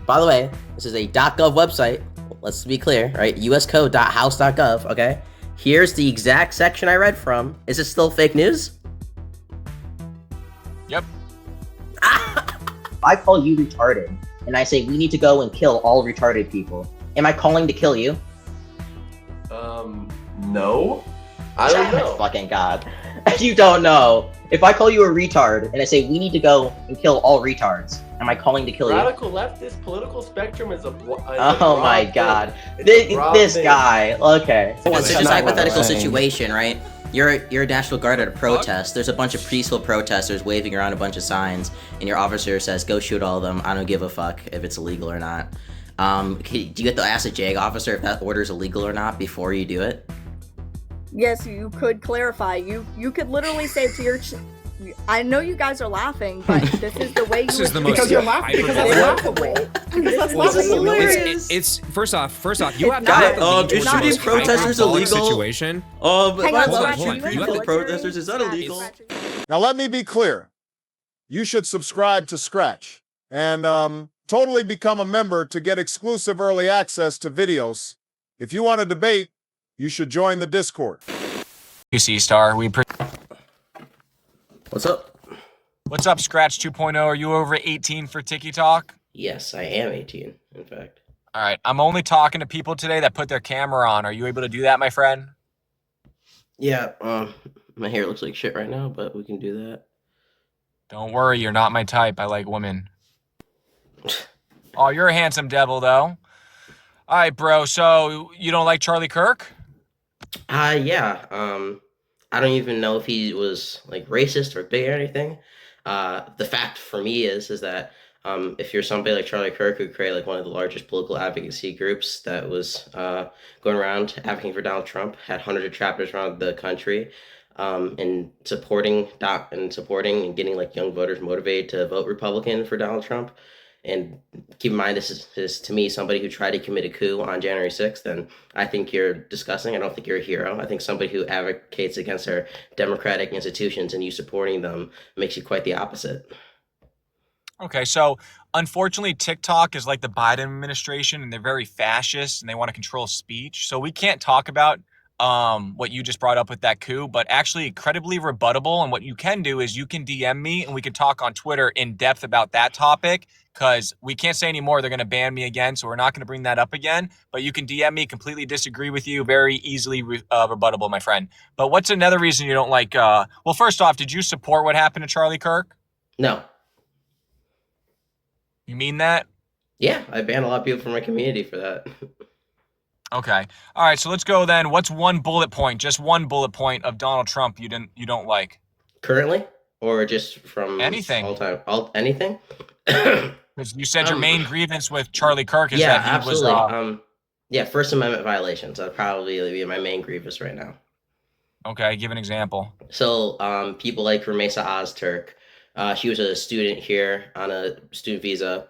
By the way, this is a .gov website. Let's be clear, right? uscode.house.gov, okay? Here's the exact section I read from. Is it still fake news? Yep. If I call you retarded, and I say we need to go and kill all retarded people, am I calling to kill you? No. I don't know. Fucking God. You don't know. If I call you a retard, and I say we need to go and kill all retards, am I calling to kill you? Radical leftist political spectrum is a Oh my God. This guy. Okay. So just a hypothetical situation, right? You're a National Guard at a protest. There's a bunch of peaceful protesters waving around a bunch of signs, and your officer says, "Go shoot all of them. I don't give a fuck if it's illegal or not." Do you get to ask a JAG officer if that order is illegal or not before you do it? Yes, you could clarify. You could literally say to your. I know you guys are laughing, but this is the way you. This is the would most Because you're laughing. Because that's laughable. Because that's hilarious. It's first off, you have Guy, not is shooting protesters illegal? Situation. Hang on, hold Scratch, on. you You have protesters is that illegal? Now, let me be clear. You should subscribe to Scratch and totally become a member to get exclusive early access to videos. If you want to debate, you should join the Discord. UC Star, What's up? What's up, Scratch 2.0? Are you over 18 for Tiki Talk? Yes, I am 18, in fact. All right, I'm only talking to people today that put their camera on. Are you able to do that, my friend? Yeah, my hair looks like shit right now, but we can do that. Don't worry, you're not my type. I like women. Oh, you're a handsome devil, though. All right, bro, so you don't like Charlie Kirk? Yeah, I don't even know if he was, like, racist or big or anything. The fact for me is that if you're somebody like Charlie Kirk, who created, like, one of the largest political advocacy groups that was going around advocating for Donald Trump, had hundreds of chapters around the country, and supporting and getting, like, young voters motivated to vote Republican for Donald Trump. And keep in mind, this is to me somebody who tried to commit a coup on January 6th, and I think you're disgusting. I don't think you're a hero. I think somebody who advocates against our democratic institutions and you supporting them makes you quite the opposite. Okay, so unfortunately, TikTok is like the Biden administration, and they're very fascist, and they want to control speech. So we can't talk about what you just brought up with that coup, but actually credibly rebuttable. And what you can do is you can DM me, and we can talk on Twitter in depth about that topic, because we can't say anymore. They're going to ban me again, so we're not going to bring that up again. But you can DM me, completely disagree with you, very easily rebuttable, my friend. But what's another reason you don't like? Well, first off, did you support what happened to Charlie Kirk? No. You mean that? Yeah, I banned a lot of people from my community for that. Okay. All right. So let's go then. What's one bullet point? Just one bullet point of Donald Trump you don't like? Currently, or just from anything? All time. Anything. Because you said your main grievance with Charlie Kirk is that he absolutely. was. Yeah, First Amendment violations. That'd probably be my main grievance right now. Okay, give an example. So, people like Ramesa Ozturk. She was a student here on a student visa.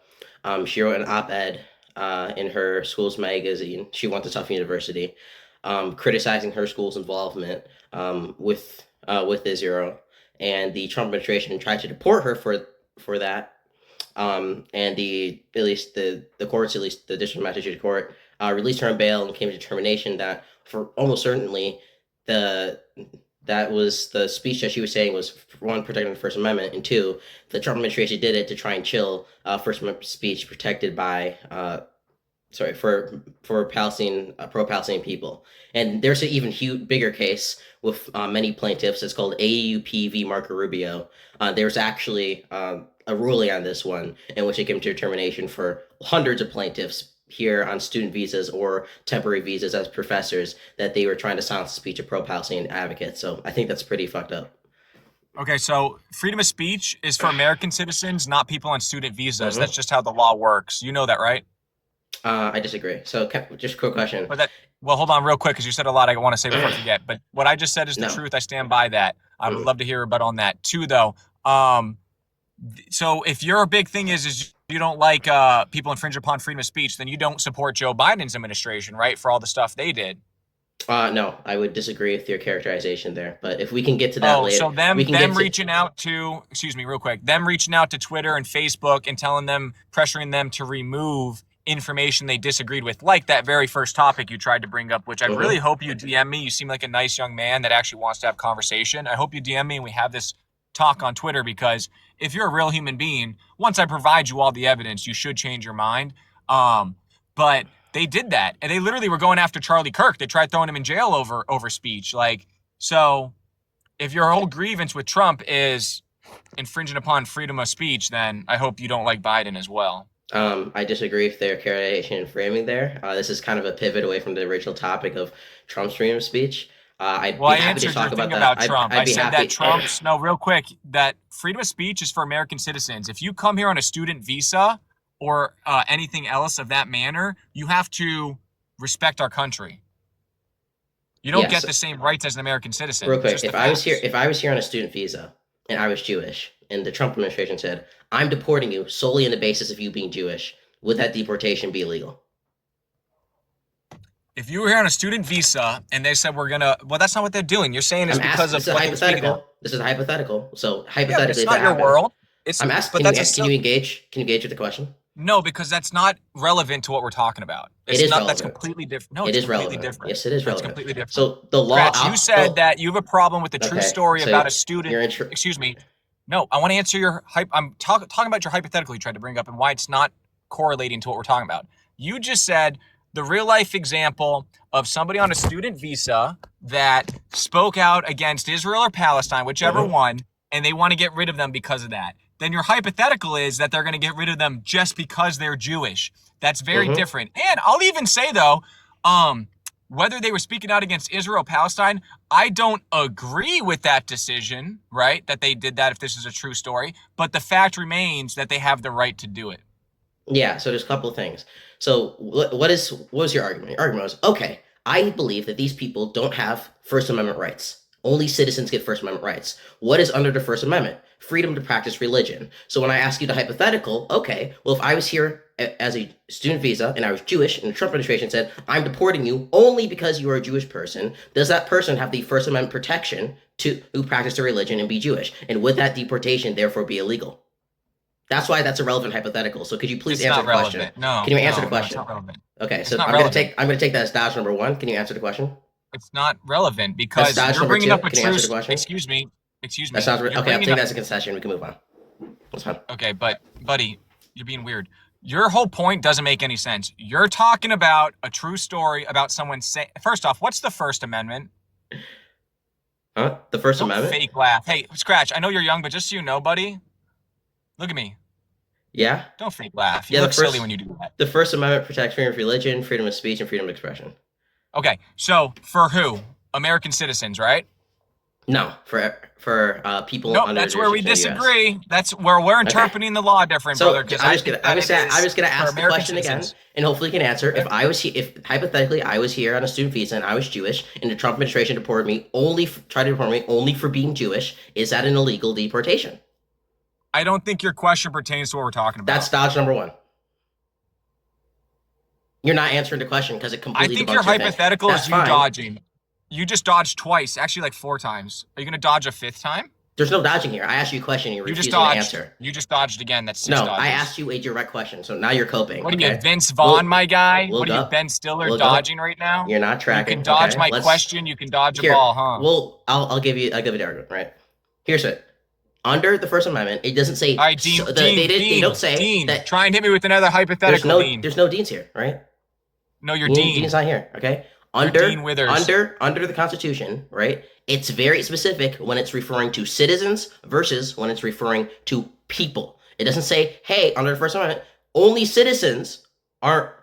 She wrote an op-ed in her school's magazine. She went to Tufts University, criticizing her school's involvement with Israel, and the Trump administration tried to deport her for that. And the courts, at least the District of Massachusetts Court, released her on bail and came to determination that for almost certainly that was the speech that she was saying was, one, protecting the First Amendment, and two, the Trump administration did it to try and chill First Amendment speech protected by for Palestine, pro-Palestinian people. And there's an even bigger case with many plaintiffs. It's called AUP v. Marco Rubio. There's actually a ruling on this one in which it came to determination for hundreds of plaintiffs here on student visas or temporary visas as professors that they were trying to silence the speech of pro-Palestinian advocates. So I think that's pretty fucked up. Okay, so freedom of speech is for American citizens, not people on student visas. That's just how the law works. You know that, right? I disagree. So just a quick question. Well, hold on real quick, because you said a lot I want to say before I forget. But what I just said is the truth. I stand by that. I would love to hear a rebuttal on that. Two, though. So if your big thing is you don't like people infringe upon freedom of speech, then you don't support Joe Biden's administration, right, for all the stuff they did. No, I would disagree with your characterization there. But if we can get to that Oh, later, so them we can them get to. reaching out to, excuse me, real quick, them reaching out to Twitter and Facebook and telling them, pressuring them to remove information they disagreed with, like that very first topic you tried to bring up, which I really hope you DM me. You seem like a nice young man that actually wants to have conversation. I hope you DM me and we have this talk on Twitter, because if you're a real human being, once I provide you all the evidence, you should change your mind. But they did that, and they literally were going after Charlie Kirk. They tried throwing him in jail over speech. Like, so if your whole grievance with Trump is infringing upon freedom of speech, then I hope you don't like Biden as well. I disagree with their characterization and framing there. This is kind of a pivot away from the original topic of Trump's freedom of speech. I'd Well, be I happy to answered talk your thing about that. about Trump. I'd I be said happy. that Trump's, no, real quick, that freedom of speech is for American citizens. If you come here on a student visa or anything else of that manner, you have to respect our country. You don't get the same rights as an American citizen. Real quick, if I was here on a student visa and I was Jewish, and the Trump administration said, "I'm deporting you solely on the basis of you being Jewish," would that deportation be illegal? If you were here on a student visa and they said we're gonna, well, that's not what they're doing. You're saying it's because of what they're speaking of. This is hypothetical. So Yeah, but hypothetically, it's not your world. I'm asking. But Can you engage? Can you engage with the question? No, because that's not relevant to what we're talking about. It is not. relevant. That's completely different. No, It it's is completely relevant. different. Yes, it is relevant. It's completely different. So the law. Scratch, you said that you have a problem with the true Okay, story so about a student. you're Excuse me. No, I want to answer your hype. I'm talking about your hypothetical you tried to bring up and why it's not correlating to what we're talking about. You just said the real life example of somebody on a student visa that spoke out against Israel or Palestine, whichever one, and they want to get rid of them because of that. Then your hypothetical is that they're going to get rid of them just because they're Jewish. That's very different. And I'll even say, though, whether they were speaking out against Israel or Palestine, I don't agree with that decision, right? That they did that if this is a true story. But the fact remains that they have the right to do it. Yeah, so there's a couple of things. So what was your argument? Your argument was, okay, I believe that these people don't have First Amendment rights. Only citizens get First Amendment rights. What is under the First Amendment? Freedom to practice religion. So when I ask you the hypothetical, okay, well, if I was here as a student visa and I was Jewish and the Trump administration said, "I'm deporting you only because you are a Jewish person," does that person have the First Amendment protection to who practice their religion and be Jewish? And would that deportation therefore be illegal? That's why that's a relevant hypothetical. So could you please answer the question? No. Can you answer the question? It's not relevant. Okay, so It's not I'm gonna relevant. take that as dodge number one. Can you answer the question? It's not relevant because That's you're number bringing two. up a Can you true. answer the question? Excuse me. That sounds You're okay. I'll bringing take up- that as a concession. We can move on. That's fine. Okay, but buddy, you're being weird. Your whole point doesn't make any sense. You're talking about a true story about someone saying. First off, what's the First Amendment? Huh? The First Don't Amendment? fake laugh. Hey, Scratch. I know you're young, but just so you know, buddy, look at me. Yeah. Don't fake laugh. You Yeah, look the first- silly when you do that. The First Amendment protects freedom of religion, freedom of speech, and freedom of expression. Okay, so for who? American citizens, right? No, for people Nope, under that's the where we jurisdiction of the US. disagree. That's where we're interpreting the law different, So brother. Because I'm just gonna ask the American question again, citizens. and hopefully you can answer. If hypothetically I was here on a student visa and I was Jewish, and the Trump administration deported me tried to deport me only for being Jewish, is that an illegal deportation? I don't think your question pertains to what we're talking about. That's dodge number one. You're not answering the question because it I completely. think debunks your thing. hypothetical That's is you fine. dodging. You just dodged twice, actually like 4 times. Are you gonna dodge a 5th time? There's no dodging here. I asked you a question, and you're You just refusing to dodged. answer. You just dodged again. That's 6 No, dodges. I asked you a direct question, so now you're coping. What are okay? you, Vince Vaughn, Look- my guy? look What are you, up. Ben Stiller, Look up. dodging right now? You're not You tracking. can dodge okay? my Let's- question. You can dodge a Here, ball, huh? Well, I'll give you the argument, right? Here's it. Under the First Amendment, it doesn't say. All right, Dean. They don't say Dean, that. try and hit me with another hypothetical, Dean. There's no deans here, right? No, you're Dean. Dean's not here. Okay. Dean Withers. Under the Constitution, right? It's very specific when it's referring to citizens versus when it's referring to people. It doesn't say, hey, under the First Amendment, only citizens are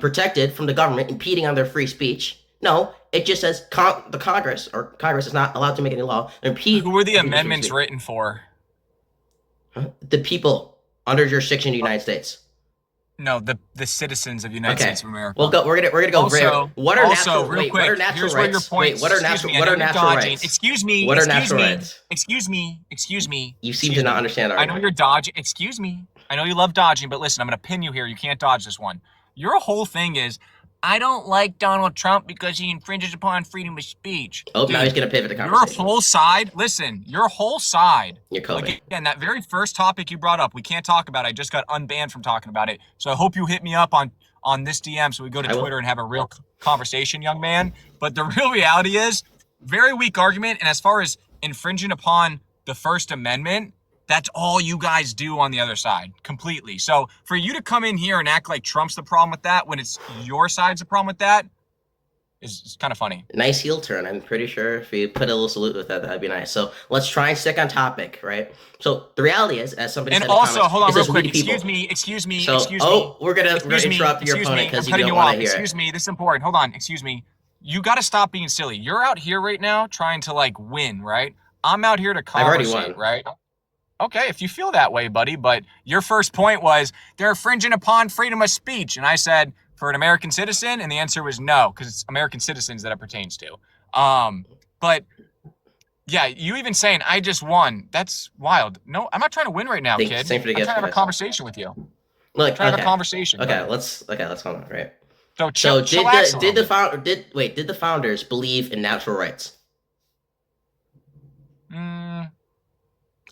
protected from the government impeding on their free speech. No, it just says the Congress is not allowed to make any law. Who were the amendments written for? The people under jurisdiction of the United States. No, the citizens of the United States of America. We're gonna go. Also, What are also, natural? real Wait, quick, what are natural here's where your rights? point. Wait, what are natural? What are natural rights? Excuse me. What are excuse natural me, rights? Excuse me. Excuse me. You seem to not understand our I know you're dodging. Excuse me. I know you love dodging, but listen, I'm going to pin you here. You can't dodge this one. Your whole thing is I don't like Donald Trump because he infringes upon freedom of speech. Oh, Dude, now he's gonna pivot the your conversation. whole side, listen, your whole side. You're Kobe. Again, that very first topic you brought up, we can't talk about it. I just got unbanned from talking about it. So I hope you hit me up on this DM so we go to I will. Twitter and have a real conversation, young man. But the real reality is, very weak argument. And as far as infringing upon the First Amendment, that's all you guys do on the other side, completely. So for you to come in here and act like Trump's the problem with that when it's your side's the problem with that is kind of funny. Nice heel turn. I'm pretty sure if you put a little salute with that, that'd be nice. So let's try and stick on topic, right? So the reality is, as somebody And said in the also, comments, hold on it real says we quick. the people. Excuse me. So, we're gonna interrupt your opponent because you don't want to hear Excuse me. This is important. Hold on. Excuse me. You got to stop being silly. You're out here right now trying to like win, right? I'm out here to I've already conversate, won. right? Okay, if you feel that way, buddy. But your first point was they're infringing upon freedom of speech, and I said for an American citizen, and the answer was no, because it's American citizens that it pertains to. But yeah, you even saying I just won, that's wild. No, I'm not trying to win right now, Thank- kid. same for the I'm gift, trying to have a guys. conversation with you. Look, Trying to have okay. a conversation. Okay, brother. let's hold on, right? So So chillax a did little did the founders believe in natural rights? bit.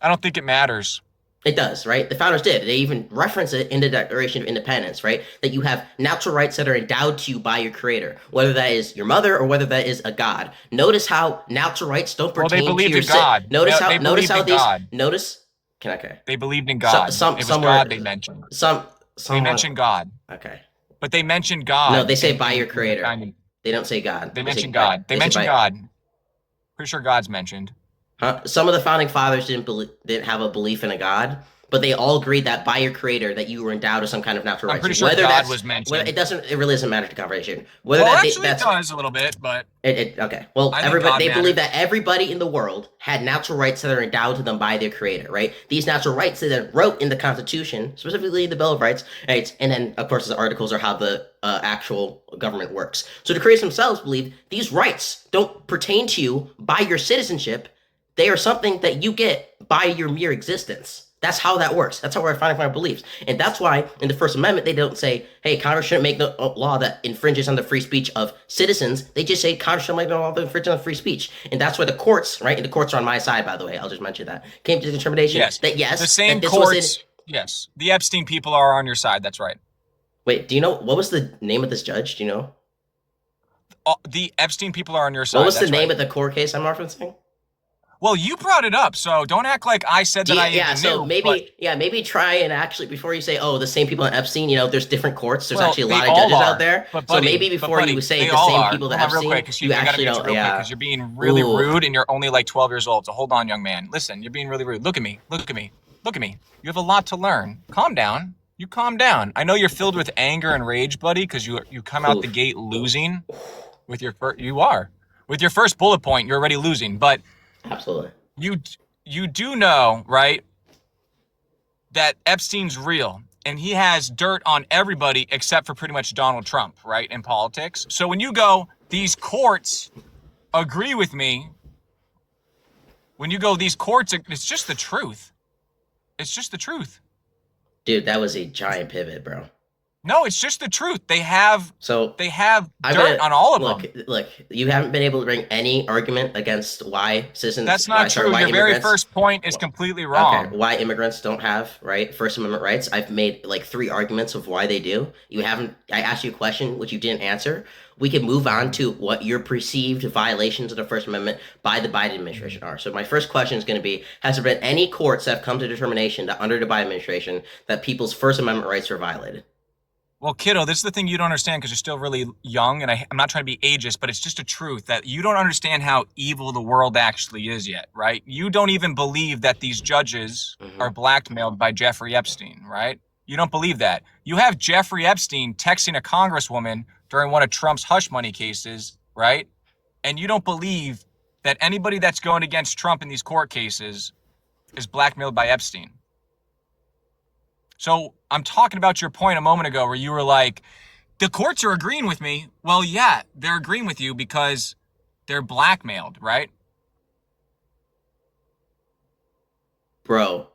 I don't think it matters. It does, right? The founders did. They even reference it in the Declaration of Independence, right? That you have natural rights that are endowed to you by your creator, whether that is your mother or whether that is a god. Notice how natural rights don't Well, they pertain to believed your in God. Notice They how believed in these God. okay. They believed in God. Some It was somewhere God they mentioned. some They mentioned God, okay. but they mentioned God. No, they say in- by in- your in creator. kind of- They don't say God. They say mentioned by- God. They say mentioned by- God. Pretty sure God's mentioned. Huh? Some of the founding fathers didn't have a belief in a god, but they all agreed that by your creator that you were endowed with some kind of natural I'm rights. pretty sure Whether God that's- was mentioned. It really doesn't matter to the conversation. Whether Well, that actually, that's it does a little bit, but okay. Well, I think everybody God they believe matters. that everybody in the world had natural rights that are endowed to them by their creator, right? These natural rights they then wrote in the Constitution, specifically the Bill of Rights, right? And then of course the articles are how the actual government works. So the creators themselves believe these rights don't pertain to you by your citizenship. They are something that you get by your mere existence. That's how that works. That's how our founding father believes. And that's why in the First Amendment, they don't say, hey, Congress shouldn't make no law that infringes on the free speech of citizens. They just say Congress shouldn't make no law that infringes on free speech. And that's why the courts, right? And the courts are on my side, by the way. I'll just mention that. Came to the determination that yes. The same that this was courts. Yes. The Epstein people are on your side. That's right. Wait, do you know, what was the name of this judge? Do you know? The Epstein people are on your side. What was the That's name right. of the court case I'm referencing? Well, you brought it up, so don't act like I said that I even so knew. maybe try and actually before you say, oh, the same people in Epstein, you know, there's different courts. There's Well, actually a they lot of all judges are, out there. but So buddy, maybe before you say they the all same are. people that Hold on Epstein, real quick, you actually don't. Because you're being really rude and you're only like 12 years old. So hold on, young man. Listen, you're being really rude. Look at me. Look at me. Look at me. You have a lot to learn. Calm down. You calm down. I know you're filled with anger and rage, buddy, because you come out the gate losing with your with your first bullet point. You're already losing, but absolutely. You do know, right, that Epstein's real and he has dirt on everybody except for pretty much Donald Trump, right, in politics. So when you go, these courts agree with me, when you go, these courts, it's just the truth. It's just the truth. Dude, that was a giant pivot, bro. No, it's just the truth. They have dirt on all of them. Look, you haven't been able to bring any argument against why citizens. That's not true. Your very first point is completely wrong. Okay, why immigrants don't have First Amendment rights? I've made like 3 arguments of why they do. You haven't. I asked you a question which you didn't answer. We can move on to what your perceived violations of the First Amendment by the Biden administration are. So my first question is going to be: has there been any courts that have come to determination that under the Biden administration that people's First Amendment rights are violated? Well, kiddo, this is the thing you don't understand because you're still really young, and I'm not trying to be ageist, but it's just a truth that you don't understand how evil the world actually is yet, right? You don't even believe that these judges are blackmailed by Jeffrey Epstein, right? You don't believe that. You have Jeffrey Epstein texting a congresswoman during one of Trump's hush money cases, right? And you don't believe that anybody that's going against Trump in these court cases is blackmailed by Epstein. So I'm talking about your point a moment ago where you were like, the courts are agreeing with me. Well, yeah, they're agreeing with you because they're blackmailed, right? Bro,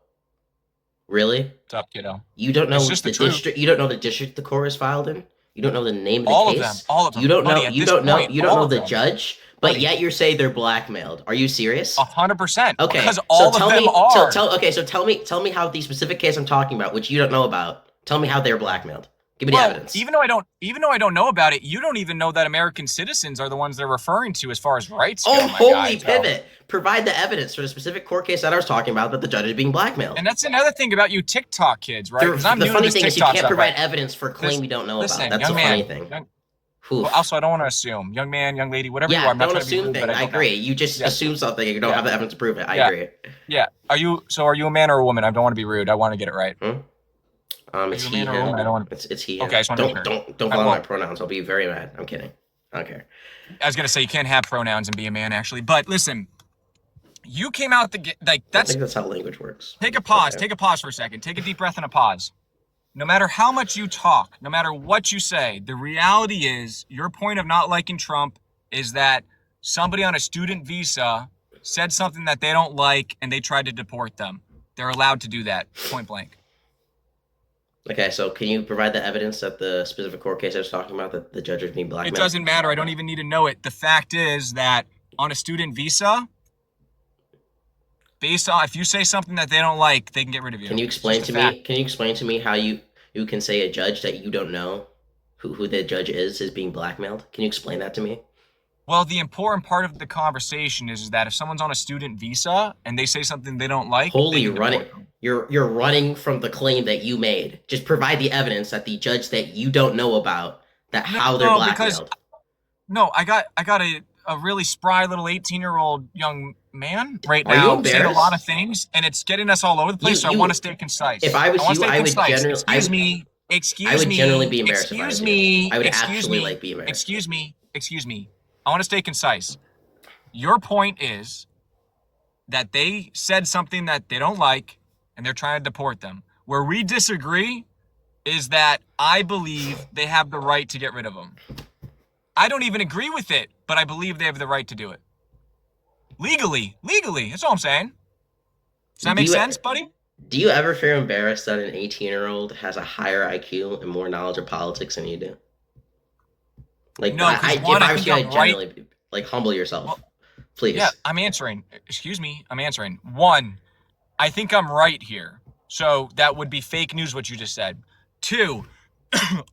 really? What's up, kiddo? You don't know It's just the truth. district. You don't know the district the court is filed in. You don't know the name of the All of case. them. All of them. You don't Buddy, know. at You this don't know. point, You don't all know of the them. judge, but Buddy. yet you're saying they're blackmailed. Are you serious? 100%. Okay. Because so all tell of them me. are. So tell me how the specific case I'm talking about, which you don't know about. Tell me how they're blackmailed. Give me the evidence. Even though I don't know about it, you don't even know that American citizens are the ones they're referring to as far as rights go. Oh, my holy guy, so. pivot! Provide the evidence for the specific court case that I was talking about that the judge is being blackmailed. And that's another thing about you TikTok kids, right? Because I'm the new to funny this thing is you TikTok can't stuff, provide right? evidence for a claim you don't know Listen, about. That's young the funny man, thing. Well, also, I don't want to assume. Young man, young lady, whatever you are. Yeah, I'm not don't trying to be assume rude, things. but I don't know. agree. You just assume something and you don't have the evidence to prove it. I agree. Yeah. Are you a man or a woman? I don't want to be rude. I want to get it right. It's you a he, man or a woman? I him. don't want It's he, Okay, I him. just want to make sure. Don't I follow my won't. pronouns. I'll be very mad. I'm kidding. I don't care. I was gonna say you can't have pronouns and be a man, actually. But listen, you came out I think that's how language works. Take a pause. Okay. Take a pause for a second. Take a deep breath and a pause. No matter how much you talk, no matter what you say, the reality is your point of not liking Trump is that somebody on a student visa said something that they don't like and they tried to deport them. They're allowed to do that, point blank. Okay, so can you provide the evidence that the specific court case I was talking about that the judge is being blackmailed? It doesn't matter. I don't even need to know it. The fact is that on a student visa, based on if you say something that they don't like, they can get rid of you. Can you explain It's just to a me? fact. Can you explain to me how you can say a judge that you don't know who the judge is being blackmailed? Can you explain that to me? Well, the important part of the conversation is that if someone's on a student visa and they say something they don't like, Holy they can running! deport them. You're running from the claim that you made. Just provide the evidence that the judge that you don't know about how they're blackmailed. I got a really spry little 18-year-old young man right Are you now saying a embarrassed? lot of things, and it's getting us all over the place. So I want to stay concise. If I was wanna you, stay I would concise. generally. Excuse me. I would generally be embarrassed. Excuse if I was me. you. I would Excuse actually me. like be embarrassed. Excuse me. Excuse me. I want to stay concise. Your point is that they said something that they don't like, and they're trying to deport them. Where we disagree is that I believe they have the right to get rid of them. I don't even agree with it, but I believe they have the right to do it. Legally. That's all I'm saying. Does that make sense, buddy? Do you ever feel embarrassed that an 18-year-old has a higher IQ and more knowledge of politics than you do? Like, No, if I was you, I'd generally be, like, humble yourself. Please. Yeah, I'm answering. Excuse me, I'm answering. One, I think I'm right here. So that would be fake news what you just said. Two,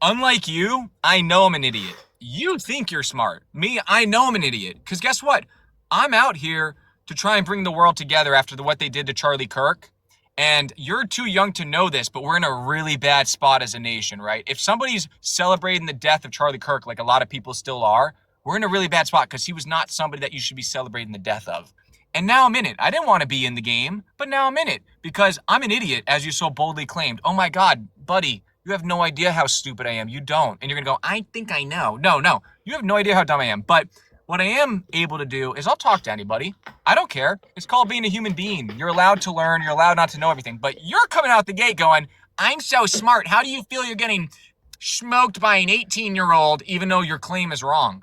unlike you, I know I'm an idiot. You think you're smart. Me, I know I'm an idiot. Because guess what? I'm out here to try and bring the world together after what they did to Charlie Kirk. And you're too young to know this, but we're in a really bad spot as a nation, right? If somebody's celebrating the death of Charlie Kirk, like a lot of people still are, we're in a really bad spot because he was not somebody that you should be celebrating the death of. And now I'm in it. I didn't want to be in the game, but now I'm in it because I'm an idiot, as you so boldly claimed. Oh my God, buddy, you have no idea how stupid I am. You don't. And you're going to go, I think I know. No, you have no idea how dumb I am. But what I am able to do is I'll talk to anybody. I don't care. It's called being a human being. You're allowed to learn. You're allowed not to know everything. But you're coming out the gate going, I'm so smart. How do you feel you're getting smoked by an 18-year-old even though your claim is wrong?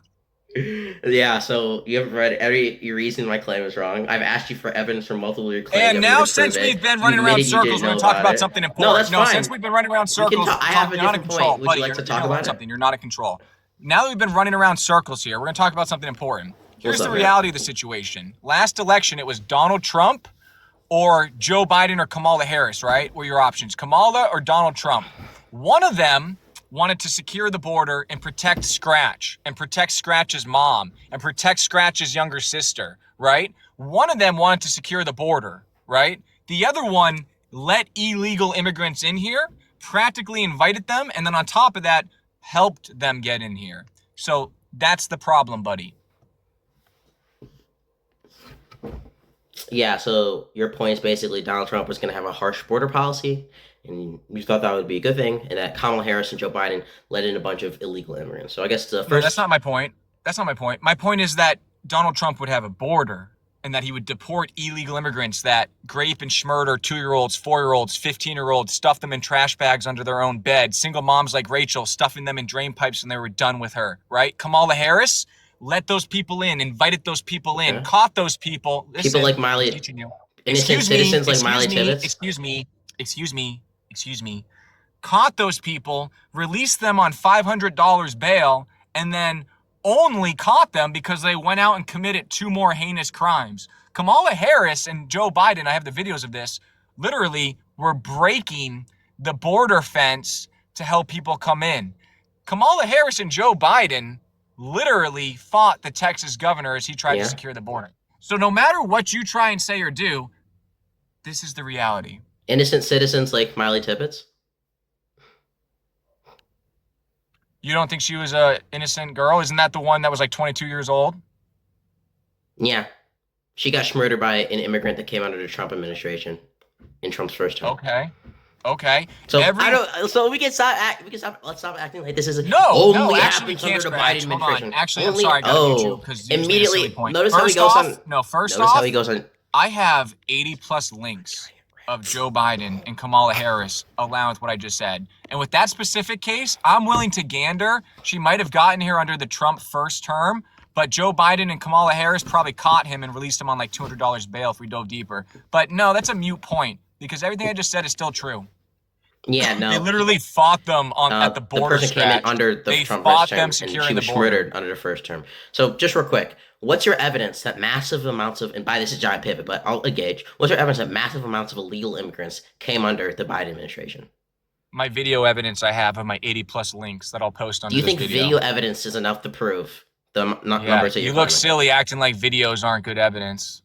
Yeah, so you haven't read every reason my claim is wrong. I've asked you for evidence from multiple of your claims. And now, since we've been running around circles, we're going to talk about something important. No, that's fine. Since we've been running around circles, I have a you're not in different control. point. Would Buddy, you like to talk you're about something. You're not in control. Now that we've been running around circles here, we're going to talk about something important. Here's the reality of the situation. Last election, it was Donald Trump or Joe Biden or Kamala Harris, right? Were your options. Kamala or Donald Trump. One of them wanted to secure the border and protect Scratch and protect Scratch's mom and protect Scratch's younger sister, right? One of them wanted to secure the border, right? The other one let illegal immigrants in here, practically invited them, and then on top of that, helped them get in here. So that's the problem, buddy. Yeah, so your point is basically Donald Trump was going to have a harsh border policy, and you thought that would be a good thing, and that Kamala Harris and Joe Biden let in a bunch of illegal immigrants. So I guess the first... No, that's not my point. That's not my point. My point is that Donald Trump would have a border and that he would deport illegal immigrants that grape and schmurder 2-year-olds, 4-year-olds, 15-year-olds, stuff them in trash bags under their own bed, single moms like Rachel stuffing them in drain pipes when they were done with her, right? Kamala Harris let those people in, invited those people in, caught those people. Listen, people like Miley, innocent citizens like Miley Tibbetts. Excuse me. caught those people, released them on $500 bail, and then only caught them because they went out and committed 2 more heinous crimes. Kamala Harris and Joe Biden, I have the videos of this, literally were breaking the border fence to help people come in. Kamala Harris and Joe Biden literally fought the Texas governor as he tried to secure the border. So no matter what you try and say or do, this is the reality. Innocent citizens like Miley Tibbetts? You don't think she was a innocent girl? Isn't that the one that was like 22 years old? Yeah. She got murdered by an immigrant that came under the Trump administration in Trump's first term. Okay. So let's stop acting like this is actually, only we happens can't under the scratch. Biden administration. Actually, I'm sorry, I gotta mute you because immediately notice how he goes on. No, first off, how he goes on. I have 80 plus links of Joe Biden and Kamala Harris along with what I just said. And with that specific case, I'm willing to gander. She might have gotten here under the Trump first term, but Joe Biden and Kamala Harris probably caught him and released him on like $200 bail if we dove deeper. But no, that's a mute point because everything I just said is still true. Yeah, no. They literally fought them at the border. The person came in under the Trump first term, and she was murdered under the first term. So just real quick, what's your evidence that massive amounts of, and by this is a giant pivot, but I'll engage, what's your evidence that massive amounts of illegal immigrants came under the Biden administration? My video evidence I have of my 80 plus links that I'll post on this video. Do you think video evidence is enough to prove the numbers that you look silly acting like videos aren't good evidence.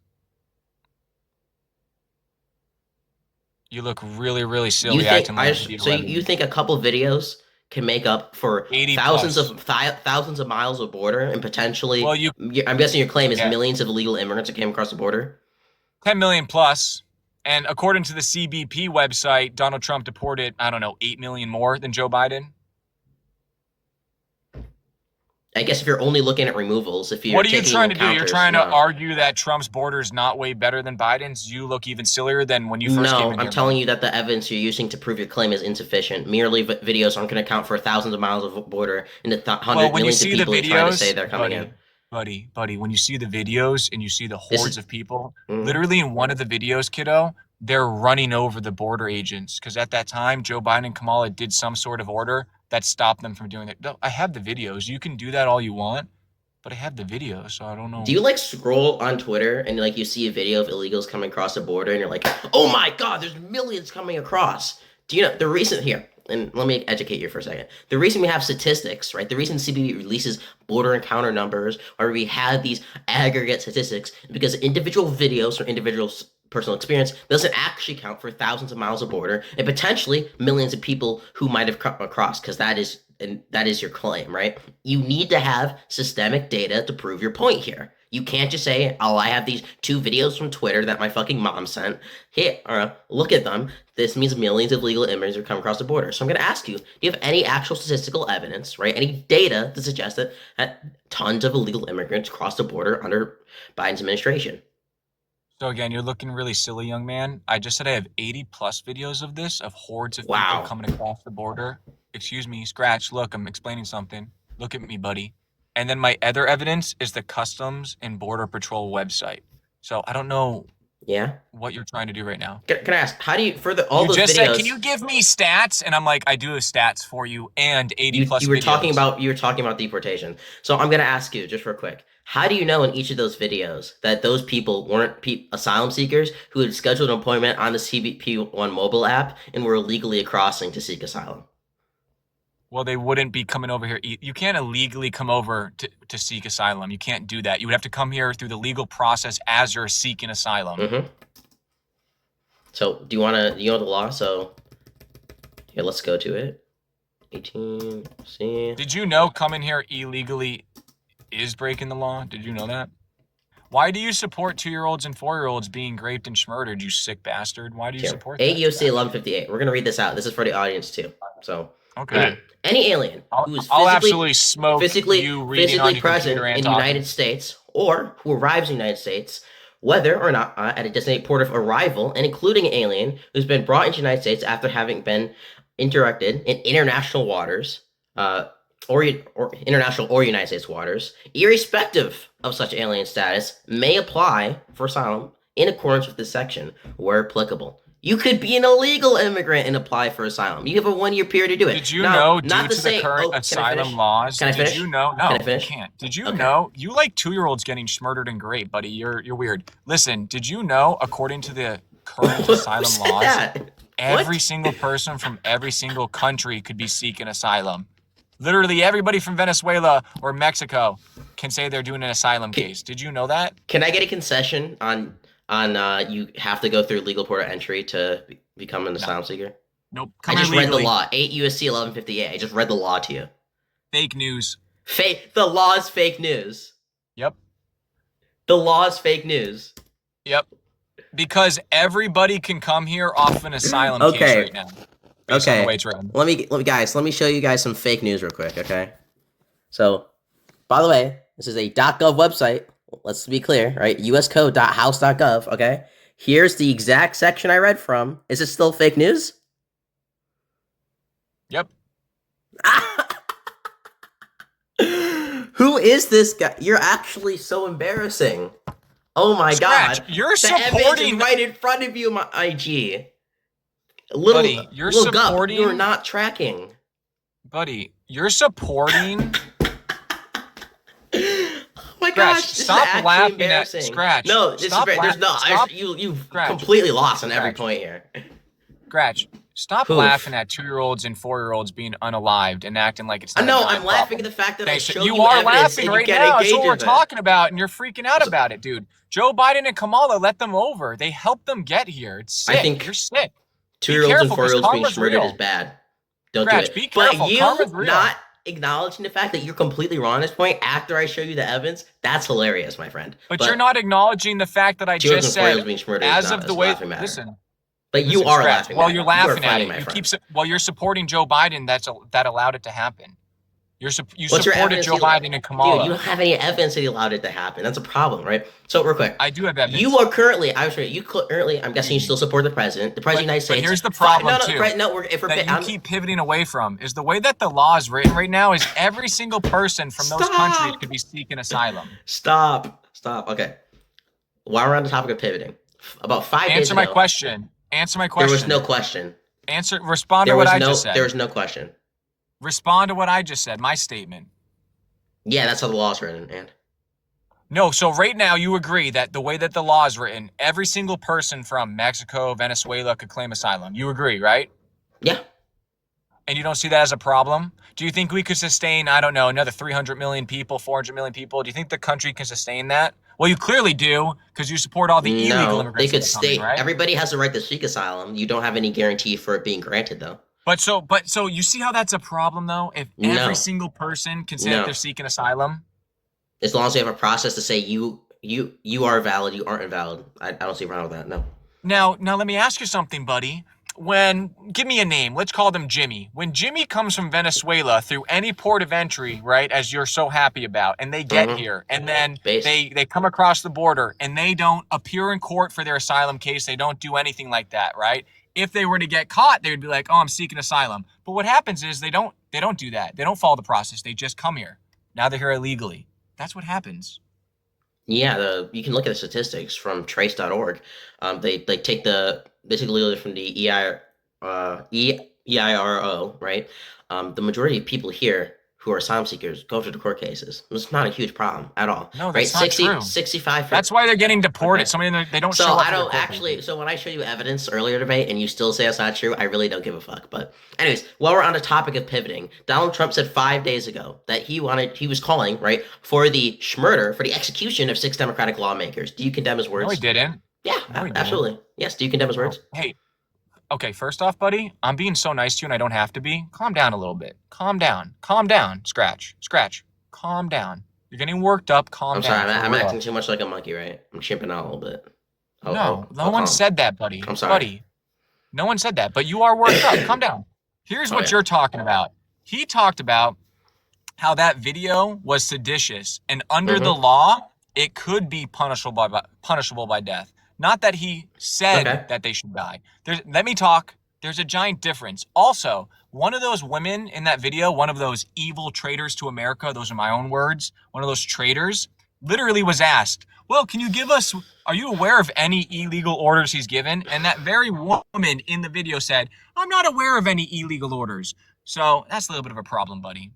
You look really, really silly acting like so you think a couple videos can make up for thousands of miles of border and potentially? Well, I'm guessing your claim is millions of illegal immigrants that came across the border. 10 million plus, and according to the CBP website, Donald Trump deported 8 million more than Joe Biden. I guess if you're only looking at removals, if you're what are you trying to do? You're trying to argue that Trump's border is not way better than Biden's? You look even sillier than when you first came in here. No, I'm telling you that the evidence you're using to prove your claim is insufficient. Merely videos aren't going to account for thousands of miles of border and the hundreds millions of people trying to say they're coming in. Buddy, when you see the videos and you see the hordes of people, literally in one of the videos, kiddo, they're running over the border agents because at that time, Joe Biden and Kamala did some sort of order that stopped them from doing that. No, I have the videos. You can do that all you want, but I have the videos, so I don't know. Do you scroll on Twitter and you see a video of illegals coming across the border and you're like, oh my God, there's millions coming across? Do you know the reason here? And let me educate you for a second. The reason we have statistics, right? The reason CBP releases border encounter numbers, or we have these aggregate statistics, is because individual videos or individuals' personal experience doesn't actually count for thousands of miles of border and potentially millions of people who might have come across, because that is your claim, right? You need to have systemic data to prove your point here. You can't just say, oh, I have these 2 videos from Twitter that my fucking mom sent. Here, look at them. This means millions of legal immigrants are coming across the border. So I'm going to ask you, do you have any actual statistical evidence, right? Any data to suggest that tons of illegal immigrants crossed the border under Biden's administration? So again, you're looking really silly, young man. I just said I have 80 plus videos of this, of hordes of people coming across the border. Excuse me, Scratch. Look, I'm explaining something. Look at me, buddy. And then my other evidence is the Customs and Border Patrol website. So I don't know what you're trying to do right now. Can I ask, how do you, for all those videos... said, can you give me stats? And I'm like, I do have stats for you and 80 plus videos. You were talking about deportation. So I'm going to ask you, just real quick, how do you know in each of those videos that those people weren't asylum seekers who had scheduled an appointment on the CBP1 mobile app and were illegally crossing to seek asylum? Well, they wouldn't be coming over here. You can't illegally come over to seek asylum. You can't do that. You would have to come here through the legal process as you're seeking asylum. Mm-hmm. So do you know the law? So here, let's go to it. 18, see. Did you know coming here illegally is breaking the law? Did you know that? Why do you support 2-year-olds and 4-year-olds being raped and murdered, you sick bastard? Why do you support that? 8 UFC 1158. We're going to read this out. This is for the audience too. So okay. Any alien who is physically present in the United States or who arrives in the United States, whether or not at a designated port of arrival, and including an alien who's been brought into the United States after having been interacted in international waters, or international or United States waters, irrespective of such alien status, may apply for asylum in accordance with this section where applicable. You could be an illegal immigrant and apply for asylum. You have a 1-year period to do it. Did you Now, know, not due to to say, the current can I asylum finish? laws, Can I finish? did you know? Can I No, finish? you can't. Did you Okay. know? You like 2-year-olds getting murdered and great, buddy. You're weird. Listen, did you know, according to the current Who asylum said laws, that? every What? single person from every single country could be seeking asylum? Literally everybody from Venezuela or Mexico can say they're doing an asylum case. Did you know that? Can I get a concession on you have to go through legal port of entry to become an asylum seeker? Nope. I Come here just read the legally. law. 8 USC 1158. I just read the law to you. Fake news. Fake. The law is fake news. Yep. The law is fake news. Yep. Because everybody can come here off an asylum Okay. case right now. Based on Okay. the way it's written. Let me show you guys some fake news real quick, okay? So, by the way, this is a .gov website. Let's be clear, right? uscode.house.gov, okay? Here's the exact section I read from. Is it still fake news? Yep. Who is this guy? You're actually so embarrassing. Oh my Scratch, god. you're The evidence supporting- is right in front of you, my IG. Little, Buddy, you're little gup, supporting- you're not tracking. Buddy, you're supporting. Oh my Scratch, gosh, this stop is actually laughing at embarrassing. Scratch. No, this Stop is there's no. stop- You've Scratch. completely lost on every Scratch. point here. Scratch. Stop Poof. laughing at 2-year-olds and 4-year-olds being unalived and acting like it's not. No, a giant I'm laughing problem. at the fact that Okay, I so showed you you are evidence laughing and right you can't now. That's engage what we're with it. talking about, and you're freaking out about it, dude. Joe Biden and Kamala let them over. They helped them get here. It's sick. I think You're sick. 2-year-olds and careful, 'cause 4-year-olds being karma's murdered real. is bad. Don't Scratch, do it. be careful. But you Karma's real. not acknowledging the fact that you're completely wrong on this point after I show you the evidence, that's hilarious, my friend. But you're not acknowledging the fact that I 2-year-olds just and 4-year-olds said, being murdered is as not of the a way. laughing matter. Listen. But you Listen, are Scratch, laughing while at you're it. You are laughing at funny, it. my You friend. while you're supporting Joe Biden. That allowed it to happen. You What's your supported evidence Joe he- Biden and Kamala. Dude, you don't have any evidence that he allowed it to happen. That's a problem, right? So, real quick. I do have evidence. You are currently, I'm guessing you still support the president. The president of the United But States. here's the problem, No, too, if we're that you I'm- keep pivoting away from is the way that the law is written right now is every single person from those countries Stop. could be seeking asylum. Stop. Okay. While we're on the topic of pivoting, about 5 days Answer my ago, question. Answer my there question. was no question. Respond to There what was I no. just said. There was no question. Respond to what I just said. My statement. Yeah, that's how the law is written, and No, so right now you agree that the way that the law is written, every single person from Mexico, Venezuela could claim asylum. You agree, right? yeah. And you don't see that as a problem? Do you think we could sustain, I don't know, another 300 million people, 400 million people? Do you think the country can sustain that? Well, you clearly do, because you support all the illegal No, immigrants. they could that are coming, stay. right? Everybody has the right to seek asylum. You don't have any guarantee for it being granted, though. But so you see how that's a problem, though? If No. every single person can say No. that they're seeking asylum? As long as we have a process to say you are valid, you aren't invalid. I don't see a problem with that. No. Now let me ask you something, buddy. Give me a name. Let's call them Jimmy. When Jimmy comes from Venezuela through any port of entry, right, as you're so happy about, and they get Mhm. here, and then Base. they come across the border, and they don't appear in court for their asylum case, they don't do anything like that, right? If they were to get caught, they would be like, oh, I'm seeking asylum. But what happens is they don't do that. They don't follow the process. They just come here. Now they're here illegally. That's what happens. Yeah, you can look at the statistics from trace.org. They take literally from the EIRO, right? The majority of people here who are asylum seekers go to the court cases. It's not a huge problem at all. No, right? that's not true. 65. That's why they're getting deported. Okay. Some of them, they don't So show up. I for their don't court actually. cases. So when I show you evidence earlier debate and you still say that's not true, I really don't give a fuck. But anyways, while we're on the topic of pivoting, Donald Trump said 5 days ago that he was calling right for the schmurder, for the execution of 6 Democratic lawmakers. Do you condemn his words? No, he didn't. Yeah, No, he didn't. absolutely. Yes. Do you condemn his words? Hey, okay, first off, buddy, I'm being so nice to you and I don't have to be. Calm down a little bit. Calm down. Calm down. Scratch. Calm down. You're getting worked up. Calm I'm down. sorry. I'm for real. acting too much like a monkey, right? I'm chimping out a little bit. No one calm. said that, buddy. I'm sorry. Buddy, no one said that, but you are worked up. Calm down. Here's Oh, what yeah. you're talking about. He talked about how that video was seditious and under the Mm-hmm. law, it could be punishable by death. Not that he said Okay. that they should die. Let me talk. There's a giant difference. Also, one of those women in that video, one of those evil traitors to America, those are my own words, one of those traitors, literally was asked, well, can you give us, are you aware of any illegal orders he's given? And that very woman in the video said, I'm not aware of any illegal orders. So that's a little bit of a problem, buddy.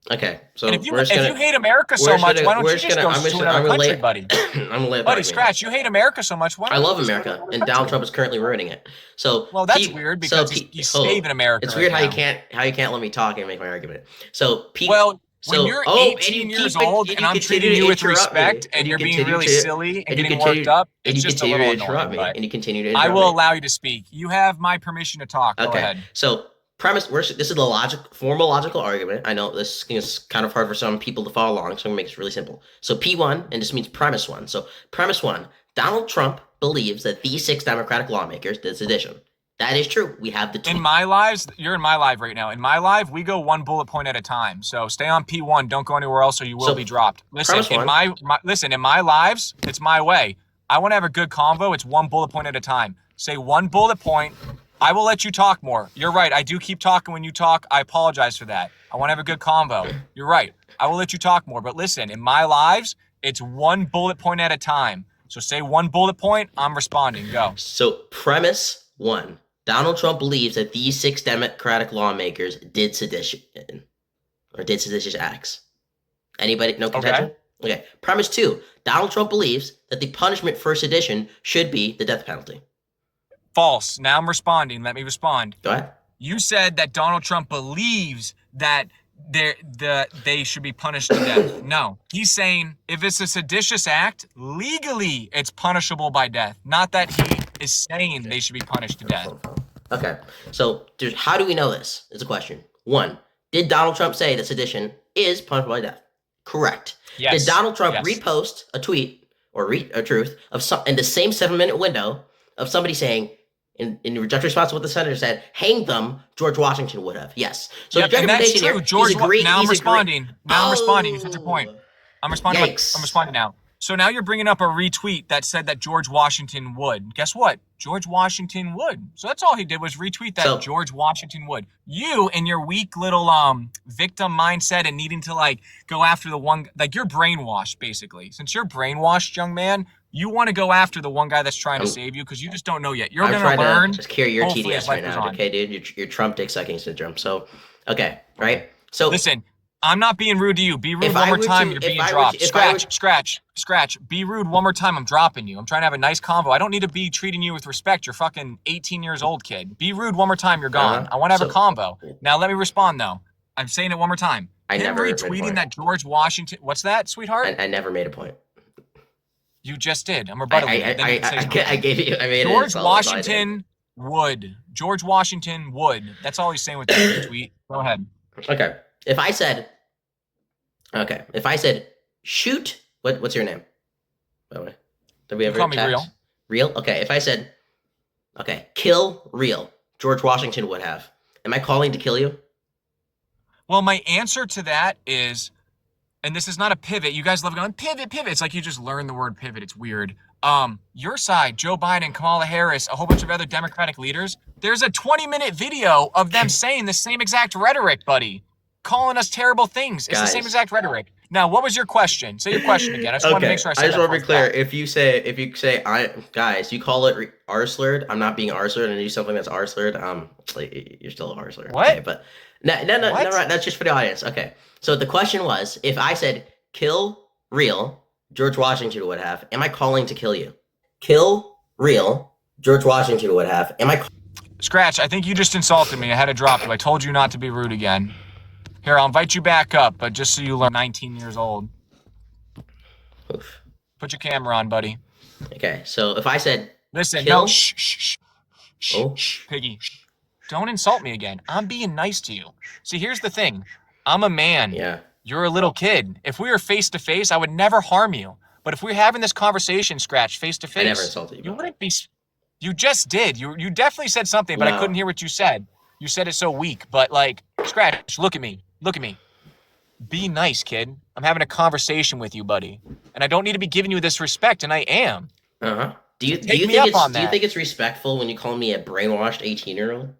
Okay, so And if you we're just gonna, hate America so we're just much, gonna- why don't we're you just just gonna- go I'm just to gonna- another I'm gonna country, lay- buddy? I'm gonna lay it Buddy, back, Scratch, you hate America so much. Why I don't love you just go to America, another and Donald country? Trump is currently ruining it. So Well, that's Pete- weird so because Pete- he's hold on. saving America. It's weird right how now. you can't let me talk and make my argument. So Pete, Well, so, when you're oh, 18 and you years keep- old and and you I'm continue treating to you with interrupt me, respect and you're being continue really to- silly and you getting continue- worked up, and it's you just a continue little to interrupt annoying. me, But and you continue to I interrupt will me. allow you to speak. You have my permission to talk. Go Okay, ahead. so premise. This is the formal logical argument. I know this is kind of hard for some people to follow along, so I'm gonna make it really simple. So P1, and this means premise one. So premise one: Donald Trump believes that these 6 Democratic lawmakers did sedition. That is true. We have the tweet. In my lives, you're in my live right now. In my live, we go one bullet point at a time. So stay on P1. Don't go anywhere else, or you will So, be dropped. Listen, premise in one- listen, in my lives, it's my way. I want to have a good convo. It's one bullet point at a time. Say one bullet point. I will let you talk more. You're right. I do keep talking when you talk. I apologize for that. I want to have a good convo. You're right. I will let you talk more. But listen, in my lives, it's one bullet point at a time. So say one bullet point. I'm responding. Go. So premise one: Donald Trump believes that these 6 Democratic lawmakers did sedition or did seditious acts. Anybody? No contention? Okay. Premise 2: Donald Trump believes that the punishment for sedition should be the death penalty. False. Now I'm responding. Let me respond. Go ahead. You said that Donald Trump believes that they should be punished to death. No, he's saying if it's a seditious act, legally it's punishable by death. Not that he is saying they should be punished to death. Okay. So how do we know this? Is a question. 1: Did Donald Trump say that sedition is punishable by death? Correct. Yes. Did Donald Trump Yes. repost a tweet or a truth of in the same 7-minute window of somebody saying, in direct response to what the senator said, hang them, George Washington would have? Yes. So Yep, the and that's recommendation true. here, George. he's a great, Now I'm he's a great- responding. Now I'm responding. You said your point. I'm responding. Yikes. I'm responding now. So now you're bringing up a retweet that said that George Washington would. Guess what? George Washington would. So that's all he did was retweet that So- George Washington would. You and your weak little victim mindset and needing to like go after the one, like you're brainwashed basically. Since you're brainwashed, young man, you want to go after the one guy that's trying to save you because you just don't know yet. You're I'm going trying to learn. to just cure your hopefully, TDS as life right goes now, on. okay, dude? Your Trump dick sucking syndrome. So, okay, right? So Listen, I'm not being rude to you. Be rude If one I more were time. to- You're if being I were dropped. to- if I were- Scratch. Be rude one more time. I'm dropping you. I'm trying to have a nice convo. I don't need to be treating you with respect. You're fucking 18 years old, kid. Be rude one more time. You're gone. Uh-huh. I want to have a So- convo. Now let me respond though. I'm saying it one more time. I Him never made a retweeting point. that George Washington. What's that, sweetheart? I never made a point. You just did. I'm rebuttaling you. Then you can say something. I gave you. I made George it. That's all I did. Washington would. George Washington would. That's all he's saying with that retweet. Go ahead. Okay. If I said, shoot. What's your name? By the way, did we You ever call me text? Real. Real. Okay. If I said, kill Real. George Washington would have. Am I calling to kill you? Well, my answer to that is, and this is not a pivot. You guys love going pivot. It's like you just learned the word pivot. It's weird. Your side, Joe Biden, Kamala Harris, a whole bunch of other Democratic leaders. There's a 20-minute video of them saying the same exact rhetoric, buddy, calling us terrible things. It's the same Guys. exact rhetoric. Now, what was your question? Say your question again. I just want to make sure I said I just that want to be first clear. back. If you say, guys, you call it R-slurred. I'm not being R-slurred, and you do something that's R-slurred. Like, you're still R-slurred. What? Okay, but no, What? right. That's just for the audience. Okay. So the question was, if I said kill Real, George Washington would have. Am I calling to kill you? Kill Real, George Washington would have. Am I? Scratch, I think you just insulted me. I had to drop you. I told you not to be rude again. Here, I'll invite you back up, but just so you learn, 19 years old. Oof. Put your camera on, buddy. Okay. So if I said, Listen, Kill? no, shh, Oh. Piggy. Don't insult me again. I'm being nice to you. See, here's the thing. I'm a man. yeah. You're a little kid. If we were face to face, I would never harm you. But if we're having this conversation, Scratch, face to face, I never insulted you. you wouldn't be. You just did. You definitely said something, but I No. couldn't hear what you said. You said it so weak. But like, Scratch, look at me. Look at me. Be nice, kid. I'm having a conversation with you, buddy. And I don't need to be giving you this respect, and I am. Uh-huh. Do you Take me think up it's on do you that. think it's respectful when you call me a brainwashed 18-year-old?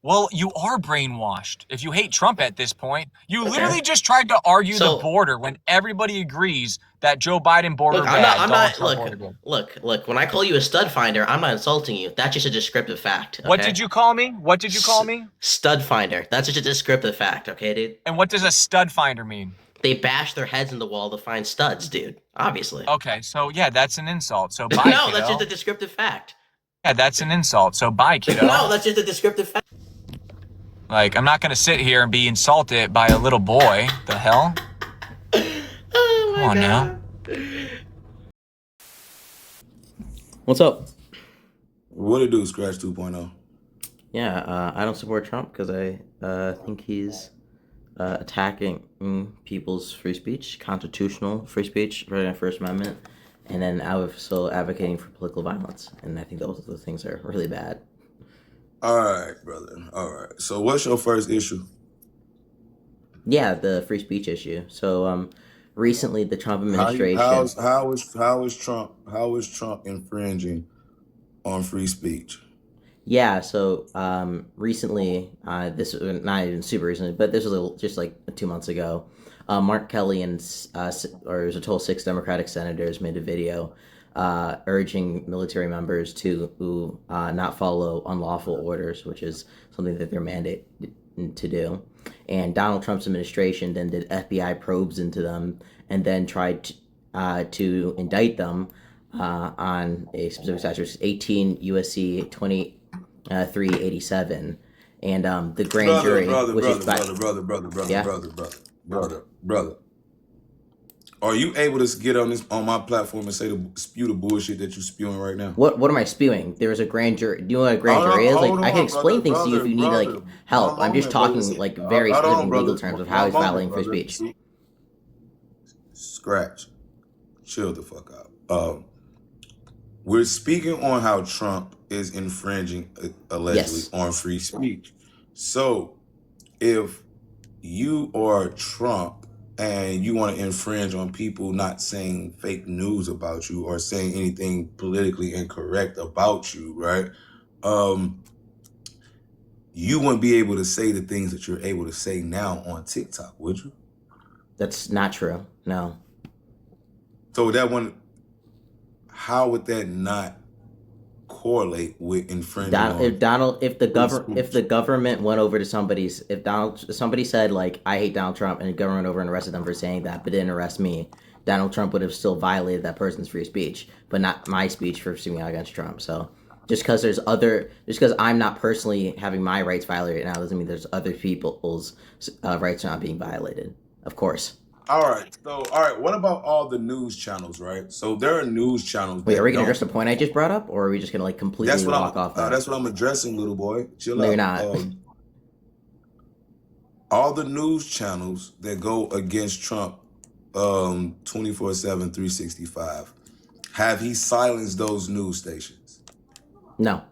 Well, you are brainwashed if you hate Trump at this point. You Okay. literally just tried to argue So- the border when everybody agrees that Joe Biden border Look, bad, I'm Donald not. Trump border good. Look. When I call you a stud finder, I'm not insulting you. That's just a descriptive fact. Okay? What did you call me? What did you call me? Stud finder. That's just a descriptive fact. Okay, dude. And what does a stud finder mean? They bash their heads in the wall to find studs, dude. Obviously. Okay, so yeah, that's an insult. So bye, No, kiddo. that's just a descriptive fact. Yeah, that's an insult. So bye, kiddo. No, that's just a descriptive fact. Like, I'm not gonna sit here and be insulted by a little boy. The hell? Oh my Come on God. now. What's up? What it do, Scratch 2.0? Yeah, I don't support Trump because I think he's attacking people's free speech, constitutional free speech, right in the First Amendment, and then also advocating for political violence. And I think those things are really bad. All right, brother. All right. So what's your first issue? Yeah, the free speech issue. So recently the Trump administration. How is Trump infringing on free speech? Yeah, so recently, this not even super recently, but this was just like 2 months ago. Mark Kelly and or it was a total 6 Democratic senators made a video urging military members to not follow unlawful orders, which is something that they're mandated to do. And Donald Trump's administration then did FBI probes into them and then tried to indict them on a specific statute, which is 18 USC 387, and the grand jury, brother. Are you able to get on my platform and spew the bullshit that you're spewing right now? What am I spewing? There was a grand jury. Do you know what a grand jury is? Like, I can explain things to you if you need like help. I'm just talking like very specific legal terms of how he's violating free speech. Scratch. Chill the fuck out. We're speaking on how Trump is infringing allegedly on free speech. So if you are Trump and you want to infringe on people not saying fake news about you or saying anything politically incorrect about you, right? You wouldn't be able to say the things that you're able to say now on TikTok, would you? That's not true. No. So how would that not correlate with infringing? If the government went over to somebody said like I hate Donald Trump and the government went over and arrested them for saying that, but didn't arrest me, Donald Trump would have still violated that person's free speech, but not my speech for speaking out against Trump. So just because I'm not personally having my rights violated now doesn't mean there's other people's rights not being violated. Of course. All right. What about all the news channels, right? So there are news channels. Wait, are we gonna address the point I just brought up, or are we just gonna like completely walk off that? That's what I'm addressing, little boy. Chill No, out. you're not. All the news channels that go against Trump 24/7, 365, have he silenced those news stations? No.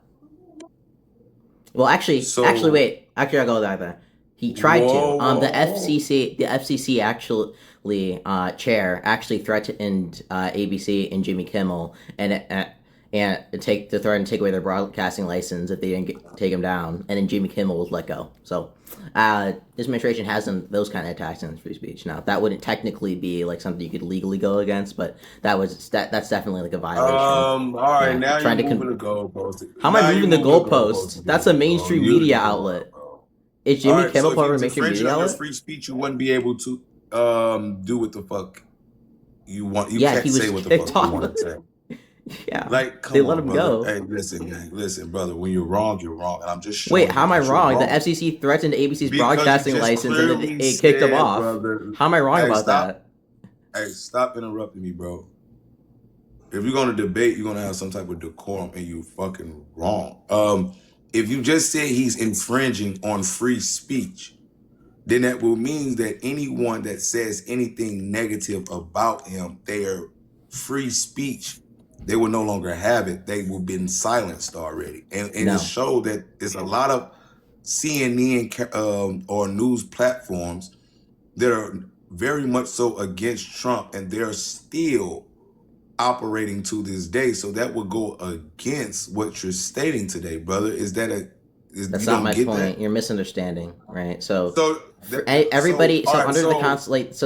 Well, actually, wait. Actually, I'll go with that. He tried to. The FCC actually chair actually threatened ABC and Jimmy Kimmel and threaten to take away their broadcasting license if they didn't take him down, and then Jimmy Kimmel was let go. So this administration has done those kind of attacks on free speech. Now that wouldn't technically be like something you could legally go against, but that's definitely like a violation. All right, now trying you're to moving the goalpost. How am I moving the goalpost? That's a mainstream media outlet. Is Jimmy Kimmel part of a mainstream media outlet? Free speech, you wouldn't be able to do what the fuck you want. You Yeah, can't say what the fuck you want to say. Yeah, Like, come they on, let him brother. go. Hey, listen, brother. When you're wrong, you're wrong. And I'm just showing Wait, how am I that you're wrong? The FCC threatened ABC's Because broadcasting you just license and clearly it kicked them said, off. brother. How am I wrong Hey, about stop. that? Hey, stop interrupting me, bro. If you're gonna debate, you're gonna have some type of decorum, and you fucking wrong. If you just said he's infringing on free speech, then that will mean that anyone that says anything negative about him, their free speech, they will no longer have it. They will been silenced already. And No. it showed that there's a lot of CNN or news platforms that are very much so against Trump, and they're still operating to this day. So that would go against what you're stating today, brother. Is that That's You not don't my get point. that. You're misunderstanding, right? So So everybody. all So right, under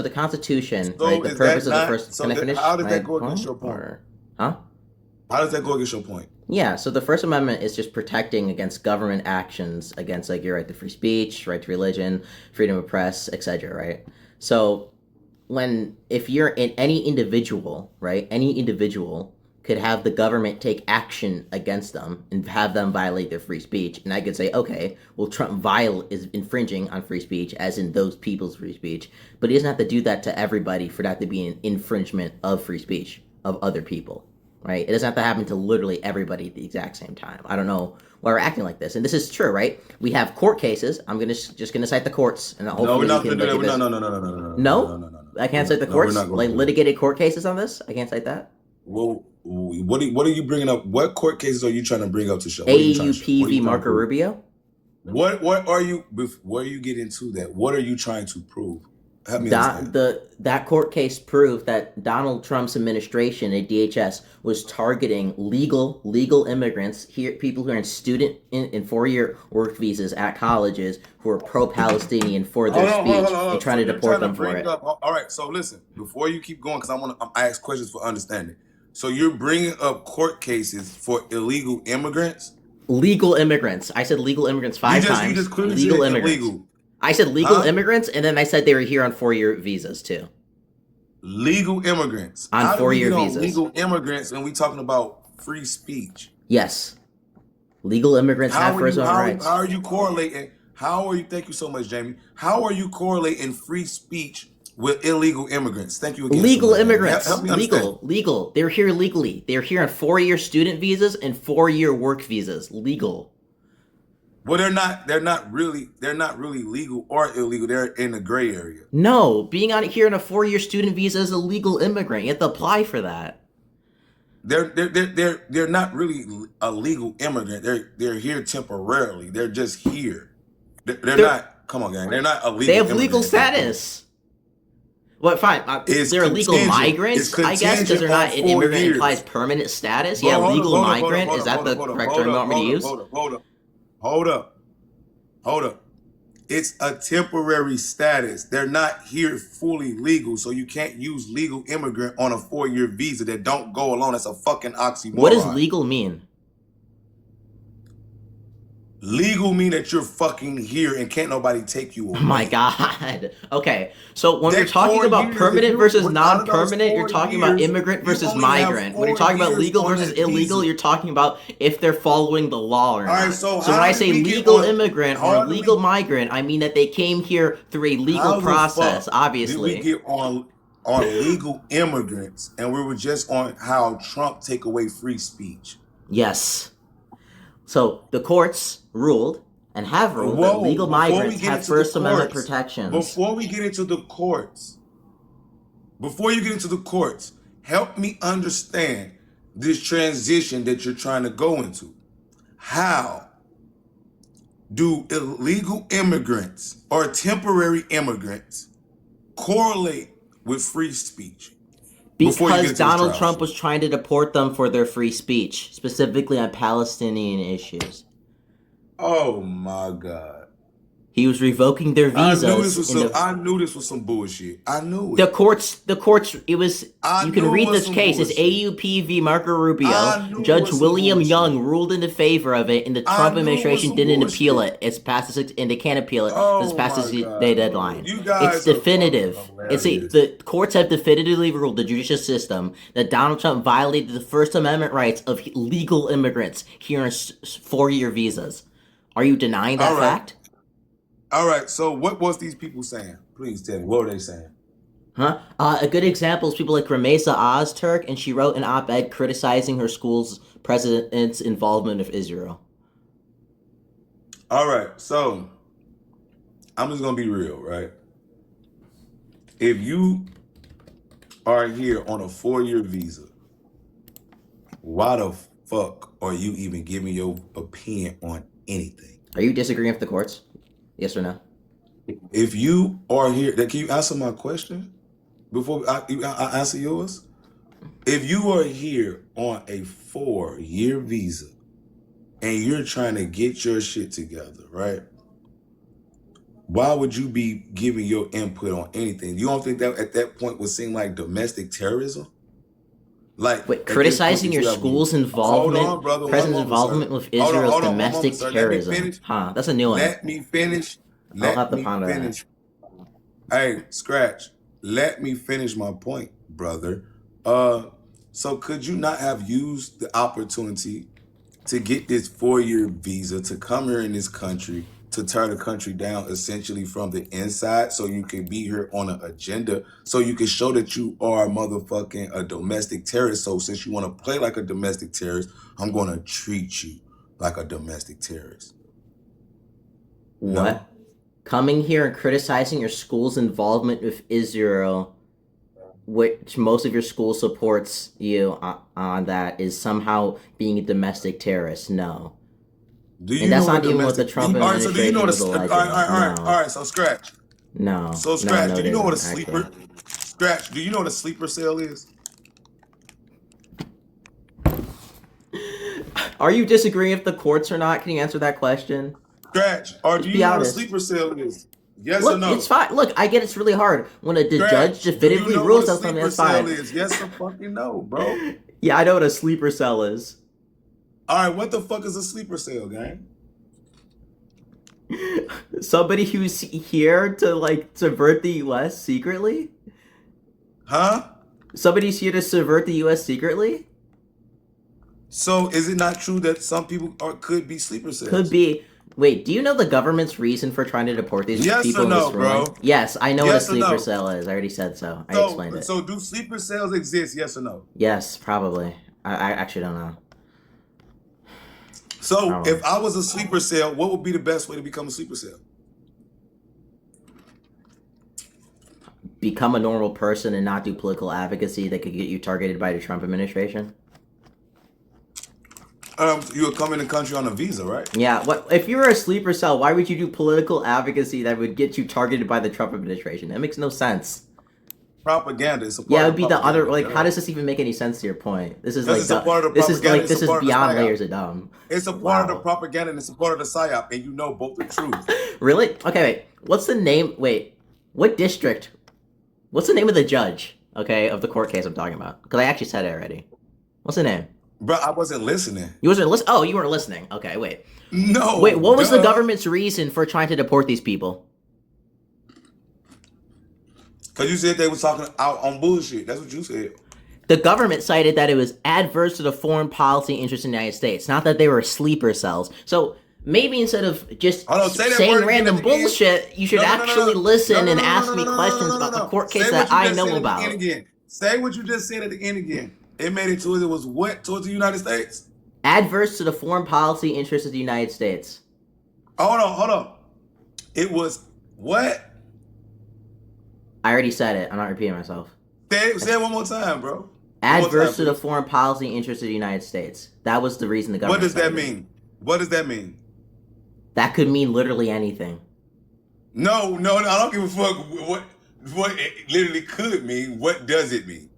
the Constitution, right? The is purpose that of the not? first. Can I finish How does my that go against point? your point? Or, huh? How does that go against your point? Yeah. So the First Amendment is just protecting against government actions against like your right to free speech, right to religion, freedom of press, etc. Right. So if you're in any individual, right? Any individual could have the government take action against them and have them violate their free speech, and I could say, okay, well, Trump is infringing on free speech, as in those people's free speech, but he doesn't have to do that to everybody for that to be an infringement of free speech of other people, right? It doesn't have to happen to literally everybody at the exact same time. I don't know why we're acting like this, and this is true, right? We have court cases. I'm just gonna cite the courts, and hopefully No, we're not we can going to do look that. at No, this. no, no, no, no, no, no, No? no, no, no. I can't cite the No, we're courts, not going like to do that. litigated court cases on this. I can't cite that. Well, what are you bringing up? What court cases are you trying to bring up to show? What are you trying to show? AUP What are v. you trying to Marco prove? Rubio. What are you? Before you get into that, what are you trying to prove? Help me understand. That court case proved that Donald Trump's administration at DHS was targeting legal immigrants here, people who are in 4-year work visas at colleges who are pro-Palestinian for their speech and trying to deport them for it. All right, so listen, before you keep going, because I ask questions for understanding. So you're bringing up court cases for illegal immigrants? Legal immigrants. I said legal immigrants 5 times. You just clearly legal said immigrants. illegal. I said legal immigrants, and then I said they were here on 4-year visas too. Legal immigrants. On How 4-year do we get visas. on legal immigrants and we talking about free speech? Yes. Legal immigrants have First Amendment rights. How are you correlating? Thank you so much, Jamie. How are you correlating free speech with illegal immigrants? Thank you again. Legal so much, immigrants. Help me understand. Legal. They're here legally. They're here on 4-year student visas and 4-year work visas. Legal. Well, they're not really legal or illegal. They're in the gray area. No, being on here on a 4-year student visa is a legal immigrant. You have to apply for that. They're not really a legal immigrant. They're here temporarily. They're just here. They're not. Come on, gang. They're not illegal. They have legal status. Well, fine. They're a legal migrants, I guess, because they're not an immigrant implies permanent status. Yeah, legal migrant. Is that the correct term you want me to use? Hold up. It's a temporary status. They're not here fully legal, so you can't use legal immigrant on a 4-year visa that don't go along. That's a fucking oxymoron. What does legal mean? Legal mean that you're fucking here and can't nobody take you away. Oh my God. Okay, so when we're talking about permanent versus non-permanent, you're talking about immigrant versus migrant. When you're talking about legal versus illegal, you're talking about if they're following the law or not. All right, so when I say legal immigrant or legal migrant, I mean that they came here through a legal process, obviously. Did we get on legal immigrants and we were just on how Trump take away free speech? Yes. So the courts ruled and have ruled that legal migrants have First Amendment protections. Before we get into the courts, help me understand this transition that you're trying to go into. How do illegal immigrants or temporary immigrants correlate with free speech? Because Donald Trump was trying to deport them for their free speech, specifically on Palestinian issues. Oh my God. He was revoking their visas. I knew this was some bullshit. I knew it. The courts, you can read this case. It's AUP v. Marco Rubio. Judge William Young ruled in favor of it, and the Trump administration didn't appeal it. It's past and they can't appeal it because it's past the day deadline. It's definitive. The courts have definitively ruled, the judicial system, that Donald Trump violated the First Amendment rights of legal immigrants here on 4-year visas. Are you denying that fact? All right, so what was these people saying? Please tell me, what were they saying? A good example is people like Ramesa Ozturk, and she wrote an op-ed criticizing her school's president's involvement of Israel. All right, so I'm just gonna be real, right? If you are here on a 4-year visa, why the fuck are you even giving your opinion on anything? Are you disagreeing with the courts? Yes or no? If you are here, can you answer my question before I answer yours? If you are here on a 4-year visa and you're trying to get your shit together, right? Why would you be giving your input on anything? You don't think that at that point would seem like domestic terrorism? Like Wait, at this criticizing point your that you have school's hold involvement, on, brother, one president's moment, sir. involvement with Hold on, Israel's hold on, one domestic moment, sir. Let me terrorism. finish. Huh, that's a new one. Let me finish. I'll have Let to me ponder that. finish. Hey, Scratch, let me finish my point, brother. So could you not have used the opportunity to get this 4-year visa to come here in this country to tear the country down essentially from the inside so you can be here on an agenda so you can show that you are motherfucking a domestic terrorist. So since you want to play like a domestic terrorist, I'm going to treat you like a domestic terrorist. What? No? Coming here and criticizing your school's involvement with Israel, which most of your school supports you on that, is somehow being a domestic terrorist. No. Do you And that's know not even what the Trump all right, so do you administration know what was a, alleging. all right, so Scratch. No. So Scratch, no, do you it know what a isn't, sleeper actually. Scratch, do you know what a sleeper cell is? Are you disagreeing if the courts or not? Can you answer that question? Scratch, or Just do be you know what a honest. sleeper cell is? Yes Look, or no? it's fine. Look, I get it's really hard when the judge Scratch, do you definitively know rules what a out something. sleeper That's cell fine. is? Yes or fucking no, bro. Yeah, I know what a sleeper cell is. All right, what the fuck is a sleeper cell, gang? Somebody who's here to like subvert the U.S. secretly. Huh? Somebody's here to subvert the U.S. secretly. So is it not true that some people could be sleeper cells? Could be. Wait, do you know the government's reason for trying to deport these Yes people or in no, this ruling? bro? Yes, I know Yes what or a sleeper no? cell is. I already said so. I explained it. So do sleeper cells exist? Yes or no? Yes, probably. I actually don't know. So Probably. if I was a sleeper cell, what would be the best way to become a sleeper cell? Become a normal person and not do political advocacy that could get you targeted by the Trump administration. You would come in the country on a visa, right? Yeah, what if you were a sleeper cell, why would you do political advocacy that would get you targeted by the Trump administration? That makes no sense. Propaganda is a part Yeah, it of would be the other propaganda, how does this even make any sense to your point? This is Because like it's a part of the propaganda, it's this a is part of the beyond psyop. layers of dumb. It's a part of the propaganda and it's a part of the psyop, and you know both the truth. Really? Okay, wait. What's the name? Wait, what district? What's the name of the judge? Okay, of the court case I'm talking about? Because I actually said it already. What's the name? Bro, I wasn't listening. You wasn't listening. Oh, you weren't listening. Okay, wait. No. Wait, what was the duh. government's reason for trying to deport these people? Because you said they were talking out on bullshit. That's what you said. The government cited that it was adverse to the foreign policy interests in the United States, not that they were sleeper cells. So maybe instead of just Hold on, say that saying word random again. bullshit, you should actually listen and ask me questions no, about the no. court Say case what that you I just know said at the about. end again. Say what you just said at the end again. It made it towards it was what? Towards the United States? Adverse to the foreign policy interests of the United States. Hold on. It was what? I already said it. I'm not repeating myself. Say it one more time, bro. Adverse to the foreign policy interests of the United States. That was the reason the government. What does that cited. mean? What does that mean? That could mean literally anything. No, I don't give a fuck what it literally could mean. What does it mean?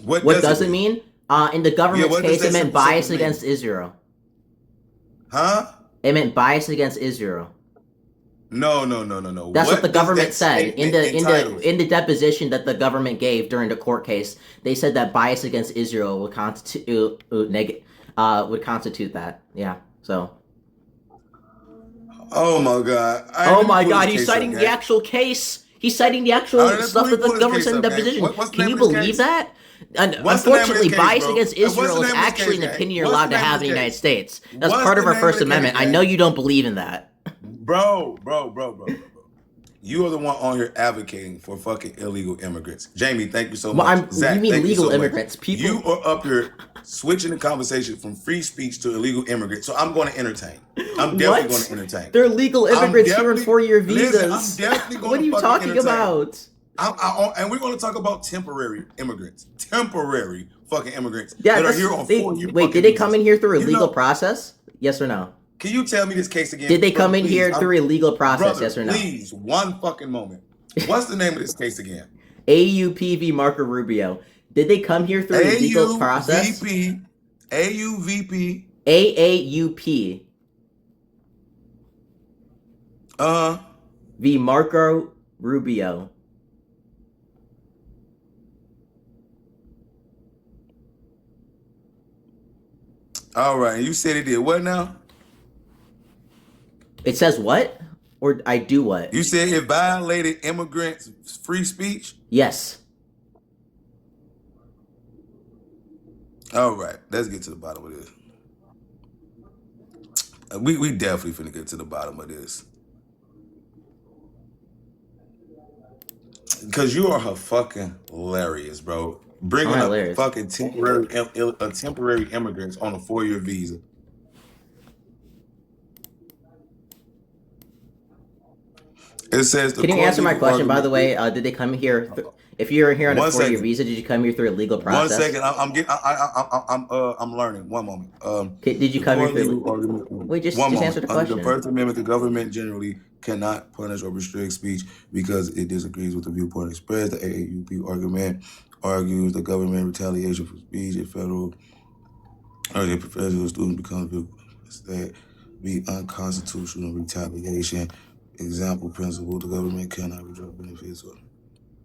What does it mean? In the government's what does case, that it meant simple bias mean? against Israel. Huh? It meant bias against Israel. No. That's what the does government that said in entitle? the deposition that the government gave during the court case. They said that bias against Israel would constitute that. Yeah. So. Oh my god. Oh my god, he's citing the actual case. He's citing the actual stuff that the government said in the deposition. Can you believe that? Unfortunately, bias against Israel is actually an opinion you're allowed to have in the United States. That's part of our First Amendment. I know you don't believe in that. Bro. You are the one on here advocating for fucking illegal immigrants. Jamie, thank you so much. Zach, you mean thank legal so much. immigrants? People. You are up here switching the conversation from free speech to illegal immigrants. So I'm going to entertain. I'm definitely going to entertain. They're legal immigrants here on 4-year visas. Listen, I'm definitely going what are you talking about? And we're going to talk about temporary immigrants. Temporary fucking immigrants Yeah, that are here on 4-year Wait, did they come in here through a legal process? Yes or no? Can you tell me this case again? Did they come in here through a legal process? Yes or no? Please, one fucking moment. What's the name of this case again? AUPV Marco Rubio. Did they come here through a legal process? AUVP AAUP v. Marco Rubio. All right. You said it did what now? It says what? Or I do what? You said it violated immigrants' free speech? Yes. All right. Let's get to the bottom of this. We definitely finna get to the bottom of this. Because you are her fucking hilarious, bro. Bringing I'm up hilarious. fucking temporary immigrants on a 4-year visa. It says the Can you court answer my legal question, by the argument- way? Did they come here? If you're here on a One 4-year second. visa, did you come here through a legal One process? second, I'm learning. One moment. Okay, did you The come here court through? legal argument- Wait, just One answer the moment. Under question. the First Amendment, the government generally cannot punish or restrict speech because it disagrees with the viewpoint expressed. The AAUP argument argues the government retaliation for speech if federal or a professional student becomes that be unconstitutional retaliation. Example principle: the government cannot withdraw benefits or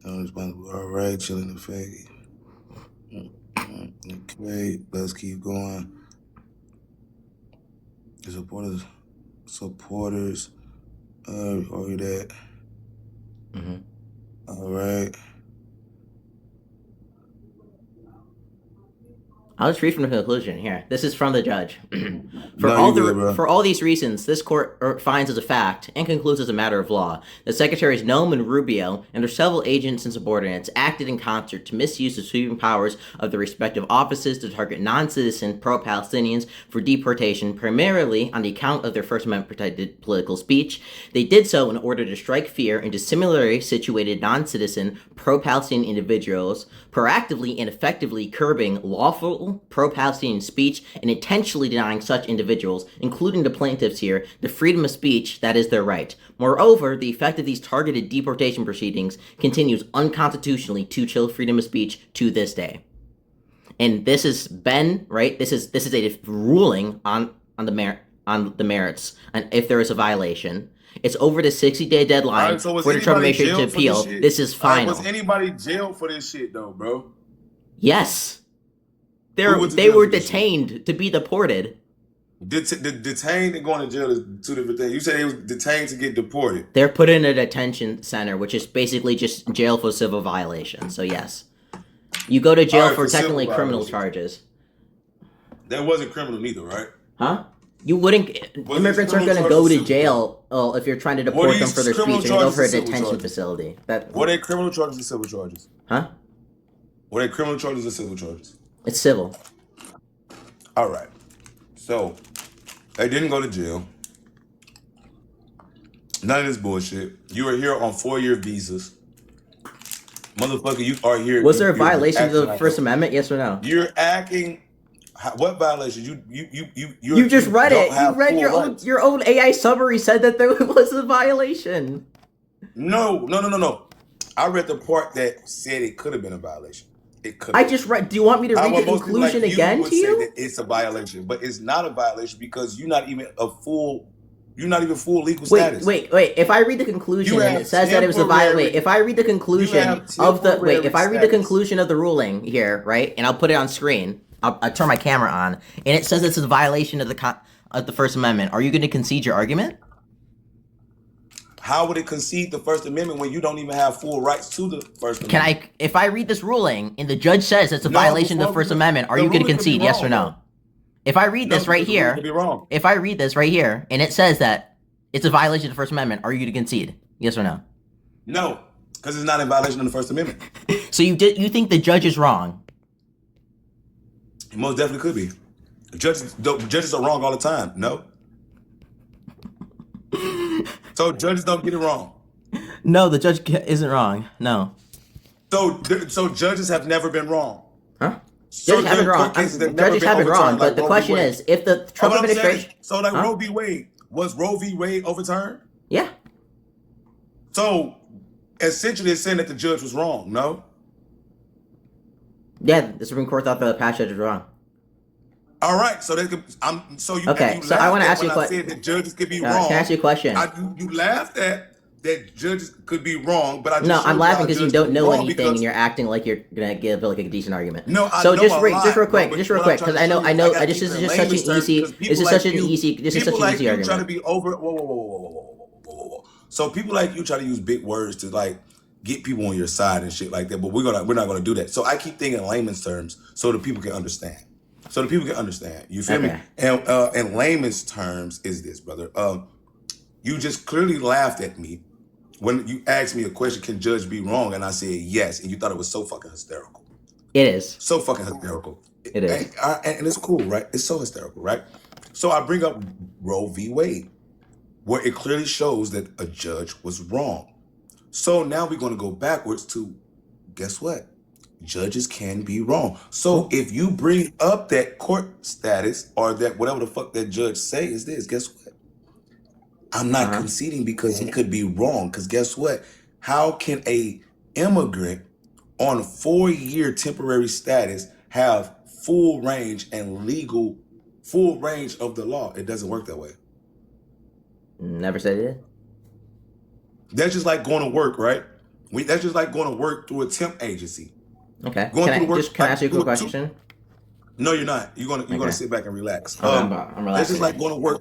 unresponsible. All right, chilling effect. Okay, let's keep going. The supporters argue that. Mhm. All right. I'll just read from the conclusion here. This is from the judge. No, you good, bro. For all these reasons, this court finds as a fact and concludes as a matter of law that Secretaries Nome and Rubio and their several agents and subordinates acted in concert to misuse the sweeping powers of their respective offices to target non-citizen pro-Palestinians for deportation, primarily on the account of their First Amendment protected political speech. They did so in order to strike fear into similarly situated non-citizen pro-Palestinian individuals, proactively and effectively curbing lawful pro-Palestinian speech and intentionally denying such individuals, including the plaintiffs here, the freedom of speech that is their right. Moreover, the effect of these targeted deportation proceedings continues unconstitutionally to chill freedom of speech to this day. And this has been, right, this is a ruling on the merits, and if there is a violation. It's over the 60-day deadline All right, so was for the anybody determination to jailed for appeal. shit? This is All right, final. was anybody jailed for this shit though, bro? Yes. Who went to They jail were for this shit? detained to be deported. Detained and going to jail is two different things. You said they was detained to get deported. They're put in a detention center, which is basically just jail for civil violations. So yes, you go to jail Alright, for for civil technically criminal violations. charges. That wasn't criminal neither, right? Huh? You wouldn't. these Immigrants aren't criminal going to go charges to civil jail if you're trying to deport them these for their criminal speech. You're going to go for a charges or civil detention charges? facility. That Were they criminal charges or civil charges? huh? Were they criminal charges or civil charges? It's civil. All right. So they didn't go to jail. None of this bullshit. You are here on 4-year visas. Motherfucker, you are here. Was there a you're violation of acting the like First a- Amendment? Yes or no? You're acting. What violation? You just read don't it. You have read full your rights. own AI summary said that there was a violation. No. I read the part that said it could have been a violation. It could. I just read. Do you want me to read the Most people like conclusion again would to say you? that it's a violation, but it's not a violation because you're not even full legal status. Wait. If I read the conclusion You and have it says that it was a temporary- violation, if I read the conclusion have of the temporary if I read the status. conclusion of the ruling here, right, and I'll put it on screen, I'll turn my camera on, and it says it's a violation of the First Amendment. Are you going to concede your argument? How would it concede the First Amendment when you don't even have full rights to the First Amendment? If I read this ruling and the judge says it's a No, violation of the before- First Amendment, are the you going to ruling could be concede, yes wrong, or no? bro. If I read this right the ruling here, could be wrong. if I read this right here and it says that it's a violation of the First Amendment, are you going to concede, yes or no? No, because it's not in violation of the First Amendment. So you think the judge is wrong? It most definitely could be. Judges are wrong all the time. No. So judges don't get it wrong. No, the judge isn't wrong. No. So judges have never been wrong. Huh? So Judges have been there are wrong. cases that have never Judges have been wrong, overturned, but like the Roe v. question Wade. is, if the Trump What I'm saying administration, is, so like Huh? Roe v. Wade, was Roe v. Wade overturned? yeah, So essentially it's saying that the judge was wrong, no? the Supreme Court thought the past judge was wrong. All right, so they could. I'm so you. Okay, And you so I want to laughed ask at you a when I question. said that judges could be Can I wrong. ask you a question? You laughed at that judges could be wrong, but I just No, showed I'm you laughing how because you judges don't could be know wrong anything and because you're acting like you're gonna give like a decent argument. no, I So know just a real lot, quick, bro, but just real what I'm quick, trying because to I show know, you I is know, got this people is in just such an layman's terms easy, because people like you, this is such an easy you try argument. to be over. Whoa. So people like you try to use big words to like get people on your side and shit like that, but we're not gonna do that. So I keep thinking in layman's terms so that people can understand. So the people can understand. You feel me? Okay. And in layman's terms is this, brother. You just clearly laughed at me when you asked me a question, can judge be wrong? And I said yes, and you thought it was so fucking hysterical. It is. So fucking hysterical. It is. And it's cool, right? It's so hysterical, right? So I bring up Roe v. Wade, where it clearly shows that a judge was wrong. So now we're going to go backwards to, guess what? Judges can be wrong. So if you bring up that court status or that whatever the fuck that judge say is this, guess what? I'm not conceding because he could be wrong. Because guess what? How can a immigrant on a 4-year temporary status have full range of the law? It doesn't work that way. Never said it did. That's just like going to work, right? That's just like going to work through a temp agency. Okay. Going Can through work, I ask you a quick question? No, you're not. You're Okay. gonna sit back and relax. Okay, I'm That's relaxing. just like going to work.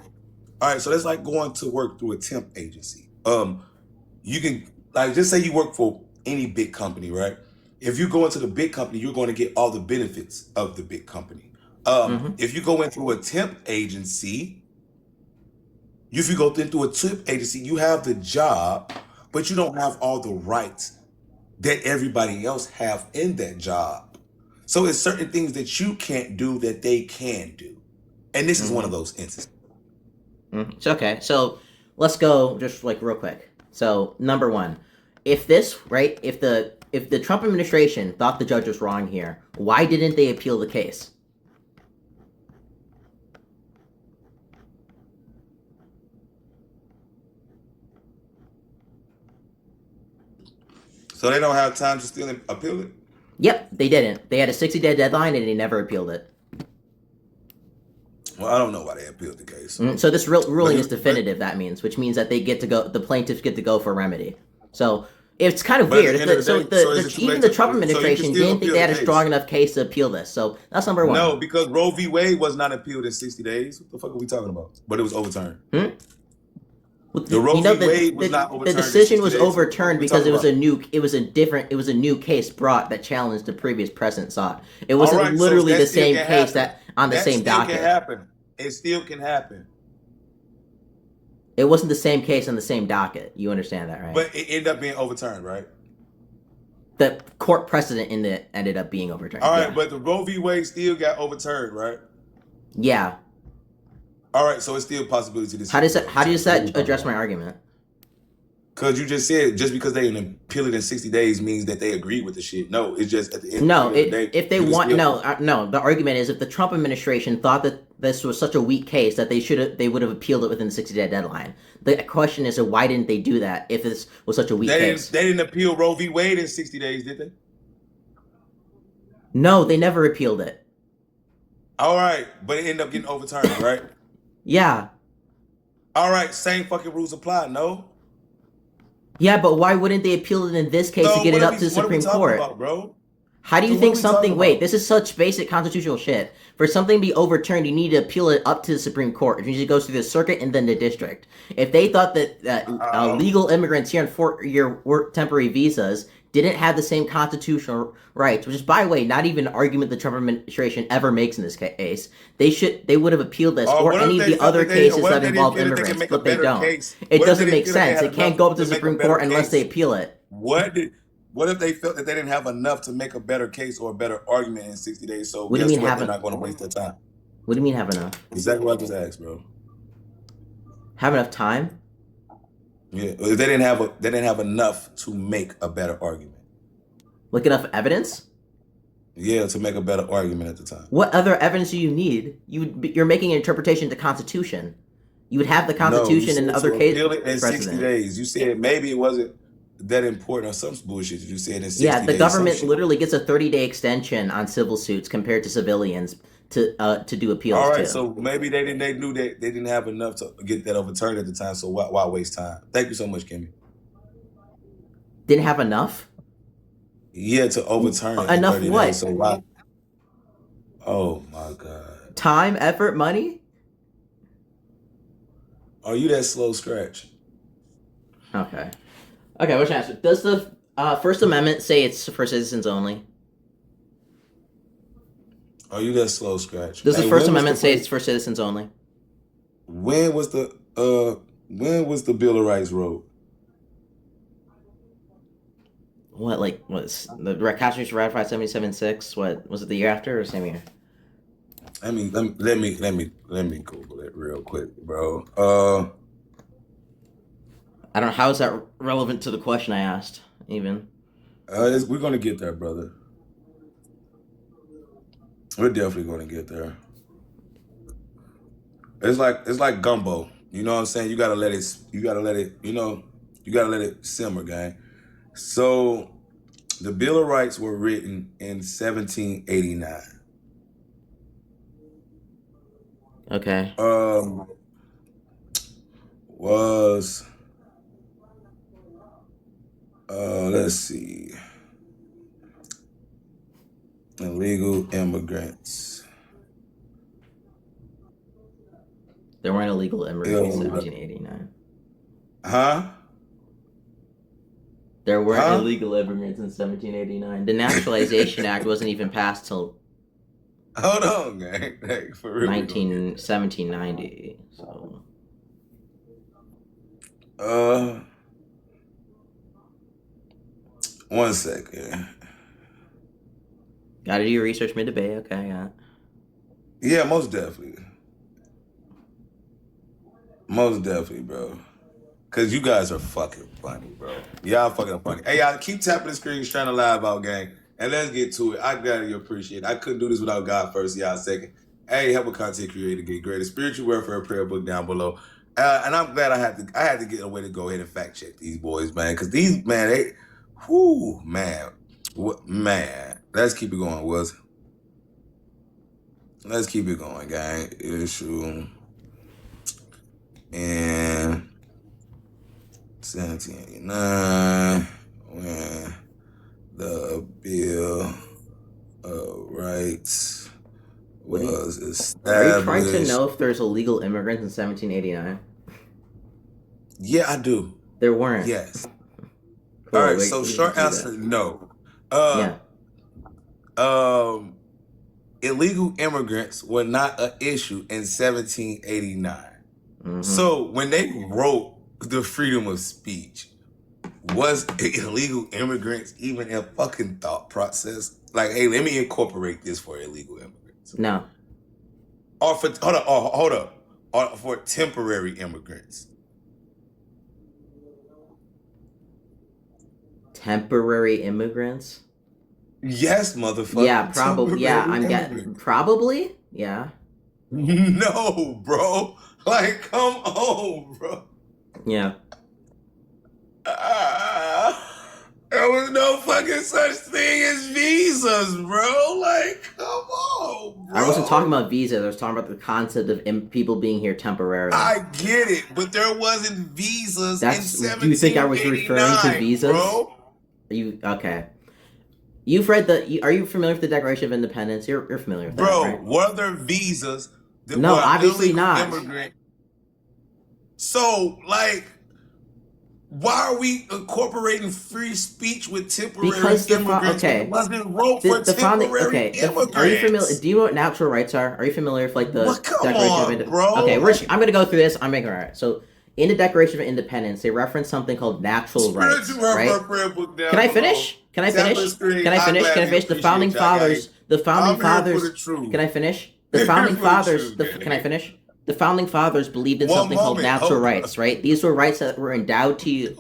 All right, so that's like going to work through a temp agency. You can like just say you work for any big company, right? If you go into the big company, you're going to get all the benefits of the big company. If you go in through a temp agency, you have the job, but you don't have all the rights that everybody else have in that job. So it's certain things that you can't do that they can do. And this is one of those instances. It's okay. So let's go just like real quick. So number one, if the Trump administration thought the judge was wrong here, why didn't they appeal the case? So they don't have time to still appeal it? Yep, they didn't. They had a 60-day deadline and they never appealed it. Well, I don't know why they appealed the case. So this ruling is definitive, that means, which means that they get to go, the plaintiffs get to go for remedy. So it's kind of weird. Even the Trump administration didn't think they had a strong enough case to appeal this. So that's number one. No, because Roe v. Wade was not appealed in 60 days. What the fuck are we talking about? But it was overturned. The Roe v. Wade was not overturned. The decision was overturned because it was a new case brought that challenged the previous precedent sought. It wasn't literally the same case that on the same docket. It still can happen. It still can happen. It wasn't the same case on the same docket. You understand that, right? But it ended up being overturned, right? The court precedent in it ended up being overturned. All right, but the Roe v. Wade still got overturned, right? Yeah. All right, so it's still a possibility. How does that address my argument? Because you just said just because they appeal it in 60 days means that they agree with the shit. No, it's just at the end of the day. If they want, no. The argument is if the Trump administration thought that this was such a weak case that they would have appealed it within the 60-day deadline. The question is, why didn't they do that if this was such a weak case? They didn't appeal Roe v. Wade in 60 days, did they? No, they never appealed it. All right, but it ended up getting overturned, right? Yeah. All right, same fucking rules apply, no? Yeah, but why wouldn't they appeal it in this case to get it up to the Supreme Court? About, bro? How do you think something... Wait, this is such basic constitutional shit. For something to be overturned, you need to appeal it up to the Supreme Court. It usually goes through the circuit and then the district. If they thought that legal immigrants here on 4-year work temporary visas didn't have the same constitutional rights, which is, by the way, not even an argument the Trump administration ever makes in this case, they would have appealed this or any of the other cases that involve immigrants, but they don't. It doesn't make sense. It can't go up to the Supreme Court unless they appeal it. What if they felt that they didn't have enough to make a better case or a better argument in 60 days? So what do you mean they're not going to waste their time. What do you mean have enough? Exactly what I just asked, bro. Have enough time? Yeah, they didn't have enough to make a better argument. Like enough evidence? Yeah, to make a better argument at the time. What other evidence do you need? You're making an interpretation of the Constitution. You would have the Constitution and other cases. In 60 days, you said maybe it wasn't that important or some bullshit you said in 60 days. Yeah, the government literally gets a 30-day extension on civil suits compared to civilians to do appeals All right, to. so maybe they knew that they didn't have enough to get that overturned at the time. So why waste time? Thank you so much, Kimmy. Didn't have enough? Yeah, to overturn it in Enough 30 what? days. So why? Oh my God. Time, effort, money? Are you that slow, Scratch? Okay. Okay, what's your answer? Does the First Amendment say it's for citizens only? Are you that slow, Scratch? Does the Hey, First when was Amendment the say first- it's for citizens only? When was the Bill of Rights wrote? What, like, was the Constitution ratified 77-6? What, was it the year after or same year? I mean, let me Google it real quick, bro. I don't know, how is that relevant to the question I asked, even? We're gonna get there, brother. We're definitely gonna get there. It's like gumbo. You know what I'm saying? You gotta let it, you gotta let it simmer, gang. So the Bill of Rights were written in 1789. Okay. Was let's see. Illegal immigrants. There weren't illegal immigrants in Yeah. 1789. Huh? There weren't Huh? illegal immigrants in 1789. The Naturalization Act wasn't even passed till Hold on, gang. Hey, for real. 1790. So One second. gotta do your research mid-debate. Okay, yeah. Yeah, most definitely. Most definitely, bro. Cause you guys are fucking funny, bro. Y'all fucking funny. Hey, y'all keep tapping the screen, trying to live out, gang. And let's get to it. I gotta appreciate it. I couldn't do this without God first, y'all second. Hey, help a content creator get greater. Spiritual Warfare prayer book down below. And I'm glad I had to get a way to go ahead and fact check these boys, man. Cause these, man, man. Let's keep it going, Wills. Let's keep it going, gang. Issue and 1789 when the Bill of Rights was established. Are you trying to know if there's illegal immigrants in 1789? Yeah, I do. There weren't. Yes. Cool, All right, we so can short do answer, that. no. Illegal immigrants were not an issue in 1789. Mhm. So when they wrote the freedom of speech, was illegal immigrants even a fucking thought process? Like, hey, let me incorporate this for illegal immigrants. No. Or for hold up. Or for temporary immigrants. Temporary immigrants? Yes, motherfucker. Yeah, probably. Yeah, I'm Temporary getting probably. Yeah. No, bro. Like, come on, bro. Yeah. There was no fucking such thing as visas, bro. Like, come on, bro. I wasn't talking about visas. I was talking about the concept of people being here temporarily. I get it, but there wasn't visas in 1789. Do you think I was referring to visas? Bro. Are you okay? You've read are you familiar with the Declaration of Independence? You're familiar with that, Bro, right? were there visas that No, were obviously illegal not. immigrant? So, like, why are we incorporating free speech with temporary Because immigrants? okay, It wasn't wrote for temporary immigrants. Are you familiar? Do you know what natural rights are? Are you familiar with like the Come Declaration on, of Independence? bro. Okay, I'm gonna go through this. I'm making it right. So in the Declaration of Independence, they reference something called natural rights, right? Can I finish? Can I finish? Can I finish? Can I finish? The founding fathers. The founding fathers. Can I finish? The founding fathers. Can I finish? The founding fathers believed in something called natural rights, right? These were rights that were endowed to you.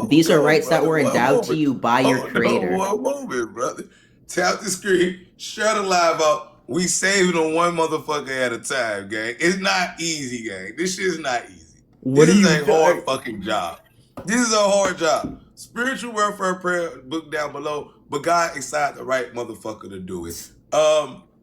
These are rights that were endowed to you by your creator. One moment, brother. Tap the screen, shut the live out. We saving on one motherfucker at a time, gang. It's not easy, gang. This shit is not easy. This is a hard fucking job. This is a hard job. Spiritual Warfare prayer book down below, but God decided the right motherfucker to do it.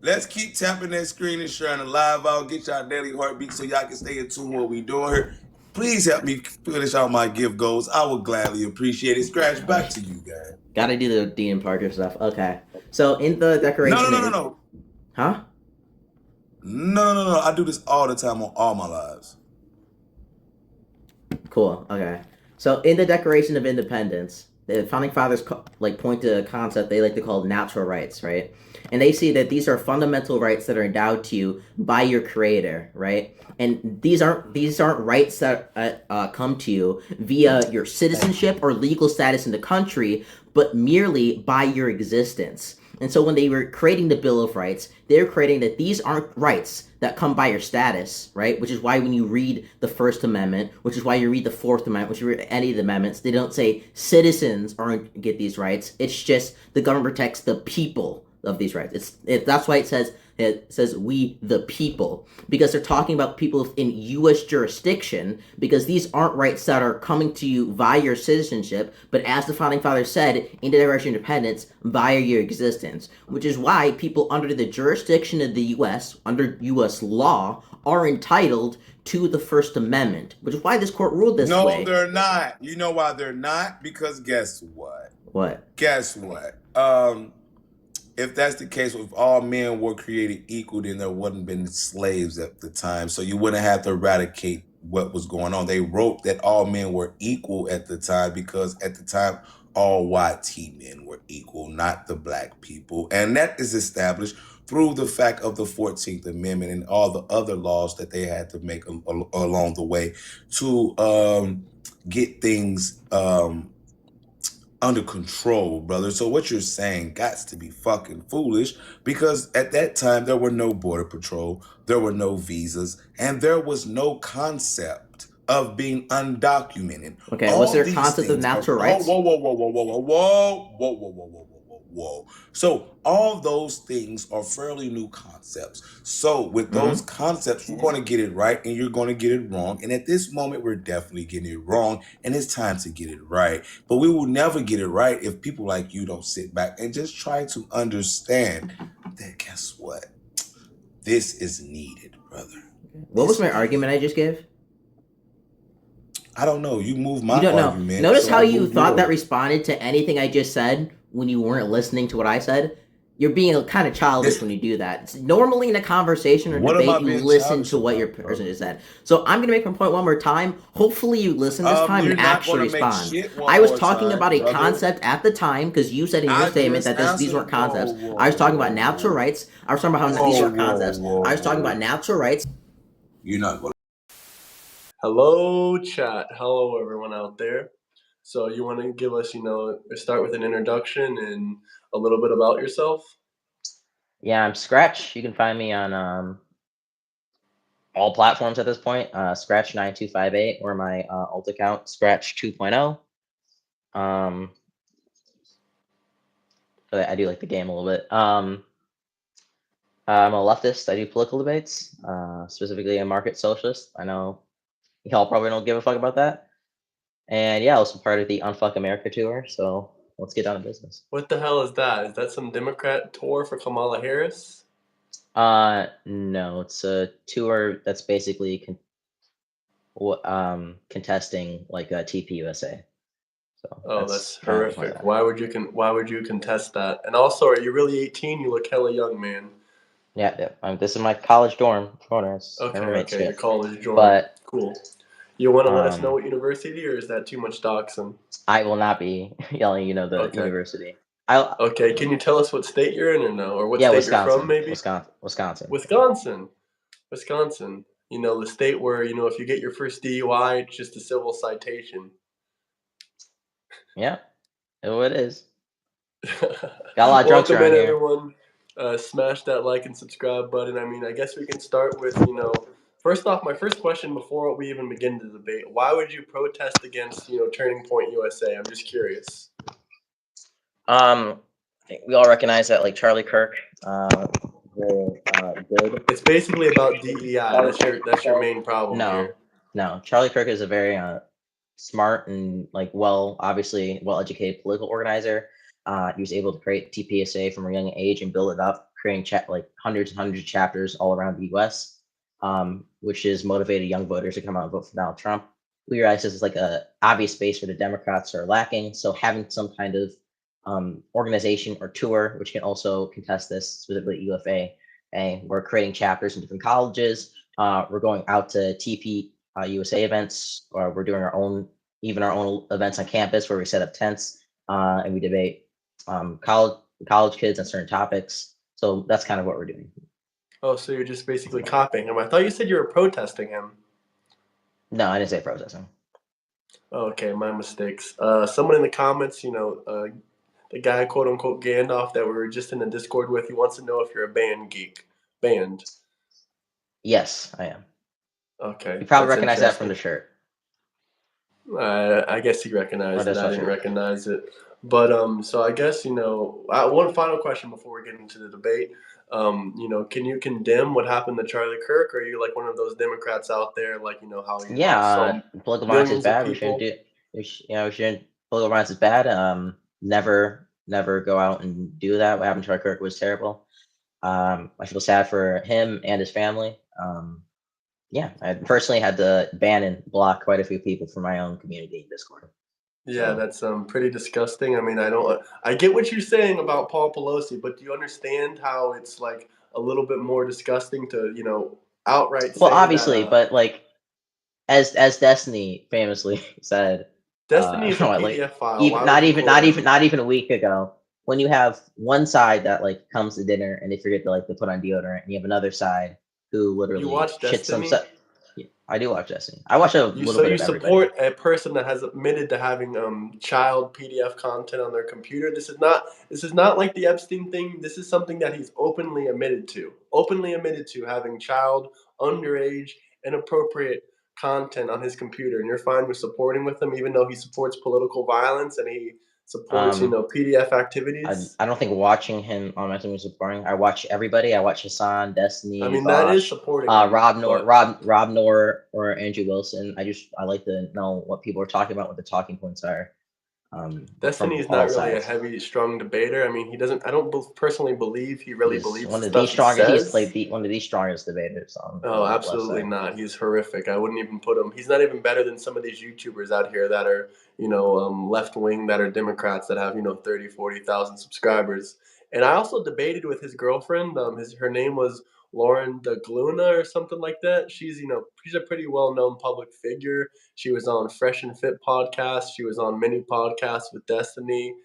Let's keep tapping that screen and sharing the live out. Get y'all daily heartbeat so y'all can stay in tune with what we doing here. Please help me finish out my gift goals. I would gladly appreciate it. Scratch, back to you guys. Gotta do the Dean Parker stuff. Okay. So in the Declaration. No. Huh? No. I do this all the time on all my lives. Cool. Okay. So in the Declaration of Independence, the founding fathers point to a concept they like to call natural rights, right? And they see that these are fundamental rights that are endowed to you by your creator, right? And these aren't rights that come to you via your citizenship or legal status in the country, but merely by your existence. And so when they were creating the Bill of Rights, they're creating that these aren't rights that come by your status, right? Which is why when you read the First Amendment, which is why you read the Fourth Amendment, which you read any of the amendments, they don't say citizens aren't get these rights. It's just the government protects the people of these rights. That's why it says we the people, because they're talking about people in U.S. jurisdiction, because these aren't rights that are coming to you via your citizenship, but as the founding fathers said, in the Declaration of Independence, via your existence, which is why people under the jurisdiction of the U.S., under U.S. law, are entitled to the First Amendment, which is why this court ruled this way. No, they're not. You know why they're not? Because guess what? What? Guess what? If that's the case, if all men were created equal, then there wouldn't have been slaves at the time. So you wouldn't have to eradicate what was going on. They wrote that all men were equal at the time because at the time, all YT men were equal, not the black people. And that is established through the fact of the 14th Amendment and all the other laws that they had to make along the way to get things under control, brother. So what you're saying got to be fucking foolish, because at that time there were no border patrol, there were no visas, and there was no concept of being undocumented. Okay, what's their concept of natural rights? Whoa. So all those things are fairly new concepts. So with those concepts, you're going to get it right and you're going to get it wrong. And at this moment, we're definitely getting it wrong, and it's time to get it right. But we will never get it right if people like you don't sit back and just try to understand that, guess what? This is needed, brother. What was my argument I just gave? I don't know. You moved my You don't argument. know. Notice so how I you moved thought yours. that responded to anything I just said when you weren't listening to what I said? You're being kind of childish when you do that. It's normally in a conversation or What am I debate, you being listen childish to what your about, person brother? just said. So I'm going to make my point one more time. Hopefully you listen this time You're and not actually gonna make respond. shit one I was more talking time, about a brother. concept at the time because you said in your I statement just that these weren't answered- concepts. whoa, I was talking about whoa, natural whoa. rights. I was talking about how these Whoa, weren't concepts. whoa, I was talking whoa. about natural rights. You're not going Hello, chat. Hello, everyone out there. So you want to give us, start with an introduction and a little bit about yourself? Yeah, I'm Scratch. You can find me on all platforms at this point. Scratch9258 or my alt account, Scratch 2.0. I do like the game a little bit. I'm a leftist. I do political debates, specifically a market socialist. I know y'all probably don't give a fuck about that. And yeah, also part of the Unfuck America tour. So let's get down to business. What the hell is that? Is that some Democrat tour for Kamala Harris? No, it's a tour that's basically contesting like TPUSA. So Oh, that's kind of the point horrific. of that. Why would you contest that? And also, are you really 18? You look hella young, man. Yeah. This is my college dorm. Okay, your college dorm. But cool. You want to let us know what university, or is that too much doxing? I will not be yelling. The Okay. university. Okay, can you tell us what state you're in, or no, or what state Wisconsin. you're from, maybe? Wisconsin. Wisconsin. The state where if you get your first DUI, it's just a civil citation. Yeah, it is. Got a lot of drunks Welcome around in, here. everyone. Smash that like and subscribe button. I guess we can start with, first off, my first question before we even begin the debate. Why would you protest against, Turning Point USA? I'm just curious. We all recognize that, like Charlie Kirk, very good. It's basically about DEI. That's your main problem here. No. Charlie Kirk is a very smart and obviously well-educated political organizer. He was able to create TPSA from a young age and build it up creating like hundreds and hundreds of chapters all around the U.S., which has motivated young voters to come out and vote for Donald Trump. We realize this is like a obvious space where the Democrats are lacking. So having some kind of organization or tour, which can also contest this, specifically UFA, and we're creating chapters in different colleges. We're going out to TP USA events, or we're doing our own events on campus where we set up tents and we debate college kids on certain topics. So that's kind of what we're doing. Oh, so you're just basically copying him. I thought you said you were protesting him. No, I didn't say protesting. Okay, my mistakes. Someone in the comments, the guy, quote unquote, Gandalf that we were just in the Discord with, he wants to know if you're a band geek. Band. Yes, I am. Okay. You probably recognize that from the shirt. I guess he recognized it. I didn't recognize it. But so I guess, one final question before we get into the debate. Can you condemn what happened to Charlie Kirk, or are you like one of those Democrats out there, like how political violence is bad. We shouldn't. Political violence is bad. Never go out and do that. What happened to Charlie Kirk was terrible. I feel sad for him and his family. I personally had to ban and block quite a few people from my own community in Discord. Yeah, that's pretty disgusting. I mean, I get what you're saying about Paul Pelosi, but do you understand how it's like a little bit more disgusting to, outright say obviously, that, but like as Destiny famously said, Destiny is a PDF file. Not even a week ago, when you have one side that like comes to dinner and they forget to put on deodorant, and you have another side who literally shits themselves. I do watch Destiny. I watch a little bit of everybody. So you support a person that has admitted to having child PDF content on their computer. This is not like the Epstein thing. This is something that he's openly admitted to. Openly admitted to having child, underage, inappropriate content on his computer, and you're fine with supporting with him, even though he supports political violence and he supports PDF activities. I don't think watching him on my team is supporting. I watch everybody. I watch Hassan, Destiny. I mean, Bosch, that is supporting. Rob Noor, or Andrew Wilson. I like to know what people are talking about, what the talking points are. Destiny is not really a heavy, strong debater. I mean, he doesn't. I don't personally believe he really believes one of the the stuff he says. He's one of the strongest debaters. Oh, absolutely not. He's horrific. I wouldn't even put him. He's not even better than some of these YouTubers out here that are, left wing, that are Democrats that have 30, 40,000 subscribers. And I also debated with his girlfriend. Her name was Lauren DeGluna or something like that. She's a pretty well-known public figure. She was on Fresh and Fit podcast. She was on many podcasts with Destiny,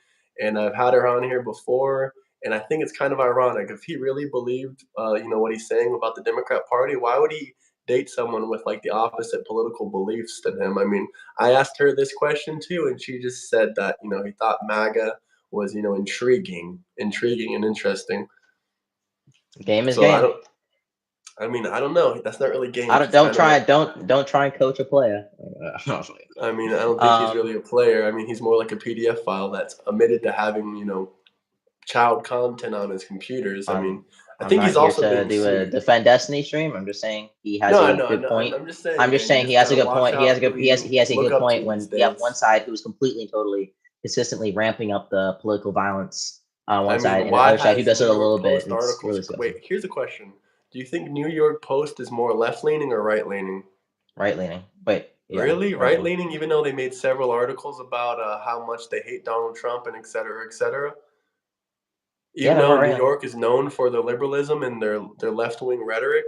and I've had her on here before. And I think it's kind of ironic. If he really believed, what he's saying about the Democrat Party, why would he date someone with like the opposite political beliefs than him? I mean, I asked her this question too, and she just said that he thought MAGA was intriguing and interesting. Game is game. I don't know. That's not really game. Don't try and coach a player. I mean, I don't think he's really a player. I mean, he's more like a PDF file that's admitted to having child content on his computers. I mean, I think he's also to do a defend Destiny stream. I'm just saying he has a good point. I'm just saying he has a good point. He has a good point when you have one side who's completely and totally consistently ramping up the political violence on one side, and the other side who does it a little bit. Wait, here's a question. Do you think New York Post is more left-leaning or right-leaning? Right-leaning. Wait. Yeah, really? Right-leaning, even though they made several articles about how much they hate Donald Trump and et cetera, et cetera? Even though New York is known for their liberalism and their left-wing rhetoric?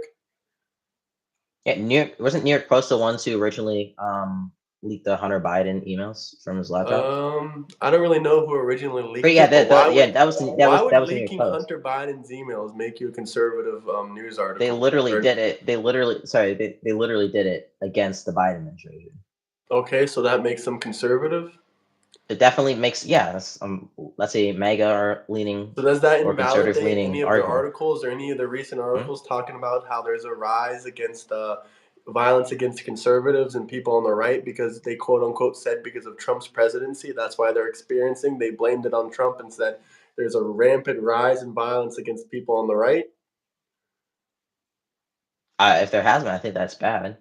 Yeah, wasn't New York Post the ones who originally leaked the Hunter Biden emails from his laptop? I don't really know who originally leaked it. That was Why would leaking Hunter Biden's emails make you a conservative news article? They literally did it. They literally did it against the Biden administration. Okay, so that makes them conservative? It definitely makes, let's say MAGA are leaning. So does that invalidate any of their articles or any of the recent articles talking about how there's a rise against violence against conservatives and people on the right because they quote unquote said because of Trump's presidency, that's why they're experiencing, they blamed it on Trump and said there's a rampant rise in violence against people on the right? If there has been, I think that's bad.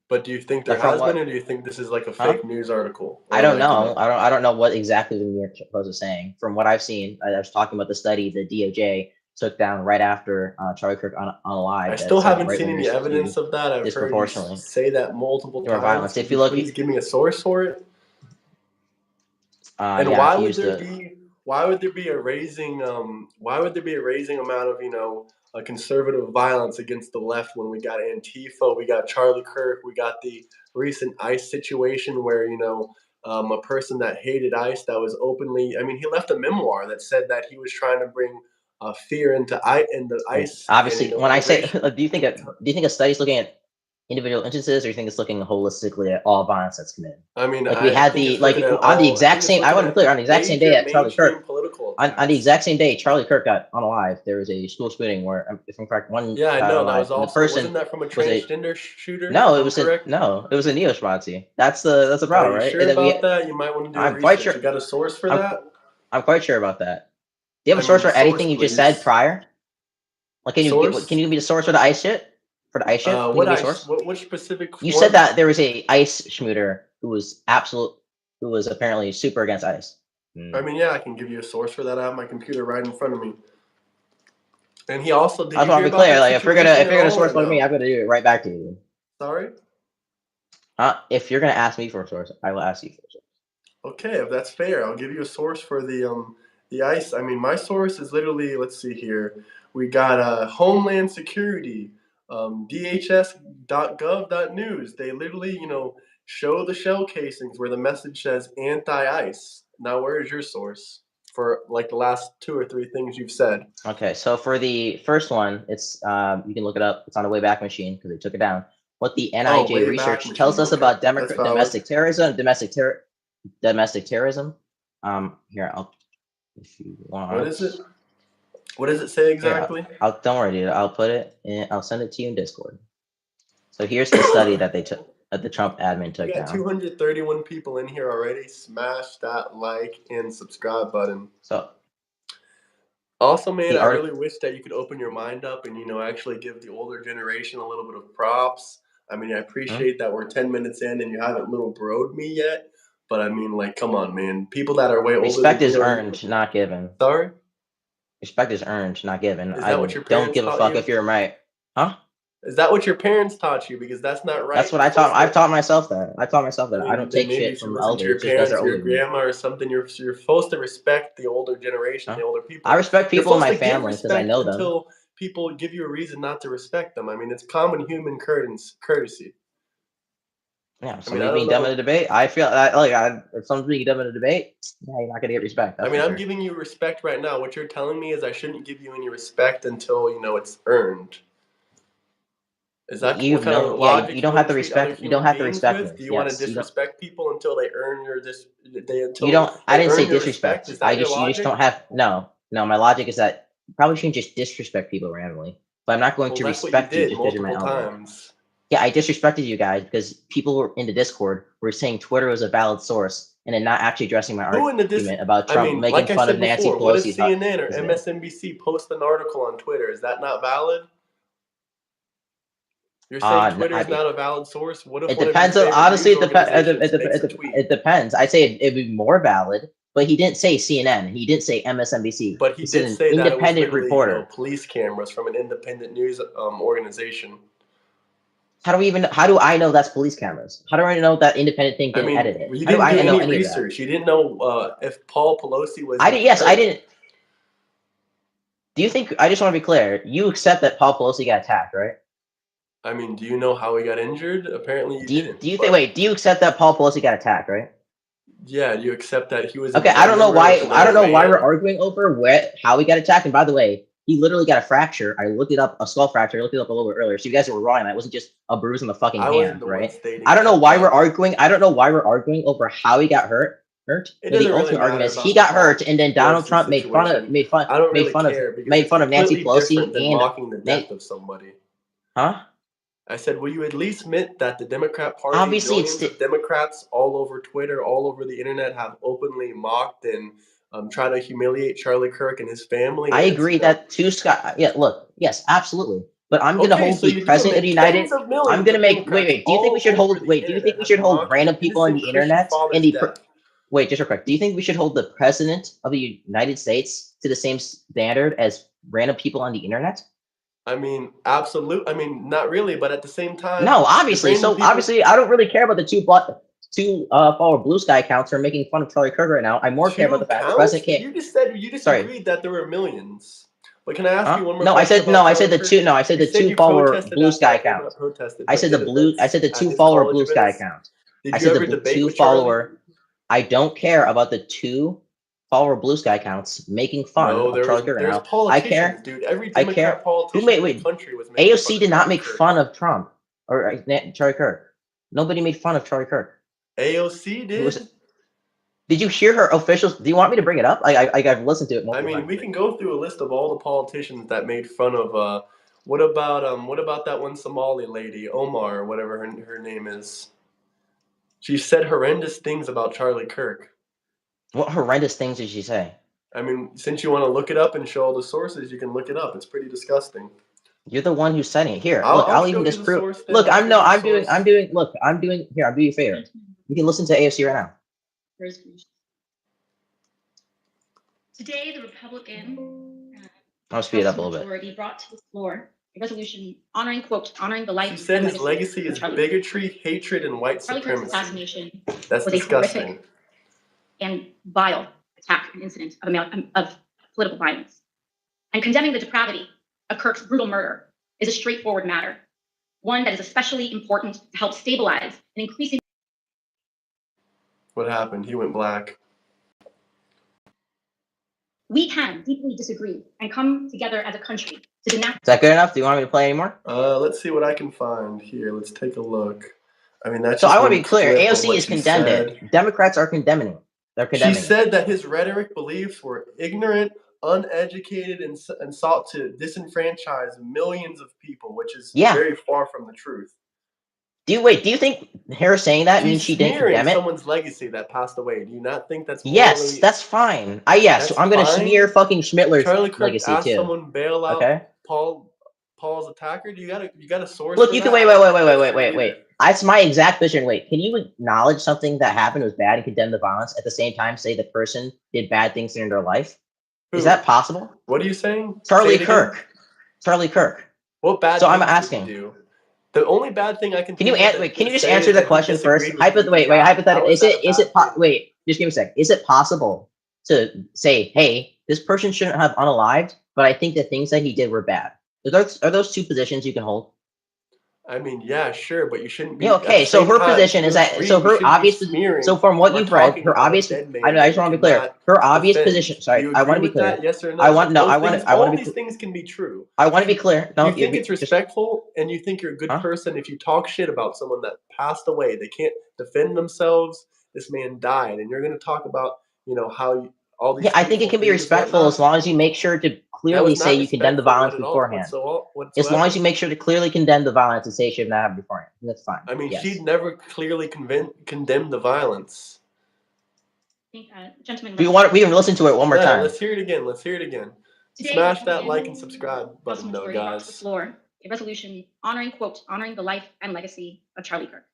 But do you think there has been, or do you think this is like a fake news article? I don't know. I don't know what exactly the New York Post is saying. From what I've seen, I was talking about the study the DOJ took down right after Charlie Kirk on a live. I still that said haven't seen any right-wingers evidence of that. I've heard you disproportionately say that multiple more times. violence. Could If you you look, please give me a source for it? And yeah, why if you would use there the be why would there be a raising amount of a conservative violence against the left when we got Antifa, we got Charlie Kirk, we got the recent ICE situation where a person that hated ICE that was openly, I mean, he left a memoir that said that he was trying to bring fear into ICE, and obviously when I say immigration. do you think a study is looking at individual instances, or you think it's looking holistically at all violence that's committed? I mean, Like we I had think the it's looking at on the all. I exact think it's same. I looking want to be at clear, on the exact same day major that Charlie mainstream Kirk, political on the attacks. exact same day Charlie Kirk got unalived, there was a school shooting where, if I'm correct, one Yeah, I got know that unalived, was and the also, person wasn't that from a was a transgender shooter? no, If it I'm was a correct. no, it was a neo-Schwazi. That's the Are problem, you right? sure And then about that? You might want to do I'm quite research. sure. You got a source for I'm, that? I'm quite sure about that. Do you have I a source mean, for anything source, you just said please. prior? Like, can you Source? give me the source for the ice shit? For the ice shit? Can you What give me a ICE? source? What specific You said one? that there was a ice schmooter who was apparently super against ice. I mean, yeah, I can give you a source for that. I have my computer right in front of me. And he also, did I just you want hear to be about clear. that Like, if you're situation at gonna all or source one me, no? I'm gonna do it right back to you. Sorry? If you're gonna ask me for a source, I will ask you for a source. Okay, if that's fair, I'll give you a source for the ICE. I mean, my source is literally, let's see here. We got Homeland Security, DHS.gov.news. They literally, show the shell casings where the message says anti-ICE. Now, where is your source for like the last 2 or 3 things you've said? Okay, so for the first one, it's you can look it up. It's on the Wayback Machine because they took it down. What the NIJ Wayback research tells Machine. us Okay, about that's valid. domestic terrorism, domestic terrorism. Here, if you want. What is it? What does it say exactly? I'll don't worry, dude. I'll put it in. I'll send it to you in Discord. So here's the study that they took, that the Trump admin We took got down. 231 people in here already. Smash that like and subscribe button. So also, man, I really wish that you could open your mind up and actually give the older generation a little bit of props. I mean, I appreciate that we're 10 minutes in and you haven't little broed me yet, but I mean, like, come on, man. People that are way older. Respect is earned, not given. Sorry. Respect is earned, not given. Is that what your don't parents give a taught fuck you? if you're right, huh? Is that what your parents taught you? Because that's not right. That's what I taught. I've taught myself that. I taught myself that. I mean, I don't then take maybe you shit should from listen to your elders just because parents they're or your older than me. grandma or something. You're supposed to respect the older generation, the older people. I respect people in You're my supposed to give family because I respect know them. until people give you a reason not to respect them. I mean, it's common human courtesy. Yeah, if somebody's being dumb in a debate, I feel like if someone's being dumb in a debate, yeah, you're not gonna get respect. I mean, I'm giving you respect right now. What you're telling me is I shouldn't give you any respect until it's earned. Is that what kind of logic? Yeah, you don't have to respect. You don't have to respect me. Do you want to disrespect people until they earn your You don't. I didn't say disrespect. Is that your logic? You just don't have. No. My logic is that you probably shouldn't just disrespect people randomly. But I'm not going to respect you just because you're my elder. Yeah, I disrespected you guys because people were in the Discord were saying Twitter was a valid source and then not actually addressing my argument about Trump making fun of Nancy Pelosi. What if CNN or MSNBC post an article on Twitter? Is that not valid? You're saying Twitter is not a valid source? What if it depends on, honestly, it depends. I'd say it'd be more valid, but he didn't say CNN. He didn't say MSNBC. But he did say that independent reporter. Police cameras from an independent news organization. How do I know that's police cameras? How do I know that independent thing didn't edit it? You didn't do any research. You didn't know if Paul Pelosi was. I didn't. Do you think? I just want to be clear. You accept that Paul Pelosi got attacked, right? I mean, do you know how he got injured? Apparently, you didn't. Do you think? Wait, do you accept that Paul Pelosi got attacked, right? Yeah, you accept that he was. Okay, I don't know why. I don't know why we're arguing over how he got attacked. And by the way, he literally got a fracture. I looked it up, a skull fracture. I looked it up a little bit earlier. So you guys were wrong. That wasn't just a bruise on the fucking hand, right? I don't know why we're arguing. I don't know why we're arguing over how he got hurt. The ultimate argument is he got hurt, and then Donald Trump made fun of Nancy Pelosi and mocking the death of somebody. Huh? I said, will you at least admit that the Democrat Party, obviously, millions of Democrats all over Twitter, all over the internet, have openly mocked and tried to humiliate Charlie Kirk and his family? I agree that Scott. Yeah, look, yes, absolutely. But I'm going to hold the president of the United. I'm going to make. Wait. Do you think we should hold? Wait. Do you think we should hold random people on the internet and the? Wait, just real quick. Do you think we should hold the president of the United States to the same standard as random people on the internet? I mean, absolute. I mean, not really, but at the same time, No, the obviously. random So people. obviously, I don't really care about the two follower blue sky accounts who are making fun of Charlie Kirk right now. I more care about the fact the president can't. You just said you just Sorry. agreed that there were millions. But can I ask you Huh? one more No, I question said about no. I said Charlie the Kirk? two. No, I said You the said two you follower protested blue at sky that- well, not accounts. protested, I but said the did blue. I events said the at two his follower college blue sky events. accounts. Did I you said ever the debate two with Charlie? follower. I don't care about the two follower blue sky accounts making fun No, of Charlie Kirk right there's now. politicians, I care. dude. Every I Democrat care. Who politician made? in the Wait. country was making fun AOC of did not Charlie make Kirk. fun of Trump or Charlie Kirk. Nobody made fun of Charlie Kirk. AOC Who was did. Did you hear her officials? Do you want me to bring it up? I've listened to it I multiple mean, times. we can go through a list of all the politicians that made fun of. What about that one Somali lady, Omar, or whatever her name is? She said horrendous things about Charlie Kirk. What horrendous things did she say? I mean, since you want to look it up and show all the sources, you can look it up. It's pretty disgusting. You're the one who's citing it. Here, I'll look, I'll show even you the disprove. source then. Look, I'll I'm show no, you the I'm doing, source. I'm doing. Look, I'm doing. Here, I'll do you a favor. You can listen to AFC right now. Today, the Republican I'll speed it up House a little bit. majority brought to the floor a resolution honoring the life. She said and his legacy is Charlie. bigotry, hatred, and white Charlie Kirk's supremacy. assassination That's was a disgusting. horrific and vile attack and incident of political violence. And condemning the depravity of Kirk's brutal murder is a straightforward matter, one that is especially important to help stabilize an increasing. What happened? He went black. We can deeply disagree and come together as a country to denounce. Is that good enough? Do you want me to play any more? Let's see what I can find here. Let's take a look. I mean, that's So just I want to one be clear. clip of AOC what is she condemned said. it. Democrats are condemning. They're condemning. She said that his rhetoric beliefs were ignorant, uneducated, and sought to disenfranchise millions of people, which is very far from the truth. Do you think her saying that means she didn't smearing condemn it? someone's legacy that passed away. Do you not think that's morally... Yes, that's fine. Yes, I'm gonna smear fucking Schmittler's Charlie Kirk legacy asked too. someone bail out Okay. Paul's attacker. You gotta source. Look, for you that? can wait. That's my exact vision. Wait, can you acknowledge something that happened was bad and condemn the violence at the same time? Say the person did bad things in their life. Who? Is that possible? What are you saying? Charlie Say it Kirk. again. Charlie Kirk. What bad? So I'm things did he asking. do? The only bad thing I can. Can you think of wait? that- Can you just say answer is the that he question first? disagreed with you. Hypothetically, How is that a bad thing? wait? Just give me a sec. Is it possible to say, hey, this person shouldn't have unalived, but I think the things that he did were bad? Are those two positions you can hold? I mean, yeah, sure, but you shouldn't be. Yeah, okay, so her position is that so from what you've read, her obvious I just want to be clear. Her obvious position. Sorry, I want to be clear. Yes or no? I want to All be these things can be true. I want to be clear. No, you think it's respectful, and you think you're a good person if you talk shit about someone that passed away. They can't defend themselves. This man died, and you're going to talk about how all these. Yeah, I think it can be respectful as long as you make sure to clearly say you condemn the violence beforehand. As long as you make sure to clearly condemn the violence and say it should not happen beforehand. That's fine. I mean, she'd never clearly condemn the violence. Gentlemen, We can listen to it one more time. Let's hear it again. Today, Smash that like and subscribe button, though, brought to the guys. floor a resolution honoring the life and legacy of Charlie Kirk.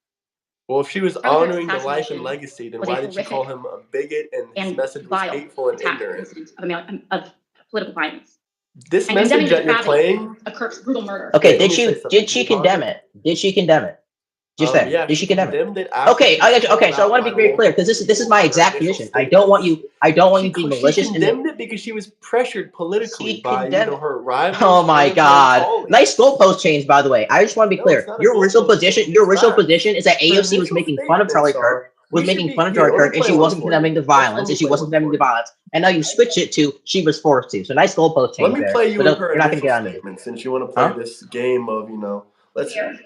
Well, if she was Charlie Kirk's honoring the life and assassination legacy, then was a why did she call him a bigot and his message was vile hateful and attack ignorant? incident of political violence. This And message condemning that the you're playing. Of Kirk's brutal murder. Okay, Let me say something. did she condemn it? Did she condemn it? Just there. Yeah, Did she condemn it? condemned it after Okay, she was okay. called So I want to out be very by clear because this is multiple my people exact for her position. initial I don't want you to be malicious. She condemned it because she was pressured politically by her rivals. Oh my God! Nice goalpost change, by the way. I just want to be clear. Your original position is that AOC was making fun of Charlie Kirk, and she wasn't condemning the violence, and now you switch it to she was forced to. So nice goalpost change. Let me play you but her you're not gonna initial get on me. statement since you want to play this game of let's Hear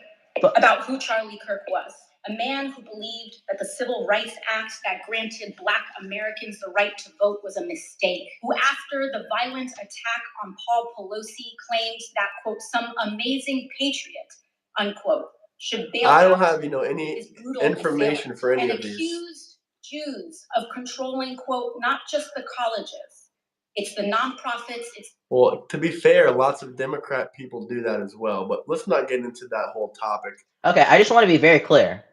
about who Charlie Kirk was. A man who believed that the Civil Rights Act that granted Black Americans the right to vote was a mistake. Who, after the violent attack on Paul Pelosi, claimed that, quote, some amazing patriot, unquote, should bail out. I don't have, any information for any of these. And accused Jews of controlling, quote, not just the colleges. It's the nonprofits. Well, to be fair, lots of Democrat people do that as well. But let's not get into that whole topic. Okay, I just want to be very clear.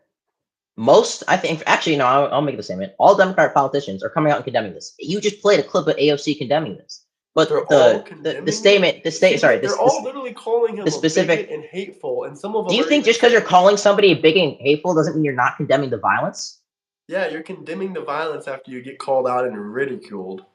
Most, I think, actually, no, I'll make the statement. All Democratic politicians are coming out and condemning this. You just played a clip of AOC condemning this. But They're all condemning the statement, they're all literally calling him the a bigot specific. and hateful, and some of them Do you are think even just because you're saying, calling somebody a bigot and hateful doesn't mean you're not condemning the violence? yeah, you're condemning the violence after you get called out and ridiculed.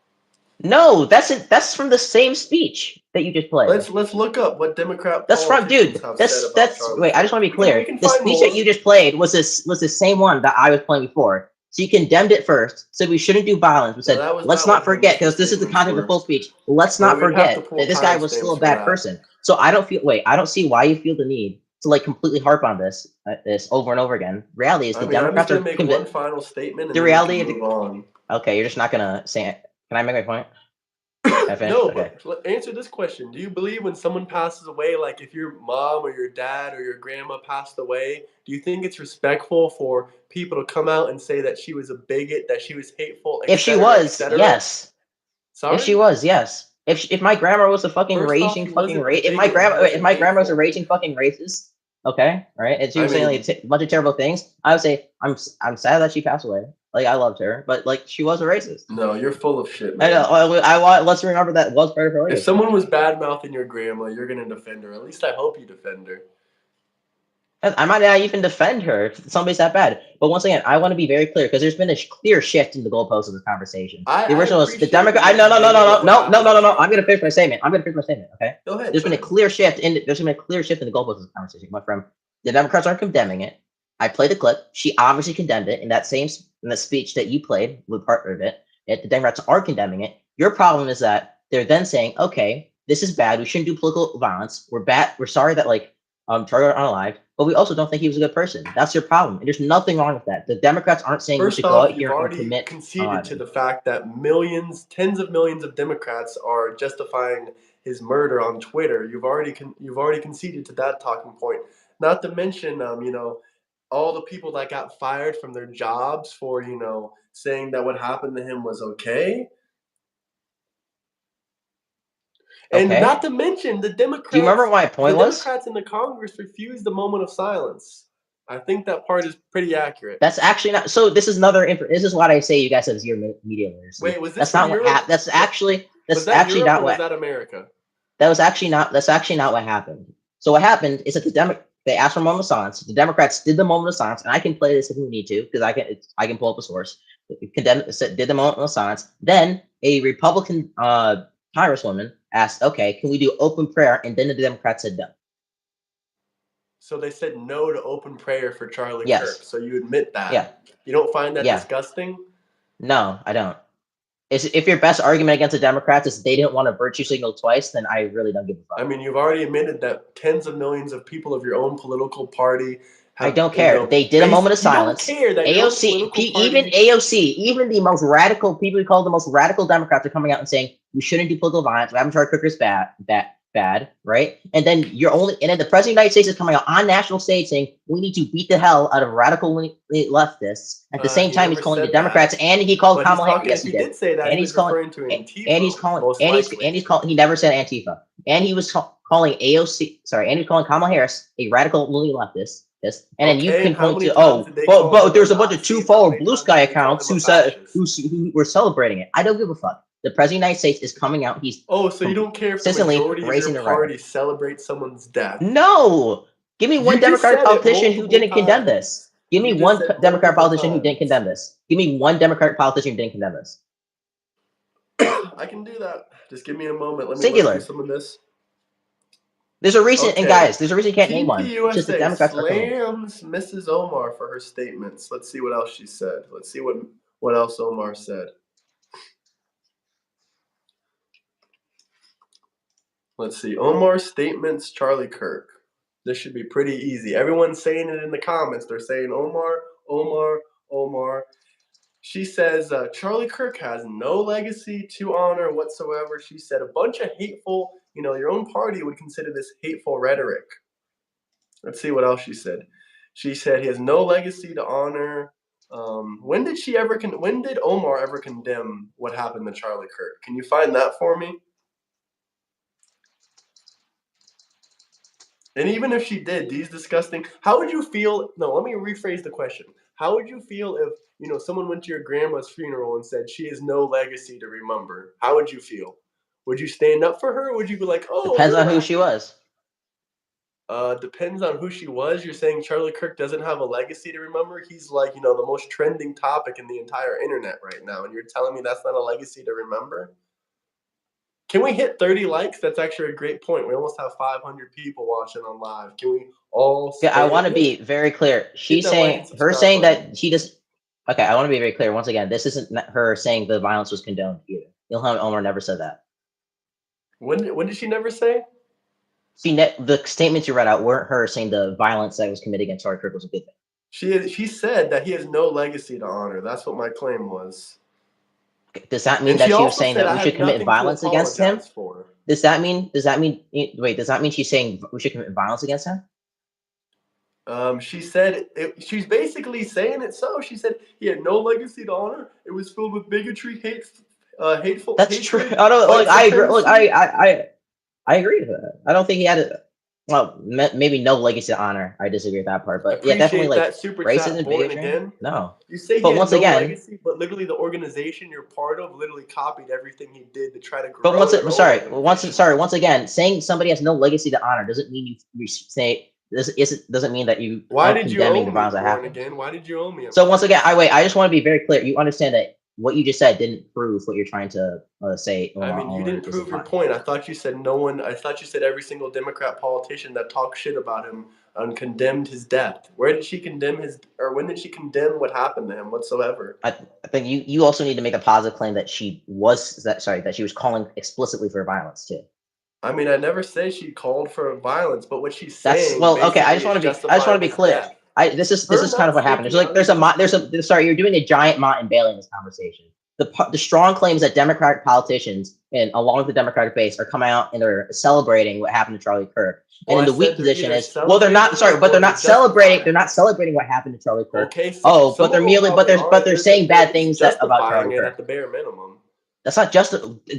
No, that's it. That's from the same speech that you just played. Let's look up what Democrat That's from politicians dude. have said about That's Charlie wait. I Kirk. just want to be We clear. can The find speech more. that you just played was the same one that I was playing before. So you condemned it first. Said we shouldn't do violence. We said that was let's not not what her forget initial because this is the statements content of the were. full speech. Let's Wait, not we'd have to forget pull that this guy was still a timestamps for bad that. person. So I don't feel. Wait, I don't see why you feel the need to like completely harp on this over and over again. Reality is the I mean, I'm just Democrats are gonna make one final statement and the then reality we of can move on. Okay, you're just not gonna say it. Can I make my point? I finished? No, Okay. but answer this question. Do you believe when someone passes away, like if your mom or your dad or your grandma passed away, do you think it's respectful for people to come out and say that she was a bigot, that she was hateful, If she etc., was, etc.? yes. Sorry? If she was, yes. If my grandma was a fucking First off, raging he fucking wasn't a if bigot, he wasn't my grandma was a hateful. raging fucking racist, okay, right, and she was saying mean, like a bunch of terrible things, I would say I'm sad that she passed away. Like I loved her, but like she was a racist. no, you're full of shit, And man. I want let's remember that was part of her If legacy. someone was bad mouthing your grandma, you're gonna defend her. At least I hope you defend her. I might not even defend her if somebody's that bad. But once again, I want to be very clear because there's been a clear shift in the goalposts of this conversation. The original was the Democrat. No. I'm gonna finish my statement. Okay. Go ahead. There's been a clear shift in the goalposts of this conversation. Went from the Democrats aren't condemning it. I played the clip. She obviously condemned it in that speech that you played with part of it. The Democrats are condemning it. Your problem is that they're then saying, okay, this is bad. We shouldn't do political violence. We're bad. We're sorry that like Charlie unalived, but we also don't think he was a good person. That's your problem. And there's nothing wrong with that. The Democrats aren't saying we should go out here and commit. Conceded to the fact that millions, tens of millions of Democrats are justifying his murder on Twitter. You've already conceded to that talking point. Not to mention, all the people that got fired from their jobs for, saying that what happened to him was okay. And not to mention the Democrats. Do you remember what my point was? The Democrats in the Congress refused the moment of silence. I think that part is pretty accurate. That's actually not. So this is another. This is what I say. You guys have zero media literacy. Wait, was this? That's not what happened. That's actually. That's actually Europe not or what. Was that America? That was actually not. That's actually not what happened. So what happened is that they asked for a moment of silence. The Democrats did the moment of silence, and I can play this if we need to because I can pull up a source. Did the moment of silence. Then a Republican Congresswoman asked, "Okay, can we do open prayer?" And then the Democrats said no. So they said no to open prayer for Charlie Yes. Kirk. So you admit that? Yeah. You don't find that disgusting? No, I don't. If your best argument against the Democrats is they didn't want to virtue signal twice, then I really don't give a fuck. I mean, you've already admitted that tens of millions of people of your own political party I don't care. They did a moment of silence. You don't care that AOC, even the most radical people we call the most radical Democrats are coming out and saying we shouldn't do political violence. We haven't tried Kirker's bad, right? And then the President of the United States is coming out on national stage saying we need to beat the hell out of radical leftists. At the same time, he's calling the Democrats and he called Kamala Harris. Yes, he did say that. And he's calling Antifa. He never said Antifa. And he was calling AOC. Sorry, and he's calling Kamala Harris a radical leftist. And then you can point to but there's a bunch of 2-follow blue sky accounts who were celebrating it. I don't give a fuck. The President of the United States is coming out. He's so you don't care if the majority of your party celebrates someone's death? No. Give me one Democratic politician who didn't condemn this. Give me one Democratic politician who didn't condemn this. Give me one Democratic politician who didn't condemn this. I can do that. Just give me a moment. Let me Singular. look through some of this. There's a reason, and guys, there's a reason you can't name one. USA Just the Democrats slams Mrs. Omar for her statements. Let's see what else she said. Let's see what else Omar said. Let's see. Omar's statements, Charlie Kirk. This should be pretty easy. Everyone's saying it in the comments. They're saying Omar, Omar, Omar. She says Charlie Kirk has no legacy to honor whatsoever. She said a bunch of hateful, your own party would consider this hateful rhetoric. Let's see what else she said. She said he has no legacy to honor. When did Omar ever condemn what happened to Charlie Kirk? Can you find that for me? And even if she did, these disgusting, how would you feel? No, let me rephrase the question. How would you feel if, you know, someone went to your grandma's funeral and said she has no legacy to remember? How would you feel? Would you stand up for her, or would you be like, oh, Depends you're on who she laughing? was. Depends on who she was. You're saying Charlie Kirk doesn't have a legacy to remember? He's like, you know, the most trending topic in the entire internet right now, and you're telling me that's not a legacy to remember? Can we hit 30 likes? That's actually a great point. We almost have 500 people watching on live. Can we all Yeah, I want to spam be it? very clear. Hit She's that like and saying, her subscribe saying button. that she just. Okay, I want to be very clear. Once again, this isn't her saying the violence was condoned either. Ilhan Omar never said that. When did she never say? See, the statements you read out weren't her saying the violence that was committed against Charlie Kirk was a good thing. She said that he has no legacy to honor. That's what my claim was. Does that mean And that she she was also saying said that I we should have commit nothing to violence against him? apologize for. Does that mean wait, does that mean she's saying we should commit violence against him? She said she's basically saying it. So she said he had no legacy to honor. It was filled with bigotry, hateful. That's true. hatred, I don't white look. I agree. Look, supremacy. I agree with that. I don't think he had a. Well, maybe no legacy to honor. I disagree with that part, but yeah, definitely Appreciate like that super racism, chat, born bigotry. again. No, You say he but had once no again, legacy, but literally the organization you're part of literally copied everything he did to try to grow but their own organization. once again, saying somebody has no legacy to honor doesn't mean you say this. Doesn't mean that you Why aren't did you condemning owe the me, violence that born happened. again? Why did you owe me? So once again, I just want to be very clear. You understand that what you just said didn't prove what you're trying to say. I mean, you didn't prove your point. I thought you said no one. I thought you said every single Democrat politician that talked shit about him and condemned his death. Where did she condemn his, or when did she condemn what happened to him whatsoever? I think you also need to make a positive claim that she was calling explicitly for violence too. I mean, I never say she called for violence, but what she's That's saying. well, okay. I just want to be clear. Death. This is kind of what happened. Sorry, you're doing a giant mont and bailey in this conversation. The strong claims that Democratic politicians and along with the Democratic base are coming out and they're celebrating what happened to Charlie Kirk. Well, and then the weak position is, well, they're not sorry, but they're not celebrating. They're not celebrating what happened to Charlie Kirk. Okay. So but they're merely, but they're saying bad things about Charlie Kirk. At the bare minimum. That's not just.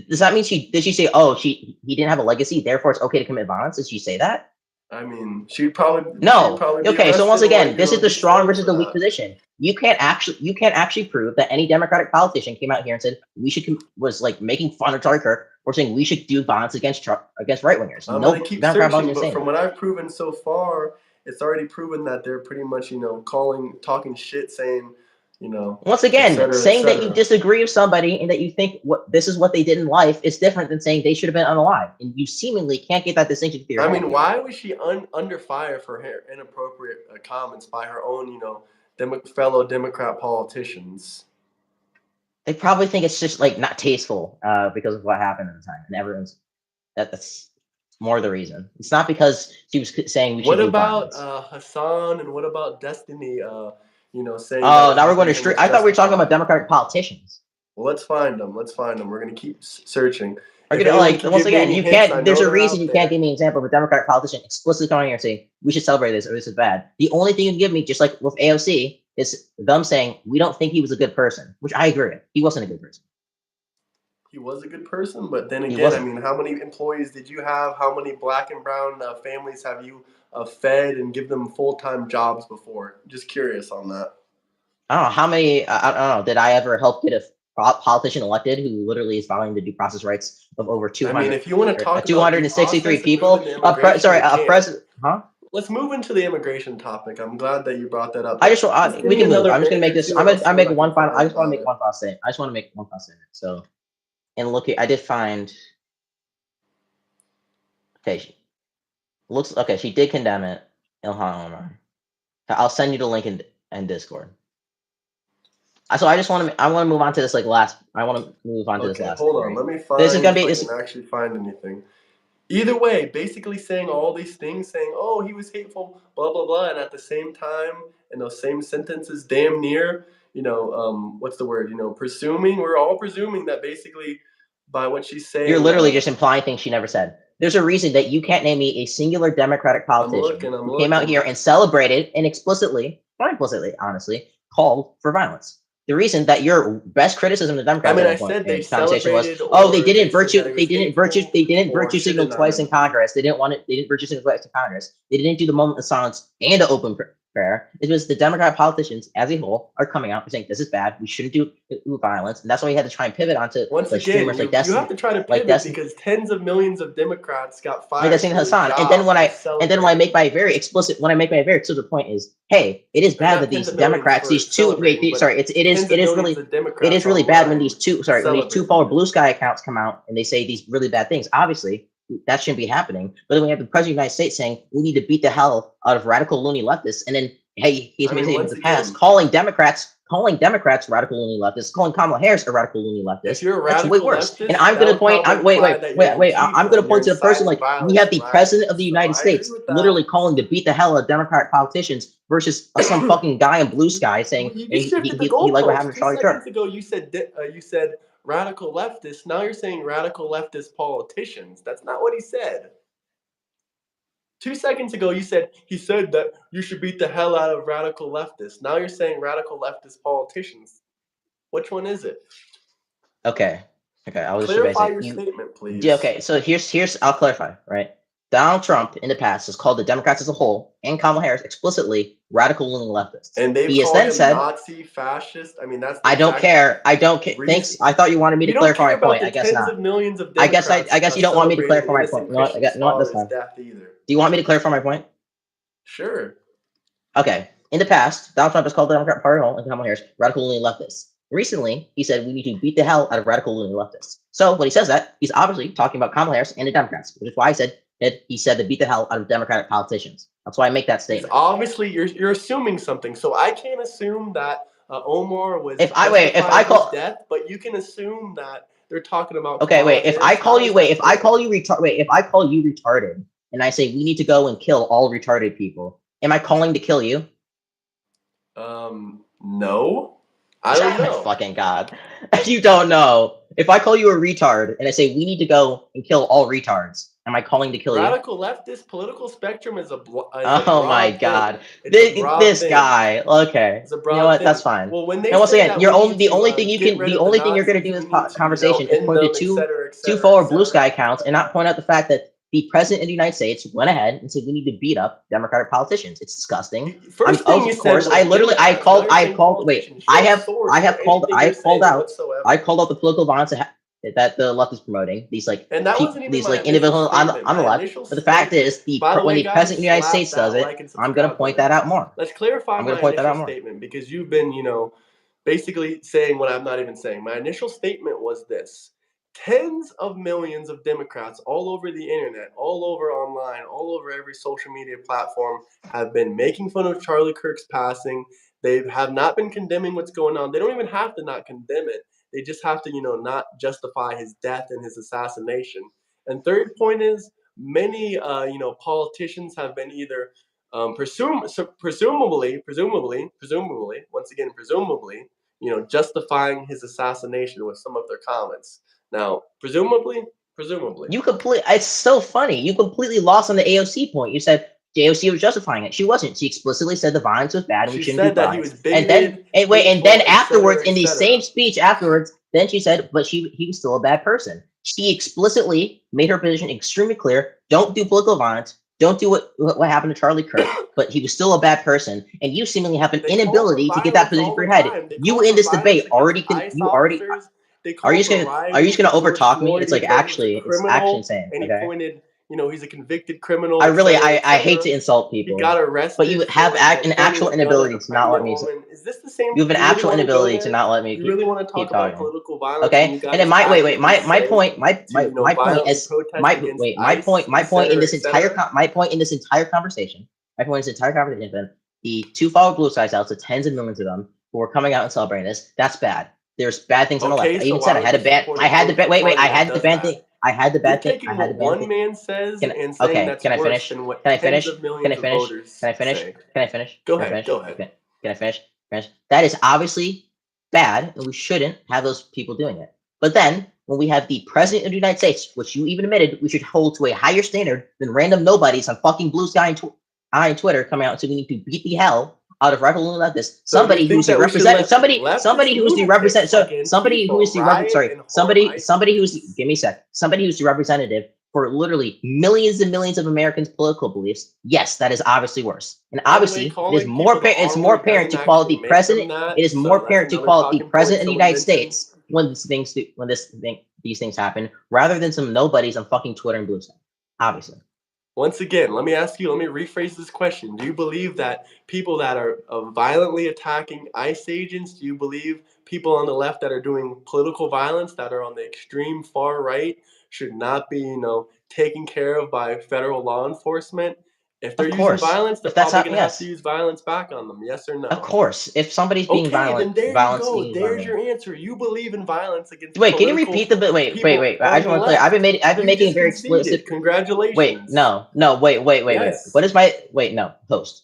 Does that mean did she say, oh, he didn't have a legacy, therefore it's okay to commit violence? Did she say that? I mean, she'd probably no. Okay, so once again, like, this is the strong versus the weak position. You can't actually prove that any Democratic politician came out here and said we should was like making fun of Charlie Kirk or saying we should do violence against right wingers. I'm gonna keep searching, but from what I've proven so far, it's already proven that they're pretty much, you know, talking shit, saying, you know. Once again, saying that you cetera. disagree with somebody and that you think this is what they did in life is different than saying they should have been unalive, and you seemingly can't get that distinction through your head. Mean, why was she under fire for her inappropriate comments by her own, you know, fellow Democrat politicians? They probably think it's just like not tasteful because of what happened at the time, and everyone's that's more the reason. It's not because she was saying we should. What do about violence. Hassan and what about Destiny? You know, saying. Oh, now we're going to street. I thought we were talking about Democratic politicians. Well, let's find them. We're going to keep searching. Once again, you can't. There's a reason you can't give me an example of a Democratic politician explicitly coming here and saying we should celebrate this or this is bad. The only thing you can give me, just like with AOC, is them saying we don't think he was a good person, which I agree with. He wasn't a good person. He was a good person, but then again, I mean, how many employees did you have? How many black and brown families have you fed and give them full-time jobs before? Just curious on that. I don't know how many. I don't know. Did I ever help get a politician elected who literally is violating the due process rights of over 200? I mean, if you want to talk 263 people. President, huh? Let's move into the immigration topic. I'm glad that you brought that up. We can move. I'm just gonna make this. I just want to make one final statement. So, and look, I did find. Okay, she did condemn it. Ilhan Omar. I'll send you the link in Discord. So I want to move on to this this last. Hold on, let me find. This is gonna be. I can actually find anything. Either way, basically saying all these things, saying, "Oh, he was hateful," blah blah blah, and at the same time, in those same sentences, damn near, you know, what's the word? You know, presuming. We're all presuming that basically, by what she's saying, you're literally just implying things she never said. There's a reason that you can't name me a singular Democratic politician who came out here and celebrated and explicitly, not implicitly, honestly, called for violence. The reason that your best criticism of the Democrats I said they conversation was, oh, they didn't virtue signal twice in Congress. They didn't virtue signal twice in Congress. They didn't do the moment of silence and the open fair. It was the Democrat politicians as a whole are coming out and saying this is bad. We shouldn't do violence, and that's why we had to try and pivot onto Once like again, streamers like you have Destiny, to try to like pivot Destiny, because tens of millions of Democrats got like fired Destiny from their Hassan. jobs And then when for I celebrating. make my very explicit point is, hey, it is Or bad not that tens these of millions Democrats, for these two celebrating, wait, but sorry, it is tens of millions really of it Democrats is really bad when online these two celebrating follow it. blue sky accounts come out and they say these really bad things. Obviously, that shouldn't be happening. But then we have the president of the United States saying we need to beat the hell out of radical loony leftists, and then hey, he's I mean, in once the past again, calling Democrats radical loony leftists, calling Kamala Harris a radical loony if leftist. you're a That's way radical worse. And leftist, I'm that gonna would point. probably imply that you're I'm Antifa gonna and point you're to the person inciting like we violence have and the president of rioting. the So United I agree States with that. literally calling to beat the hell out of Democratic politicians versus some fucking guy in blue sky saying You he shifted the like what happened goalposts. to 2 Charlie seconds Kirk. ago, you said radical leftists. Now you're saying radical leftist politicians. That's not what he said. 2 seconds ago, he said that you should beat the hell out of radical leftists. Now you're saying radical leftist politicians. Which one is it? Okay. I was Clarify just your statement, please. Yeah, okay, so here's I'll clarify, right? Donald Trump in the past has called the Democrats as a whole and Kamala Harris explicitly radical leaning leftists. And they've He has called then him said, Nazi, fascist. I mean, that's the I don't care. reason- Thanks. I thought you wanted me to You don't clarify care my about point. the I guess tens not. of millions of I Democrats. guess you don't want me to celebrating clarify my innocent point. You know what? Christian's You know what? That's father's fine. death either. Do you want me to clarify my point? Sure. Okay. In the past, Donald Trump has called the Democrat Party and Kamala Harris radical leaning leftists. Recently, he said we need to beat the hell out of radical leaning leftists. So when he says that, he's obviously talking about Kamala Harris and the Democrats, which is why I said that he said to beat the hell out of Democratic politicians. That's why I make that statement. Obviously, you're assuming something, so I can't assume that Omar was If I call his death, but you can assume that they're talking about. Okay, Kamala wait. If Harris. I call you, How is that fair? if I call you retarded, and I say we need to go and kill all retarded people, am I calling to kill you? No. I don't know. Fucking God, you don't know. If I call you a retard and I say we need to go and kill all retards, am I calling to kill you? Radical leftist political spectrum is a Oh my God, this guy. Okay, It's a you broad know what? thing. That's fine. Well, when they And once say again, that you're we only need the to, only thing you get can rid the of only the thing you're gonna do Nazis, in we this need to, conversation is end point to them, two et cetera, et two cetera, forward et blue cetera. sky accounts and not point out the fact that the president of the United States went ahead and said we need to beat up Democratic politicians. It's disgusting. First thing you said was Democrats. Now you're saying politicians. Show a source for anything you're saying whatsoever. I called out the political violence that the left is promoting. These like And that wasn't even these my like initial individuals on the statement. My left. initial But the fact statement- is, By the way, when the guys, president of the United slap States does that it, like and I'm gonna subscribe point button. that out more. Let's clarify I'm gonna my point that initial out more. statement because you've been, basically saying what I'm not even saying. My initial statement was this. Tens of millions of Democrats all over the internet, all over online, all over every social media platform have been making fun of Charlie Kirk's passing. They have not been condemning what's going on. They don't even have to not condemn it. They just have to, not justify his death and his assassination. And third point is many, politicians have been either presumably, once again, presumably, justifying his assassination with some of their comments. Now, presumably. It's so funny. You completely lost on the AOC point. You said the AOC was justifying it. She wasn't. She explicitly said the violence was bad and we She shouldn't do said that he violence. was bigoted, and then hateful, et afterwards, cetera, in the et cetera. same speech afterwards, then she said, but he was still a bad person. She explicitly made her position extremely clear. Don't do political violence. Don't do what happened to Charlie Kirk. But he was still a bad person, and you seemingly have an inability to get that position for your head. You in this debate already are you just gonna overtalk me? It's like actually insane. And he Okay. pointed, he's a convicted criminal. I hate to insult people. He got arrested. But you have an actual inability to not let me. Is this the same? You have an actual inability to not let me. You really want to talk about political violence? Okay. And then my point in this entire conversation. The two follow blue skies out, so tens of millions of them who are coming out and celebrating this. That's bad. There's bad things on the left. I even said I had to ban. I had the bad thing. I had the bad thing. One man says and saying that's worse than what tens of millions of voters say. Can I finish? Go ahead. Can I finish? That is obviously bad, and we shouldn't have those people doing it. But then, when we have the president of the United States, which you even admitted we should hold to a higher standard than random nobodies on fucking Blue Sky and Twitter coming out and saying we need to beat the hell out of radical leftists, somebody who's the representative, somebody who's the representative, somebody who's the representative for literally millions and millions of Americans' political beliefs, yes, that is obviously worse. And By the way, obviously, it is calling more people the it's R more word apparent doesn't to call actually the make them president. that. It is more So that's apparent to another call the talking point president of the someone United mentioned. States when these things happen, rather than some nobodies on fucking Twitter and Blue Sky. Obviously. Once again, let me rephrase this question. Do you believe that people that are violently attacking ICE agents, do you believe people on the left that are doing political violence, that are on the extreme far right, should not be, taken care of by federal law enforcement? If they're Of using course. violence, they're If that's probably not going to have to yes. use violence back on them. Yes or no? Of course. If somebody's being Okay, then there you violence go. being There's violent. your answer. You believe in violence against Wait, can you political repeat the bit? Wait. I on just the want to clear. I've left. been You making just very conceded. explicit. Congratulations. Wait, no, wait. Yes. What is my host?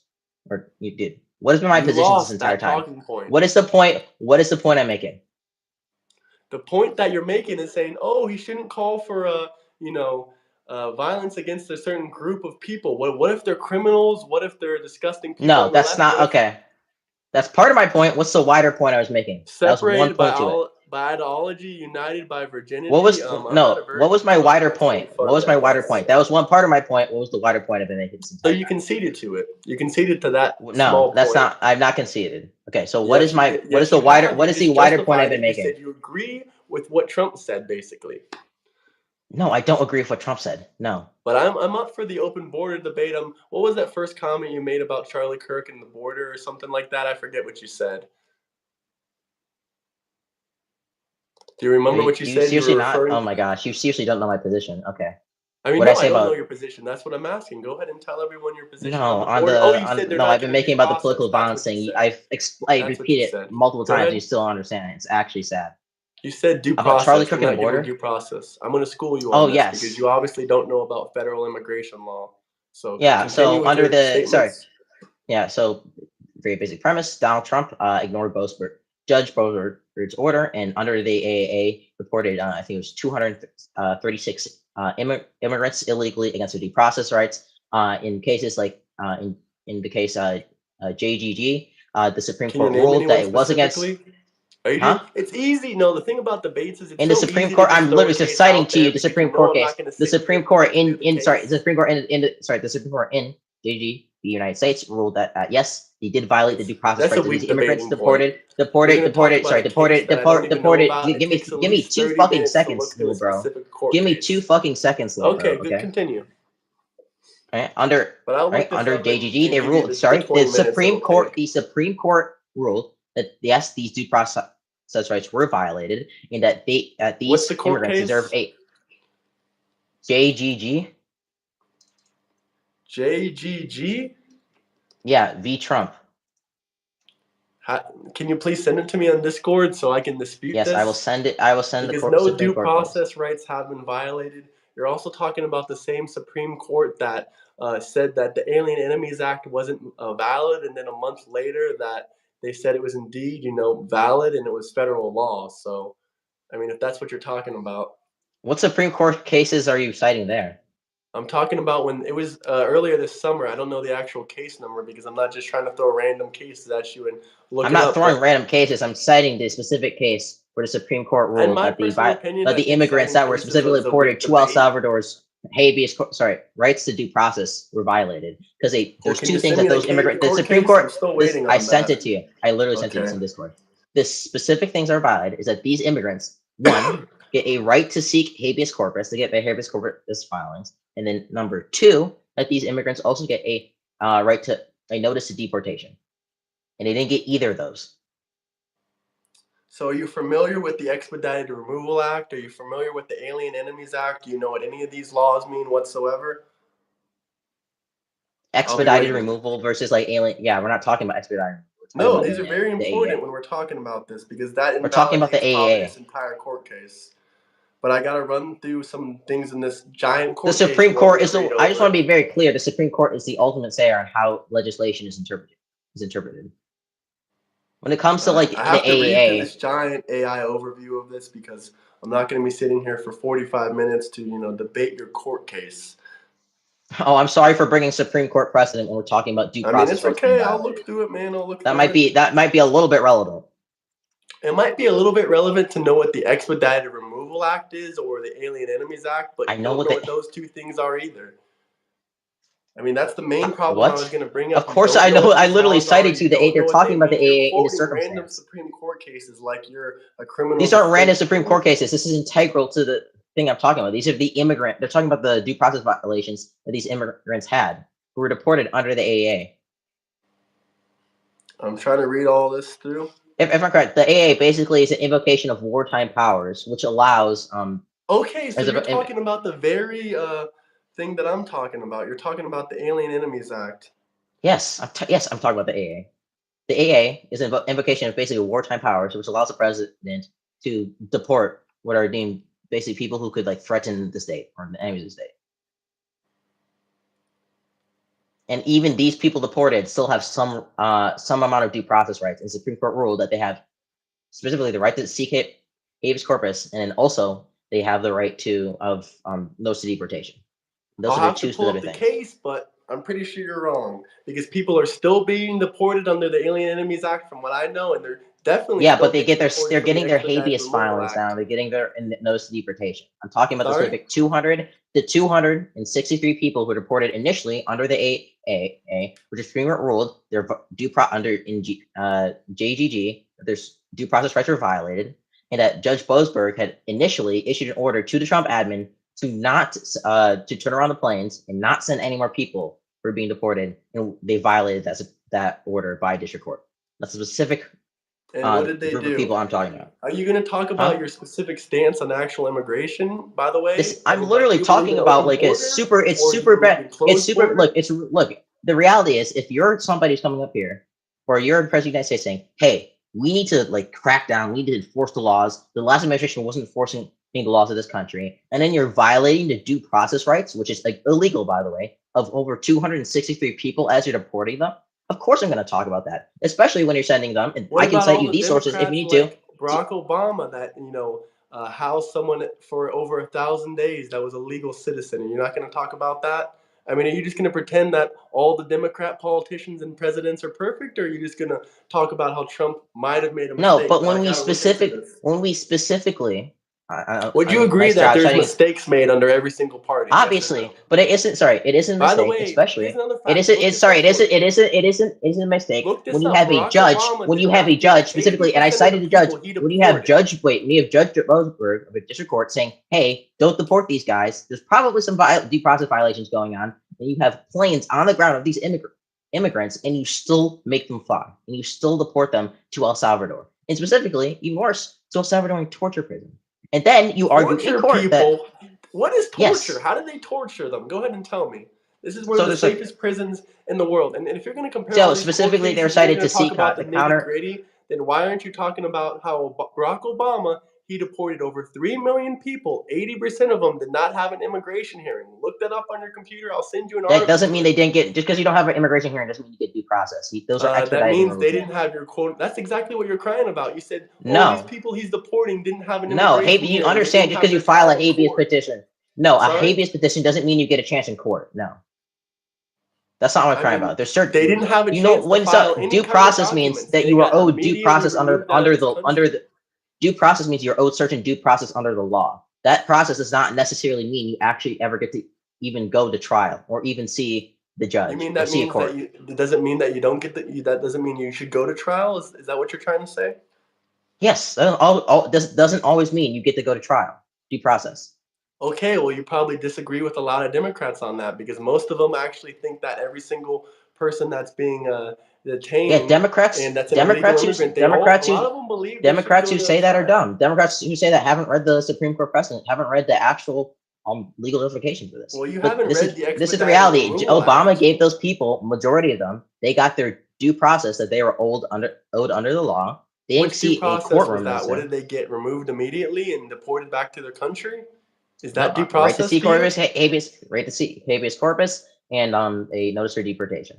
Or you did. What has been my You position this lost entire that time? talking point. What is the point? What is the point I'm making? The point that you're making is saying, oh, he shouldn't call for violence against a certain group of people. What if they're criminals? What if they're disgusting people No, on the that's left? not okay. That's part of my point. What's the wider point I was making? That was one Separated point to it. by ideology, united by virginity. What was I'm no? not a What was my virgin, wider that's really point? funny, What was my I wider guess. point? That was one part of my point. What was the wider point I've been making this So entire you time? conceded to it. You conceded to that No, small that's point. not. I've not conceded. Okay, so what Yes, is you my did. what Yes, is the you wider have. what You is the just wider point I've justified been it. You making? said you agree with what Trump said, basically. No, I don't agree with what Trump said. No. But I'm up for the open border debate. What was that first comment you made about Charlie Kirk and the border or something like that? I forget what you said. Do you remember what you said? Seriously You were not? referring. Oh my gosh, you seriously don't know my position. Okay. I mean, What no, I say I don't about know your position. That's what I'm asking. Go ahead and tell everyone your position no on the on border. the Oh, you said they're no. not I've been getting due making about the process. political That's violence what you thing. said. I That's what you repeat it said. multiple Go times. ahead. You still don't understand it. It's actually sad. You said due About Charlie process. Kirk You're and the not giving border? due process. I'm going to school you Oh on this because yes. you obviously don't know about federal immigration law. So Yeah. continue So with under your the statements. yeah. So very basic premise: Donald Trump ignored Judge Boasberg's order, and under the AAA reported, I think it was 236 immigrants illegally against their due process rights. In cases like in the case JGG, the Supreme Can you Court name ruled that anyone it was against. specifically? Are you Huh? It's easy. No, the thing about debates is it's In the so Supreme easy Court, to just I'm throw literally a just case citing out to you there the because Supreme you know Court I'm not case. going to The sit here Supreme and Court run through the in sorry, case. the Supreme Court the Supreme Court in JG, the United States, ruled that yes, they did violate the due process That's a rights of weak these immigrants debating point. You're going to talk about a case that I don't even know about, and it takes at Give me least 2 30 fucking minutes to seconds, look through little a bro. specific court Give me case. 2 fucking seconds, little Okay, bro. good. Okay. Continue. Right? Under But I'll look this under up JGG, and they give you ruled. the Sorry, 20 minutes it'll take. The Supreme Court ruled that yes, these due process rights were violated, and that What's these the court immigrants deserve case? a JGG. JGG? Yeah, v Trump. Can you please send it to me on Discord so I can dispute Yes, this? I will send it. I will send because the no Supreme due Court case. process rights have been violated. You're also talking about the same Supreme Court that said that the Alien Enemies Act wasn't valid, and then a month later that they said it was indeed, valid and it was federal law. So, I mean, if that's what you're talking about. What Supreme Court cases are you citing there? I'm talking about when it was earlier this summer. I don't know the actual case number because I'm not just trying to throw random cases at you and look I'm it not up. throwing random cases. I'm citing the specific case where the Supreme Court In ruled my that personal opinion, I the think immigrants citing that were cases specifically is a deported weak to El debate. Salvador's rights to due process were violated because there's can 2 you things send that me those immigrants. The court Supreme case? I'm Court. still waiting I on sent that. it to you. I literally sent it to you in Discord. The specific things are valid is that these immigrants, one, get a right to seek habeas corpus, to get their habeas corpus filings, and then number 2, that these immigrants also get a right to a notice of deportation, and they didn't get either of those. So are you familiar with the Expedited Removal Act? Are you familiar with the Alien Enemies Act? Do you know what any of these laws mean whatsoever? Expedited removal versus like alien. Yeah, we're not talking about expedited removal. No, these are very important when we're talking about this because that we're talking about the invalidates AAA. this entire court case. But I got to run through some things in this giant court The Supreme case. Court is I just want to be very clear. The Supreme Court is the ultimate say on how legislation is interpreted. When it comes to like I have the to read through AAA, this giant AI overview of this because I'm not going to be sitting here for 45 minutes to debate your court case. Oh, I'm sorry for bringing Supreme Court precedent when we're talking about due process. It's okay. I'll look through it, man. That might be a little bit relevant. It might be a little bit relevant to know what the Expedited Removal Removal Act is or the Alien Enemies Act, but I you know don't what know what those two things are either. I mean, that's the main problem I was what? going to bring Of up. You course, don't I know know. what I these literally laws are. cited You to the don't they're know what talking they about the mean. You're AA in the quoting random circumstance. Supreme Court cases like you're a criminal. These aren't random defense Supreme attorney. Court cases. This is integral to the thing I'm talking about. These are the immigrant. They're talking about the due process violations that these immigrants had who were deported under the AA. I'm trying to read all this through. If I'm correct, the AA basically is an invocation of wartime powers, which allows Okay, so you're talking about the very thing that I'm talking about. You're talking about the Alien Enemies Act. Yes, I'm talking about the AA. The AA is an invocation of basically wartime powers, which allows the president to deport what are deemed basically people who could like threaten the state or the enemies of the state. And even these people deported still have some amount of due process rights. And the Supreme Court ruled that they have specifically the right to seek habeas corpus, and also they have the right to notice of deportation. Those I'll are the have to two pull up specific the things. case, but I'm pretty sure you're wrong because people are still being deported under the Alien Enemies Act, from what I know, and they're definitely Yeah, still but they being get deported they're from the getting their Expedited habeas Removal filings Act. now. They're getting their notice of deportation. I'm talking about Sorry? the specific 263 people who were deported initially under the AAA, which is Supreme Court ruled their under in JGG, their due process rights were violated, and that Judge Boasberg had initially issued an order to the Trump admin to not to turn around the planes and not send any more people who were being deported, and they violated that order by district court. That's a specific And what did they group do? of people I'm talking about. Are you going to talk about your specific stance on actual immigration? By the way, I'm literally talking about like a super. It's super bad. It's super. Look. The reality is, if you're somebody who's coming up here, or you're the president of the United States saying, "Hey, we need to like crack down. We need to enforce the laws." The last administration wasn't enforcing the laws of this country, and then you're violating the due process rights, which is like illegal, by the way, of over 263 people as you're deporting them. Of course, I'm going to talk about that, especially when you're sending them. And what I can about cite all you the these sources if you Democrats need like Barack Obama that housed someone for over 1,000 days that was a legal citizen, and you're not going to talk about that? I mean, are you just going to pretend that all the Democrat politicians and presidents are perfect, or are you just going to talk about how Trump might have made a mistake? No, but when we specifically, would you agree that there's mistakes made under every single party? Obviously, yes, but it isn't. Sorry, it isn't a mistake. By the way, especially it isn't. It's sorry. It isn't. It isn't. It isn't. It isn't a mistake when you have a judge. When you have a judge specifically, and I cited the judge. When you have Judge, we have Judge Rosenberg of a district court saying, "Hey, don't deport these guys. There's probably some due process violations going on." And you have planes on the ground of these immigrants, and you still make them fly, and you still deport them to El Salvador, and specifically, even worse, to El Salvadoran torture prison. And then you argue in court that what is torture? Yes. How did they torture them? Go ahead and tell me. This is one of the safest prisons in the world. And if you're going to compare all these specifically, they're cited to seek the nitty-gritty, then why aren't you talking about how Barack Obama, he deported over 3 million people. 80% of them did not have an immigration hearing. Look that up on your computer. I'll send you an article. That doesn't mean they didn't get, just because you don't have an immigration hearing doesn't mean you get due process. Those are expedited. That means they didn't have your quote. That's exactly what you're crying about. You said, these people he's deporting didn't have an immigration hearing. You understand, just because you file a habeas petition. No, a habeas petition doesn't mean you get a chance in court. No. That's not what I'm crying about. There's certain they didn't have a chance to file any due process means that you are owed due process under the due process means you're owed certain due process under the law. That process does not necessarily mean you actually ever get to even go to trial or even see the judge. You mean that means that doesn't mean that you don't get that doesn't mean you should go to trial? Is that what you're trying to say? Yes, doesn't always mean you get to go to trial. Due process. Okay, well, you probably disagree with a lot of Democrats on that because most of them actually think that every single person that's being detained, Democrats who say that are dumb. Democrats who say that haven't read the Supreme Court precedent, haven't read the actual legal justification for this. Well, you haven't read this is the reality. Obama gave those people, majority of them, they got their due process that they were owed under the law. They didn't see a courtroom. What did they get? Removed immediately and deported back to their country? Is that due process? Right to seek habeas corpus, and a notice for deportation.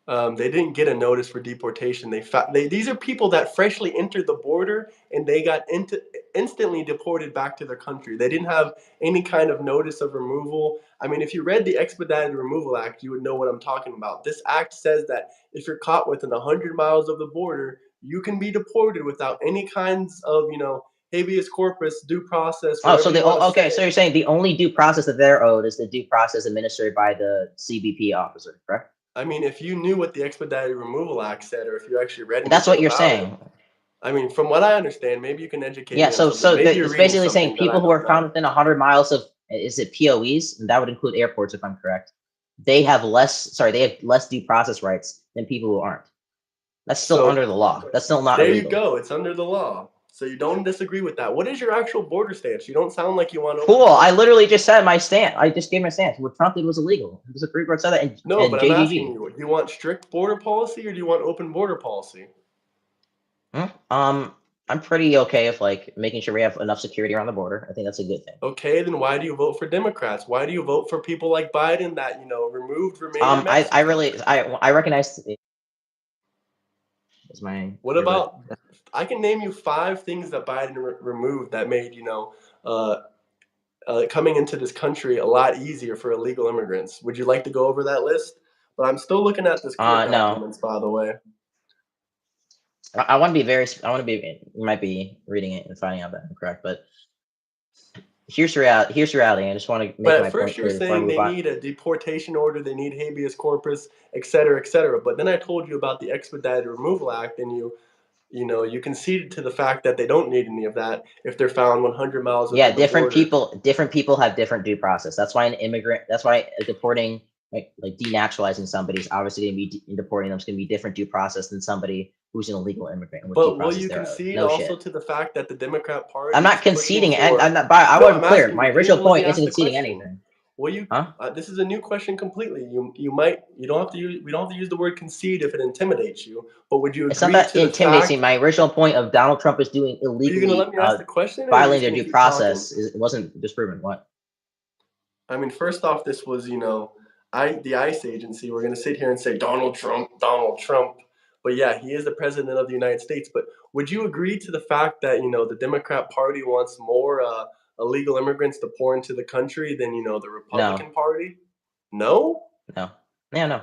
They didn't get a notice for deportation. These are people that freshly entered the border and they got instantly deported back to their country. They didn't have any kind of notice of removal. I mean, if you read the Expedited Removal Act, you would know what I'm talking about. This act says that if you're caught within 100 miles of the border, you can be deported without any kinds of, habeas corpus, due process, Oh, whatever so you want to okay. say. So you're saying the only due process that they're owed is the due process administered by the CBP officer, correct? I mean, if you knew what the Expedited Removal Act said, or if you actually read anything That's what you're about saying. it, I mean, from what I understand, maybe you can educate Yeah. me on something. Maybe you're It's reading basically saying something that I people who are don't found know. within 100 miles of, is it POEs, and that would include airports if I'm correct. They have less due process rights than people who aren't. That's still So under the law. That's still not there illegal. you go. It's under the law. So you don't disagree with that. What is your actual border stance? You don't sound like you want to. Cool. I literally just said my stance. I just gave my stance. What Trump did was illegal. The Supreme Court said that, and, No, but I'm JGG. asking you, do you want strict border policy or do you want open border policy? I'm pretty okay with like making sure we have enough security around the border. I think that's a good thing. Okay, then why do you vote for Democrats? Why do you vote for people like Biden that, removed remain in Mexico? I recognize What about, I can name you 5 things that Biden removed that made, coming into this country a lot easier for illegal immigrants. Would you like to go over that list? But I'm still looking at this court documents, by the way. I want to be you might be reading it and finding out that I'm correct, but here's reality. I just want to make But my at first point you're clear saying they need a deportation order, they need habeas corpus, et cetera, et cetera. But then I told you about the Expedited Removal Act, and you conceded to the fact that they don't need any of that if they're found 100 miles within the border. different people have different due process. That's why deporting, like denaturalizing somebody is obviously going to be deporting them is going to be different due process than somebody who's an illegal immigrant. But will you concede also to the fact that the Democrat Party? I'm not conceding, and I'm not. I wasn't clear. My original point isn't conceding anything. Will you? This is a new question completely. We don't have to use the word concede if it intimidates you. But would you agree it's not that to intimidates me. My original point of Donald Trump is doing illegally. Are you going to let me ask the question? Violating their due process. It wasn't disproven. What? I mean, first off, this was the ICE agency. We're going to sit here and say Donald Trump. But yeah, he is the president of the United States. But would you agree to the fact that the Democrat Party wants more illegal immigrants to pour into the country than the Republican Party? No. No. Yeah, no.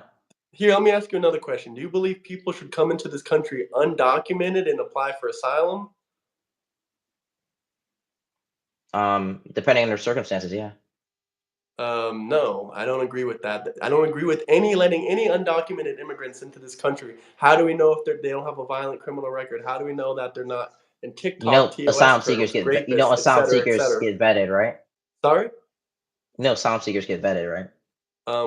Here, let me ask you another question. Do you believe people should come into this country undocumented and apply for asylum? Depending on their circumstances, yeah. No, I don't agree with that. I don't agree with letting any undocumented immigrants into this country. How do we know if they don't have a violent criminal record? How do we know that they're not in TikTok, asylum seekers get vetted, right? Sorry? Asylum seekers get vetted, right?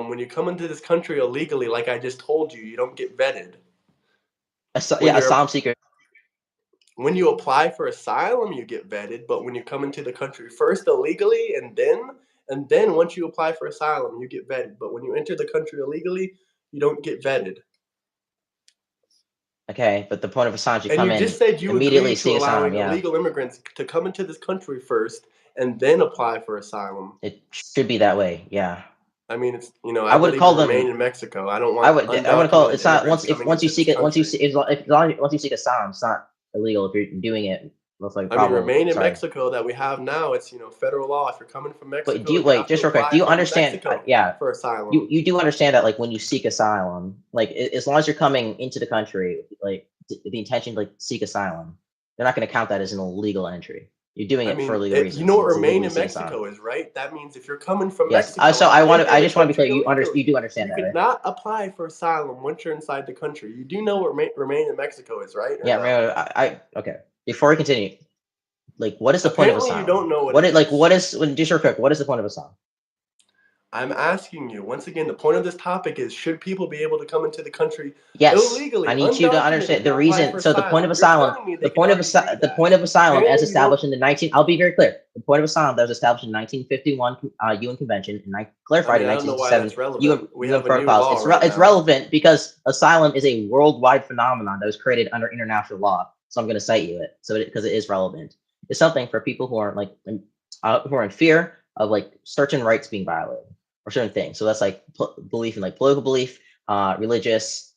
When you come into this country illegally, like I just told you, you don't get vetted. Asylum seekers. When you apply for asylum, you get vetted, but when you come into the country first illegally, and then once you apply for asylum, you get vetted. But when you enter the country illegally, you don't get vetted. Okay, but the point of asylum, you come in. And you just said you immediately agree to allowing illegal immigrants to come into this country first and then apply for asylum. It should be that way, yeah. I mean, it's I would call them remain in Mexico. I don't want. I would call it. It's not once you seek asylum, it's not illegal if you're doing it. Remain in Mexico that we have now. It's federal law. If you're coming from Mexico, but just real quick, do you understand? For asylum, you do understand that when you seek asylum, as long as you're coming into the country, the intention to seek asylum, they're not going to count that as an illegal entry. You're doing it for legal reasons. You know what remain in Mexico is, right? That means if you're coming from Mexico. So I just want to be clear. You do understand that, right? You cannot apply for asylum once you're inside the country. You do know what remain in Mexico is, right? Okay. Before we continue, what is the point of asylum? You don't know what is the point of asylum? I'm asking you once again. The point of this topic is: should people be able to come into the country illegally? I need you to understand the reason. So the point of asylum, as established in the I'll be very clear. The point of asylum that was established in 1951 UN Convention, and I clarified in 1967 UN Protocols. It's relevant because asylum is a worldwide phenomenon that was created under international law. So I'm going to cite you it, because it is relevant. It's something for people who are who are in fear of certain rights being violated or certain things. So that's belief in political belief, religious,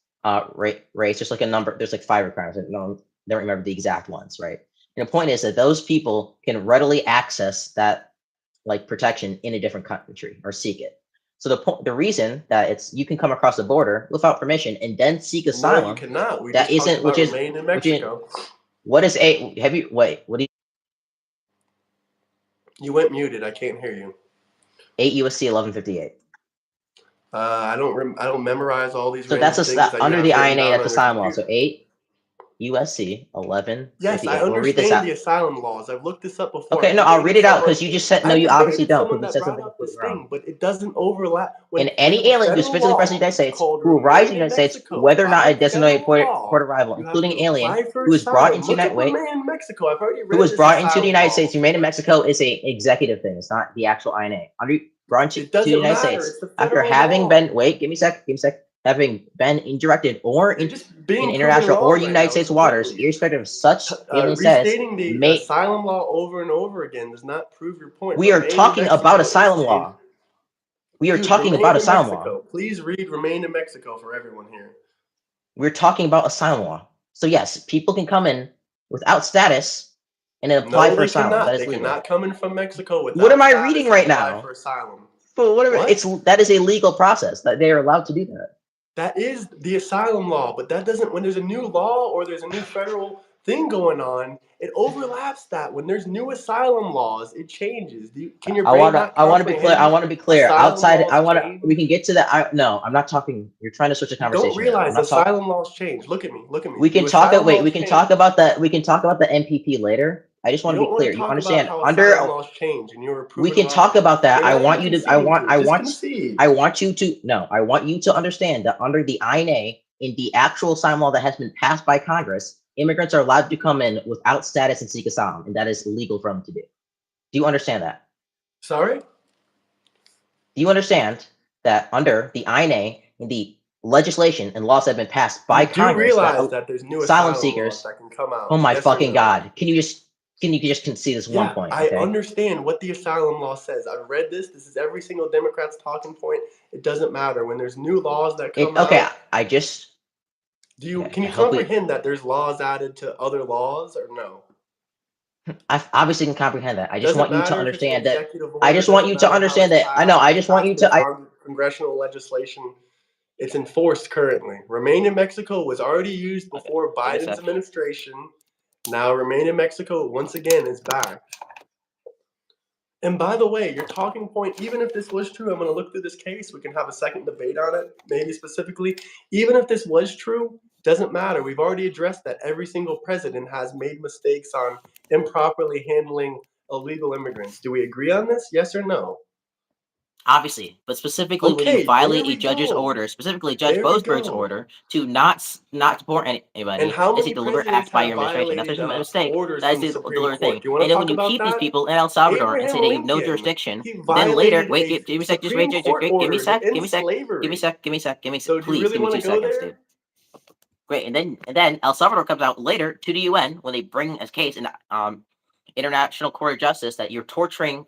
race. There's a number. There's 5 requirements. I don't remember the exact ones, right? And the point is that those people can readily access that protection in a different country or seek it. So the reason that you can come across the border without permission and then seek asylum. No, you cannot. What do you? You went muted. I can't hear you. 8 USC 1158. I don't memorize all these So random that's things that you under have the written INA. down That's on your asylum law. computer. So 8 USC 1158. Yes, I We'll read this understand out. the asylum laws. I've looked this up before. Okay, no, I'll read it out because you just said no. I've You obviously debated don't someone because that you said brought something up this completely wrong. thing, but it doesn't overlap. When And any there's a alien who's federal physically law present in the United States called who arrives in Remain the in United States, Mexico, whether or not by a designated federal port law, of arrival, you have including to alien apply for who is brought asylum. into Look United up wait, Remain in Mexico. I've already read who was this brought into the asylum United law States. Remain in before. Mexico is a executive thing. It's not the actual INA. Brought into It the doesn't United matter. States It's the after federal having law. been give me a sec, having been indirected or You're in just being international proven or wrong right United now, States waters, completely. irrespective of such alien status, Restating the may asylum law over and over again does not prove your point. we are Remain in talking about Mexico is asylum a law. We are dude. talking Remain about in asylum Mexico. law. Please read Remain in Mexico for everyone here. We're talking about asylum law. So yes, people can come in without status and then apply No, for they asylum. cannot. That is They legal. cannot come in from Mexico without What am I status reading and right apply now? for asylum. But whatever, What? that is a legal process that they are allowed to do that. That is the asylum law, but that doesn't. When there's a new law or there's a new federal thing going on, it overlaps that. When there's new asylum laws, it changes. Can your brain not I want to be clear. comprehend? I want to be clear. Asylum Outside, laws change. we can get to that. No, I'm not talking. You're trying to switch the You don't conversation here. I'm realize not talking. asylum laws change. Look at me. Look at me. We can Do talk. asylum Wait, laws we can change? talk about the. We can talk about the MPP later. I just You want to don't be want clear. to You talk understand? about how Under asylum laws change, and you were we proven can talk wrong. about that. You're I not want even you to. I conceding want. to it. I Just want. concede. I want you to. No, I want you to understand that under the INA, in the actual asylum law that has been passed by Congress, immigrants are allowed to come in without status and seek asylum, and that is illegal for them to do. Do you understand that? Sorry? Do you understand that under the INA and the legislation and laws that have been passed by You do Congress realize that there's new asylum asylum laws seekers? that can come out. Oh my Yes or fucking no? god! Can you just concede this one Yeah, point? I Okay. understand what the asylum law says. I've read this. This is every single Democrat's talking point. It doesn't matter. When there's new laws that come Okay. out, I just. can you comprehend that there's laws added to other laws or no? I obviously can comprehend that. I just Doesn't want you to matter if it's an understand that. executive order. I just want Doesn't you to matter how understand it's that. I know. passed. I It's just want you passed to. in congressional legislation. It's enforced currently. Remain in Mexico was already used before Biden's administration. Now Remain in Mexico once again is back. And by the way, your talking point, even if this was true, I'm going to look through this case. We can have a second debate on it, maybe specifically. Even if this was true, doesn't matter. We've already addressed that every single president has made mistakes on improperly handling illegal immigrants. Do we agree on this? Yes or no? Obviously, but specifically when you violate a judge's order, specifically Judge Boasberg's order to not deport anybody, and how that's many a deliberate presidents act by have your administration. That's violated a mistake. orders That from is the a Supreme deliberate Court? thing. Do you want And to then when talk you about keep these that? people in El Salvador and say Abraham they have no Lincoln, jurisdiction, he then later, violated wait, give me a sec, just wait, Supreme Court give me a order sec, to end give me a sec, slavery. give me a sec, So do you please really give me want 2 to go seconds, there? dude. Great, and then El Salvador comes out later to the UN when they bring a case in International Court of Justice that you're torturing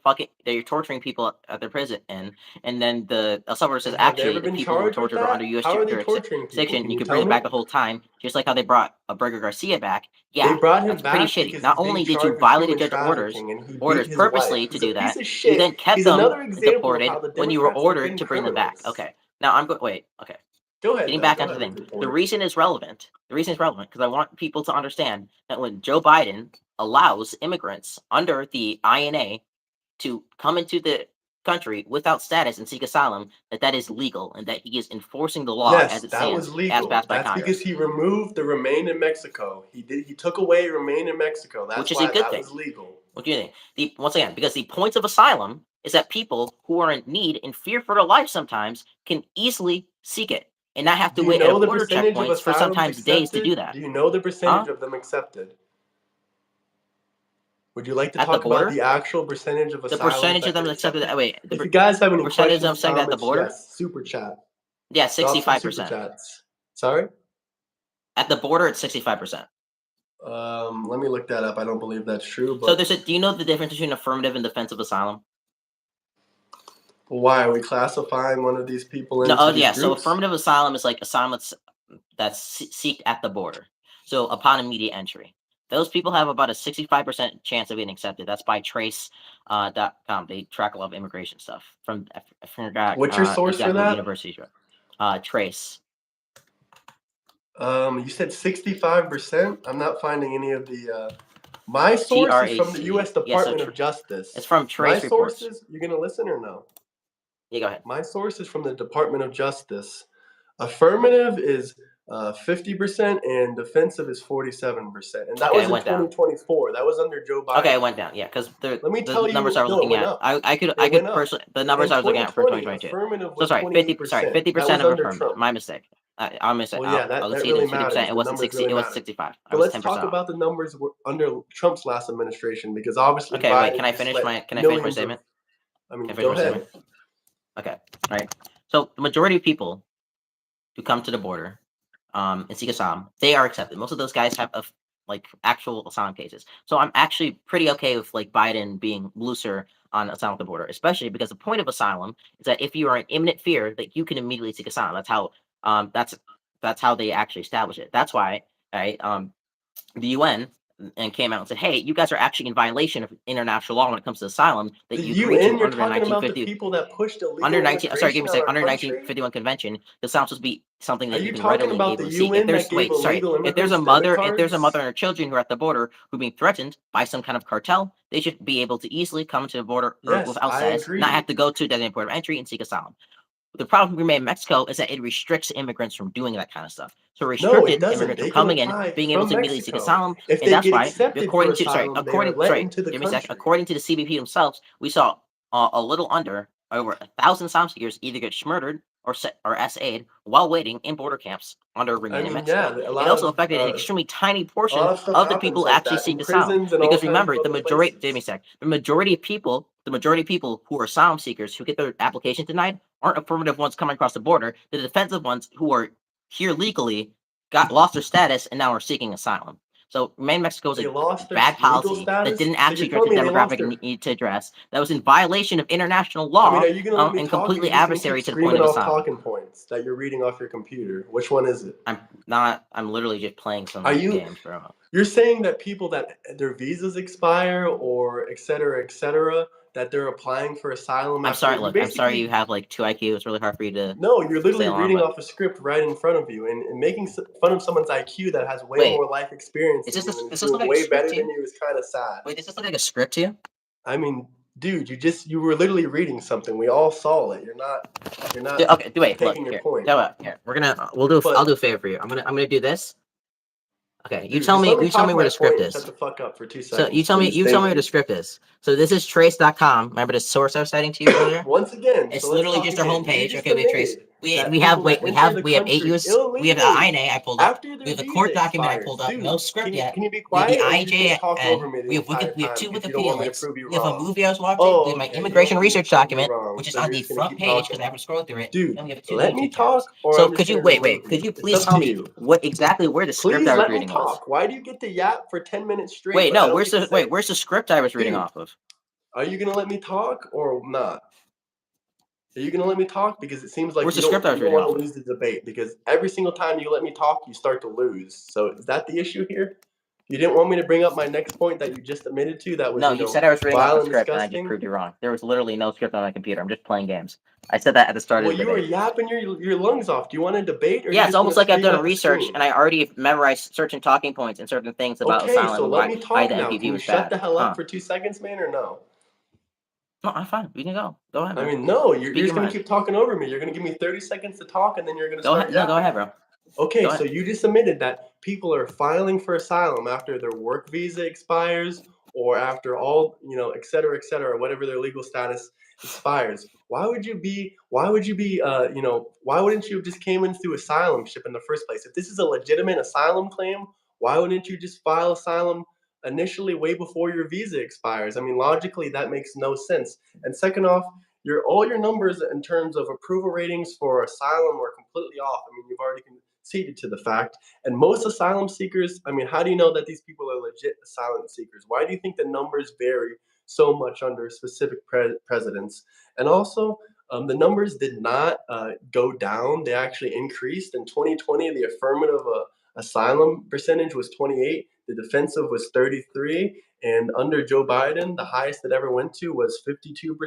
people at their prison, and then the El Salvador says actually the people who were tortured are under U.S. How are they torturing people? jurisdiction. Can You you can tell bring it me? back the whole time, just like how they brought Burger Garcia back. Yeah, They brought him that's pretty back shitty. because Not he's being only did you charged with violate a human judge's trafficking and he beat orders his wife. purposely to He's a do piece that, of you shit. then kept He's them another example of deported how the when you were Democrats have ordered been to bring them back. criminals. Okay, now I'm going. Wait, okay. Go ahead. Getting Though. back Go onto the ahead thing, with your the point. reason is relevant. The reason is relevant because I want people to understand that when Joe Biden allows immigrants under the INA to come into the country without status and seek asylum, that is legal and that he is enforcing the law Yes, as it that stands, was legal. as passed by That's Congress. because he removed the Remain in Mexico. He took away Remain in Mexico. That's Which is why a good that thing. was legal. What do you think? Once again, because the point of asylum is that people who are in need and fear for their life sometimes can easily seek it and not have to Do you wait at know a the border percentage of checkpoints for asylums sometimes days to accepted? do that. Do you know the percentage of them accepted? Would you like to At the talk about border? the actual percentage of The asylums percentage of that them get accepted. accepted? Wait, If you guys have any percentage of them questions, accepted at the comments, border? yes, super chat. Yeah, Drop some super 65%. chats. Sorry? At the border, it's 65%. Let me look that up. I don't believe that's true. But So do you know the difference between affirmative and defensive asylum? why are we classifying one of these people into these groups? So affirmative asylum is like asylum that's seeked at the border. So upon immediate entry. Those people have about a 65% chance of being accepted. That's by trace.com. They track a lot of immigration stuff. From I forgot What's your source exactly for what that? university. Trace. You said 65%. I'm not finding any of the My source is from the TRAC. U.S. Department of Justice. It's from Trace My Reports. sources, you're gonna listen or no? Yeah, go ahead. My source is from the Department of Justice. Affirmative is 50% and defensive is 47%, and that Okay, was it in went down. 2024. That was under Joe Biden. Okay, it went down. Yeah, because Let me the tell you, numbers I was no, it looking went at, up. I could went up. personally, the numbers In I was looking at for 2020, 2022. affirmative So was sorry, 28%. 50% That was of under affirmative. Trump. My mistake. I'm mistake. Well, yeah, that let's see, really it was 50%. matters. It wasn't 60. It was Matter. 65. But let's talk 10% off. about the numbers under Trump's last administration, because obviously Okay, Biden wait. Can I finish my statement? I mean, Can I finish go my ahead. statement? Okay. All right. So the majority of people who come to the border and seek asylum, they are accepted. Most of those guys have like actual asylum cases. So I'm actually pretty okay with like Biden being looser on asylum at the border, especially because the point of asylum is that if you are in imminent fear, that you can immediately seek asylum. That's how they actually establish it. That's why, right? The UN and came out and said, "Hey, you guys are actually in violation of international law when it comes to asylum that The you agreed to UN, you're under the talking about the 1950 people that pushed illegal under 19 sorry, give me a immigration sec. on our Under country? 1951 convention, the asylum supposed to be something Are that you you can talking readily about able the to seek. If UN there's that gave wait, sorry, illegal if there's a immigrants debit mother cards? and a children who are at the border who are being threatened by some kind of cartel, they should be able to easily come to the border Yes, without I status, agree. not have to go to a designated port of entry and seek asylum. The problem we made in Mexico is that it restricts immigrants from doing that kind of stuff. So No, it restricted doesn't. immigrants They from can coming in, apply being able from to immediately seek Mexico. asylum, If and they that's get why, accepted for according to asylum, they are let into the country. according to the CBP themselves, we saw a little under over 1,000 asylum seekers either get murdered or SA'd while waiting in border camps under I remain in mean, yeah, Mexico. a It lot also of affected an extremely tiny a portion lot of stuff of the happens people like actually that in seek asylum. prisons and all Because kinds remember, of the other majority, places. give me a sec, the majority of people who are asylum seekers who get their application denied aren't affirmative ones coming across the border. The defensive ones who are here legally lost their status and now are seeking asylum. So Remain Mexico is They a lost their bad legal policy that status. didn't So actually you're address telling the me they lost demographic their. need to address. That was in violation of international I mean, law are you gonna let me and talk? Or completely you're just gonna adversary keep to the point screaming of off asylum. talking points that you're reading off your computer? Which one is it? I'm not. I'm literally just playing some Are you? games, bro. You're saying that people that their visas expire or et cetera, that they're applying for asylum I'm after sorry. you Look, I'm sorry you basically. have like 2 IQ. It's really hard for you to No, you're stay literally along. reading But off a script right in front of you and making fun of someone's IQ that has way wait, more life experience is than this you and is does this look doing like a way script better to than you? you is kind of sad. Wait, does this look like a script to you? I mean, dude, you were literally reading something. We all saw it. You're not Okay. Wait. Look taking your here. point. Tell what? Here. We're gonna. I'll do a favor for you. I'm gonna do this. Okay. You Dude, tell just me. let me You tell talk me where my the script point and is. shut the fuck up for 2 So seconds. you tell me. Please. You Thank tell me where you. the script is. So this is trace.com. Remember the source I was citing to you earlier? Once again, It's so let's literally talk just our again. You homepage. just Okay, we have trace. admitted We that have people wait. that enter the We have 8 country US. We have the illegally INA. I pulled up. after We their have the visa court document I expires. pulled up. Dude, No script yet. can you be We have the quiet or are you just gonna talk over IJN. me the We have entire we have time two because you don't Wikipedia want me to links. prove you We have a wrong? movie I was watching. We Oh, have my okay. You immigration don't want me to research prove you document, wrong, which is so on you're the just gonna front keep page because I talking. haven't scrolled through it. Dude, And we have 2 let me YouTube channels. talk or So I'm just could you gonna wait? remove Could you. you It's please up tell to me you. what exactly where the script Please I was let me reading was? talk. Why do you get to yap for 10 minutes straight, Wait, but I no. don't get to say? Where's the script I was reading Dude, off of? are you gonna let me talk or not? Are you gonna let me talk? Because it seems like Where's you the script I was don't reading want off to of? lose the debate. Because every single time you let me talk, you start to lose. So is that the issue here? You didn't want me to bring up my next point that you just admitted to. That was No, you said I was reading off vile the and script, and I just disgusting. proved you wrong. There was literally no script on my computer. I'm just playing games. I said that at the start Well, of the you were debate. yapping your lungs off. Do you want to debate or Yeah, you it's just want almost to like I've scream done at the research, screen? and I already memorized certain talking points and certain things about Okay, asylum so and let me why talk the now. MPP Can you was shut bad. the hell up for 2 seconds, man, or no? No, I'm fine. We can go. Go ahead, I bro. mean, no, you're Speak just your gonna mind. keep talking over me. You're gonna give me 30 seconds to talk, and then you're gonna Go start ahead. No, go yapping. ahead, bro. Okay, Go so ahead. you just admitted that people are filing for asylum after their work visa expires or after all, et cetera, whatever their legal status expires. Why wouldn't you have just came in through asylumship in the first place? If this is a legitimate asylum claim, why wouldn't you just file asylum initially way before your visa expires? I mean, logically, that makes no sense. And second off, all your numbers in terms of approval ratings for asylum are completely off. I mean, you've already conceded to the fact. And most asylum seekers, I mean, how do you know that these people are legit asylum seekers? Why do you think the numbers vary so much under specific presidents? And also, the numbers did not go down; they actually increased. In 2020, the affirmative asylum percentage was 28, the defensive was 33, and under Joe Biden, the highest it ever went to was 52%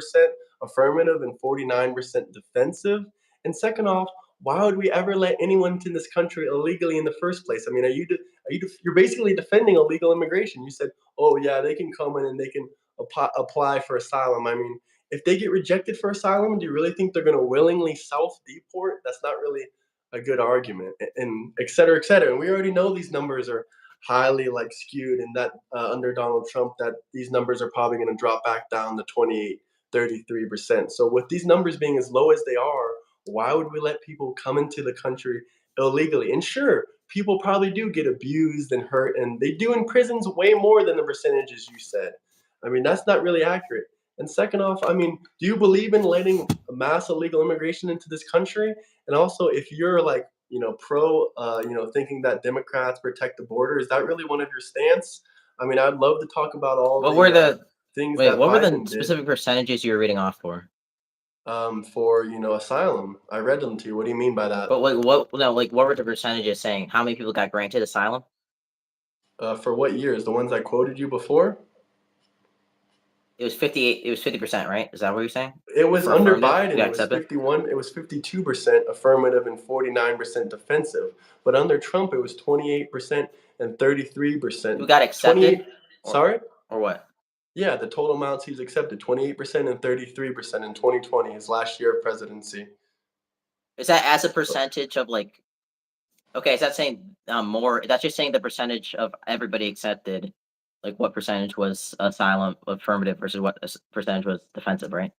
affirmative and 49% defensive. And second off, why would we ever let anyone into this country illegally in the first place? I mean, you're basically defending illegal immigration. You said, oh yeah, they can come in and they can apply for asylum. I mean, if they get rejected for asylum, do you really think they're going to willingly self-deport? That's not really a good argument, and et cetera, et cetera. And we already know these numbers are highly like skewed, and that under Donald Trump, that these numbers are probably going to drop back down to 28, 33%. So with these numbers being as low as they are, why would we let people come into the country illegally? And sure, people probably do get abused and hurt, and they do in prisons way more than the percentages you said. I mean, that's not really accurate. And second off, I mean, do you believe in letting mass illegal immigration into this country? And also, if you're like, pro, thinking that Democrats protect the border, is that really one of your stance? I mean, I'd love to talk about all What the were the things wait? that What were the Biden did specific percentages you were reading off for? for asylum. I read them to you. What do you mean by that? But like, what? No, like, what were the percentages saying? How many people got granted asylum? For what years? The ones I quoted you before? It was 58. It was 50%, right? Is that what you're saying? It was For under affirmative, Biden. got It was accepted. 51. It was 52% affirmative and 49% defensive. But under Trump, it was 28% and 33%. Who got accepted? 28. Sorry. Or what? Yeah, the total amounts he's accepted, 28% and 33% in 2020, his last year of presidency. Is that as a percentage of like? Okay, is that saying more? That's just saying the percentage of everybody accepted. Like, what percentage was asylum affirmative versus what percentage was defensive, right?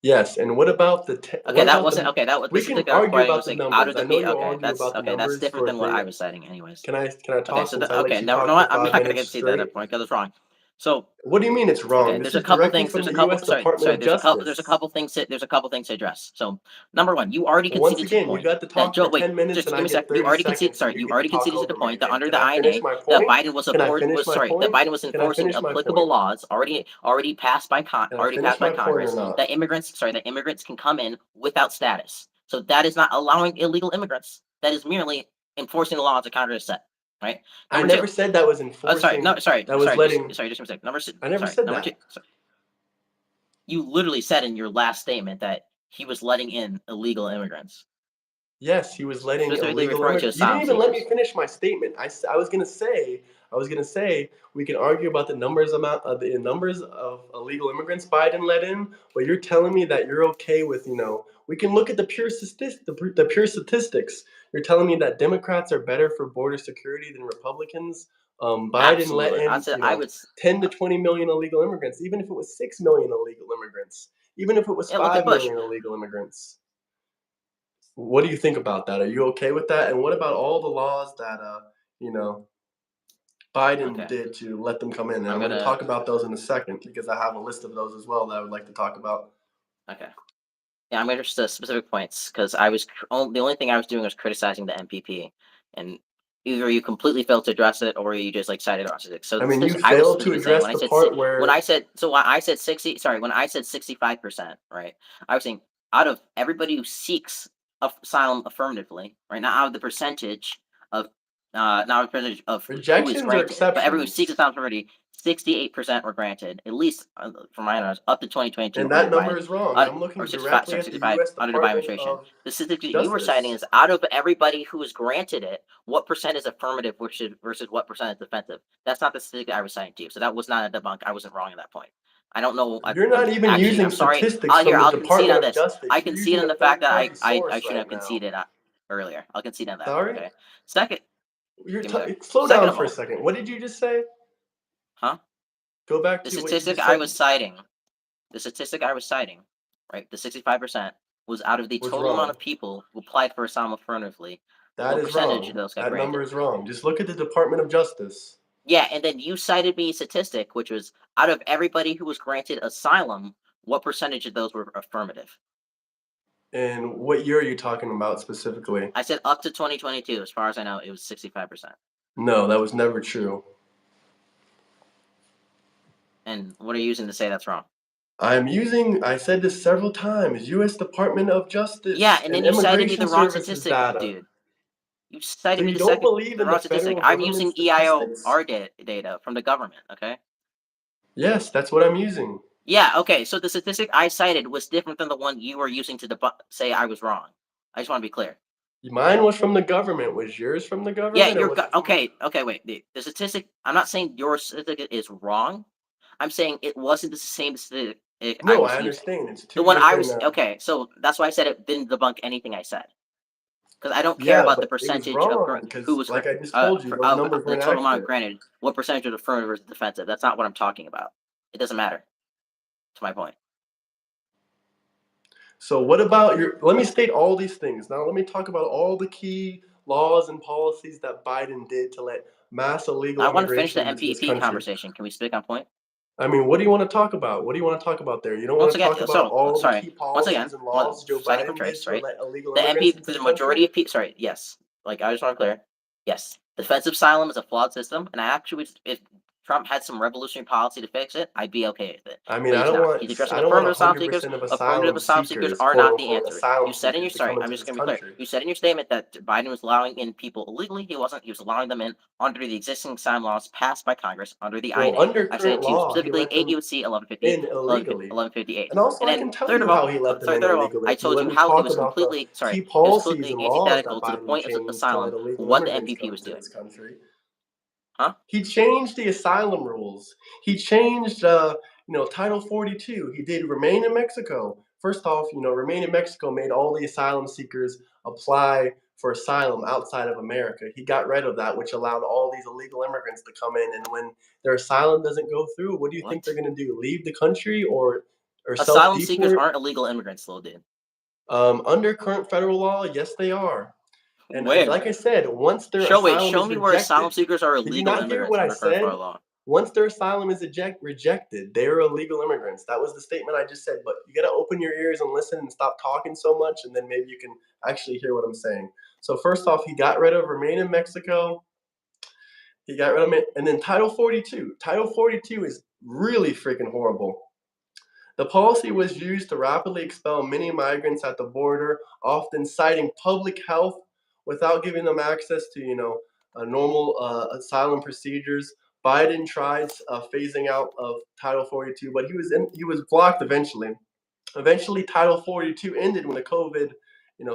Yes, and what about the? Okay, that wasn't okay. That was We this is can the I was argue quoting about was the like out numbers. of the I know you okay. argue about the That's numbers different for than what I thing. was citing, anyways. Can I Okay, talk so since I let you never. talk No, for I'm 5 not gonna minutes concede that straight? point because it's wrong. So What do you mean it's wrong? okay, This there's a is couple directly things. from There's a the couple. U.S. Department of Justice. There's a couple things. There's a couple things to address. So number one, you already Once conceded to the again, you point got to that talk Joe. for Wait, 10 minutes just and give I me a sec. get You 30 already conceded. seconds and Sorry, you you get to already talk conceded to the over me point that again. under Can the I finish INA, my that point? Biden was Can I enforcing. finish my Sorry, that point? Biden was Can I enforcing finish my applicable point? laws already passed by Can I finish my point or Congress not? that immigrants can come in without status. So that is not allowing illegal immigrants. That is merely enforcing the laws that Congress set. Right. I Number never two. said that was Sorry. enforcing. No. Sorry. That was letting. Just a second. I never Sorry. said Number that. two. Sorry. You literally said in your last statement that he was letting in illegal immigrants. Yes, he was letting Specifically illegal referring to immigrants. You didn't asylum even let me seekers. finish my statement. I was gonna say we can argue about the numbers of illegal immigrants Biden let in, but you're telling me that you're okay with we can look at the pure statistics. You're telling me that Democrats are better for border security than Republicans. Biden let Absolutely. I in said I would. 10 to 20 million illegal immigrants, even if it was 6 million illegal immigrants, even if it was Yeah, look at 5 Bush. million illegal immigrants. What do you think about that? Are you okay with that? And what about all the laws that Biden did to let them come in? And I'm going to talk about those in a second because I have a list of those as well that I would like to talk about. Okay. Yeah, I'm interested in specific points because the only thing I was doing was criticizing the MPP, and either you completely failed to address it or you just like cited statistics. So I mean, you I was failed to specifically saying address the part where when I said 65%, right? I was saying out of everybody who seeks asylum affirmatively, right? Not out of the percentage of not out of the percentage of who is rejections or granted, but everyone who seeks exceptions. asylum already. 68% were granted, at least from my knowledge, up to 2022 And under that number Biden, is wrong. I'm looking or 65, directly sorry, at the 65 U.S. under the Biden Department administration. of The statistic you were citing Justice. is out of everybody who was granted it, what percent is affirmative versus what percent is defensive. That's not the statistic I was citing to you, so that was not a debunk. I wasn't wrong at that point. I don't know. You're not even using I'm sorry. statistics from the I'll concede Department on of this. Justice. I You're concede using on a the fact that third-party I source shouldn't have right now. conceded earlier. I'll concede on that. Sorry? Okay. Second, Slow second down of for a all, second. What did you just say? huh? Go back The to what you statistic just I said. was citing, right, the 65% was out of the Was total amount wrong. of people who applied for asylum affirmatively. That What is percentage of wrong. those got That granted? number is wrong. Just look at the Department of Justice. Yeah, and then you cited me a statistic, which was out of everybody who was granted asylum, what percentage of those were affirmative? And what year are you talking about specifically? I said up to 2022. As far as I know, it was 65%. No, that was never true. And what are you using to say that's wrong? I said this several times, U.S. Department of Justice. Yeah, and then you cited me the wrong Services statistic, data. dude. You cited So me you don't believe the in wrong the statistic. federal I'm government using statistics? EIOR data from the government, okay? Yes, that's what I'm using. Yeah, okay, so the statistic I cited was different than the one you were using to say I was wrong. I just want to be clear. Mine was from the government. Was yours from the Yeah, government? you're okay. Okay, wait. The statistic. I'm not saying your statistic is wrong. I'm saying it wasn't the same statistic I No, was I using. understand. It's The two one I different. was okay. So that's why I said it didn't debunk anything I said. Because I don't care Yeah, about the but it was percentage of wrong who because, was like I just told you, those numbers the weren't total amount. accurate. Granted, what percentage of affirmative versus defensive? That's not what I'm talking about. It doesn't matter. To my point. So what about your? Let me state all these things. Now let me talk about all the key laws and policies that Biden did to let mass illegal I want to finish the immigration into this MPP country. conversation. Can we speak on point? I mean, what do you want to talk about? What do you want to talk about there? You don't Once want to again, talk about all the sorry. key Once again, policies and laws Joe citing for Biden did choice, to right? let illegal The immigrants MPP, into the the majority country? of people. Sorry, yes. Like I just want to clear. Yes, defensive asylum is a flawed system, and I actually, if Trump had some revolutionary policy to fix it, I'd be okay with it. I mean, But I he's don't not. want He's addressing I don't want affirmative asylum seekers. 100% of Affirmative asylum seekers are quote not the unquote, answer. asylum You said in your seekers to sorry, come I'm into just this gonna be clear. country. You said in your statement that Biden was allowing in people illegally. He wasn't. He was allowing them in under the existing asylum laws passed by Congress under the Well, INA. under I said current to you law, he specifically let 8 them UC 1150, in illegally. 1158. And also, And I then can tell third you of how all, he let them in third of all, illegally. I If you told let you me how it talk was about the completely sorry. key It was policies completely and laws that antithetical to the Biden point of changed to let asylum. illegal What the immigrants MPP come was into doing. this country. Huh? He changed the asylum rules. He changed, Title 42. He did remain in Mexico. First off, remain in Mexico made all the asylum seekers apply for asylum outside of America. He got rid of that, which allowed all these illegal immigrants to come in. And when their asylum doesn't go through, what do you think What? they're going to do? Leave the country or Asylum seekers self-deport? aren't illegal immigrants, though, dude. Under current federal law, yes, they are. And Where? like I said, once their asylum Show is me where asylum rejected, seekers are did you illegal not hear immigrants what I under current said? federal law. Once their asylum is rejected, they are illegal immigrants. That was the statement I just said. But you got to open your ears and listen and stop talking so much, and then maybe you can actually hear what I'm saying. So first off, he got rid of remain in Mexico. He got rid of it, and then Title 42. Title 42 is really freaking horrible. The policy was used to rapidly expel many migrants at the border, often citing public health without giving them access to, normal asylum procedures. Biden tried phasing out of Title 42, but he was blocked eventually. Eventually, Title 42 ended when the COVID,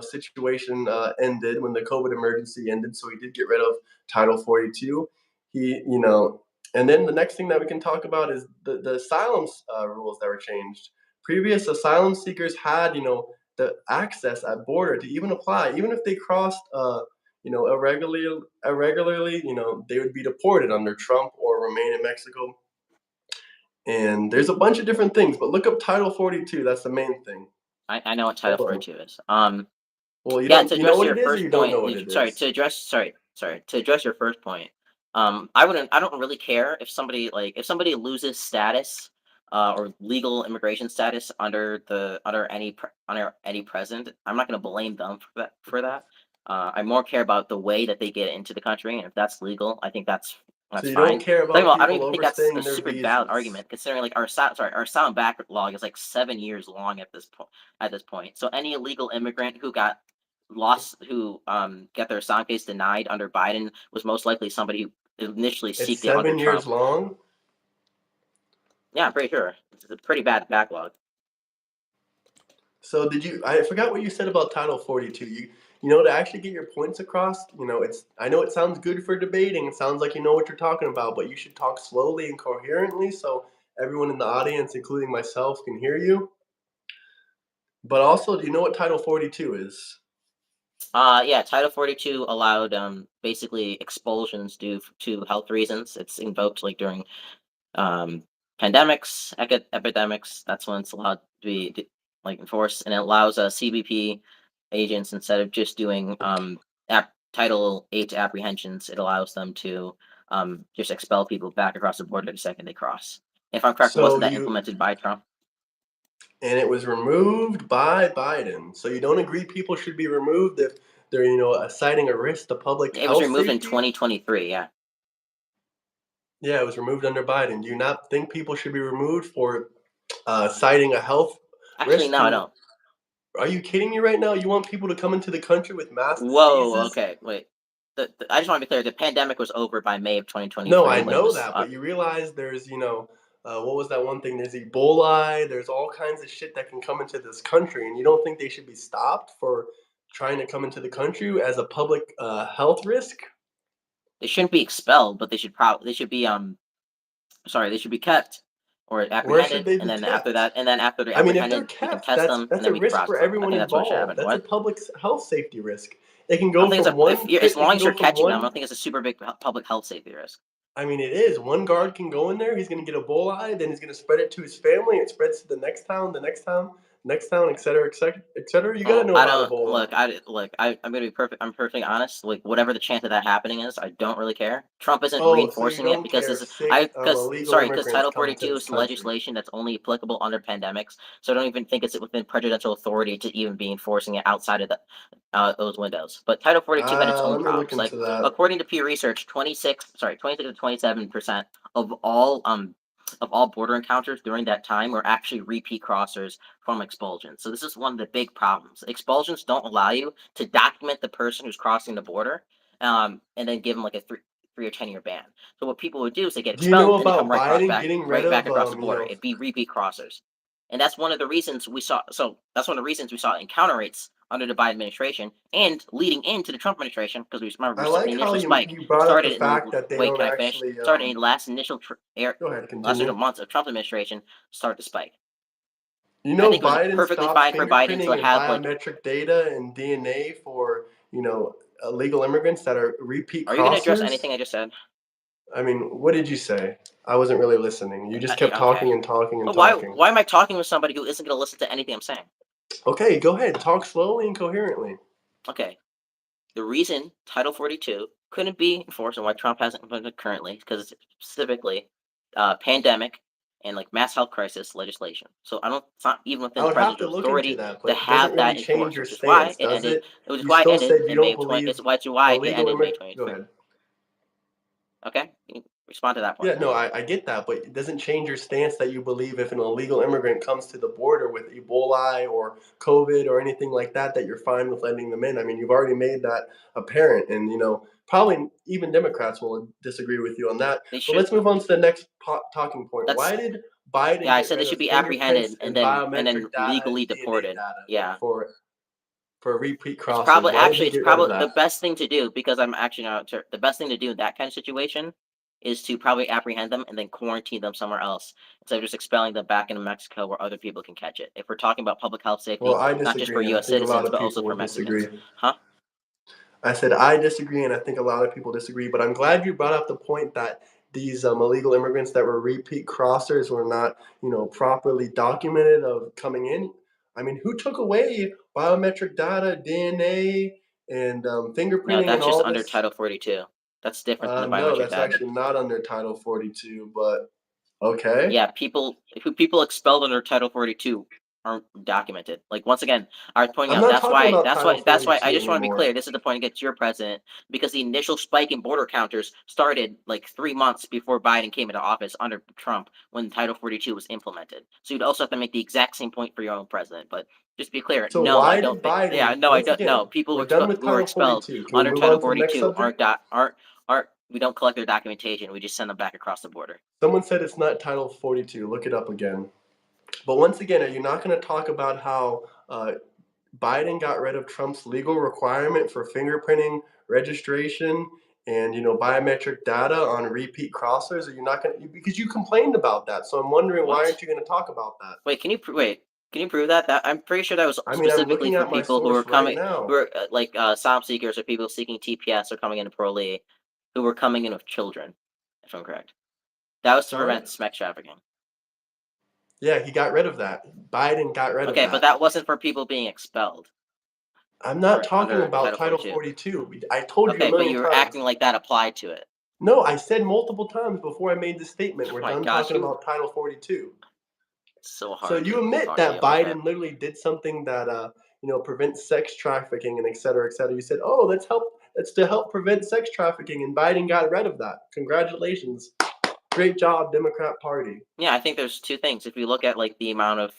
situation ended, when the COVID emergency ended. So he did get rid of Title 42. And then the next thing that we can talk about is the asylum rules that were changed. Previous asylum seekers had, the access at border to even apply, even if they crossed, irregularly, they would be deported under Trump or remain in Mexico. And there's a bunch of different things, but look up Title 42. That's the main thing. I know what Title Hold on. 42 is. Well, Yeah, to you know address what your it is, or you first don't know point, what it sorry, is. to address your first point. I don't really care if somebody loses status, or legal immigration status under any president. I'm not going to blame them for that. I more care about the way that they get into the country, and if that's legal, I think that's So you fine. don't care Second of about all, I don't people even think that's a overstaying their super valid visas. argument, considering like our asylum backlog is like 7 years long at this point. So any illegal immigrant who got get their asylum case denied under Biden was most likely somebody who initially It's seeked it under 7 years Trump. long. Yeah, I'm pretty sure it's a pretty bad backlog. So I forgot what you said about Title 42. To actually get your points across, I know it sounds good for debating. It sounds like you know what you're talking about, but you should talk slowly and coherently so everyone in the audience, including myself, can hear you. But also, do you know what Title 42 is? Yeah, Title 42 allowed basically expulsions due to health reasons. It's invoked like during um pandemics, epidemics. That's when it's allowed to be like enforced, and it allows CBP agents, instead of just doing Title 8 apprehensions, it allows them to just expel people back across the border the second they cross. If I'm correct, So wasn't that implemented by Trump? And it was removed by Biden. So you don't agree people should be removed if they're, citing a risk to public It was health removed in safety? 2023. Yeah. Yeah, it was removed under Biden. Do you not think people should be removed for citing a health Actually, risk no, I to? don't. Are you kidding me right now? You want people to come into the country with mass Whoa. diseases? Okay. Wait. I just want to be clear. The pandemic was over by May of 2023. No, I When it know was that, but you realize there's, what was that one thing? There's Ebola. There's all kinds of shit that can come into this country, and you don't think they should be stopped for trying to come into the country as a public health risk? They shouldn't be expelled, but they should they should be kept or Where should apprehended, they and be then after that, kept? and then after they're I mean, if they're apprehended, we can kept, test them, and that's then a we can risk for process them. I everyone think that's what should involved. happen. That's a What? public health safety risk. It can I don't go think it's from one. as It long can as go you're from catching them, I one. don't think it's a super big public health safety risk. I mean, it is. One guard can go in there. He's going to get Ebola, then he's going to spread it to his family. It spreads to the next town, the next town, next town, et cetera, et cetera, et cetera. You got to know I about don't Ebola. I'm gonna be perfect. I'm perfectly honest. Like whatever the chance of that happening is, I don't really care. Trump isn't Oh, so you reinforcing it don't because care this if is sick, because illegal immigrants Title come into 42 this is country? legislation that's only applicable under pandemics. So I don't even think it's within presidential authority to even be enforcing it outside of those windows. But Title 42 had its own Let me look problems. Like into that. according to Pew Research, 26 to 27% of all border encounters during that time were actually repeat crossers from expulsions. So this is one of the big problems. Expulsions don't allow you to document the person who's crossing the border, and then give them like a 3 or 10 year ban. So what people would do is they get Do you know expelled and they come about Biden getting rid right back of, across the border. It'd be repeat crossers, and that's one of the reasons we saw. So that's one of the reasons we saw encounter rates under the Biden administration and leading into the Trump administration, because we remember I the like how initial spike you brought up the started in fact that they wait, don't can I finish? actually. Started in the last initial Go ahead, last continue. months of Trump administration start to spike. You I know, think it was Biden perfectly stopped fine for Biden to fingerprinting and have like. biometric data and DNA for illegal immigrants that are repeat Are you going to address crossers. anything I just said? I mean, what did you say? I wasn't really listening. You just kept Okay. talking and talking and Well, talking. why am I talking with somebody who isn't going to listen to anything I'm saying? Okay, go ahead. Talk slowly and coherently. Okay. The reason Title 42 couldn't be enforced and why Trump hasn't implemented it currently is because it's specifically pandemic and like mass health crisis legislation. So it's not even I within the would have to president's look into authority that, to but it doesn't have really that change enforced, your which is why stance, it does ended. it? Which is You why it still ended said you in May don't of 20. believe It's why it illegal ended in May immigrants. Go 2023. ahead. Okay, you can respond to that point. Yeah, no, I get that, but it doesn't change your stance that you believe if an illegal immigrant comes to the border with Ebola or COVID or anything like that, that you're fine with letting them in. I mean, you've already made that apparent, and probably even Democrats will disagree with you on that. They But should. let's move on to the next talking point. That's Why did Biden yeah. I get said they rid should of be fingerprints apprehended and and biometric then data and legally DNA deported. data Yeah. for repeat It's crossers? Why did he it's get rid of probably the that? best thing to do, because I'm actually not sure. The best thing to do in that kind of situation is to probably apprehend them and then quarantine them somewhere else instead of just expelling them back into Mexico where other people can catch it. If we're talking about public health Well, safety, I not just for disagree, and I U.S. think a lot citizens of but also people for would Mexicans, disagree. huh? I said I disagree, and I think a lot of people disagree. But I'm glad you brought up the point that these illegal immigrants that were repeat crossers were not, properly documented of coming in. I mean, who took away biometric data, DNA, and No, fingerprinting and that's just all under this? Title 42. That's different than the No, biometric that's data. actually not under Title 42. But okay. Yeah, people expelled under Title 42 aren't documented. Like once again, I was pointing I'm out not talking about Title that's why I 42 just want to be anymore. clear. This is the point against your president, because the initial spike in border counters started like 3 months before Biden came into office under Trump when Title 42 was implemented. So you'd also have to make the exact same point for your own president. But just to be clear, So no, I why don't did think. Yeah, Biden? no, I Once don't. No, again, people we're done with who were Title expelled 42. Can we under move Title on to the next 42 subject? aren't. We don't collect their documentation. We just send them back across the border. Someone said it's not Title 42. Look it up again. But once again, are you not going to talk about how Biden got rid of Trump's legal requirement for fingerprinting, registration, and biometric data on repeat crossers? Are you not going to? Because you complained about that, so I'm wondering why What? aren't you going to talk about that? Wait, can you prove that? That I'm pretty sure that was I mean, I'm specifically looking for at my people who were source right coming, now. who were like asylum seekers or people seeking TPS or coming into parolee, who were coming in with children, if I'm correct. That was to Sorry? prevent sex trafficking. Yeah, he got rid of that. Biden got rid of Okay, but that. that wasn't for people being expelled I'm not or talking under about Title Title 42. 42. I told you a Okay, but million you were times. acting like that applied to it. No, I said multiple times before I made the statement. Oh We're my done gosh, talking about Title 42. it's so So hard you to admit talk to that you. Okay. Biden literally did something that prevents sex trafficking and et cetera, et cetera. You said, "Oh, that's to help prevent sex trafficking," and Biden got rid of that. Congratulations, great job, Democrat Party. Yeah, I think there's two things. If we look at like the amount of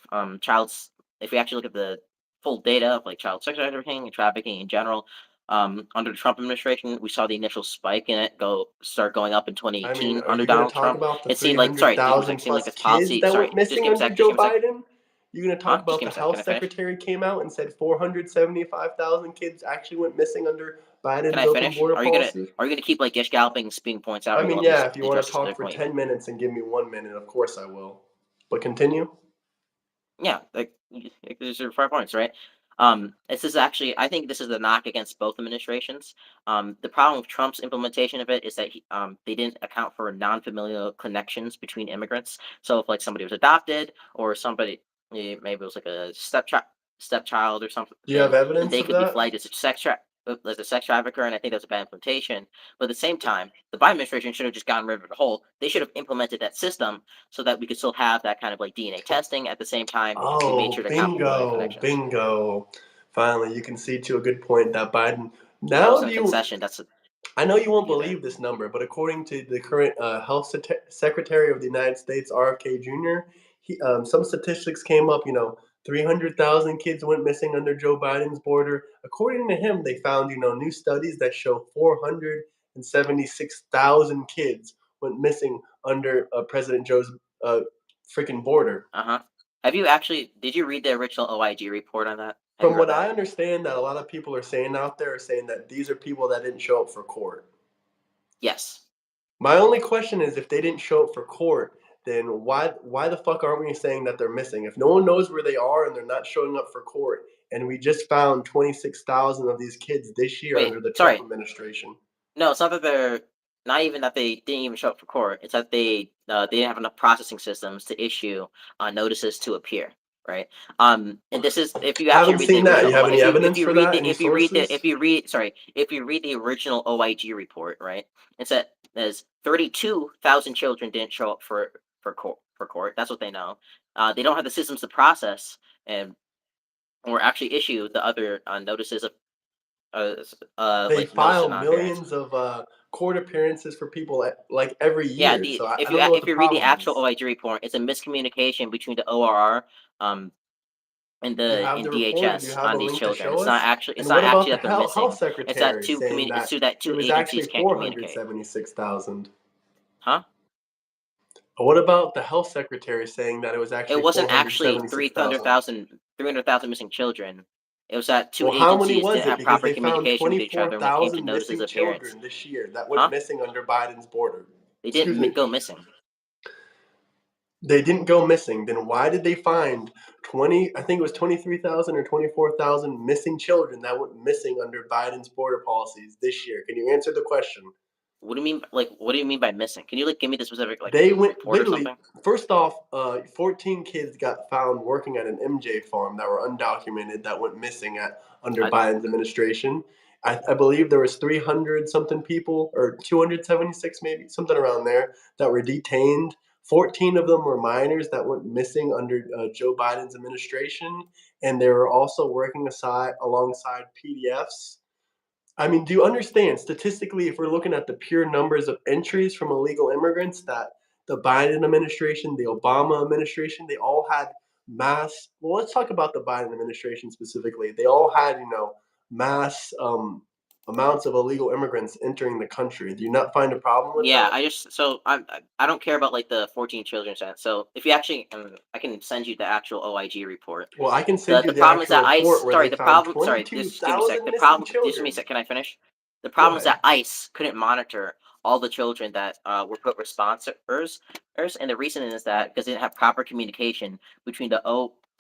if we actually look at the full data of like child sex trafficking and trafficking in general, under the Trump administration, we saw the initial spike in it start going up in I mean, 2018 are under you going to Donald talk Trump. about the It seemed like sorry, 300,000 it seemed like plus this kids policy. that Sorry, went just missing give me a under sec. Just Joe give me a sec. Biden? You gonna talk Just about give me the a second. health Can I finish? secretary came out and said 475,000 kids actually went missing under Biden's Can I open finish? border Are you policy? gonna keep like gish galloping, spewing points out? I Or you mean, want me yeah, to if you want address to talk their for point? 10 minutes and give me 1 minute, of course I will. But continue. Yeah, like these are 5 points, right? This is actually, I think this is a knock against both administrations. The problem with Trump's implementation of it is that they didn't account for non-familial connections between immigrants. So if like somebody was adopted or somebody, maybe it was like a stepchild or something, Do you have then evidence they of could be that? flagged as a sex trafficker, and I think that's a bad implementation. But at the same time, the Biden administration should have just gotten rid of it whole. They should have implemented that system so that we could still have that kind of like DNA testing at the same time. We made Oh, sure to account for familial bingo, connections. bingo. Finally, you can see to a good point that Biden. That Now, wasn't do a you? concession. That's I know you won't either. believe this number, but according to the current Health Secretary of the United States, RFK Jr., some statistics came up. 300,000 kids went missing under Joe Biden's border. According to him, they found new studies that show 476,000 kids went missing under President Joe's freaking border. Did you read the original OIG report on that? From what I understand, that a lot of people are saying out there are saying that these are people that didn't show up for court. Yes. My only question is, if they didn't show up for court, then why the fuck aren't we saying that they're missing? If no one knows where they are and they're not showing up for court, and we just found 26,000 of these kids this year under the Trump administration. No, it's not that they're not even that they didn't even show up for court. It's that they didn't have enough processing systems to issue notices to appear. Right. And this is if you actually Haven't read seen the that. original. You have any evidence if you for read that? the Any if you read the sources? if you read the original OIG report, right? It said there's 32,000 children didn't show up for court. That's what they know. They don't have the systems to process and or actually issue the other notices of They like file notice of millions of court appearances for people like every Yeah, year. So I if don't know what if the you read the problem actual is. OIG report, it's a miscommunication between the ORR and You the have in the report. Do you DHS have on a these link to children. show It's not us? actually And what about the that they're health missing. It's that secretary saying that two it was actually agencies can't communicate. 476,000? Huh? What about the health secretary saying that it was actually It wasn't actually 476,000? 300,000 missing children. It was that two Well, how many agencies was didn't it? have Because proper they found communication with each other when it came to 24,000 notices missing of appearance. children this year that went missing under Biden's border. They Excuse me. didn't go missing. They didn't go missing. Then why did they find 20? I think it was 23,000 or 24,000 missing children that went missing under Biden's border policies this year? Can you answer the question? What do you mean? Like, what do you mean by missing? Can you give me the specific They went report or literally. something? First off, 14 kids got found working at an MJ farm that were undocumented that went missing under Biden's administration. I believe there was 300 something people or 276 maybe something around there that were detained. 14 of them were minors that went missing under Joe Biden's administration, and they were also working alongside PDFs. I mean, do you understand statistically, if we're looking at the pure numbers of entries from illegal immigrants, that the Biden administration, the Obama administration, they all had well, let's talk about the Biden administration specifically. They all had, mass amounts of illegal immigrants entering the country. Do you not find a problem with Yeah, that? I don't care about the 14 children sent. So if you actually, I can send you the actual OIG report. Well, I can send you The the problem is actual that ICE. report where Sorry, they the found problem. Sorry, just give me a sec. 22,000 The missing problem. Just give me a children. sec. Can I finish? The Go problem is ahead. that ICE couldn't monitor all the children that were put responders, and the reason is that because they didn't have proper communication between the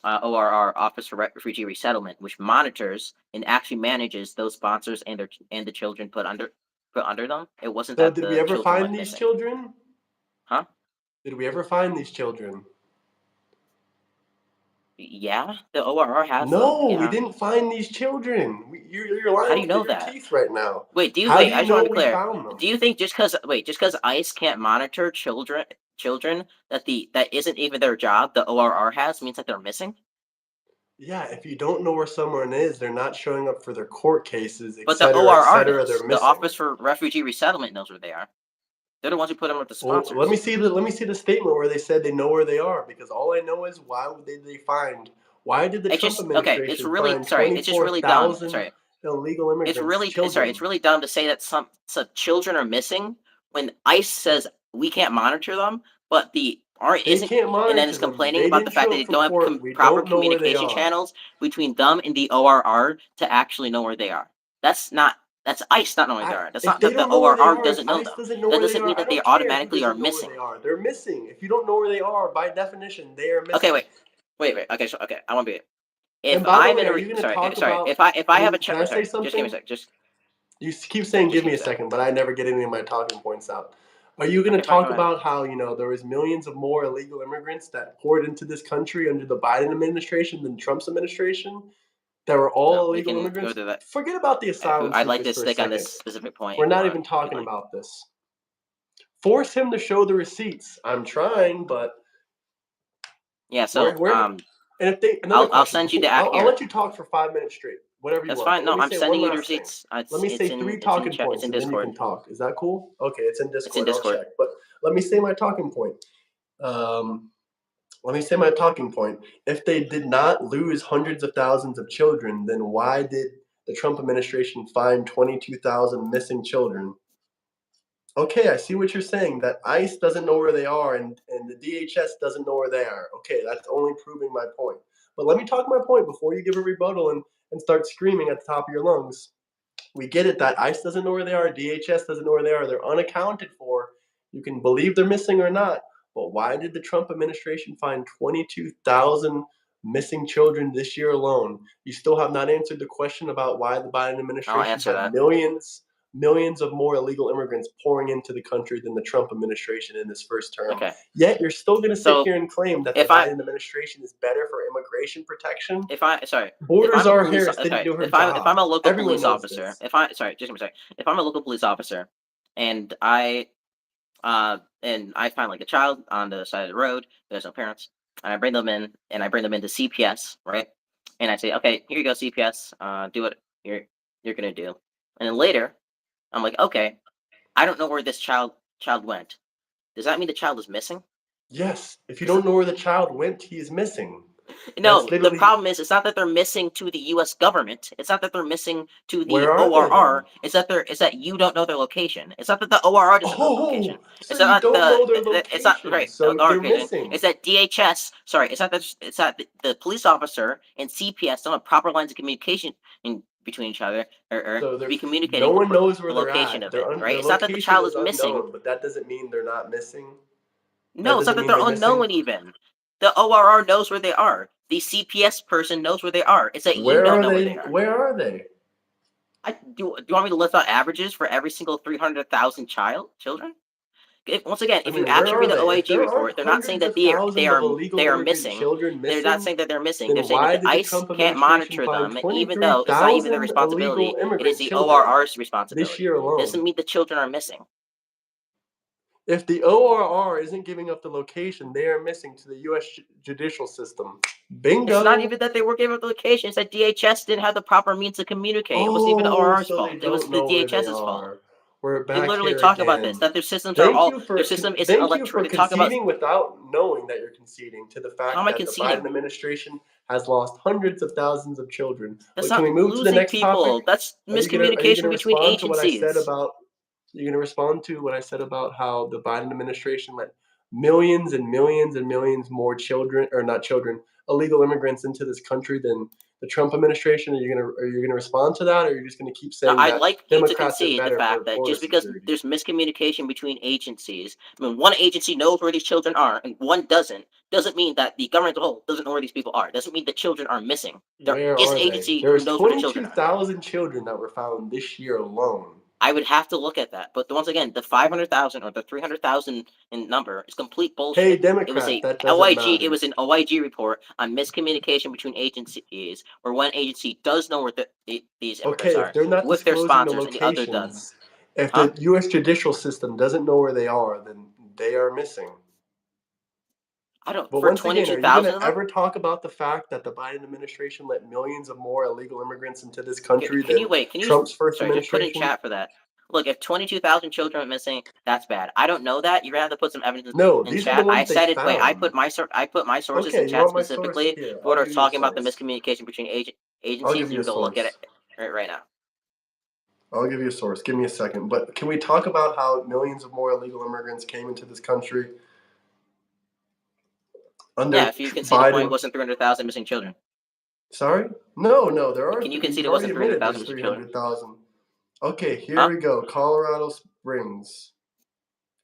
ORR Office for Refugee Resettlement, which monitors and actually manages those sponsors and the children put under them. It wasn't So that did we the ever children find went these missing. children? Huh? Did we ever find these children? Yeah, the ORR has them. No, we Yeah. didn't find these children. You're lying How do you know through your that? teeth right now. Wait, How do I you just know want to be we clear. found them? Do you think just because ICE can't monitor children that isn't even their job, the ORR has, means that they're missing? Yeah, if you don't know where someone is, they're not showing up for their court cases, But the etc., ORR etc. does. They're The missing. Office for Refugee Resettlement knows where they are. They're the ones who put them with the Well, sponsors. let me see the statement where they said they know where they are, because all I know is why did they find? Why did the It's Trump just okay. administration It's really find sorry. It's just really dumb. 24,000 Sorry. illegal immigrants? Children. It's really dumb to say that some children are missing when ICE says we can't monitor them, but the Or They isn't, can't and monitor then is them. complaining They about the didn't fact show that up they for don't have court. We proper don't know where they communication are. channels between them and the ORR to actually know where they are. That's ICE not knowing where they are. That's If not they that the don't know where they ORR are, if doesn't know ICE them. doesn't know That where they doesn't are, mean I that they don't care who automatically are doesn't know where missing. they are. They're missing. If you don't know where they are, by definition, they are missing. Okay, wait. Okay, so I want to be. If And by the I'm way, in a are you going to sorry, talk sorry. about? If I have a Can I say sorry, just give me a something? sec. Just You keep sorry, saying just give me give me a a sec. second, but I never get any of my talking points out. Are you going to Okay, fine, talk go ahead. about how, there was millions of more illegal immigrants that poured into this country under the Biden administration than Trump's administration that were all No, we illegal can immigrants? go through that. Forget about the asylum I'd like seekers to for a stick on second. this specific point. We're if you not want, even if you'd talking like. about this. Force him to show the receipts. I'm trying, but Yeah, so and if they another I'll question, send you the I'll here. let you talk for 5 minutes straight, whatever you That's want. fine. But No, let me I'm say sending one you the last thing. receipts. Let me say three talking It's points, in and then you Discord. can talk. Is that cool? Okay, it's in Discord. I'll Discord. check. But let me say my talking point. Let me say my talking point. If they did not lose hundreds of thousands of children, then why did the Trump administration find 22,000 missing children? Okay, I see what you're saying, that ICE doesn't know where they are and the DHS doesn't know where they are. Okay, that's only proving my point. But let me talk my point before you give a rebuttal and start screaming at the top of your lungs. We get it that ICE doesn't know where they are, DHS doesn't know where they are, they're unaccounted for. You can believe they're missing or not, but why did the Trump administration find 22,000 missing children this year alone? You still have not answered the question about why the Biden I'll administration answer had that. millions of more illegal immigrants pouring into the country than the Trump administration in this first term. Okay. Yet you're still going to sit So, here and claim that the if I- Biden administration is better for immigration protection. Sorry. Borders if I'm a are police, Harris didn't sorry, do her if job. I'm a local Everyone police knows officer, this. if I'm a local police officer and I find like a child on the side of the road, there's no parents, and I bring them in to CPS, right? And I say, okay, here you go, CPS, do what you're gonna do. And then later, I'm like, okay, I don't know where this child went. Does that mean the child is missing? Yes, if you don't know where the child went, he is missing. No, That's the literally- problem is it's not that they're missing to the U.S. government. It's not that they're missing to the Where are they ORR. then? It's that you don't know their location. It's not that the ORR doesn't know their location. So It's you not don't know their It's not location, right. so they're location. missing. It's that DHS. Sorry, it's not that the police officer and CPS don't have proper lines of communication between each other or So to be communicating. no one knows where the they're location at. of it, right? Their It's not that the location child is is missing. unknown, but that doesn't mean they're not missing. No, it's not doesn't that mean they're they're unknown missing. even. The ORR knows where they are. The CPS person knows where they are. It's that you Where don't are know where they? they are. Where are they? Do you want me to list out averages for every single 300,000 children? Once again, if you where actually are read the they? If OIG there report, aren't they're not saying that hundreds of thousands they of illegal are immigrant missing. children They're not missing, saying that they're missing. then They're saying why that the did the ICE Trump can't administration monitor them, find even though it's not even their 23,000 responsibility. illegal It is immigrant the children ORR's this responsibility. year It alone? doesn't mean the children are missing. If the ORR isn't giving up the location, they are missing to the U.S. judicial system. Bingo. It's not even that they were giving up the location. It's that DHS didn't have the proper means to communicate. It wasn't even the ORR's so fault. they It was don't the know where they DHS's fault. are. We're They back literally here talk again. about this, that their systems Thank are all you for their system isn't thank you electric. for They talk about conceding without knowing that you're conceding to the fact How am I that the conceding? Biden administration has lost hundreds of thousands of children. That's But can not we move to the losing next people. topic? That's Are you miscommunication gonna between respond to what I said agencies. about? You're gonna respond to what I said about how the Biden administration let millions and millions and millions more children, or not children, illegal immigrants into this country than the Trump administration? Are you gonna respond to that, or are you just gonna keep Now, saying I'd that like you to Democrats are concede the better fact for that border just because security? there's miscommunication between agencies, I mean, one agency knows where these children are and one doesn't mean that the government as a whole doesn't know where these people are. Doesn't mean the children are missing. There Where is are an they? agency There's who knows where the children are. 22,000 children that were found this year alone. I would have to look at that. But once again, the 500,000 or the 300,000 in number is complete bullshit. Hey, It was Democrat, a that doesn't OIG. matter. It was an OIG report on miscommunication between agencies, where one agency does know where these immigrants Okay, are if they're not with their disclosing the sponsors, and the other doesn't. locations, if Huh? the U.S. judicial system doesn't know where they are, then they are missing. I don't. But For once again, are you 22,000 going of to them, ever talk about the fact that the Biden administration let millions of more illegal immigrants into this country can you than wait? Can you Trump's first sorry? Just put in administration? chat for that. Look, if 22,000 children are missing, that's bad. I don't know that. You're gonna have to put some evidence No, in these are chat. the ones I they cited. Wait, I found. put my sources Okay, in you chat want my source? specifically Here, for what I'll are give you a talking about the source. miscommunication between I'll agencies. give You you a can go look at source. it right now. I'll give you a source. Give me a second. But can we talk about how millions of more illegal immigrants came into this country? Under Yeah, if you concede the point, it Biden. wasn't 300,000 missing children. Sorry? No, there are. Can you concede it You've already wasn't admitted 300,000 there's missing children? 300,000. Okay, here Huh? we go. Colorado Springs.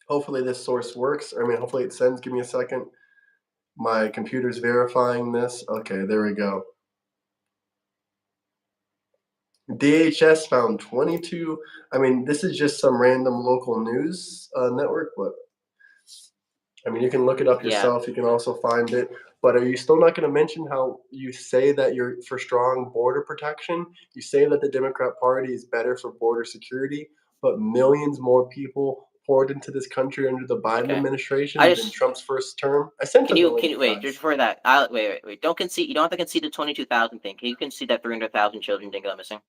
Hopefully this source works. I mean, hopefully it sends. Give me a second. My computer's verifying this. Okay, there we go. DHS found 22. I mean, this is just some random local news network, but I mean, you can look it up Yeah. yourself. You can also find it. But are you still not going to mention how you say that you're for strong border protection? You say that the Democrat Party is better for border security, but millions more people poured into this country under the Biden Okay. administration I than just Trump's first term. I sent can them the you link, wait guys. just before that? Wait. Don't concede. You don't have to concede the 22,000 thing. Can you concede that 300,000 children didn't go missing?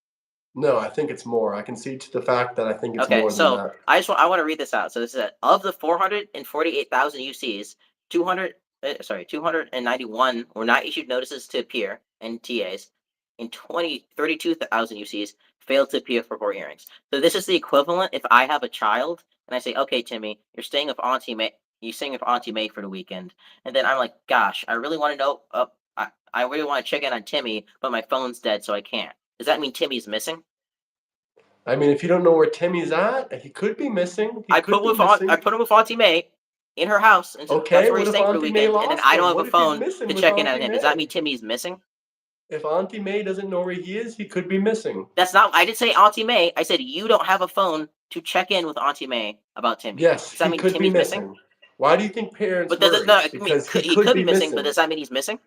No, I think it's more. I concede to the fact that I think it's Okay, more than so that. I want to read this out. So this is of the 448,000 UCs, 291 were not issued notices to appear NTAs, and 32,000 UCs failed to appear for court hearings. So this is the equivalent if I have a child and I say, okay, Timmy, you're staying with Auntie May. You're staying with Auntie May for the weekend, and then I'm like, gosh, I really want to know. I really want to check in on Timmy, but my phone's dead, so I can't. Does that mean Timmy's missing? I mean, if you don't know where Timmy's at, he could be missing. I put him with Auntie May in her house, and so Okay, that's where what he's if staying for the Auntie May weekend. And then lost I don't him? have What a if he's phone missing to with check in on Auntie him. Does that May? mean Timmy's missing? If Auntie May doesn't know where he is, he could be missing. That's not. I didn't say Auntie May. I said you don't have a phone to check in with Auntie May about Timmy. Yes, Does that he mean could be Timmy's missing. missing? Why do you think parents But does worry? it? No, I mean, Because he could be missing. But does that mean he's missing?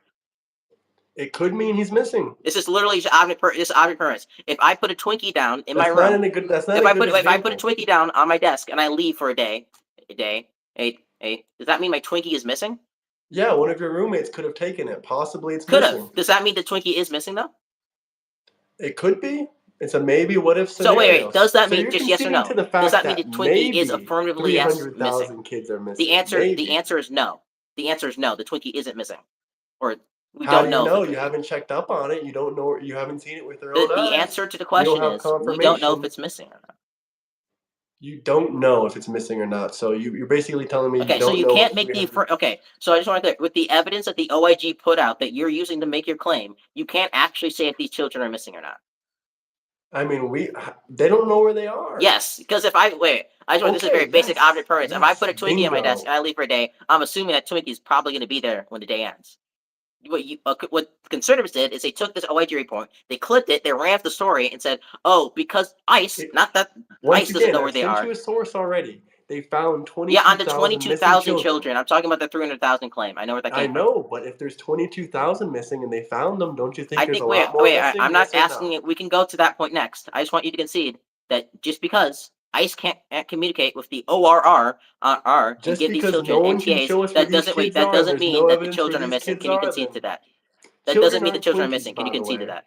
It could mean he's missing. This is literally just omnipresence. If I put a Twinkie down in my That's room, not a good. That's not if a I good put example. if I put a Twinkie down on my desk and I leave for a day, does that mean my Twinkie is missing? Yeah, one of your roommates could have taken it. Possibly it's Could missing. have. Does that mean the Twinkie is missing though? It could be. It's a maybe. What if So scenario? wait. Does that So mean you're just yes or conceding no? to the fact Does that mean the that Twinkie is maybe affirmatively yes missing? 300,000 kids are missing. The answer Maybe. is no. The answer is no. The Twinkie isn't missing, or we How don't do you know? If You haven't checked up on it. You don't know. You haven't seen it with your the own eyes. answer to the You question don't have is we don't know if confirmation. it's missing or not. You don't know if it's missing or not. So you're basically telling me Okay, you so don't you know. can't make the okay. So I just want to clear with the evidence that the OIG put out that you're using to make your claim, you can't actually say if these children are missing or not. I mean, they don't know where they are. Yes, because if I this is very basic omnipresence. If I put a Twinkie on my desk and I leave for a day, I'm assuming that Twinkie is probably going to be there when the day ends. What conservatives did is they took this OIG report, they clipped it, they ramped the story, and said, "Oh, because ICE, not that ICE doesn't know where they are." Sent you a source already. They found 22,000 Yeah, on the 22,000 missing children. I'm talking about the 300,000 claim. I know where that I came from. know, but if there's 22,000 missing and they found them, don't you think I there's think a lot more missing? I'm not Yes or no? asking it. We can go to that point next. I just want you to concede that just because ICE can't communicate with the ORR and Just give these because children no one can show us NTAs, where that these doesn't kids that are, doesn't there's mean no that the evidence where children are these missing. kids Can you are, concede then. to that? That Children doesn't mean the aren't children are Twinkies, missing. Can you by the concede to way. that?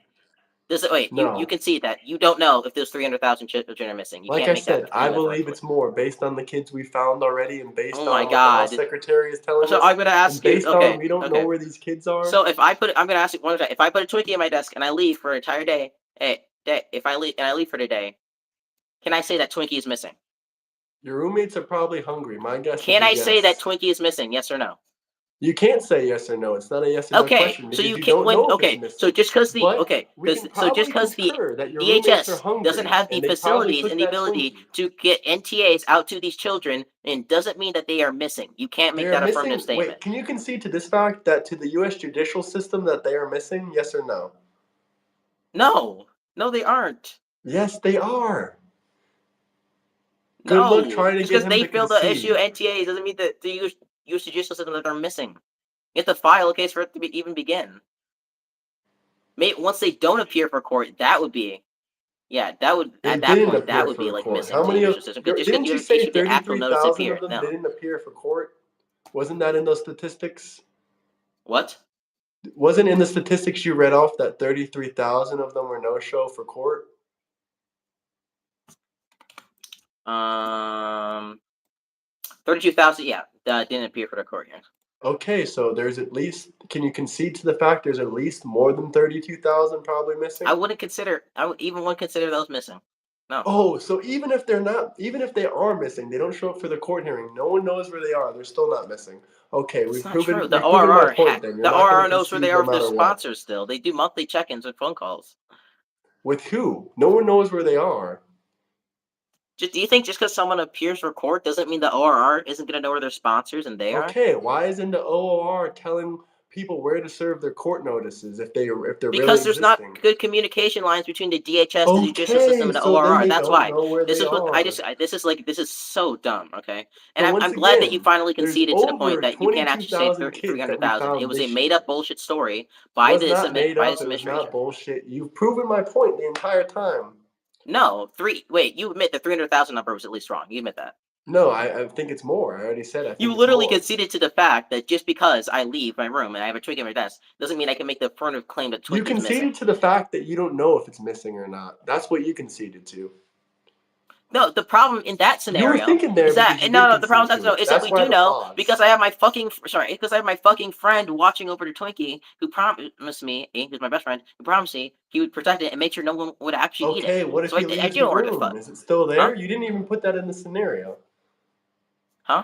You No. concede that you don't know if those 300,000 children are missing. You Like can't I make said, that I claim believe it's more based on the kids we found already and based Oh on my what the House God. Secretary is telling So us. I'm gonna ask and based you. Okay. on we don't know where these kids are. So if I put, I'm gonna ask you one more time. If I put a Twinkie in my desk and I leave for an entire day, if I leave and I leave for the day, can I say that Twinkie is missing? Your roommates are probably hungry. My guess Can is I say that yes. Twinkie is missing? Yes or no? You can't say yes or no. It's not a yes or no Okay, question so because you you can't don't when know if okay, it's missing. so just because the But we can probably the concur that your roommates are DHS hungry doesn't have the and they probably facilities took and the that ability Twinkie. to get NTAs out to these children, and doesn't mean that they are missing. You can't make They are that affirmative missing. statement. Wait, can you concede to this fact that to the U.S. judicial system that they are missing? Yes or no? No, they aren't. Yes, they are. Good No, luck trying to just get because him they to failed to concede. issue NTAs doesn't mean that the U.S. judicial system that they're missing. You have to file a case for it to even begin. Maybe once they don't appear for court, that would be, at that point, that would be like missing How to the many judicial system. Just didn't because you you say issued the actual notice to 33,000 appear. of them No. didn't appear for court? Wasn't that in those statistics? What? Wasn't in the statistics you read off that 33,000 of them were no show for court? 32,000. Yeah, that didn't appear for the court hearings. Okay, so there's at least. Can you concede to the fact there's at least more than 32,000 probably missing? I wouldn't consider those missing. No. Oh, so even if they are missing, they don't show up for the court hearing. No one knows where they are. They're still not missing. Okay, It's we've not proven true. The my ORR point. Then you're the not going ORR to knows where concede they no are with their matter what. sponsors still. They do monthly check-ins and phone calls. With who? No one knows where they are. Do you think just because someone appears for court doesn't mean the ORR isn't going to know where their sponsors and they are? Okay, why isn't the OOR telling people where to serve their court notices if they're Because really there's not existing? good communication lines between the DHS, the judicial system, Okay, and the so then ORR. they That's don't why. know where This they is what are. this is so dumb. Okay, and But once I'm glad that again, you finally there's conceded to the point over that you can't actually say 22,000 kids that we 300,000. It found was a this made year. up bullshit story It by was this not made up. It was administration. not bullshit. You've proven my point the entire time. No, wait, you admit the 300,000 number was at least wrong. You admit that. No, I think it's more. I already said I think You it's literally more. conceded to the fact that just because I leave my room and I have a Twinkie on my desk doesn't mean I can make the affirmative claim that You Twinkie is missing. conceded to the fact that you don't know if it's missing or not. That's what you conceded to. No, the problem in that You were scenario thinking there is that because you no, did the problem concede to it. is that That's we why do the know pause. because I have my fucking friend watching over the Twinkie who promised me, who's my best friend, who promised me he would protect it and make sure no one would actually eat it. Okay, what if So he I leaves do the know where the room? fuck. Is it still there? Huh? You didn't even put that in the scenario. Huh?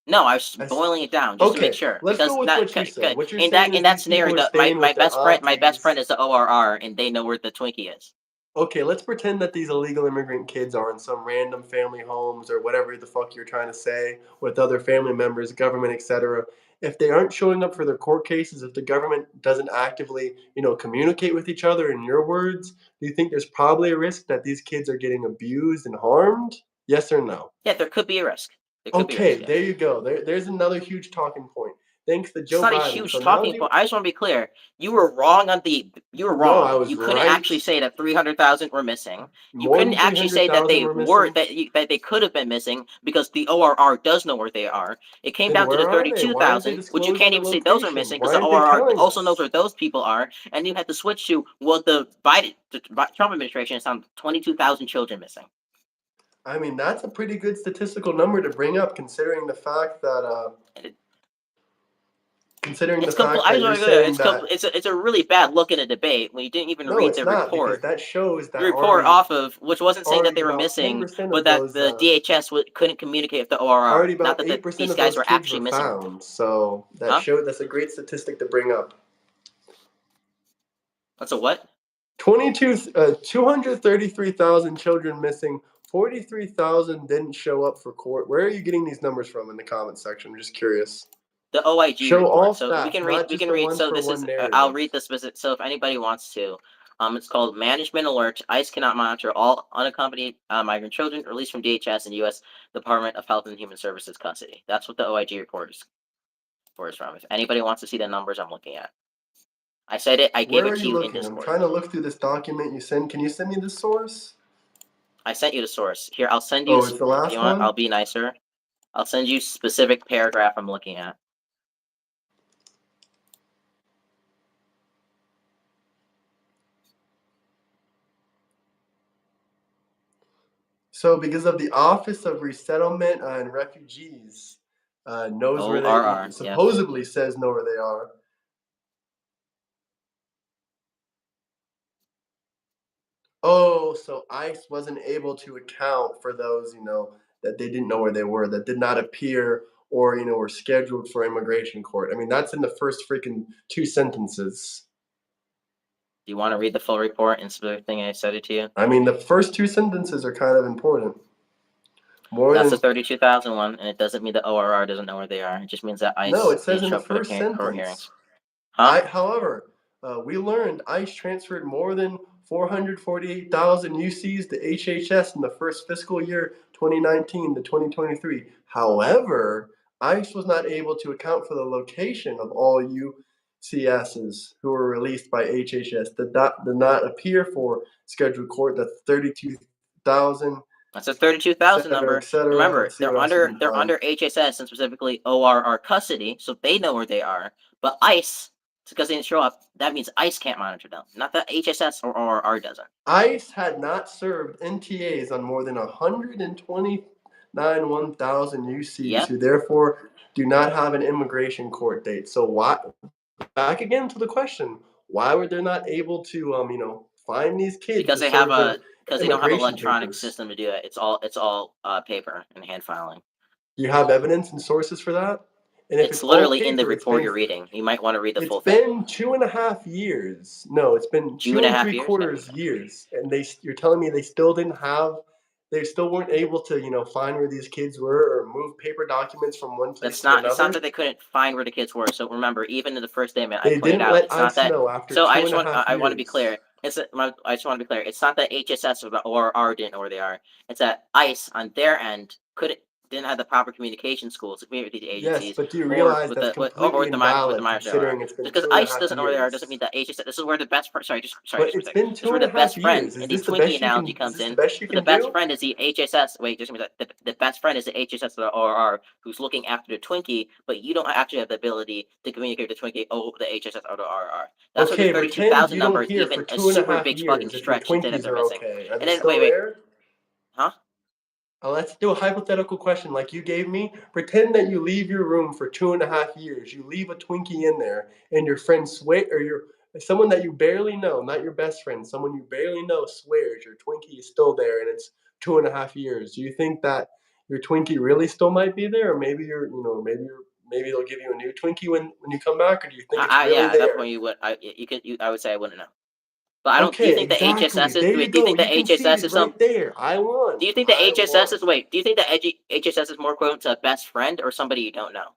No, I was boiling it down just to make Okay, sure. let's because go with what you said. What you're in saying that is these scenario, people are my staying with their my best friend aunties. is the ORR and they know where the Twinkie is. Okay, let's pretend that these illegal immigrant kids are in some random family homes or whatever the fuck you're trying to say with other family members, government, etc. If they aren't showing up for their court cases, if the government doesn't actively, communicate with each other in your words, do you think there's probably a risk that these kids are getting abused and harmed? Yes or no? Yeah, there could be a risk. Okay, Yes. there you go. There's another huge talking point. Thanks to It's Joe not a Biden. huge So now talking point. I just want to be clear. You were wrong you were No, wrong. I was You couldn't right. actually say that 300,000 were missing. You More couldn't than actually say that 300,000 they were were missing. that they could have been missing because the ORR does know where they are. It came Then down to the where are they? Why aren't they 32,000, which you can't disclosing the even say those are location? missing because Why the aren't they ORR telling also us? knows where those people are. And you had to switch to the Trump administration has found 22,000 children missing. I mean, that's a pretty good statistical number to bring up, considering the fact that you're saying that. It's a really bad look in a debate when you didn't even No, read it's the not, because report. that shows that The report already, off of which wasn't saying that they were about missing, 10% but of that those, the DHS couldn't communicate with the ORR. already Not about that 8% these of guys those were kids actually were missing. found. So Huh? that's a great statistic to bring up. That's a what? 233,000 children missing. 43,000 didn't show up for court. Where are you getting these numbers from in the comment section? I'm just curious. The OIG Show report. all So stats, we can not read. just the one So for this one is. narrative. I'll read the specific. So if anybody wants to, it's called Management Alert. ICE cannot monitor all unaccompanied migrant children released from DHS and U.S. Department of Health and Human Services custody. That's what the OIG report is from. If anybody wants to see the numbers I'm looking at, I said it. I gave Where it are to you you in looking? I'm Discord. trying to look through this document you send. Can you send me the source? I sent you the source. Here, I'll send you. Oh, it's the last if you want, one? I'll be nicer. I'll send you specific paragraph I'm looking at. So, because of the Office of Resettlement and Refugees, knows where ORR, they supposedly says know where they are. Oh, so ICE wasn't able to account for those, that they didn't know where they were, that did not appear or, were scheduled for immigration court. I mean, that's in the first freaking two sentences. Do you want to read the full report and specific thing I said it to you? I mean, the first two sentences are kind of important. That's the 32,000 one, and it doesn't mean the ORR doesn't know where they are. It just means that ICE No, it says didn't in show the up for first court sentence. hearings. Huh? However, we learned ICE transferred more than 448,000 UCs to HHS in the first fiscal year 2019 to 2023. However, ICE was not able to account for the location of all UCSs who were released by HHS did not appear for scheduled court. The 32,000. That's a 32,000 number. Remember, Let's see they're what else we under can find. HSS and specifically ORR custody, so they know where they are. But ICE, because they didn't show up, that means ICE can't monitor them. Not that HSS or ORR doesn't. ICE had not served NTAs on more than 129 1,000 UCs who therefore do not have an immigration court date. So why? Back again to the question: why were they not able to, find these kids? Because they don't have an electronic system to do it. It's all paper and hand filing. You have evidence and sources for that? And if It's all literally in the paper, it's report been you're reading. You might want to read the it's full thing. been 2.5 years. No, it's been 2 3/4 years, and you're telling me they still weren't able to find where these kids were or move paper documents from one place to another. It's not that they couldn't find where the kids were. So remember, even in the first statement, I They pointed didn't out let it's not ICE that. know after So I 2.5 want to be years. clear. I just want to be clear. It's not that HSS or ORR didn't know where they are. It's that ICE on their end didn't have the proper communication schools to communicate with the agencies. Yes, but do you or realize with that's the with completely the minors invalid considering it's been because 2.5 ICE doesn't know where they are doesn't years? mean that HSS. This is where the best. Sorry, But just for a it's second. been This is two where and the a half best friend years. and Is the this the Twinkie best you analogy can? Is comes this in. the best you So the can best do? friend is the HSS. Wait, just a minute. The best friend is the HSS or the ORR who's looking after the Twinkie, but you don't actually have the ability to communicate with the Twinkie over the HSS or the ORR. That's where the Okay, pretend 32,000 you don't number is hear for even a 2.5 super big fucking years if your stretch to say that Twinkies they're are missing. okay. Are And they then still there? huh? Let's do a hypothetical question like you gave me. Pretend that you leave your room for 2.5 years. You leave a Twinkie in there, and your friend someone that you barely know, not your best friend, someone you barely know swears your Twinkie is still there, and it's 2.5 years. Do you think that your Twinkie really still might be there, or maybe maybe they'll give you a new Twinkie when you come back, or do you think it's really At that there? point I would say I wouldn't know. But I don't. Do you Okay, think the exactly. HSS is? There you Do you go. think the You HSS conceded is some? right there. I won. Do you think the I HSS won. is? Wait. Do you think the HSS is more equivalent to a best friend or somebody you don't know?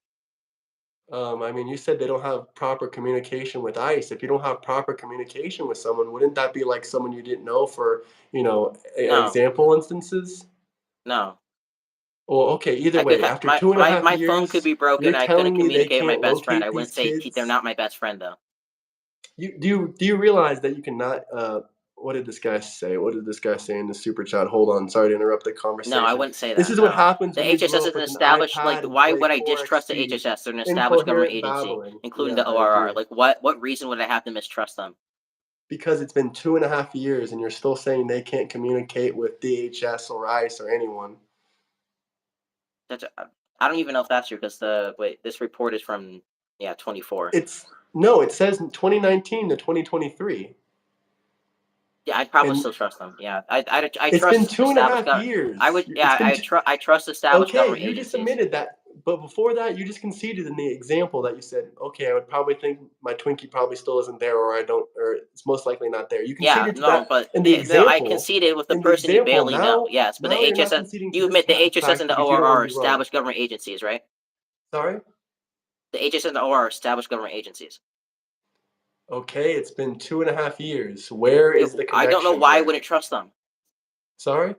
I mean, you said they don't have proper communication with ICE. If you don't have proper communication with someone, wouldn't that be like someone you didn't know for, No. example instances? No. Well, okay, either way, after two and a half My phone could years, be broken. you're I couldn't telling me they communicate with my can't best friend. I locate wouldn't these say they're kids? not my best friend though. Do you realize that you cannot what did this guy say? What did this guy say in the super chat? Hold on, sorry to interrupt the No, I conversation. wouldn't say This that. is what No. happens The when you HSS grow is up an with an established. Like, iPad and why play would I distrust the 4XP. HSS? They're an established government Incoherent agency, babbling. including Yeah, the I ORR. agree. Like, what reason would I have to mistrust them? Because it's been 2.5 years and you're still saying they can't communicate with DHS or ICE or anyone. I don't even know if that's true because this report is from 24. It says 2019 to 2023. Yeah, I'd probably And still trust them. Yeah, I it's been trust established 2.5 government. years. I would. It's Yeah, been I trust established okay. government You just agencies. admitted that, but before that, you just conceded in the example that you said, okay, I would probably think my Twinkie probably still isn't there, or it's most likely not there. You Yeah, conceded to no, that but in the example. I conceded with the In the person you example, barely know. Yes, but the now you're not HSS. conceding to You this admit the HSS fact and the because you don't want ORR to are be wrong. established government agencies, right? Sorry. The HSS and the ORR are established government agencies. Okay, it's been 2.5 years. Where is the connection? I don't know why I there? wouldn't trust them. Sorry?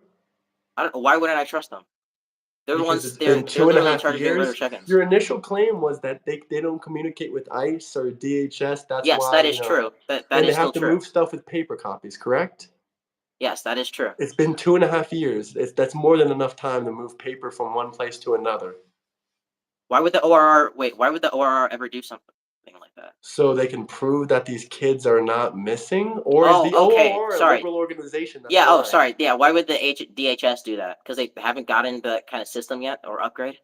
I don't know why wouldn't I trust them? They're the Because ones. it's They're been two and a literally in half charge of getting rid of years. check-ins. Your initial claim was that they don't communicate with ICE or DHS. That's Yes, why that is true. That and is they have still to true. move stuff with paper copies, correct? Yes, that is true. It's been 2.5 years. That's more than enough time to move paper from one place to another. Why would the ORR Why would the ORR ever do something like that? So they can prove that these kids are not missing, or is the ORR a liberal organization? That's lying? Sorry. Yeah. Why would the DHS do that? Because they haven't gotten the kind of system yet or upgrade.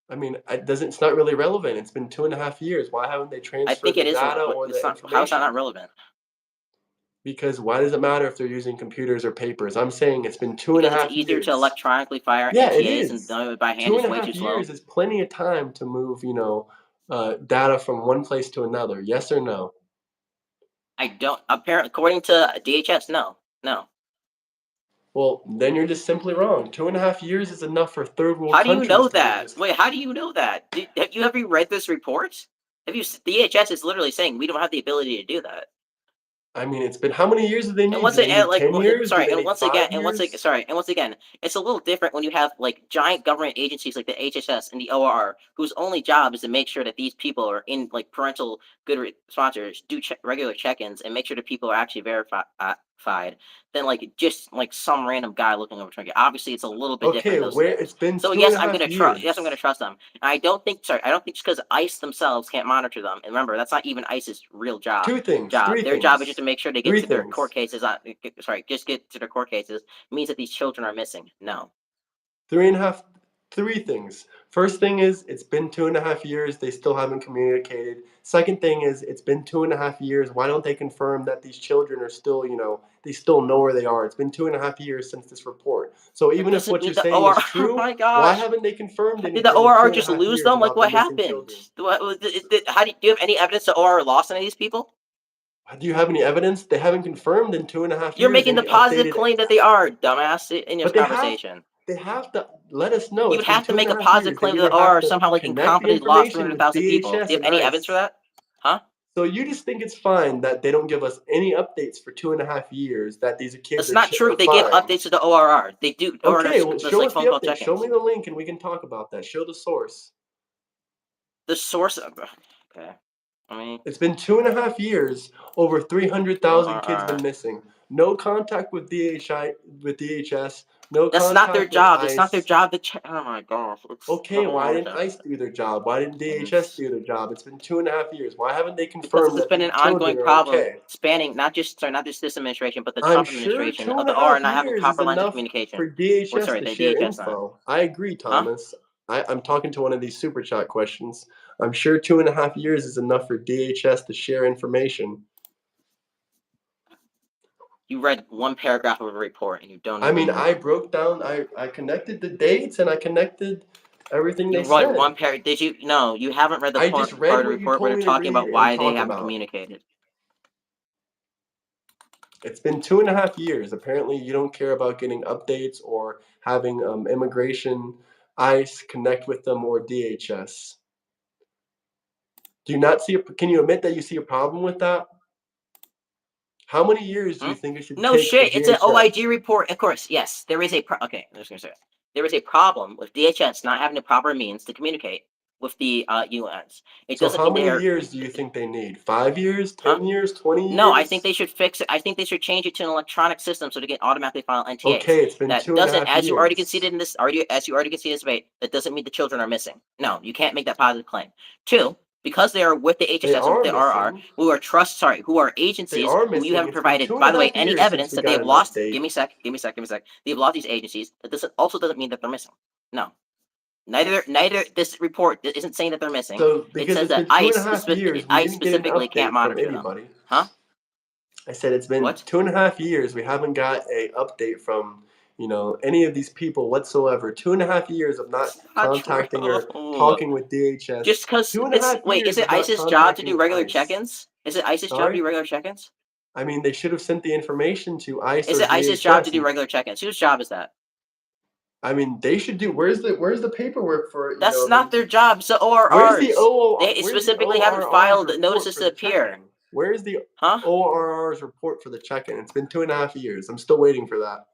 I mean, it's not really relevant. It's been 2.5 years. Why haven't they transferred the data or the information? How is that not relevant? Because why does it matter if they're using computers or papers? I'm saying it's been 2.5 years. Because it's easier to electronically fire Yeah, it MTAs is. and by hand is way too slow. 2.5 years is plenty of time to move, data from one place to another. Yes or no? I don't. Apparently, according to DHS, no. Well, then you're just simply wrong. 2.5 years is enough for third world How do countries. you know to move that? this. Wait, how do you know that? Have you read this report? DHS is literally saying we don't have the ability to do that. I mean, it's been how many years do they need? And once Do they need like 10 years? sorry, Do they and need once 5 again, years? and once again, it's a little different when you have like giant government agencies like the HSS and the ORR, whose only job is to make sure that these people are in like parental good sponsors, do regular check-ins, and make sure that people are actually verified. Than like just like some random guy looking over Trinket. Obviously, it's a little bit different. Okay, Those where things. it's been So 2.5 yes, I'm gonna years. Yes, I'm gonna trust them. And I don't think just because ICE themselves can't monitor them. And remember, that's not even ICE's real job. Three Their job is things. just to make sure they get to their court cases. Just get to their court cases means that these children are missing. No. 3.5. Three things. First thing is, it's been 2.5 years. They still haven't communicated. Second thing is, it's been 2.5 years. Why don't they confirm that these children are still, they still know where they are? It's been 2.5 years since this report. So even if what you're saying is Oh true, my why gosh. haven't they confirmed Did the anything in ORR two and a just half lose years them? Like, about the what missing happened? children? How do you have any evidence that ORR lost any of these people? Do you have any evidence? They haven't confirmed in 2.5 You're years making the any positive updated. claim that they are, dumbass, in this But conversation. they have to let us know. You It's would been have to two and make a a half positive years. They claim that either the have ORR to somehow like connect the incompetently lost information with 300,000 people. DHS Do you have and any ICE. evidence for that? Huh? So you just think it's fine that they don't give us any updates for 2.5 years that these kids That's not true. are They give fine. updates to the ORR. They do. ORR Okay, well, does show like us the phone call update. Show check-ins. me the link and we can talk about that. Show the source. The source of okay. I mean, It's been 2.5 years. Over 300,000 kids been ORR. missing. No contact with DHS. No That's not their contact with job. It's not their ICE. job to check. Oh my gosh. Okay, why didn't ICE do their job? Why didn't DHS do their job? It's been 2.5 years. Why haven't they Because confirmed this has that been these an ongoing children are problem okay? spanning not just this administration, but the I'm Trump sure administration two of and a the ORR half not having years is proper lines of enough communication. for Or DHS sorry, to the share DHS not. info. I agree, Huh? Thomas. I'm talking to one of these super chat questions. I'm sure 2.5 years is enough for DHS to share information. You read one paragraph of a report and you don't I even mean, know. I broke down, I connected the dates and I connected everything You they read said. one paragraph. Did you? No, you haven't read the I part just of read the what you report where told they're me to talking read about and why they talk haven't about. communicated. It's been 2.5 years. Apparently, you don't care about getting updates or having immigration, ICE connect with them or DHS. Do you not see? Can you admit that you see a problem with that? How many years do you think it should No take for shit. It's an DHS? OIG report. Of course, yes. There is a okay. I'm just gonna say it. There is a problem with DHS not having the proper means to communicate with the UNs. It So doesn't how mean many they're years do you think they need? 5 years? 10 huh? years? 20 years? No, I think they should fix it. I think they should change it to an electronic system so they can automatically file NTAs. Okay, it's been That 2.5 doesn't, as you already years. conceded in this, as you already conceded in this debate, that doesn't mean the children are missing. No, you can't make that positive claim. Two, because they are with the They HSS and are with the RR, missing. who are They agencies are who you missing. haven't It's been provided, two by and the a way, half any years since evidence we that got they've an lost. update. Give me a sec. They've lost these agencies. That also doesn't mean that they're missing. No. Neither this report isn't saying that they're missing. So It because says it's that been 2.5 years, we ICE didn't get an specifically can't update from monitor them. anybody. Huh? I said it's been What? 2.5 years. We haven't got a update from any of these people whatsoever. 2.5 years of not contacting or True. talking with DHS. Just because Two and a it's half wait, is years it of not ICE's job to contacting do regular ICE. check-ins? Is it ICE's job to Sorry? do regular check-ins? I mean, they should have sent the information to ICE Is or it ICE's job to DHS. do regular check-ins? Whose job is that? I mean, they should do. Where's the paperwork for That's not their job. So Where's the ORRs. They Where's the specifically haven't ORR's filed report notices for to the appear. check-in? Where's the Huh? ORR's report for the check-in? It's been 2.5 years. I'm still waiting for that.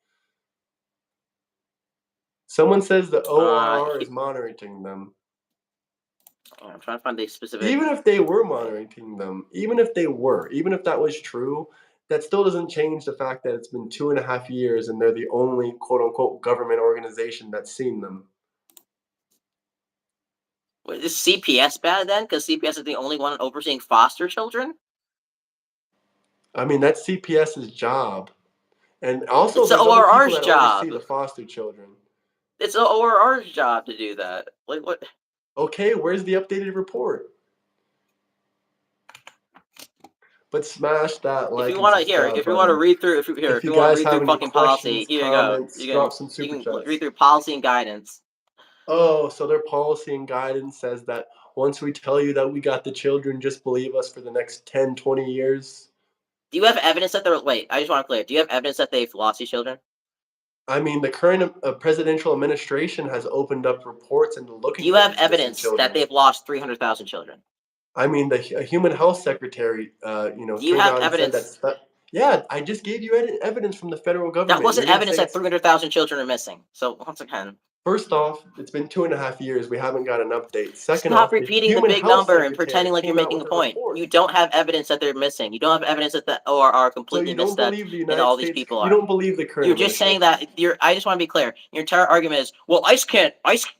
Someone says the ORR is monitoring them. I'm trying to find the specific. Even if they were monitoring them, even if that was true, that still doesn't change the fact that it's been 2.5 years and they're the only quote-unquote government organization that's seen them. Wait, is CPS bad then? Because CPS is the only one overseeing foster children? I mean, that's CPS's job. And also, It's the there's other people ORR's that job. oversee the foster children. It's the ORR's job to do that. Like what? Okay, where's the updated report? But smash that like If you and want to subscribe if you want to button. read through, If you you want to guys read have through any fucking policy, questions, here you go. comments, drop some super You can chats. read through policy and guidance. Oh, so their policy and guidance says that once we tell you that we got the children, just believe us for the next 10, 20 years. Do you have evidence that they're wait? I just want to clear. Do you have evidence that they've lost these children? I mean, the current presidential administration has opened up reports into looking. Do you for have these missing evidence children. that they've lost 300,000 children? I mean, the human health secretary, Do you came have out and evidence? said that. Yeah, I just gave you evidence from the federal government. That wasn't You're gonna evidence say that 300,000 children are missing. So once again, first off, it's been 2.5 years. We haven't got an update. Second stop off, the repeating the human big health number and secretary pretending like you're came out making a with point. report. You don't have evidence that they're missing. You don't have evidence that the ORR So completely you don't misstepped believe the and United all these States? people You are. don't believe the current You're just saying that I just want to be clear. Your entire argument is, well, ICE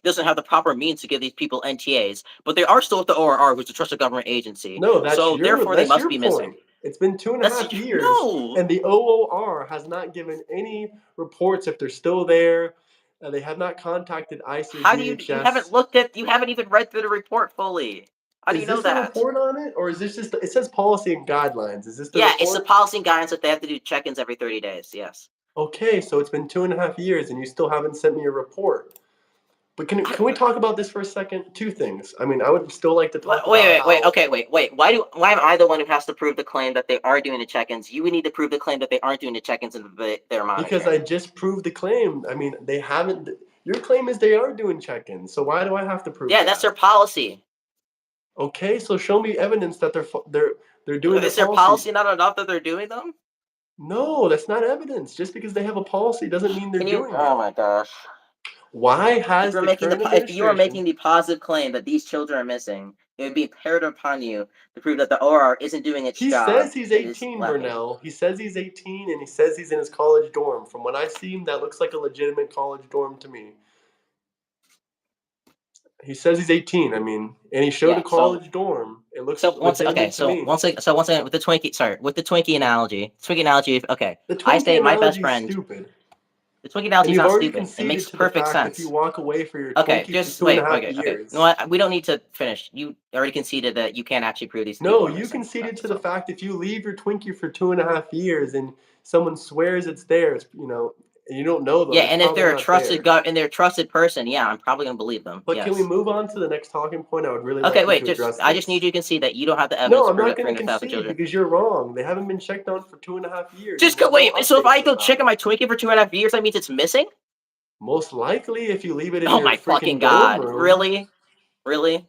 doesn't have the proper means to give these people NTAs, but they are still with the ORR, who's a trusted government agency. No, that's so therefore they must your be point. missing. It's been 2.5 years, no. and the OOR has not given any reports if they're still there. They have not contacted ICE or How do you haven't DHS. looked at, you haven't even read through the report fully. How do Is you know this the that? report on it, or is this just? It says policy and guidelines. Is this the Yeah, report? it's the policy and guidance that they have to do check-ins every 30 days. Yes. Okay, so it's been 2.5 years, and you still haven't sent me a report. But can we talk about this for a second? Two things. I mean, I would still like to talk Wait, about wait, how. okay, wait. Why am I the one who has to prove the claim that they are doing the check-ins? You would need to prove the claim that they aren't doing the check-ins and they're monitoring. Because I just proved the claim. I mean, they haven't. Your claim is they are doing check-ins. So why do I have to prove? Yeah, that? that's their policy. Okay, so show me evidence that they're doing. Is their policy not enough that they're doing them? No, that's not evidence. Just because they have a policy doesn't mean they're doing it. Oh my gosh. Why has If you are making the positive claim that these children are missing, it would be imperative upon you to prove that the OR isn't doing its He job. says he's 18, Burnell. He says he's 18, and he says he's in his college dorm. From what I see, that looks like a legitimate college dorm to me. He says he's 18. I mean, and he showed a college dorm. It looks legitimate to me. Once again, with the Twinkie analogy. Okay. The Twinkie I stay my best analogy is friend. stupid. The Twinkie analogy is And you've not already stupid. It conceded makes to the perfect fact sense. if you walk away for your Okay, Twinkie just for wait. 2.5 Okay. years. You know what? We don't need to finish. You already conceded that you can't actually prove these. No, people are you missing. conceded to the fact if you leave your Twinkie for 2.5 years and someone swears it's theirs, you know, and you don't know them. Yeah, it's and if they're a probably not trusted they're a trusted person, yeah, I'm probably gonna believe them. But yes. can we move on to the next talking point? I would really Okay, like wait. you to address I just this. need you to concede that you don't have the evidence No, to I'm prove not that going to 300,000 concede children. because you're wrong. They haven't been checked on for 2.5 years. Just and go there's wait. no So if I updates go about check it. on my Twinkie for 2.5 years, that means it's missing? Most likely, if you leave it in Oh your my fucking freaking dorm god! room. Really? Really?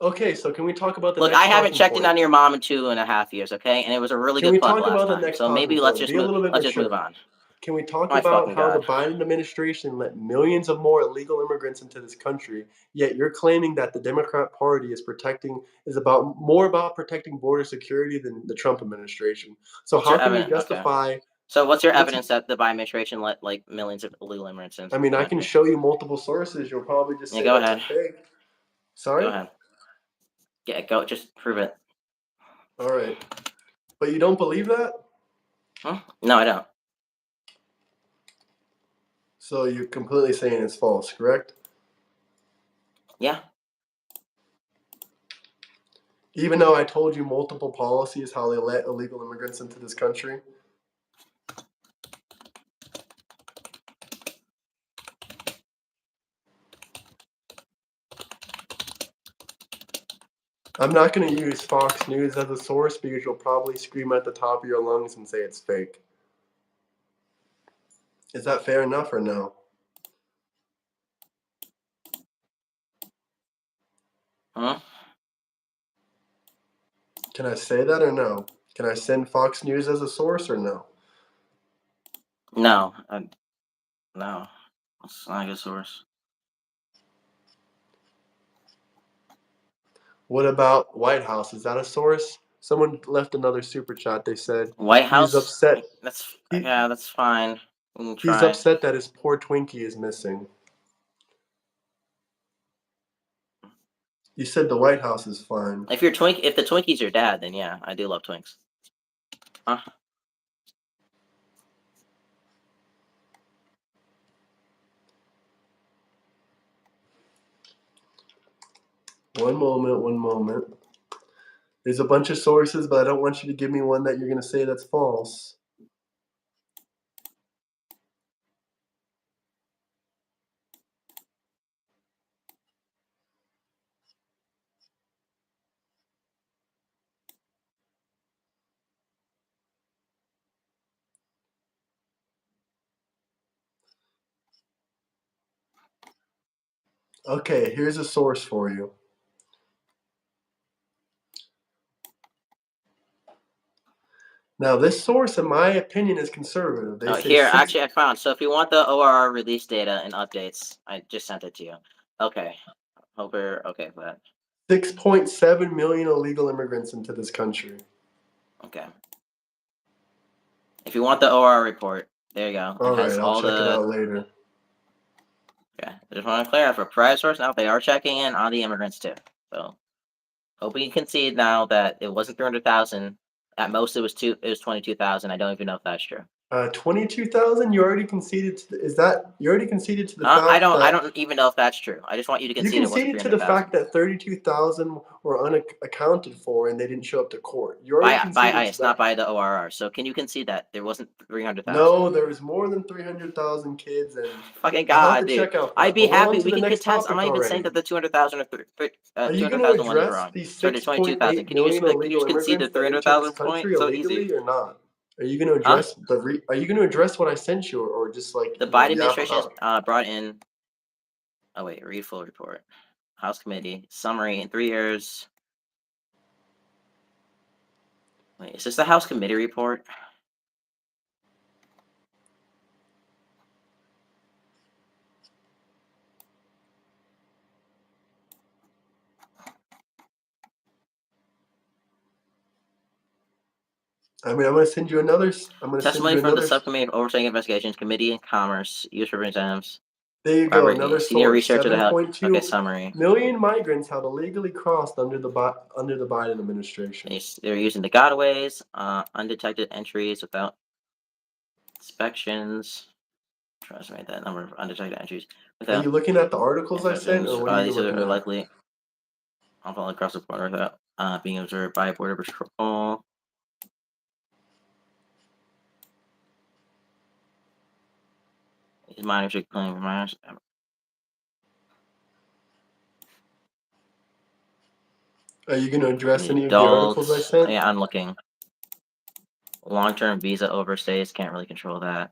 Okay, so can we talk about the Look, next I haven't checked point? in on your mom in 2.5 years, okay? And it was a really Can good we plug talk last about the time. next So maybe talking let's point? just Be a little bit move mature. on. Can we talk My about fucking how the God. Biden administration let millions of more illegal immigrants into this country, yet you're claiming that the Democrat Party is more about protecting border security than the Trump administration. So What's how your can you evidence? Okay. justify? So what's your evidence that the Biden administration let like millions of illegal immigrants into? I mean, I can show you multiple sources. You'll probably just say go that's ahead. fake. Sorry? Go ahead. Yeah, go. Just prove it. All right. But you don't believe that? Huh? No, I don't. So you're completely saying it's false, correct? Yeah. Even though I told you multiple policies how they let illegal immigrants into this country? I'm not going to use Fox News as a source because you'll probably scream at the top of your lungs and say it's fake. Is that fair enough or no? Huh? Can I say that or no? Can I send Fox News as a source or no? No. No. It's not a good source. What about White House? Is that a source? Someone left another super chat. They said White House. he's upset. That's fine. He's upset that his poor Twinkie is missing. You said the White House is fine. If the Twinkie's your dad, then yeah, I do love Twinks. Huh? One moment. There's a bunch of sources, but I don't want you to give me one that you're going to say that's false. Okay, here's a source for you. Now, this source, in my opinion, is conservative. They say Actually, I found. So if you want the ORR release data and updates, I just sent it to you. Okay. Hope we're okay for that. 6.7 million illegal immigrants into this country. Okay. If you want the ORR report, there you go. All right, I'll check it out later. Okay. I just want to clear out for private source now. They are checking in on the immigrants too. So hope we can concede now that it wasn't 300,000. At most, it was 22,000. I don't even know if that's true. 22,000. You already conceded to the, is that you already conceded to the fact I that don't even know if that's true. I just want you to you concede it wasn't conceded to the 300,000. fact that 32,000 were unaccounted for and they didn't show up to court. You already conceded by to ICE, that. not by the ORR. So can you concede that there wasn't 300,000? No, there was more than 300,000 kids, and Fucking I have God, to dude. check out that. I'd be But we're happy. on to We the can next contest. I'm topic not even saying already. that the 200,000 or Are you going to 200,000 one is address wrong. the Sorry, the 22,000. 6.8 Can you million illegal just concede the immigrants that entered this 300,000 point? country So illegally easy. or not? Are you going to Huh? address Are you going to address what I sent you, or just like The Biden administration brought in. Oh wait, read full report. House committee summary in 3 years. Wait, is this the House committee report? I mean, I'm going to send you another. I'm going to send Testimony you from the another. Subcommittee of Oversight Investigations Committee in Commerce, U.S. Representatives. There you go, another Senior source. researcher of the House. 7.2 Okay, summary. million migrants have illegally crossed under the Biden administration. They're using the gotaways, undetected entries without inspections. Trust me, that number of undetected entries. Are you looking at the articles I sent, or what are you These looking are at? likely all across the border without being observed by Border Patrol. These minors are claiming minors. Are you going to address any of the articles I sent? Yeah, I'm looking. Long-term visa overstays, can't really control that.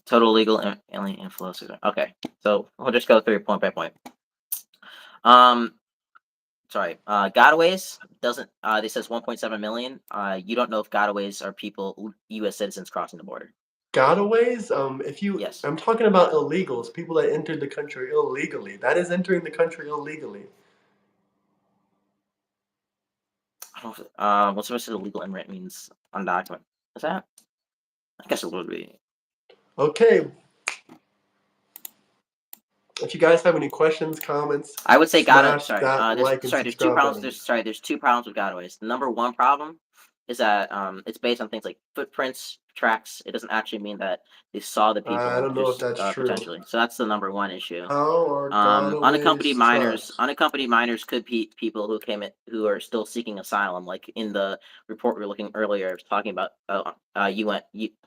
Total legal alien inflows. Okay, so we'll just go through point by point. Sorry, gotaways doesn't. This says 1.7 million. You don't know if gotaways are people, U.S. citizens crossing the border. Gotaways? If you, Yes. I'm talking about illegals, people that entered the country illegally. That is entering the country illegally. I don't know. What's supposed to illegal immigrant means undocumented? Is that? I guess it would be. Okay. If you guys have any questions, comments, I would say smash that there's like and there's two subscribe problems. button. There's two problems with gotaways. The number one problem is that it's based on things like footprints, tracks. It doesn't actually mean that they saw the people. I don't know if that's true. Potentially. So that's the number one issue. How are gotaways Unaccompanied minors could be people who came in who are still seeking asylum. Like in the report we were looking earlier, it was talking about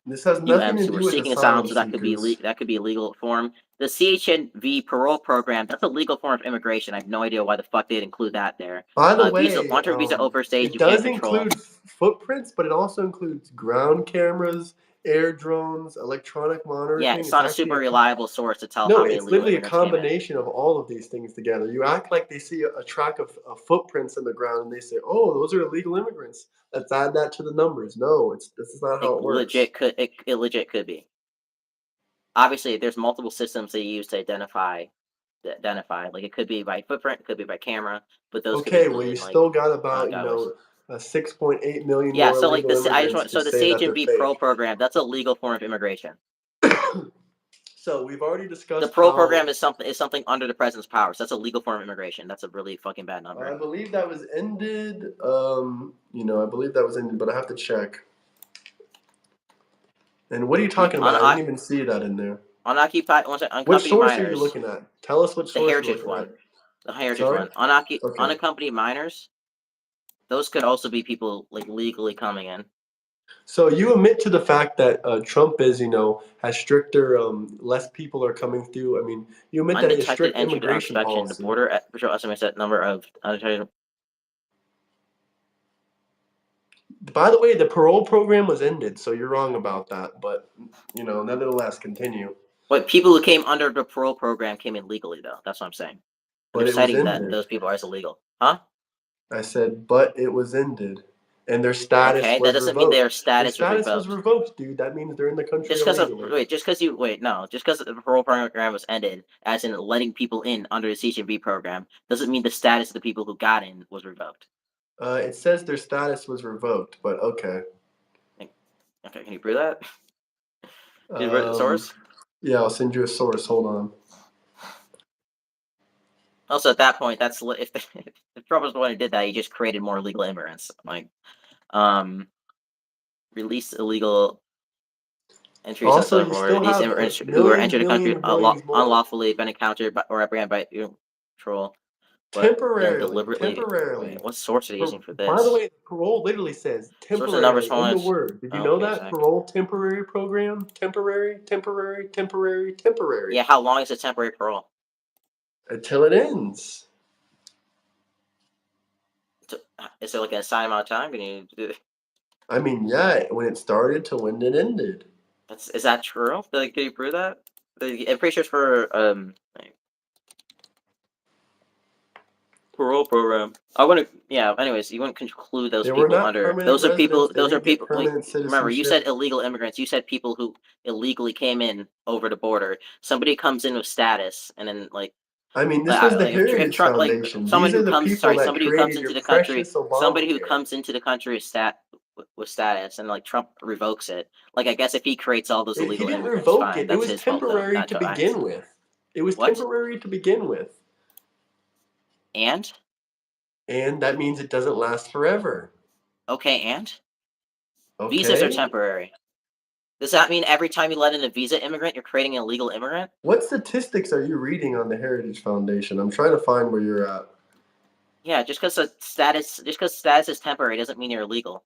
This has nothing to UMs who do were with seeking asylum asylum, so that could be a legal form. The CHNV parole program, that's a legal form of immigration. I have no idea why the fuck they'd include that there. By the way, long-term visa overstays, it you does can't control. include footprints, but it also includes ground cameras, air drones, electronic monitoring. Yeah, it's not a super reliable source to tell No, how many it's illegal literally a immigrants came in. combination of all of these things together. You act like they see a track of footprints in the ground, and they say, "Oh, those are illegal immigrants. Let's add that to the numbers." No, this is not how it works. It legit could be. Obviously, there's multiple systems they use to identify. Like it could be by footprint, it could be by camera, but those. Okay, well, you still got about 6.8 million. Yeah, more so like illegal the immigrants the CHNV Pro program, that's a legal form of immigration. So we've already discussed the Pro program is something under the president's powers. That's a legal form of immigration. That's a really fucking bad number. I believe that was ended. I believe that was ended, but I have to check. And what are you talking about? I didn't even see that in there. Unoccupied. Which source are you looking at? Tell us which source you're looking at. The heritage one. Unaccompanied minors. Those could also be people like legally coming in. So you admit to the fact that Trump is, has stricter, less people are coming through. I mean, you admit that his strict immigration policy. The border patrol estimates that number of undetected. By the way, the parole program was ended, so you're wrong about that. But nevertheless, continue. But people who came under the parole program came in legally, though. That's what I'm saying. But they're citing that those people are as illegal, huh? I said, but it was ended. And their status was revoked. That doesn't mean their status was revoked, dude. That means they're in the country illegally. Just because the parole program was ended, as in letting people in under the CHNV program, doesn't mean the status of the people who got in was revoked. It says their status was revoked, but okay. Okay, can you prove that? Can you prove the source? Yeah, I'll send you a source. Hold on. Also, at that point, that's if Trump was the one who did that, he just created more illegal immigrants. Like, release illegal entries in the Also, southern you border. still These have immigrants who were millions, entered the country millions more. unlawfully been encountered by, or apprehended by patrol, but then deliberately. Temporarily. Wait, what source are they using for this? By the way, parole literally says Source of numbers temporarily in the following. word. Did you know Okay, that? Parole temporary program? Temporary. Yeah, how long is a temporary parole? Until it ends. Is there like an assigned amount of time? Can you do it? I mean, yeah, when it started to when it ended. Is that true? Like, can you prove that? I'm pretty sure it's for parole program. I wouldn't. Yeah. Anyways, you wouldn't conclude those They were people not under. permanent Those are people. residents. They Those are didn't get people. Wait, permanent remember, you said citizenship. illegal immigrants. You said people who illegally came in over the border. Somebody comes in with status, and then like. I mean, this was the Heritage Like Foundation. someone These who are the comes. people Sorry, that somebody who comes created into your the country. precious Obamacare. Somebody who comes into the country with status, and like Trump revokes it. Like I guess if he creates all those He illegal didn't immigrants, revoke fine. it. It That's was his fault, though. temporary Not to to begin with. It was What? temporary to begin with. And that means it doesn't last forever. okay, and Okay. visas are temporary. Does that mean every time you let in a visa immigrant, you're creating an illegal immigrant? What statistics are you reading on the Heritage Foundation? I'm trying to find where you're at. Yeah, just because status is temporary doesn't mean you're illegal.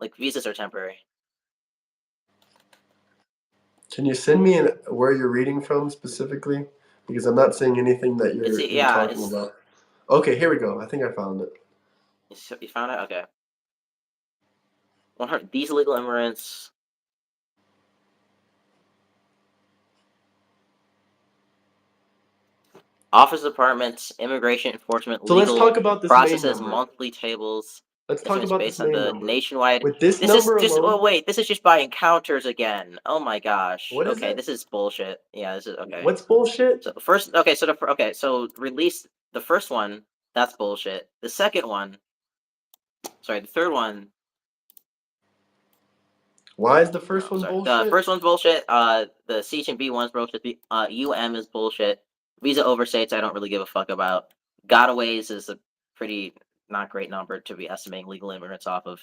Like visas are temporary. Can you send me where you're reading from specifically? Because I'm not seeing anything that you're talking about. Okay, here we go. I think I found it. You found it? Okay. These illegal immigrants. Office departments, immigration enforcement, so legal let's talk about this processes, main number. monthly tables. Let's talk about based this on main the number. nationwide. With this This number is just. alone, Oh wait, this is just by encounters again. Oh my gosh. What is okay, it? this is bullshit. Yeah, this is okay. What's bullshit? So first, okay, so release the first one. That's bullshit. The second one. Sorry, the third one. Why is the first one bullshit? The first one's bullshit. The CH&B one's bullshit. The UM is bullshit. Visa overstates, I don't really give a fuck about. Gotaways is a pretty not great number to be estimating legal immigrants off of.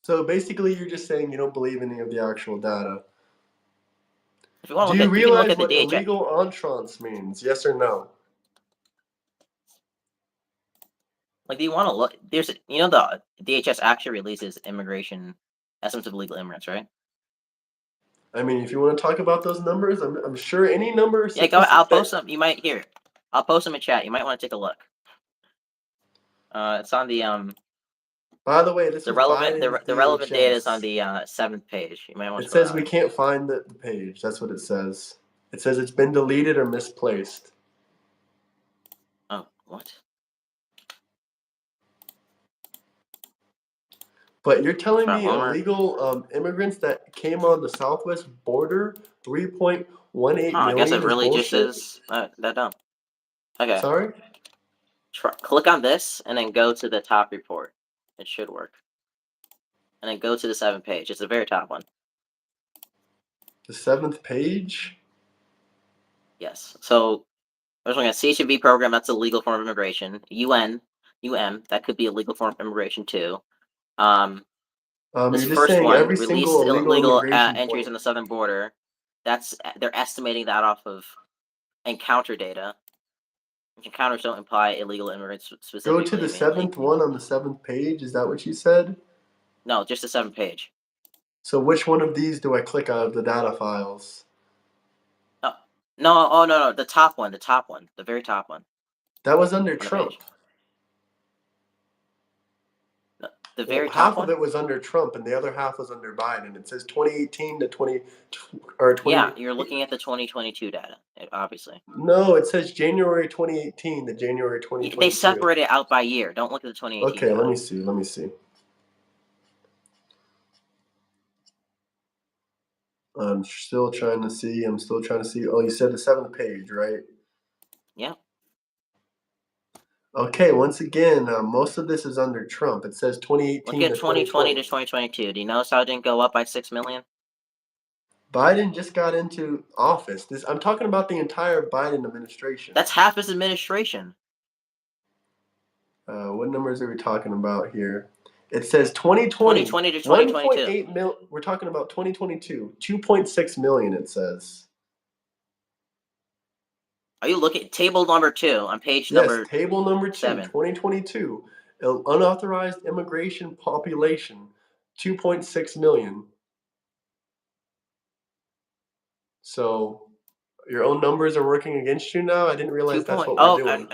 So basically, you're just saying you don't believe any of the actual data. If you want Do to you look at, realize you can look at what the DHS. illegal entrance means? Yes or no? Like, do you want to look? There's, the DHS actually releases immigration estimates of legal immigrants, right? I mean, if you want to talk about those numbers, I'm sure any number. Yeah, I'll post them. You might hear. I'll post them in chat. You might want to take a look. It's on the By the way, this the is relevant Biden's the relevant DHS. data is on the 7th page. You might want to. It says we can't find the page. That's what it says. It says it's been deleted or misplaced. Oh, what? But you're telling me Walmart. illegal immigrants that came on the southwest border, 3.18 million I guess it is really bullshit? just is that dumb. Okay. Sorry? Click on this and then go to the top report. It should work. And then go to the 7th page. It's the very top one. The 7th page? Yes. So there's like a CH&B program, that's a legal form of immigration. UM, that could be a legal form of immigration too. This first one, every released single illegal immigration entries point. on the southern border. They're estimating that off of encounter data. Encounters don't imply illegal immigrants specifically. Go to the 7th one on the 7th page. Is that what you said? No, just the 7th page. So which one of these do I click out of the data files? No, the top one, the very top one. That was under Trump. The very top half one? of it was under Trump, and the other half was under Biden. It says 2018 to 20. Yeah, you're looking at the 2022 data, obviously. No, it says January 2018 to January 2022. They separate it out by year. Don't look at the 2018 Okay, data. let me see. I'm still trying to see. Oh, you said the 7th page, right? Yeah. Okay, once again, most of this is under Trump. It says 2018 Look at 2020 to 2022. Do you notice how it didn't go up by 6 million? Biden just got into office. I'm talking about the entire Biden administration. That's half his administration. What numbers are we talking about here? It says 2020. 2020 to 2022. 1.8 mil. We're talking about 2022. 2.6 million. It says. Are you looking table number 2 on page Yes, number table number 2, 7? 2022. Unauthorized immigration population, 2.6 million. So your own numbers are working against you now. I didn't realize that's what we're doing.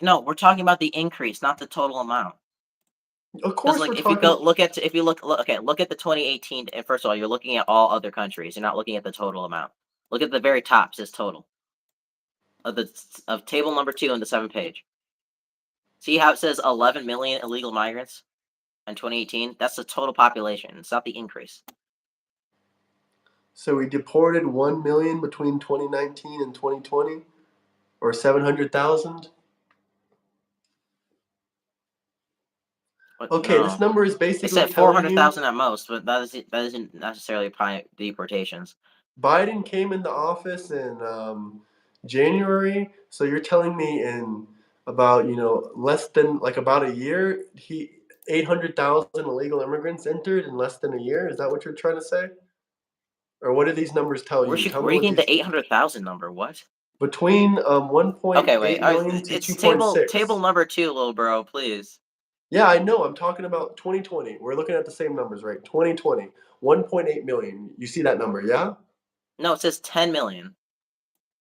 No, we're talking about the increase, not the total amount. Of Because course, like we're if you talking. go look at look at the 2018, and first of all, you're looking at all other countries. You're not looking at the total amount. Look at the very top, says total of table number 2 on the 7th page. See how it says 11 million illegal migrants in 2018? That's the total population. It's not the increase. So we deported 1 million between 2019 and 2020, or 700,000. Okay, this number is They basically said telling you 400,000 at most, but that isn't necessarily deportations. Biden came into office in January. So you're telling me in about less than like about a year, 800,000 illegal immigrants entered in less than a year. Is that what you're trying to say? Or what do these numbers tell you? Tell me Where you what getting these the 800,000 number? What? between Okay, wait. 1.8 million to It's 2.6. table number 2, little bro. Please. Yeah, I know. I'm talking about 2020. We're looking at the same numbers, right? 2020, 1.8 million. You see that number, yeah? No, it says 10 million.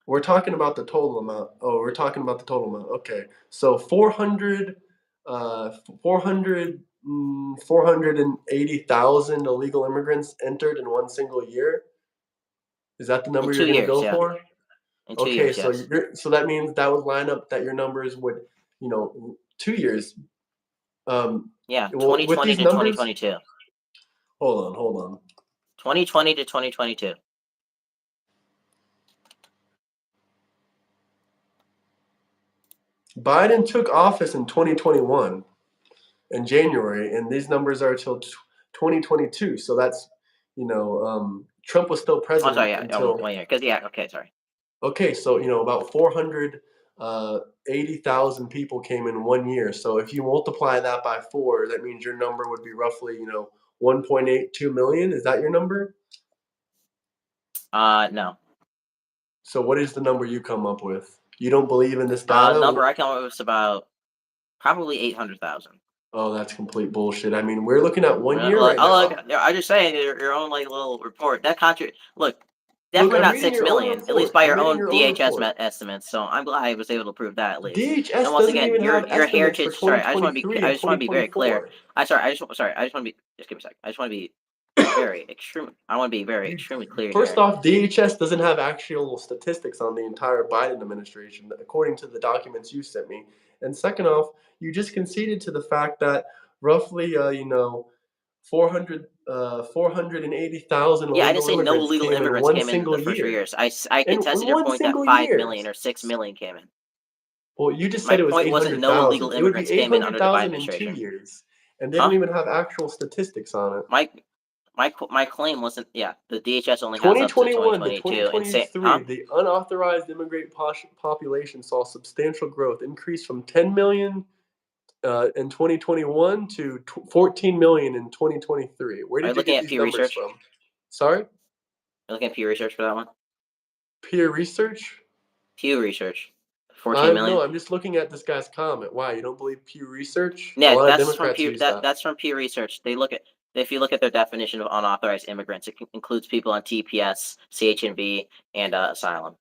We're talking about the total amount. Oh, we're talking about the total amount. Okay. So 480,000 illegal immigrants entered in one single year. Is that the number In you're 2 going to years, go yeah. for? In 2 Okay, years, so yes. so that means that would line up that your numbers would, 2 years. Yeah, Well, with 2020 these to numbers, 2022. hold on. 2020 to 2022. Biden took office in 2021 in January, and these numbers are till 2022. So that's, Trump was still Oh, president sorry, yeah, until. 1 year. Because okay, sorry. Okay, so about 480,000 people came in 1 year. So if you multiply that by 4, that means your number would be roughly 1.82 million. Is that your number? No. So what is the number you come up with? You don't believe in this data? Number I come up with is about probably 800,000. Oh, that's complete bullshit. I mean, we're looking at 1 year Look, right now. I'm just saying your own like little report. That look, Look, definitely I'm not reading 6 your own million, at least report. by I'm your reading own your own DHS report. estimates. So I'm glad I was able to prove that at least. DHS And once doesn't again, even your have estimates heritage. for Sorry, I just want to 2023 be. I and just want to be very clear. 2024. I just want to be. Just give me a second. I just want to be very extreme. I want to be very extremely clear First here. off, DHS doesn't have actual statistics on the entire Biden administration, according to the documents you sent me. And second off, you just conceded to the fact that roughly, 480,000 Yeah, I didn't illegal say no immigrants illegal came in immigrants one came in single the first 3 year. years. I In contested your one point that single 5 year. million or 6 million came in. Well, you just My said it was point wasn't no illegal 800,000. It would be immigrants came in under the Biden 800,000 in 2 administration. years. And they Huh? don't even have actual statistics on it. My claim wasn't. Yeah, the DHS only has up to 2021 to 2022 and say, 2023, the unauthorized immigrant population saw substantial growth, increase from 10 million in 2021 to 14 million in 2023. Where Are you did you looking get at these Pew numbers Research? from? Sorry? You're looking at Pew Research for that one? Peer research? Pew Research. 14 million? No, I'm just looking at this guy's comment. Why? You don't believe Pew Research? A Yeah, lot of that's from Democrats use that. That's from Pew Research. If you look at their definition of unauthorized immigrants, it includes people on TPS, CHNV, and asylum.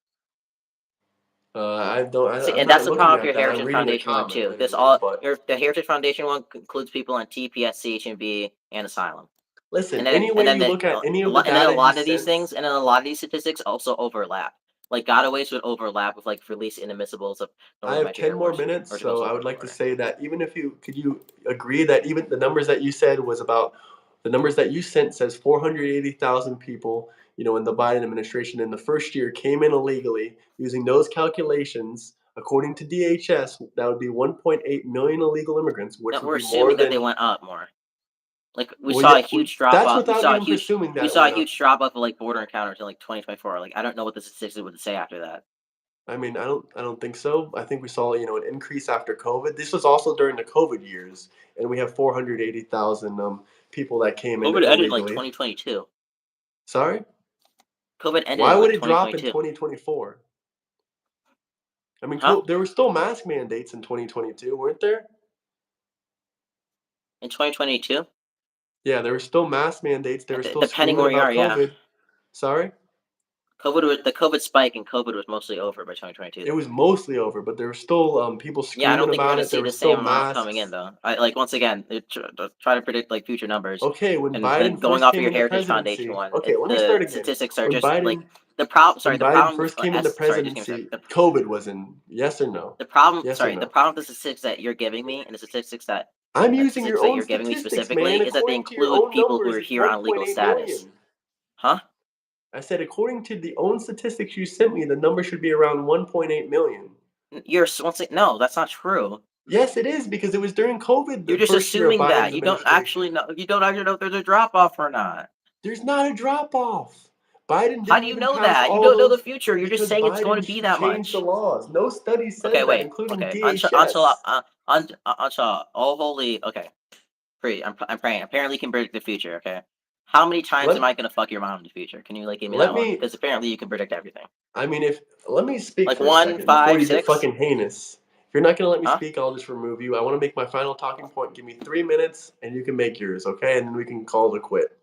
I'm And not that's the looking problem at with your that. I'm Heritage reading a Foundation one comment, too. literally, but The Heritage Foundation one includes people on TPS, CHNV, and asylum. listen, And then any way you look at any of the and then a data lot you of these sent, things, and then a lot of these statistics also overlap. Like gotaways would overlap with like release inadmissibles of I have 10 more minutes, so I would like to say that even if could you agree that even the numbers that you said was about the numbers that you sent says 480,000 people, in the Biden administration in the first year came in illegally. Using those calculations, according to DHS, that would be 1.8 million illegal immigrants, which would we're be more assuming that they than. went up more. Like we Well, saw yeah, a huge drop that's off. without even presuming that We it saw a went up. huge drop off of like border encounters in like 2024. Like I don't know what the statistics would say after that. I mean, I don't think so. I think we saw, you know, an increase after COVID. This was also during the COVID years, and we have 480,000 people that came in COVID ended in like illegally. 2022. Sorry? COVID ended Why in would like it drop in 2022. 2024? I mean, Huh? there were still mask mandates in 2022, weren't there? In 2022? Yeah, there were still mask mandates. They were still Depending screaming where you about are, yeah. COVID. Sorry? The COVID spike and COVID was mostly over by 2022. It was mostly over, but there were still people Yeah, I don't screaming think we're about gonna it. There see were the still same amount coming in masks. though. I like once again try to predict like future numbers, Okay, when and Biden going first off of came your into Heritage Foundation presidency. one, Okay, let me the start again. statistics are When just like Biden the problem. when Sorry, the Biden problem. first came into Sorry, just give me a presidency, second. COVID was in. Yes or no? The problem. Yes or Sorry, the no? problem with the statistics that you're giving me and the statistics that I'm using your own you're giving me statistics, man. specifically is that they According to your include own people who numbers, are it's here on legal 1.8 status. million. Huh? I said, according to the own statistics you sent me, the number should be around 1.8 million. No, that's not true. Yes, it is because it was during COVID, You're the just first year of assuming Biden's that you don't actually administration. know. You don't actually know if there's a drop off or not. There's not a drop off. Biden How didn't do you even know pass that? You all don't know the those future. You're just because saying it's going Biden to be that changed the much. laws. No study Okay, says that, wait. including Okay. DHS. Oh, holy. Okay. Great. I'm praying. Apparently, you can predict the future. Okay. How many times Let am I gonna fuck your mom in the future? Can you like give me let that one? me. Because apparently you can predict everything. I mean, if let me speak Like for a 1, second before 5, you get 6. fucking heinous. If you're not gonna let me Huh? speak, I'll just remove you. I want to make my final talking point. Give me 3 minutes, and you can make yours, okay? And then we can call it a quit.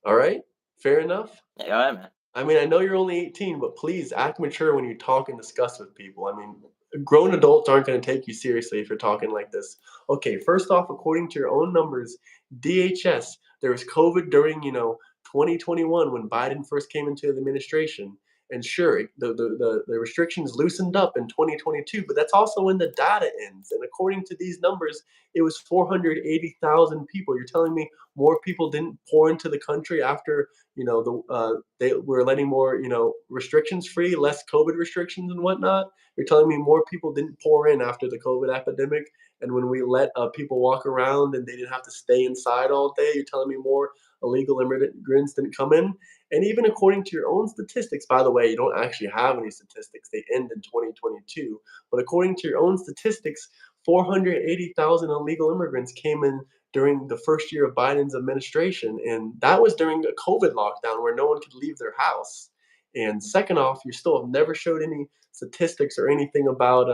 All right? Fair enough. Yeah, go ahead, man. I mean, I know you're only 18, but please act mature when you talk and discuss with people. I mean, grown adults aren't going to take you seriously if you're talking like this. Okay, first off, according to your own numbers, DHS, there was COVID during, 2021 when Biden first came into the administration. And sure, the restrictions loosened up in 2022, but that's also when the data ends. And according to these numbers, it was 480,000 people. You're telling me more people didn't pour into the country after they were letting more restrictions free, less COVID restrictions and whatnot. You're telling me more people didn't pour in after the COVID epidemic, and when we let people walk around and they didn't have to stay inside all day. You're telling me more illegal immigrants didn't come in. And even according to your own statistics, by the way, you don't actually have any statistics. They end in 2022. But according to your own statistics, 480,000 illegal immigrants came in during the first year of Biden's administration. And that was during a COVID lockdown where no one could leave their house. And second off, you still have never showed any statistics or anything about,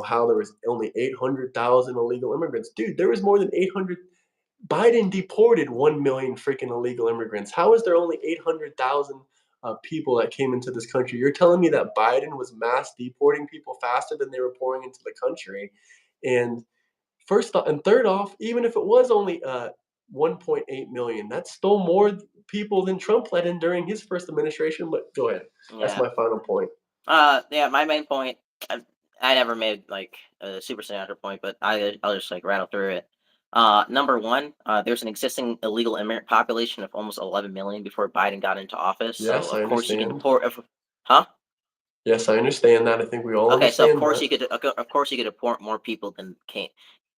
how there was only 800,000 illegal immigrants. Dude, there was more than 800. Biden deported 1 million freaking illegal immigrants. How is there only 800,000 people that came into this country? You're telling me that Biden was mass deporting people faster than they were pouring into the country? And first off, and third off, even if it was only 1.8 million, that's still more people than Trump let in during his first administration. But go ahead. That's Yeah. my final point. Yeah. My main point. I never made like a super senator point, but I'll just like rattle through it. Number one, there's an existing illegal immigrant population of almost 11 million before Biden got into office. Yes, So I of course he could understand. deport. Huh? Yes, I understand that. I think we all Okay, so of understand course that. he could. Of course he could deport more people than came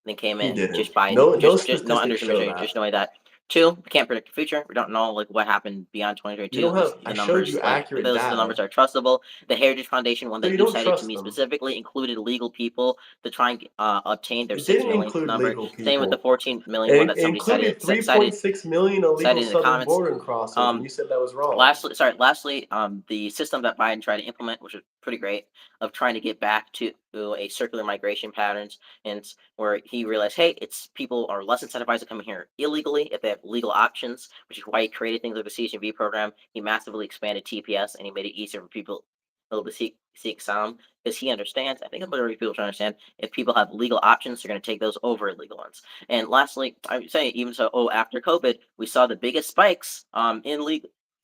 He in didn't. just by No just no under statistics show administration. that. Just knowing that. Two, we can't predict the future. We don't know like what happened beyond You 2022 don't because have. I the showed numbers you like accurate those the numbers data, are trustable. The Heritage Foundation one so that you you don't cited to trust me them. specifically included legal people to try and obtain their It 6 didn't millionth include number. legal Same with the people. 14 million one It that somebody included cited 3.6 million illegal cited in the southern comments. border crossings, and you said that was wrong. Lastly, the system that Biden tried to implement, which was pretty great, of trying to get back to a circular migration patterns, and where he realized, hey, it's people are less incentivized to come here illegally if they have legal options, which is why he created things like the CHV program. He massively expanded TPS, and he made it easier for people to seek asylum because he understands. I think the majority of people should understand if people have legal options, they're going to take those over illegal ones. And lastly, I would say even so, after COVID, we saw the biggest spikes in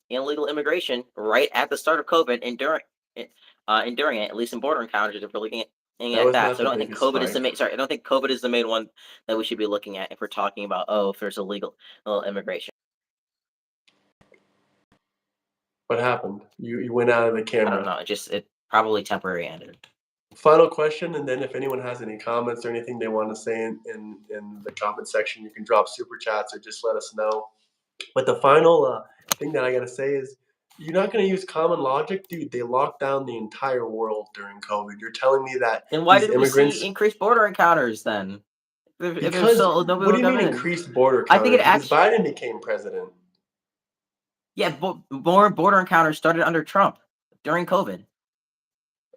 illegal immigration right at the start of COVID and during it, at least in border encounters, if we're looking That at was that. not So I the don't think biggest COVID is the spike. main. Sorry, I don't think COVID is the main one that we should be looking at if we're talking about if there's illegal immigration. What happened? You went out of the I don't camera. know. It probably temporary ended. Final question, and then if anyone has any comments or anything they want to say in the comment section, you can drop super chats or just let us know. But the final thing that I gotta say is You're not going to use common logic, dude. They locked down the entire world during COVID. You're telling me that Then why these did we immigrants? see increased border encounters then? If there's Because so nobody what do will you come mean in. increased border I think counters? it Because Biden became president. Yeah, more border encounters started under Trump during COVID.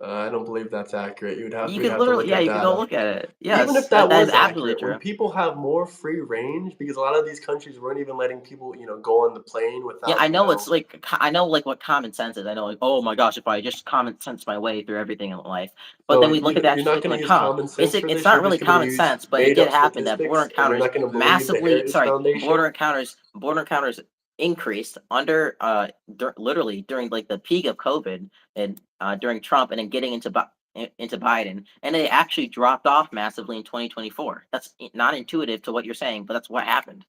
I don't believe that's accurate. You we'd could have to literally, look yeah, at you could data. go look at it. Yes, Even if that that was is absolutely accurate, when true. people have more free range, because a lot of these countries weren't even letting people, go on the plane without. Yeah, I know it's like I know like what common sense is. I know like, oh my gosh, if I just common sense my way through everything in life. But So then we look at that you're just not going like, to use huh? common sense for It's this. not You're really just going to common use sense, but it made did up happen that border statistics, and you're encounters not going to believe the Heritage Foundation. border encounters increased under literally during like the peak of COVID and during Trump, and then getting into Biden, and they actually dropped off massively in 2024. That's not intuitive to what you're saying, but that's what happened.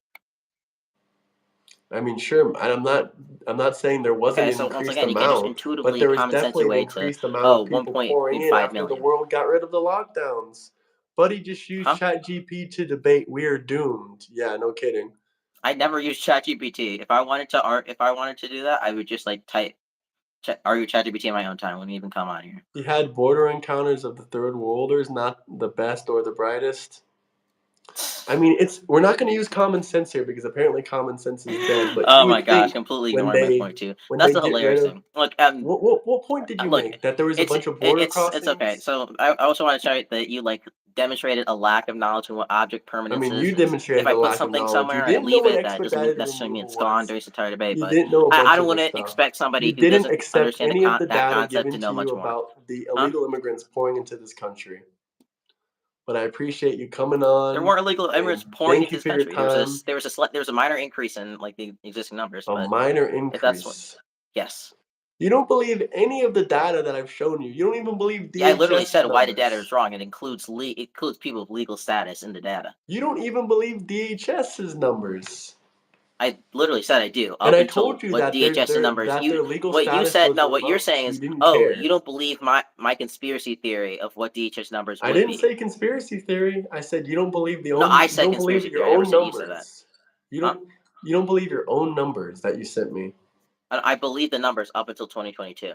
I mean, sure. I'm not saying there wasn't Okay, an so once increased again, you can't just amount, but intuitively there was common sense definitely your an way to increased amount of people pouring in 1.5 after the million. world got rid of the lockdowns. Buddy just used ChatGPT to debate. We're doomed. Yeah, no kidding. I never used ChatGPT. If I wanted to do that, I would just like type argue ChatGPT in my own time. Wouldn't even come on here. He had border encounters of the third worlders, not the best or the brightest. I mean, we're not going to use common sense here because apparently common sense is dead. But Oh you would my gosh, think completely when ignoring my they point too. when That's they the get rid hilarious of thing. Look, what point did you look, make? That there was a bunch of border crossings? It's okay. So I also want to show you that you like demonstrated a lack of knowledge on what object permanence is. You And demonstrated if I a put lack of something knowledge. somewhere You and I didn't know leave what it, that doesn't expedited necessarily mean removal it's gone was. during this entire debate. You But didn't know a bunch I of don't want this to stuff. expect somebody You who didn't doesn't accept understand any of the that data concept given to to know you much more. about the illegal immigrants pouring into this country. But I appreciate you coming on. There weren't illegal immigrants pouring Thank into you this for your country. time. There was a minor increase in like the existing numbers. A But minor if that's what, increase. yes. You don't believe any of the data that I've shown you. You don't even believe DHS Yeah, I literally said why the data numbers. is wrong. It includes people of legal status in the data. You don't even believe DHS's numbers. I literally said I do. And Up I until told you what that DHS numbers. their legal What you status said. was No, what you're revoked. saying You is, didn't oh, care. you don't believe my conspiracy theory of what DHS numbers would I didn't be. say conspiracy theory. I said you don't believe No, I said you don't believe conspiracy your theory. I never own said you said that. numbers. You don't believe your own numbers that you sent me. I believe the numbers up until 2022.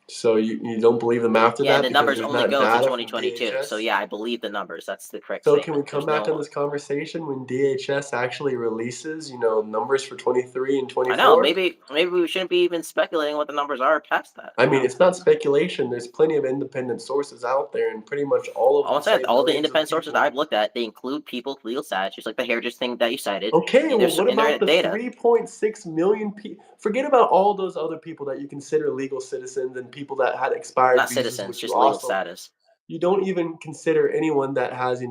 So you don't believe them after Yeah, that and the because numbers there's only not go to data from 2022. DHS? So yeah, I believe the numbers. That's the correct So statement. can we come back on this conversation when DHS actually releases, numbers for 23 and 24? I know. Maybe we shouldn't be even speculating what the numbers are past that. I mean, it's not speculation. There's plenty of independent sources out there, and pretty much all of All the independent sources that I've looked at, they include people with legal status, just like the Heritage thing that you cited. Okay, well, what about the data? 3.6 million people? Forget about all those other people that you consider legal citizens and people that had expired Not visas, citizens, which just you legal also status. you don't even consider anyone that has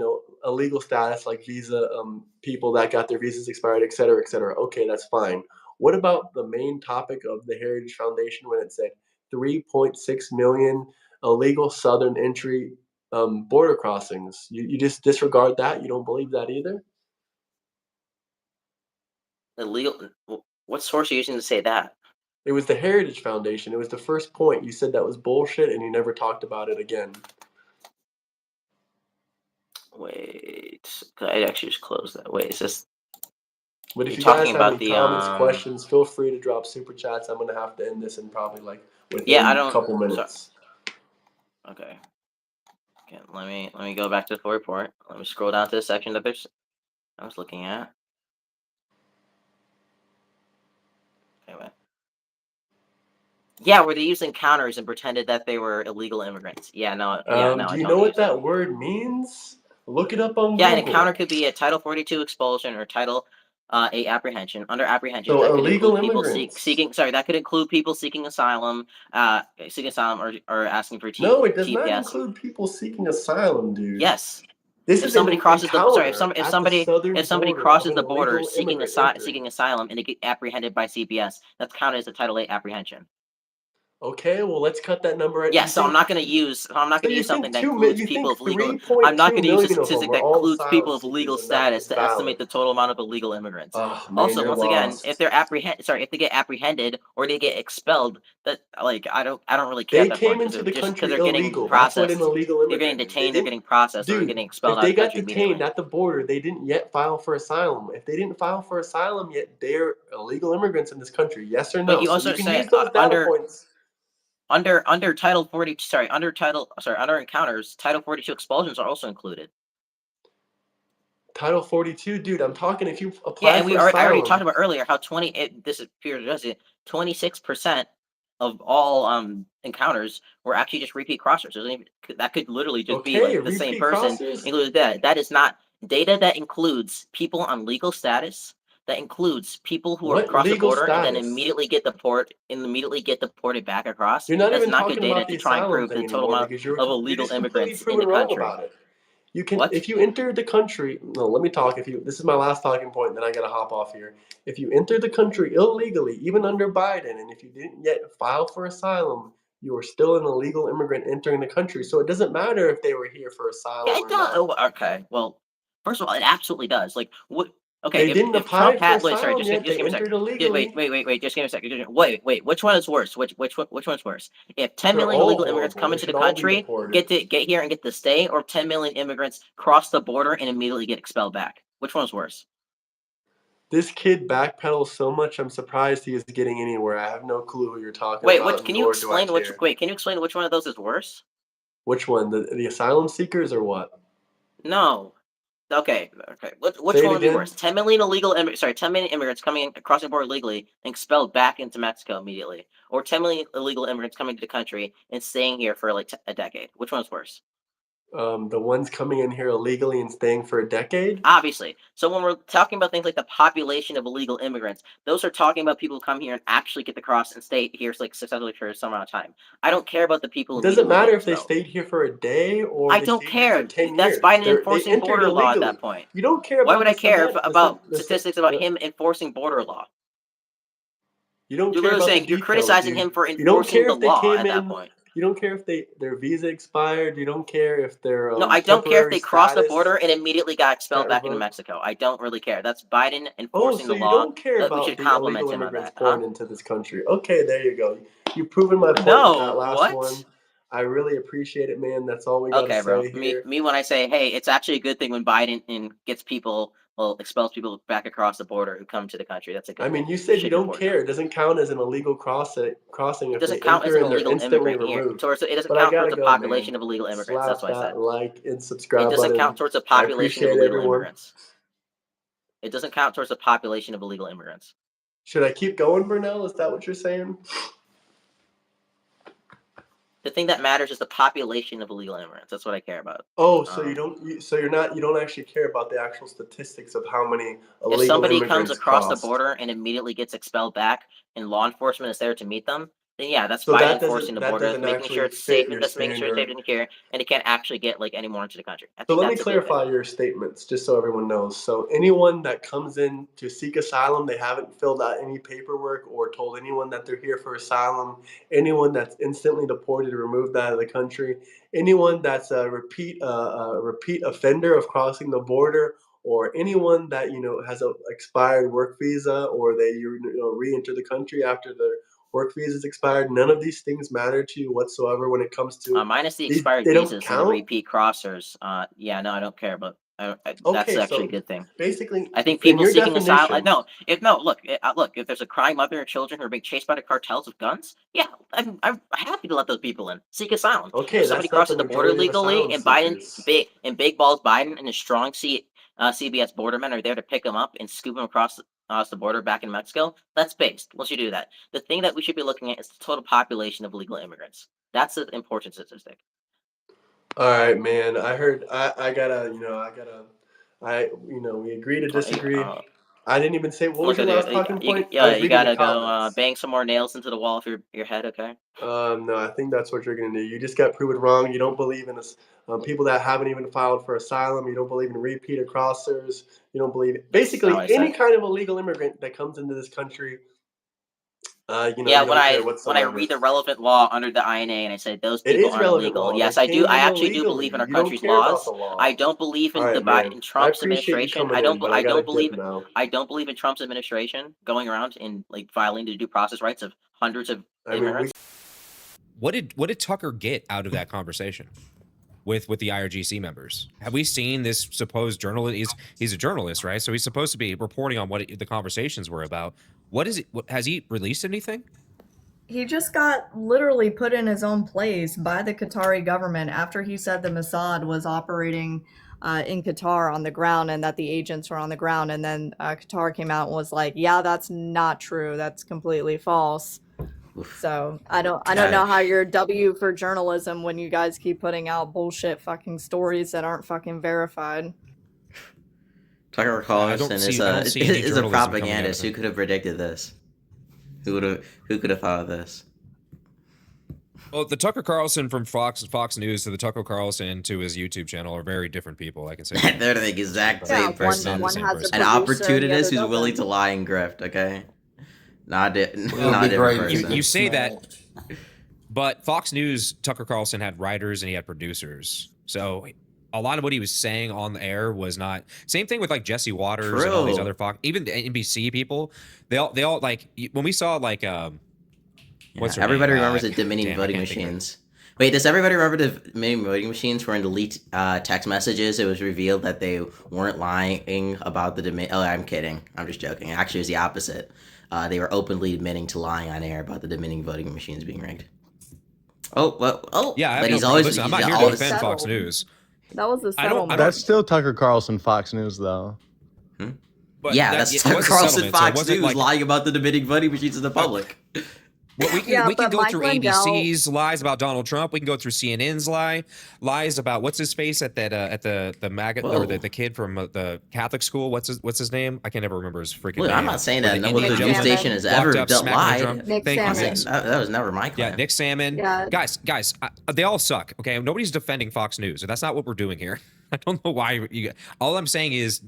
a legal status like visa people that got their visas expired, et cetera, et cetera. Okay, that's fine. What about the main topic of the Heritage Foundation when it said 3.6 million illegal southern entry border crossings? You just disregard that? You don't believe that either? Illegal. What source are you using to say that? It was the Heritage Foundation. It was the first point. You said that was bullshit and you never talked about it again. Wait, I actually just closed that. Wait, is this? But if you guys have any comments, questions, feel free to drop super chats. I'm gonna have to end this in probably within a couple minutes. Okay. Let me go back to the full report. Let me scroll down to the section that I was looking at. Anyway. Yeah, where they used encounters and pretended that they were illegal immigrants. Do you know what that word means? Look it up on Google. Yeah, an encounter could be a Title 42 expulsion or Title 8 apprehension. Under apprehension, So that could illegal include people immigrants. that could include people seeking asylum, or asking for No, it does not TPS. include people seeking asylum, dude. Yes. This If is somebody crosses if somebody crosses the border seeking asylum and they get apprehended by CPS, that's counted as a Title 8 apprehension. Okay, well, let's cut that number right. Yeah, so I'm not going to use something that includes people of legal. I'm not 3.2 going to use a million of them statistic are that all includes asylum people of legal seekers, and that status is to estimate valid. the total amount of illegal immigrants. Oh man, Also, you're once again, if lost. they're if they get apprehended or they get expelled, that like I don't really care They at that point came into the because country they're getting illegal. That's what an processed. illegal They're getting immigrant is. They detained, they're didn't, getting processed, or they're dude. getting expelled If out they of the got country detained immediately. at the border, they didn't yet file for asylum. If they didn't file for asylum yet, they're illegal immigrants in this country. Yes or But no? you So you also can say use those data points. under Title 40, under encounters, Title 42 expulsions are also included. Title 42, dude. I'm talking if you Yeah, apply and for I already talked asylum. about earlier how 26% of all encounters were actually just repeat crossers. That could literally just be Okay, like the same repeat person crossers. included that. That is not data that includes people on legal status. That includes people who are What across the legal border and then status? immediately get deported back across. You're not That's even not good talking data about to the try and asylum prove thing the total anymore amount because of you're illegal just completely immigrants in the proven wrong country. about it. You can, What? if you enter the country. No, let me talk. This is my last talking point, then I gotta hop off here. If you enter the country illegally, even under Biden, and if you didn't yet file for asylum, you are still an illegal immigrant entering the country. So it doesn't matter if they were here for Yeah, asylum it or does. not. Oh, okay. Well, first of all, it absolutely does. Like, what? Okay, They didn't if apply Trump for had, wait, sorry, asylum yet. just They give me a sec. entered illegally. Wait, just give me a second. Wait. Which one is worse? Which one's worse? If 10 They're million all illegal immigrants horrible. come They into the should all be country, deported. get here and get to stay, or 10 million immigrants cross the border and immediately get expelled back? Which one's worse? This kid backpedals so much, I'm surprised he is getting anywhere. I have no clue who you're talking about, Can you nor do I explain care. can you explain which one of those is worse? Which one? The asylum seekers or what? No. Okay. Which Say it one would be again. worse? 10 million immigrants coming across the border legally and expelled back into Mexico immediately, or 10 million illegal immigrants coming to the country and staying here for like a decade. Which one's worse? The ones coming in here illegally and staying for a decade? Obviously. So when we're talking about things like the population of illegal immigrants, those are talking about people who come here and actually get the cross and stay here like successfully for some amount of time. I don't care about the people It who doesn't immediately get matter if they expelled. stayed here for a day or I they don't stayed here for care. 10 That's years. Biden They enforcing entered border law at that illegally. point. You don't care Why about would I care about the statistics about him enforcing border law? You don't You're care literally about the saying you're details, criticizing dude. him for You don't enforcing care the if they law came at that in. point. You don't care if their visa expired. You don't care if their No, I don't care if temporary they crossed the status border and immediately got expelled got back into revoked. Mexico. I don't really care. That's Biden Oh, enforcing so the you law. don't care That we about should the compliment illegal him on immigrants that, huh? pouring into this country. Okay, there you go. You've proven my point with that No, last one. what? I really appreciate it, man. That's all we got to Okay, bro. say here. Me when I say, hey, it's actually a good thing when Biden expels people back across the border who come to the country. That's a I good mean, thing. you We said you should don't deport them. care. It doesn't count as an illegal crossing It if doesn't they count as enter an and they're illegal instantly immigrant here. removed. It doesn't But I count gotta towards the go, man. population of illegal immigrants. That's Slap what I said. that like and It subscribe doesn't count button. towards the I population of appreciate illegal everyone. immigrants. It doesn't count towards the population of illegal immigrants. Should I keep going, Burnell? Is that what you're saying? The thing that matters is the population of illegal immigrants. That's what I care about. Oh, so you don't. So you're not. You don't actually care about the actual statistics of how many If illegal somebody comes immigrants across the crossed. border and immediately gets expelled back, and law enforcement is there to meet them, then yeah, that's So Biden that enforcing doesn't the border. That's making sure actually it's safe. fit your That's making sure it's safe standard. and secure, and it can't actually get like any more into the country. I So think let me that's a good thing. clarify your statements, just so everyone knows. So anyone that comes in to seek asylum, they haven't filled out any paperwork or told anyone that they're here for asylum. Anyone that's instantly deported, removed out of the country. Anyone that's a repeat offender of crossing the border, or anyone that has a expired work visa, or they re-enter the country after their work visa is expired. None of these things matter to you whatsoever when it comes to Minus the these. expired They don't visas and the count. repeat crossers. Yeah, no, I don't care. But that's Okay, actually a so good thing. basically, I think in people your seeking asylum. definition, Look, if there's a crying mother and children who are being chased by the cartels with guns, yeah, I'm happy to let those people in, seek asylum. okay, If somebody that's not the crosses the border majority of legally asylum and Biden, seekers. big balls Biden and his strong CBS bordermen are there to pick them up and scoop them across the border back in Mexico, that's based. Once you do that, the thing that we should be looking at is the total population of legal immigrants. That's the important statistic. All right, man. I heard. I gotta. I gotta. We agree to disagree. I didn't even say. What was Look your at last talking point? I was you reading the gotta go comments. bang some more nails into the wall of your head, okay? No, I think that's what you're gonna do. You just got proven wrong. You don't believe in this. People that haven't even filed for asylum. You don't believe in repeat crossers. You don't believe That's not basically what I any said. kind of illegal immigrant that comes into this country. You know, Yeah, you when don't care I whatsoever. read the relevant law under the INA and I say those It people is aren't relevant illegal. law. Yes, They I do. came I in actually do illegally. believe in our You don't country's care about the laws. law. I don't believe in All right, man. I Trump's appreciate you administration. coming in, but I gotta dip now. I don't believe in Trump's administration going around and like violating the due process rights of hundreds of I mean, immigrants. What did Tucker get out of that conversation with the IRGC members? Have we seen this supposed journalist? He's a journalist, right? So he's supposed to be reporting on what the conversations were about. What is it? Has he released anything? He just got literally put in his own place by the Qatari government after he said the Mossad was operating in Qatar on the ground and that the agents were on the ground. And then Qatar came out and was like, "Yeah, that's not true. That's completely false." So I don't know how you're W for journalism when you guys keep putting out bullshit fucking stories that aren't fucking verified. Tucker Carlson is a propagandist. Who could have predicted this? Who could have thought of this? Well, the Tucker Carlson from Fox News to the Tucker Carlson to his YouTube channel are very different people. I can say They're the exact same person. One has a An opportunist who's producer, willing to lie and grift. Okay, not a different person. You say that, but Fox News, Tucker Carlson had writers and he had producers. So a lot of what he was saying on the air was not. Same thing with like Jesse Waters and all these other Fox, even the NBC people. They all like when we saw like what's her everybody name? remembers the Dominion voting machines. Wait, does everybody remember the Dominion voting machines were in the leaked text messages? It was revealed that they weren't lying about the Dominion. Oh, I'm kidding. I'm just joking. Actually, it was the opposite. They were openly admitting to lying on air about the Dominion voting machines being rigged. Oh, well, yeah. But he's always. Listen, I'm not here to defend Fox News. That was a settlement. That's still Tucker Carlson Fox News, though. But yeah, that's Tucker Carlson Fox News lying about the Dominion voting machines to the public. Well, we can go through ABC's lies about Donald Trump. We can go through CNN's lies about what's his face at the MAGA or the kid from the Catholic school. What's his name? I can never remember his freaking name. I'm not saying that no news station has ever lied. Nick Salmon. That was never my claim. Yeah, Nick Salmon. Yeah. Guys, they all suck. Okay, nobody's defending Fox News. That's not what we're doing here. I don't know why. All I'm saying is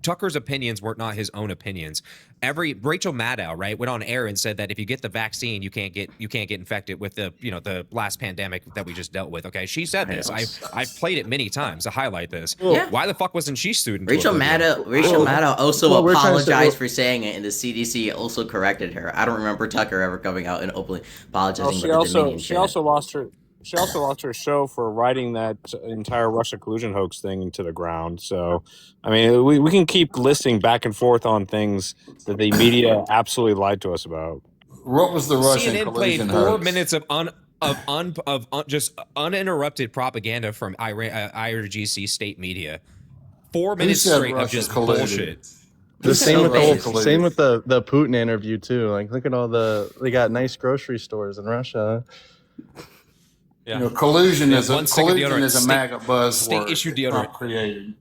Tucker's opinions were not his own opinions. Rachel Maddow, right, went on air and said that if you get the vaccine, you can't get infected with the last pandemic that we just dealt with. Okay, she said this. I've played it many times to highlight this. Yeah. Why the fuck wasn't she student? Rachel Maddow also apologized for saying it, and the CDC also corrected her. I don't remember Tucker ever coming out and openly apologizing. She also lost her show for writing that entire Russia collusion hoax thing into the ground. So, I mean, we can keep listing back and forth on things that the media absolutely lied to us about. What was the Russian CNN collusion played 4 hoax? minutes of just uninterrupted propaganda from IRGC state media. 4 minutes straight of just bullshit. The same with the Putin interview too. Like, look at all they got nice grocery stores in Russia. Yeah. You know, collusion is a MAGA buzzword. State-issued deodorant. Not created.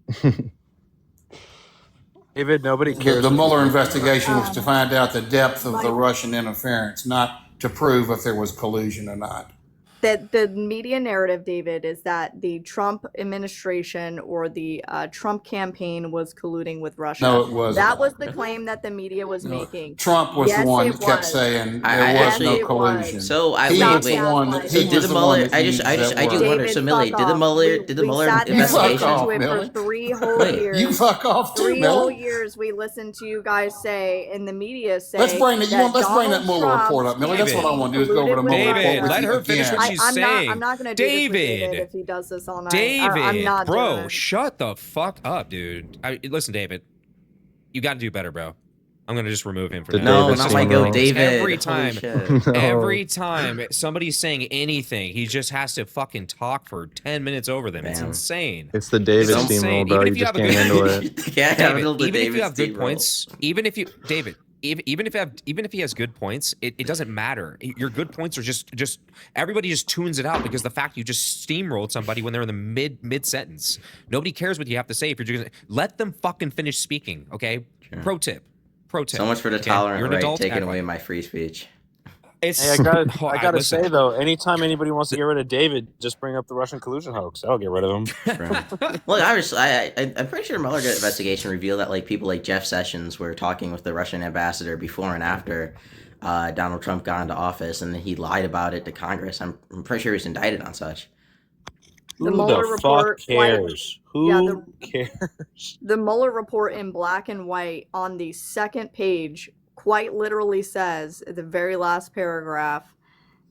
David, nobody cares. The Mueller investigation was to find out the depth of the Russian interference, not to prove if there was collusion or not. The media narrative, David, is that the Trump administration or the Trump campaign was colluding with Russia. No, it wasn't. That was the claim that the media was making. Trump was the one that kept saying there was no collusion. So he was the one that did the Mueller? I just wonder. So Millie, did the Mueller investigation? For 3 whole years. You fuck off too, 3 whole years we listened to you guys say in the media say. Let's bring that Mueller report up, Millie. That's what I want to do is go over the Mueller report. David, let her finish what she's saying. I'm not going to do this with David if he does this all night. I'm not bro, shut the fuck up, dude. Listen, David, you got to do better, bro. I'm going to just remove him from No, not my go, David. Every time somebody's saying anything, he just has to fucking talk for 10 minutes over them. It's insane. It's the David steamroll, bro. You just can't handle it. Even if you have good points, even if he has good points, it doesn't matter. Your good points are just everybody just tunes it out because the fact you just steamrolled somebody when they're in the mid sentence. Nobody cares what you have to say if you're just gonna let them fucking finish speaking. Okay. Sure. Pro tip. So much for the tolerant right, taking away my free speech. Hey, I gotta say though, anytime anybody wants to get rid of David, just bring up the Russian collusion hoax. I'll get rid of him. Look, I'm pretty sure Mueller investigation revealed that like people like Jeff Sessions were talking with the Russian ambassador before and after Donald Trump got into office, and he lied about it to Congress. I'm pretty sure he was indicted on such. The Who Mueller the fuck report, like, cares? yeah, Who cares? the Mueller report in black and white on the second page quite literally says, at the very last paragraph,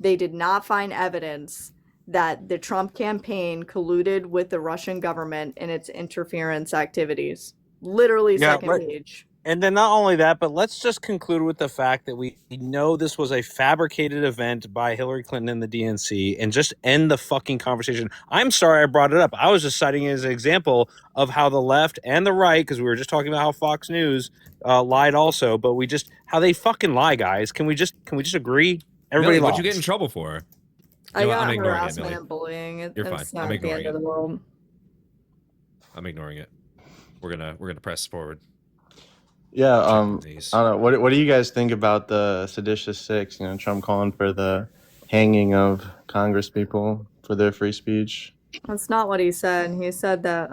they did not find evidence that the Trump campaign colluded with the Russian government in its interference activities. Literally, Yeah, second but- page. And then not only that, but let's just conclude with the fact that we know this was a fabricated event by Hillary Clinton and the DNC and just end the fucking conversation. I'm sorry I brought it up. I was just citing it as an example of how the left and the right, because we were just talking about how Fox News lied also, but how they fucking lie, guys. Can we just agree? Everybody Millie, what'd you lies. get in trouble for? I You know what, got I'm ignoring it, harassment Millie. and bullying. You're fine. It's I'm not the end ignoring of the world. I'm ignoring it. We're gonna press forward. Yeah, I These. don't know. What do you guys think about the seditious six? You know, Trump calling for the hanging of Congress people for their free speech. That's not what he said. He said that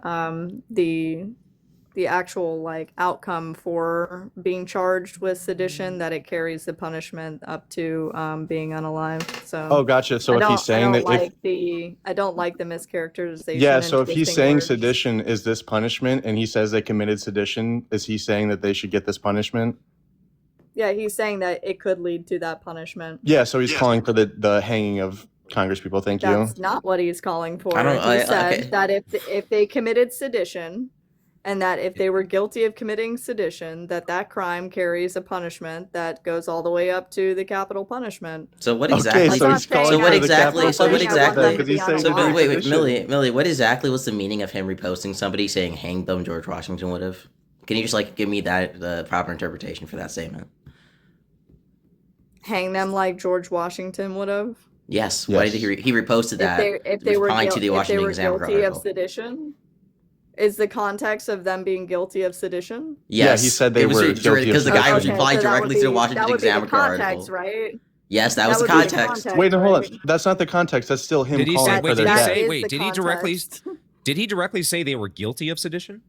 the actual like outcome for being charged with sedition, that it carries the punishment up to being unalive. So Oh, gotcha. So if he's saying that, I don't like the mischaracterization. yeah, and so if he's twisting saying words. sedition is this punishment, and he says they committed sedition, is he saying that they should get this punishment? Yeah, he's saying that it could lead to that punishment. Yeah, so he's calling for the hanging of Congress people. Thank you. That's not what he's calling for. I don't- He I- said okay. that if they committed sedition, and that if they were guilty of committing sedition, that crime carries a punishment that goes all the way up to the capital punishment. So what Okay, exactly? so he's calling So what for the exactly? capital So what punishment exactly? then, 'cause he's saying So they're wait, sedition. Millie, what exactly was the meaning of him reposting somebody saying "hang them"? George Washington would have. Can you just like give me the proper interpretation for that statement? Hang them like George Washington would have. Yes. Why did he reposted that? If they were replying to the Washington Examiner guilty of article. sedition, is the context of them being guilty of sedition? Yeah, he said they It was were guilty of because the guy was sedition. replying so that would directly to the be- Washington that would be Examiner the context, article. right? Yes, that was the would be context. Wait, no, hold right? on. That's not the context. That's still him Did he calling say? for Wait, their did he death. say? is Wait, the did he directly? context. Did he directly say they were guilty of sedition?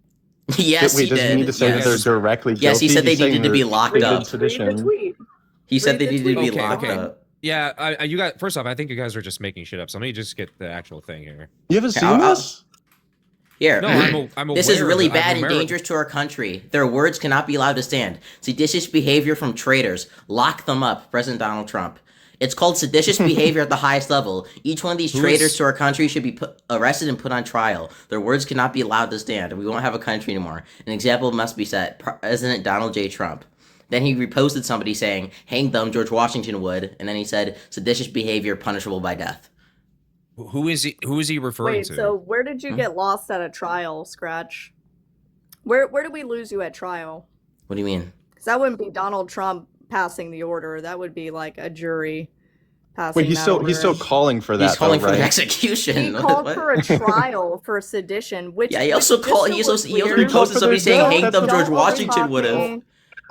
Yes, Wait, he does did. he need to say that they're directly guilty? Yes, he said they He's saying needed to be they're- locked they did up. Read the sedition. tweet. He said Read they the needed to be tweet. locked Okay. up. Yeah, you got. First off, I think you guys are just making shit up. So let me just get the actual thing here. You haven't seen I'll- this? Here. No, I'm This is aware really of it. I'm bad and aware of it. dangerous to our country. Their words cannot be allowed to stand. Seditious behavior from traitors. Lock them up, President Donald Trump. It's called seditious behavior at the highest level. Each one of these traitors to our country should be arrested and put on trial. Their words cannot be allowed to stand. We won't have a country anymore. An example must be set. President Donald J. Trump. Then he reposted somebody saying, hang them, George Washington would. And then he said, seditious behavior punishable by death. Who is he referring Wait, to? so where did you get lost at a trial, Scratch? Where did we lose you at trial? What do you mean? Because that wouldn't be Donald Trump passing the order. That would be like a jury passing. Wait, he's still calling for that. He's calling though, for right? the execution. He called What? for a trial for sedition, which Yeah, he also which called. just He also was weird. reposted somebody saying, death. hang That's them, what- George Don't Washington overtalk would have. me.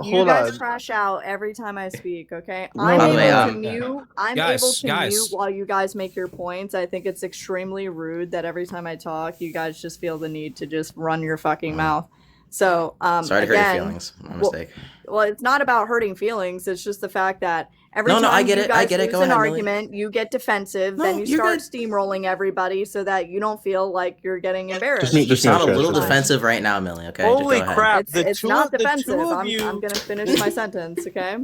You Hold guys on. crash out every time I speak, okay? No, I'm By the way, able to mute. I'm Guys, able to guys. mute while you guys make your points. I think it's extremely rude that every time I talk, you guys just feel the need to just run your fucking mouth. So, Sorry to hurt again, your feelings. My mistake. well, it's not about hurting feelings. It's just the fact that every No, time I get you it. I guys get it. lose Go an ahead, Millie. argument, you get defensive. No, then you you're start good. steamrolling everybody so that you don't feel like you're getting embarrassed. You sound a stress, little it's fine. defensive right now, Millie. Okay. Holy just go ahead. crap! It's not the defensive. two of I'm you. gonna finish my sentence, okay?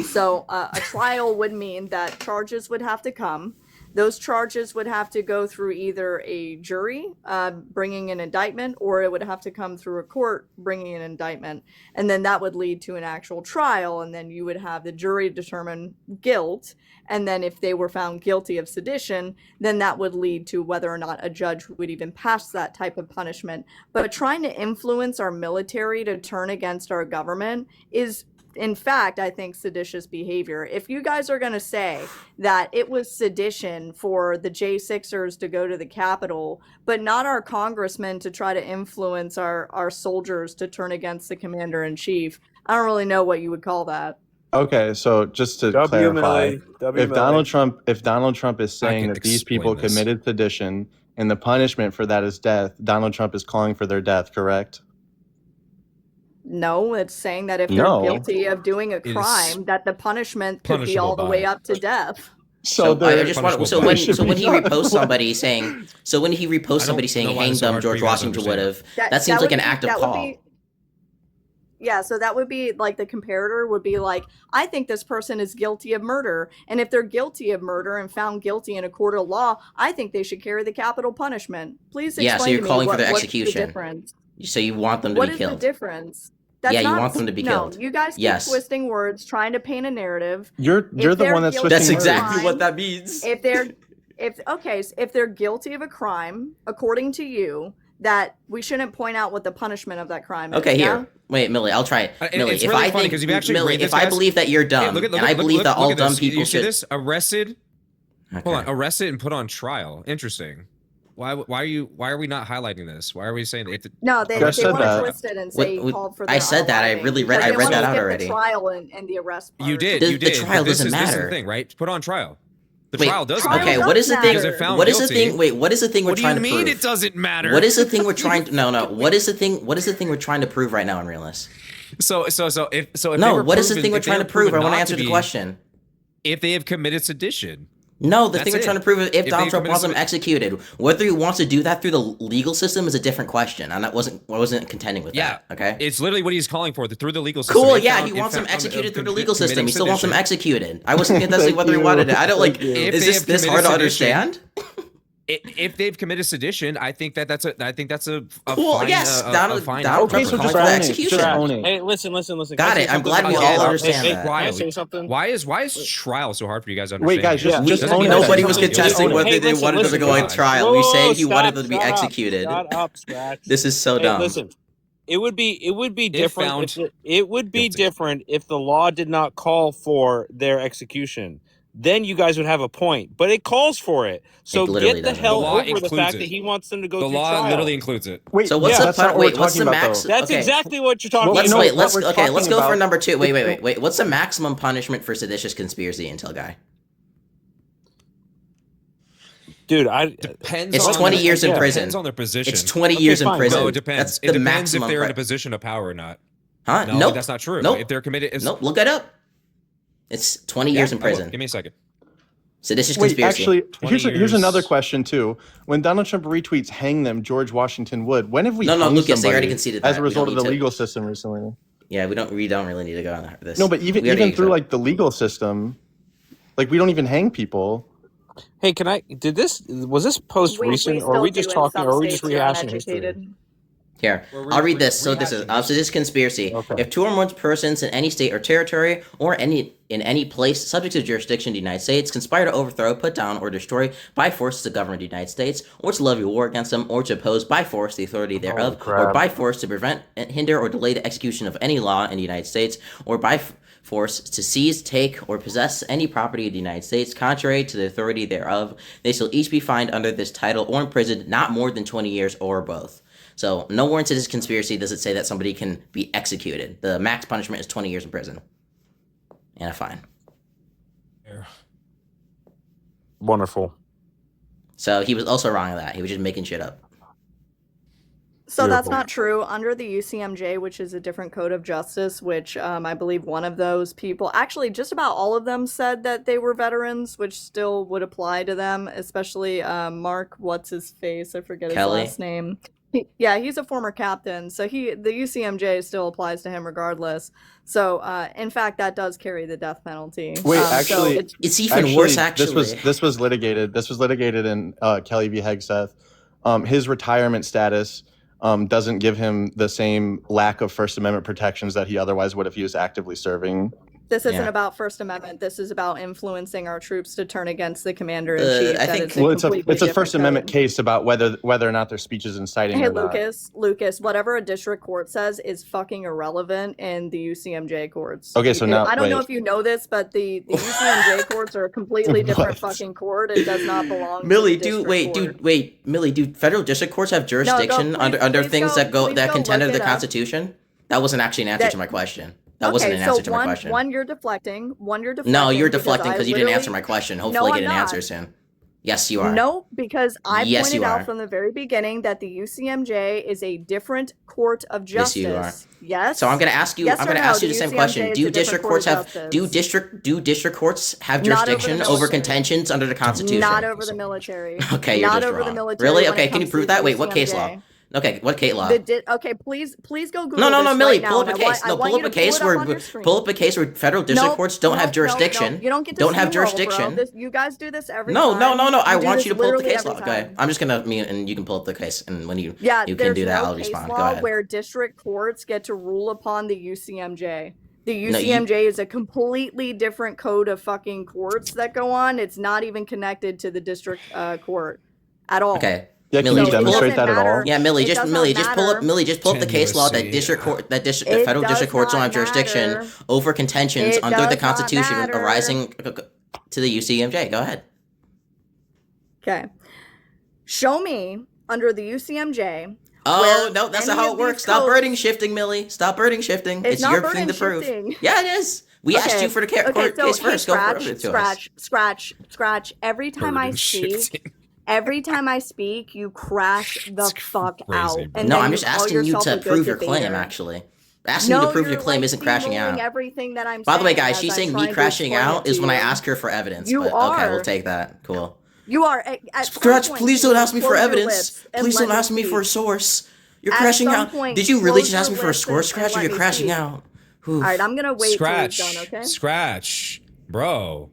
So a trial would mean that charges would have to come. Those charges would have to go through either a jury bringing an indictment, or it would have to come through a court bringing an indictment, and then that would lead to an actual trial, and then you would have the jury determine guilt, and then if they were found guilty of sedition, then that would lead to whether or not a judge would even pass that type of punishment. But trying to influence our military to turn against our government is, in fact, I think, seditious behavior. If you guys are going to say that it was sedition for the J6ers to go to the Capitol, but not our congressmen to try to influence our soldiers to turn against the commander-in-chief, I don't really know what you would call that. Okay, so just to clarify, if Donald Trump is saying could that these explain people this. committed sedition and the punishment for that is death, Donald Trump is calling for their death, correct? No, it's saying that if they're No. guilty of doing a It is crime, that the punishment could be punishable all the by way it. up to death. So I they're just want punishable so by when it. so when he Should be reposts done. somebody saying why hang it's so them, hard for George you guys to Washington would understand. have. That seems would like an be- active that would call. be- Yeah, so that would be like the comparator would be like, I think this person is guilty of murder. And if they're guilty of murder and found guilty in a court of law, I think they should carry the capital punishment. Please explain Yeah, so you're to me calling for their what's execution. the difference. So you want them to What be is killed. the difference? That's Yeah, you not, want them to be killed. No, you guys keep Yes. twisting words, trying to paint a narrative. You're the they're one that's guilty twisting of words. a crime, that means. if they're guilty of a crime, according to you, that we shouldn't point out what the punishment of that crime is. Okay, yeah? here. Wait, Millie, I'll try it. Millie, It's if really I funny think 'cause if you actually Millie, read this, if I guys- believe that you're Hey, dumb, look and I believe that all at dumb this. people You see should. this? Arrested. Okay. Hold on, arrested and put on trial. Interesting. Why are we not highlighting this? Why are we saying that? No, they Josh said want to that. twist it and say he called for their I said that. I unaliving, really read. but I they read wanna that out skip already. The trial and the arrest part. You did. The- You the did. trial but this doesn't is, This is matter. the thing, right? Put on trial. The Wait, trial does Trial matter. Okay, does what is the thing? matter. Found What is the guilty. thing? Wait, what is the thing we're What do you trying to mean prove? it doesn't matter? What is the thing we're trying to? No. What is the thing? What is the thing we're trying to prove right now in Realist? So if they No. were What is the proven- thing we're if they trying were to prove? I proven want to not answer the be- question. If they have committed sedition. No, the That's thing we're it. trying to prove is if If Donald they Trump committed wants them sedi- executed. Whether he wants to do that through the legal system is a different question. I wasn't contending with Yeah. that. Okay. It's literally what he's calling for through the legal system. Cool. It Yeah, found- he it wants them found- executed through the committing legal system. He still wants them sedition. executed. I wasn't contesting Thank whether he you. wanted it. I don't like. If Is they this have this committed hard to sedition- understand? If they've committed sedition, I think that's a Cool, fine, yes, Donald fine Trump Okay, so calling just for own the it. execution. Just own it. Hey, listen. Got Can I say it. I'm glad something? we all Yeah. understand Hey, that. Can I say something? Why is trial so hard for you guys to understand? Wait, guys, just Doesn't own mean it. that Nobody they're was not guilty. contesting Hey, whether they listen, wanted them to listen, go on guys. trial. Whoa, We saying he wanted stop, them to be shut up, executed. Shut up, Scratch. This is so Hey, dumb. listen. It would be different. found It would be guilty. different if the law did not call for their execution. Then you guys would have a point, but it calls for it. So literally get the doesn't. hell The law over the includes fact it. that he wants them to go The through law trial. literally includes it. Wait, So what's yeah, the that's not what wait? we're What's the talking about, max? though. That's okay. exactly what you're talking Well, Let's about. no, wait. Let's what we're okay. Let's talking go for about- number 2. Wait. What's the maximum punishment for seditious conspiracy intel guy? Dude, Depends. It's on 20 the- years in yeah, prison. Depends on their position. It's 20 Okay, years in fine. prison. No, it depends. That's It the depends maximum. if they're in a position of power or not. Huh? No, Nope. that's not true. Nope. If they're committed, it's, Nope. Look it up. It's 20 Yeah, years in I will. prison. Give me a second. Seditious Wait, conspiracy. actually, 20 here's years. another question too. When Donald Trump retweets "Hang them," George Washington Wood. When have we No, hung Lucas, they somebody already conceded as that. a We result don't of the need to. legal system recently? Yeah, we don't really need to go on this. No, but We already even through accept- like the legal system, like we don't even hang people. hey, was this post recent, or are we just talking, or are we just rehashing history? Here, I'll read this. So this is seditious conspiracy. Okay. If 2 or more persons in any state or territory or in any place subject to jurisdiction of the United States conspire to overthrow, put down, or destroy by force the government of the United States, or to levy war against them, or to oppose by force the authority thereof, or by force to prevent, hinder, or delay the execution of any law in the United States, or by force to seize, take, or possess any property of the United States contrary to the authority thereof, they shall each be fined under this title or imprisoned not more than 20 years or both. So nowhere in this conspiracy does it say that somebody can be executed. The max punishment is 20 years in prison and a fine. Wonderful. So he was also wrong on that. He was just making shit up. So that's Beautiful. not true. Under the UCMJ, which is a different code of justice, which I believe one of those people, actually just about all of them said that they were veterans, which still would apply to them, especially Mark, what's his face? I forget Kelly? his last name. Yeah, he's a former captain, so the UCMJ still applies to him regardless. So, in fact, that does carry the death penalty. Wait, So actually- It's even worse, actually. This was litigated. This was litigated in Kelly v. Hegseth. His retirement status doesn't give him the same lack of First Amendment protections that he otherwise would if he was actively serving. this isn't Yeah. about First Amendment. This is about influencing our troops to turn against the commander in chief. I That think- is Well, it's a completely First different Amendment code. case about whether or not their speech is inciting Hey, or not. Lucas, whatever a district court says is fucking irrelevant in the UCMJ courts. Okay, so now- I don't know wait. if you know this, but the UCMJ courts are a completely different What? fucking court. It does not belong Millie, to the dude, district court. Millie, do federal district courts have jurisdiction under please things go- that please contend go of the look it up. Constitution? That wasn't actually an answer That- to my question. That wasn't Okay, an answer so to my question. one you're deflecting. No, you're because deflecting I because you didn't answer literally- my question. No, Hopefully, I'm get an not. answer soon. Yes, you are. No, because I Yes, pointed you out are. from the very beginning that the UCMJ is a different court of Yes, justice. you are. Yes. So I'm gonna ask you. Yes I'm or gonna no, ask you the the same UCMJ question. is Do a different district court courts of have? justice. Do district courts have Not over the jurisdiction over military. contentions under the Constitution? Not over the military. Okay, you're Not just over the wrong. military Really? when it Okay, can you comes prove to that? the Wait, what case law? UCMJ. Okay, what case law? Okay, please go Google No, no, no, this Millie, right pull now, up a and case. I No, want pull you up a to pull case it up where on your screen. pull up a case where federal district Nope, courts don't have nope, jurisdiction. You don't get to don't have steamroll, jurisdiction. bro. You guys do this every No, time. no, no, no. I do want this you to pull up the literally case law. every Okay, time. I'm just gonna mute and you can pull up the case, and when you Yeah, you can there's do that, no I'll case respond. Go law ahead. where district courts get to rule upon the UCMJ. The No, you- UCMJ is a completely different code of fucking courts that go on. It's not even connected to the district court at all. Okay. Yeah, can Millie, you just pull up. demonstrate that at all? matter. Yeah, Millie, It just does Millie, not just pull up matter. Millie, just pull up the case law that Tenuously, district court that It federal district does courts don't not have jurisdiction matter. over contentions It under does the not Constitution matter. arising to the UCMJ. Go ahead. Okay. Show me under the UCMJ. Oh, where no, that's not any how of it these works. Stop codes- burden shifting, Millie. Stop burden shifting. It's not your burden thing to prove. shifting. Yeah, it is. We asked you for the court case first. Go prove it to us. Scratch. Every time I Burden speak, shifting. you crash the It's fuck crazy, out. bro. And No, then I'm you just call asking you yourself to a good prove your claim, debater. actually. Asking you to prove your claim isn't crashing steamrolling out. everything that I'm By the way, saying guys, as she's I'm saying me trying to crashing explain out it is to when I you. ask her for evidence. You but okay, are. we'll take that. Cool. You are at some Scratch, point, please can don't you ask me for close your evidence. lips and Please let don't me ask me for a speak? source. You're At crashing some out. point, Did you really close just ask your me for a lips source, and Scratch, or let you're me crashing speak. out? All right, I'm gonna wait till he's done. Okay. Scratch, bro.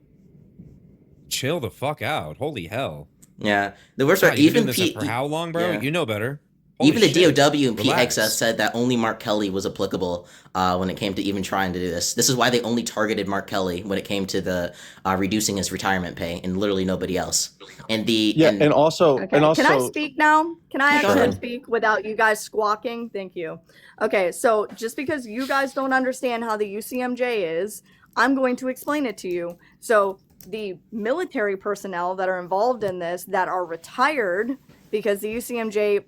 Chill the fuck out. Holy hell. Yeah. The worst part, God, you've been even doing this Pete, for how long, bro? yeah. You know better. Holy Even the shit. DOW and Pete Relax. Hegseth said that only Mark Kelly was applicable when it came to even trying to do this. This is why they only targeted Mark Kelly when it came to the reducing his retirement pay, and literally nobody else. And the And also, Okay. Can I speak now? Can I Yeah, go actually ahead. speak without you guys squawking? Thank you. Okay, so just because you guys don't understand how the UCMJ is, I'm going to explain it to you. So the military personnel that are involved in this that are retired, because the UCMJ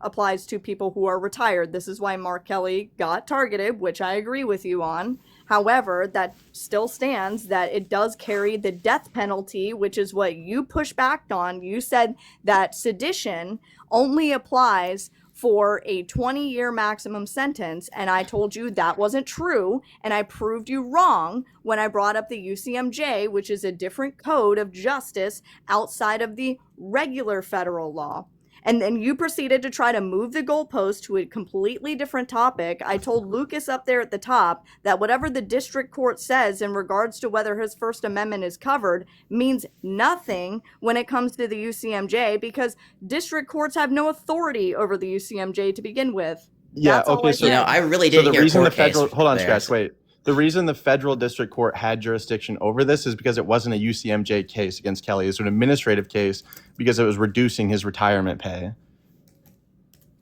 applies to people who are retired. This is why Mark Kelly got targeted, which I agree with you on. However, that still stands that it does carry the death penalty, which is what you pushed back on. You said that sedition only applies for a 20-year maximum sentence, and I told you that wasn't true, and I proved you wrong when I brought up the UCMJ, which is a different code of justice outside of the regular federal law. And then you proceeded to try to move the goalpost to a completely different topic. I told Lucas up there at the top that whatever the district court says in regards to whether his First Amendment is covered means nothing when it comes to the UCMJ, because district courts have no authority over the UCMJ to begin with. Yeah, That's all okay, I so You know, said. I really So didn't the hear a reason the court case federal hold on, there. Scratch, wait. The reason the federal district court had jurisdiction over this is because it wasn't a UCMJ case against Kelly. It was an administrative case because it was reducing his retirement pay.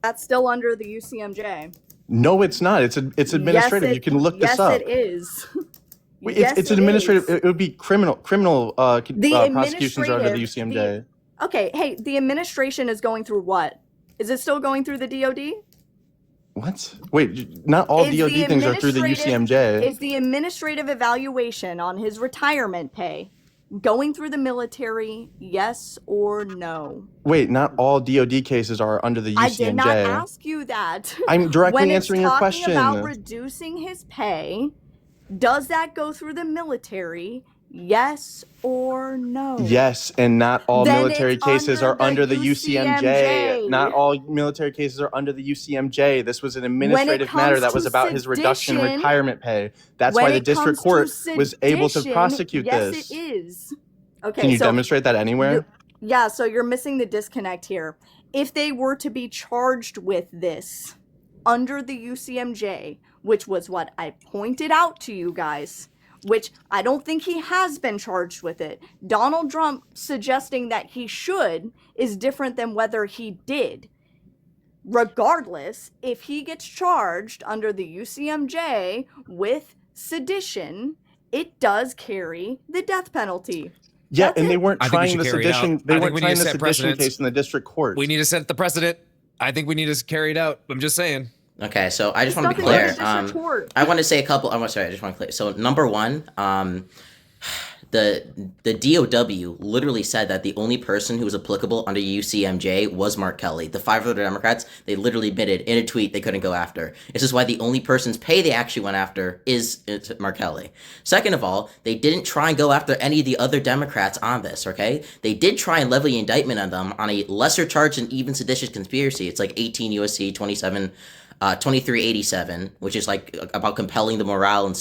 That's still under the UCMJ. No, it's not. It's administrative. You can look this up. Yes, it is. Wait, Yes, it's it an administrative. is. It would be criminal prosecutions are under the administrative- UCMJ. Okay, hey, the administration is going through what? Is it still going through the DOD? What? Wait, not all Is DOD the things are through the administrative- UCMJ. Is the administrative evaluation on his retirement pay going through the military, yes or no? Wait, not all DOD cases are under the UCMJ. I did not ask you that. I'm directly when answering your question. When it's talking about reducing his pay, does that go through the military, yes or no? Yes, and not all Then military it's cases under are under the the UCMJ. UCMJ. Not all military cases are under the UCMJ. This was an administrative comes matter that was to about his reduction in sedition- retirement pay. That's When why the it district comes court was able to sedition, prosecute yes, this. it is. Okay, Can you so demonstrate that anywhere? Yeah, so you're missing the disconnect here. If they were to be charged with this under the UCMJ, which was what I pointed out to you guys, which I don't think he has been charged with it. Donald Trump suggesting that he should is different than whether he did. Regardless, if he gets charged under the UCMJ with sedition, it does carry the death penalty. Yeah, That's and they it. weren't I think we trying should the carry it out. sedition. I They think weren't we need trying to the set sedition precedents. case in the district court. We need to set the precedent. I think we need to carry it out. I'm just saying. Okay, so I just want to be Nothing clear. like a district court. I want to say a couple. I'm sorry. I just want to clear. So number one, The DOW literally said that the only person who was applicable under UCMJ was Mark Kelly. The 5 other Democrats, they literally admitted in a tweet they couldn't go after. This is why the only person's pay they actually went after is Mark Kelly. Second of all, they didn't try and go after any of the other Democrats on this, okay? They did try and levy indictment on them on a lesser charge than even seditious conspiracy. It's like 18 USC 2387, which is like about compelling the morale and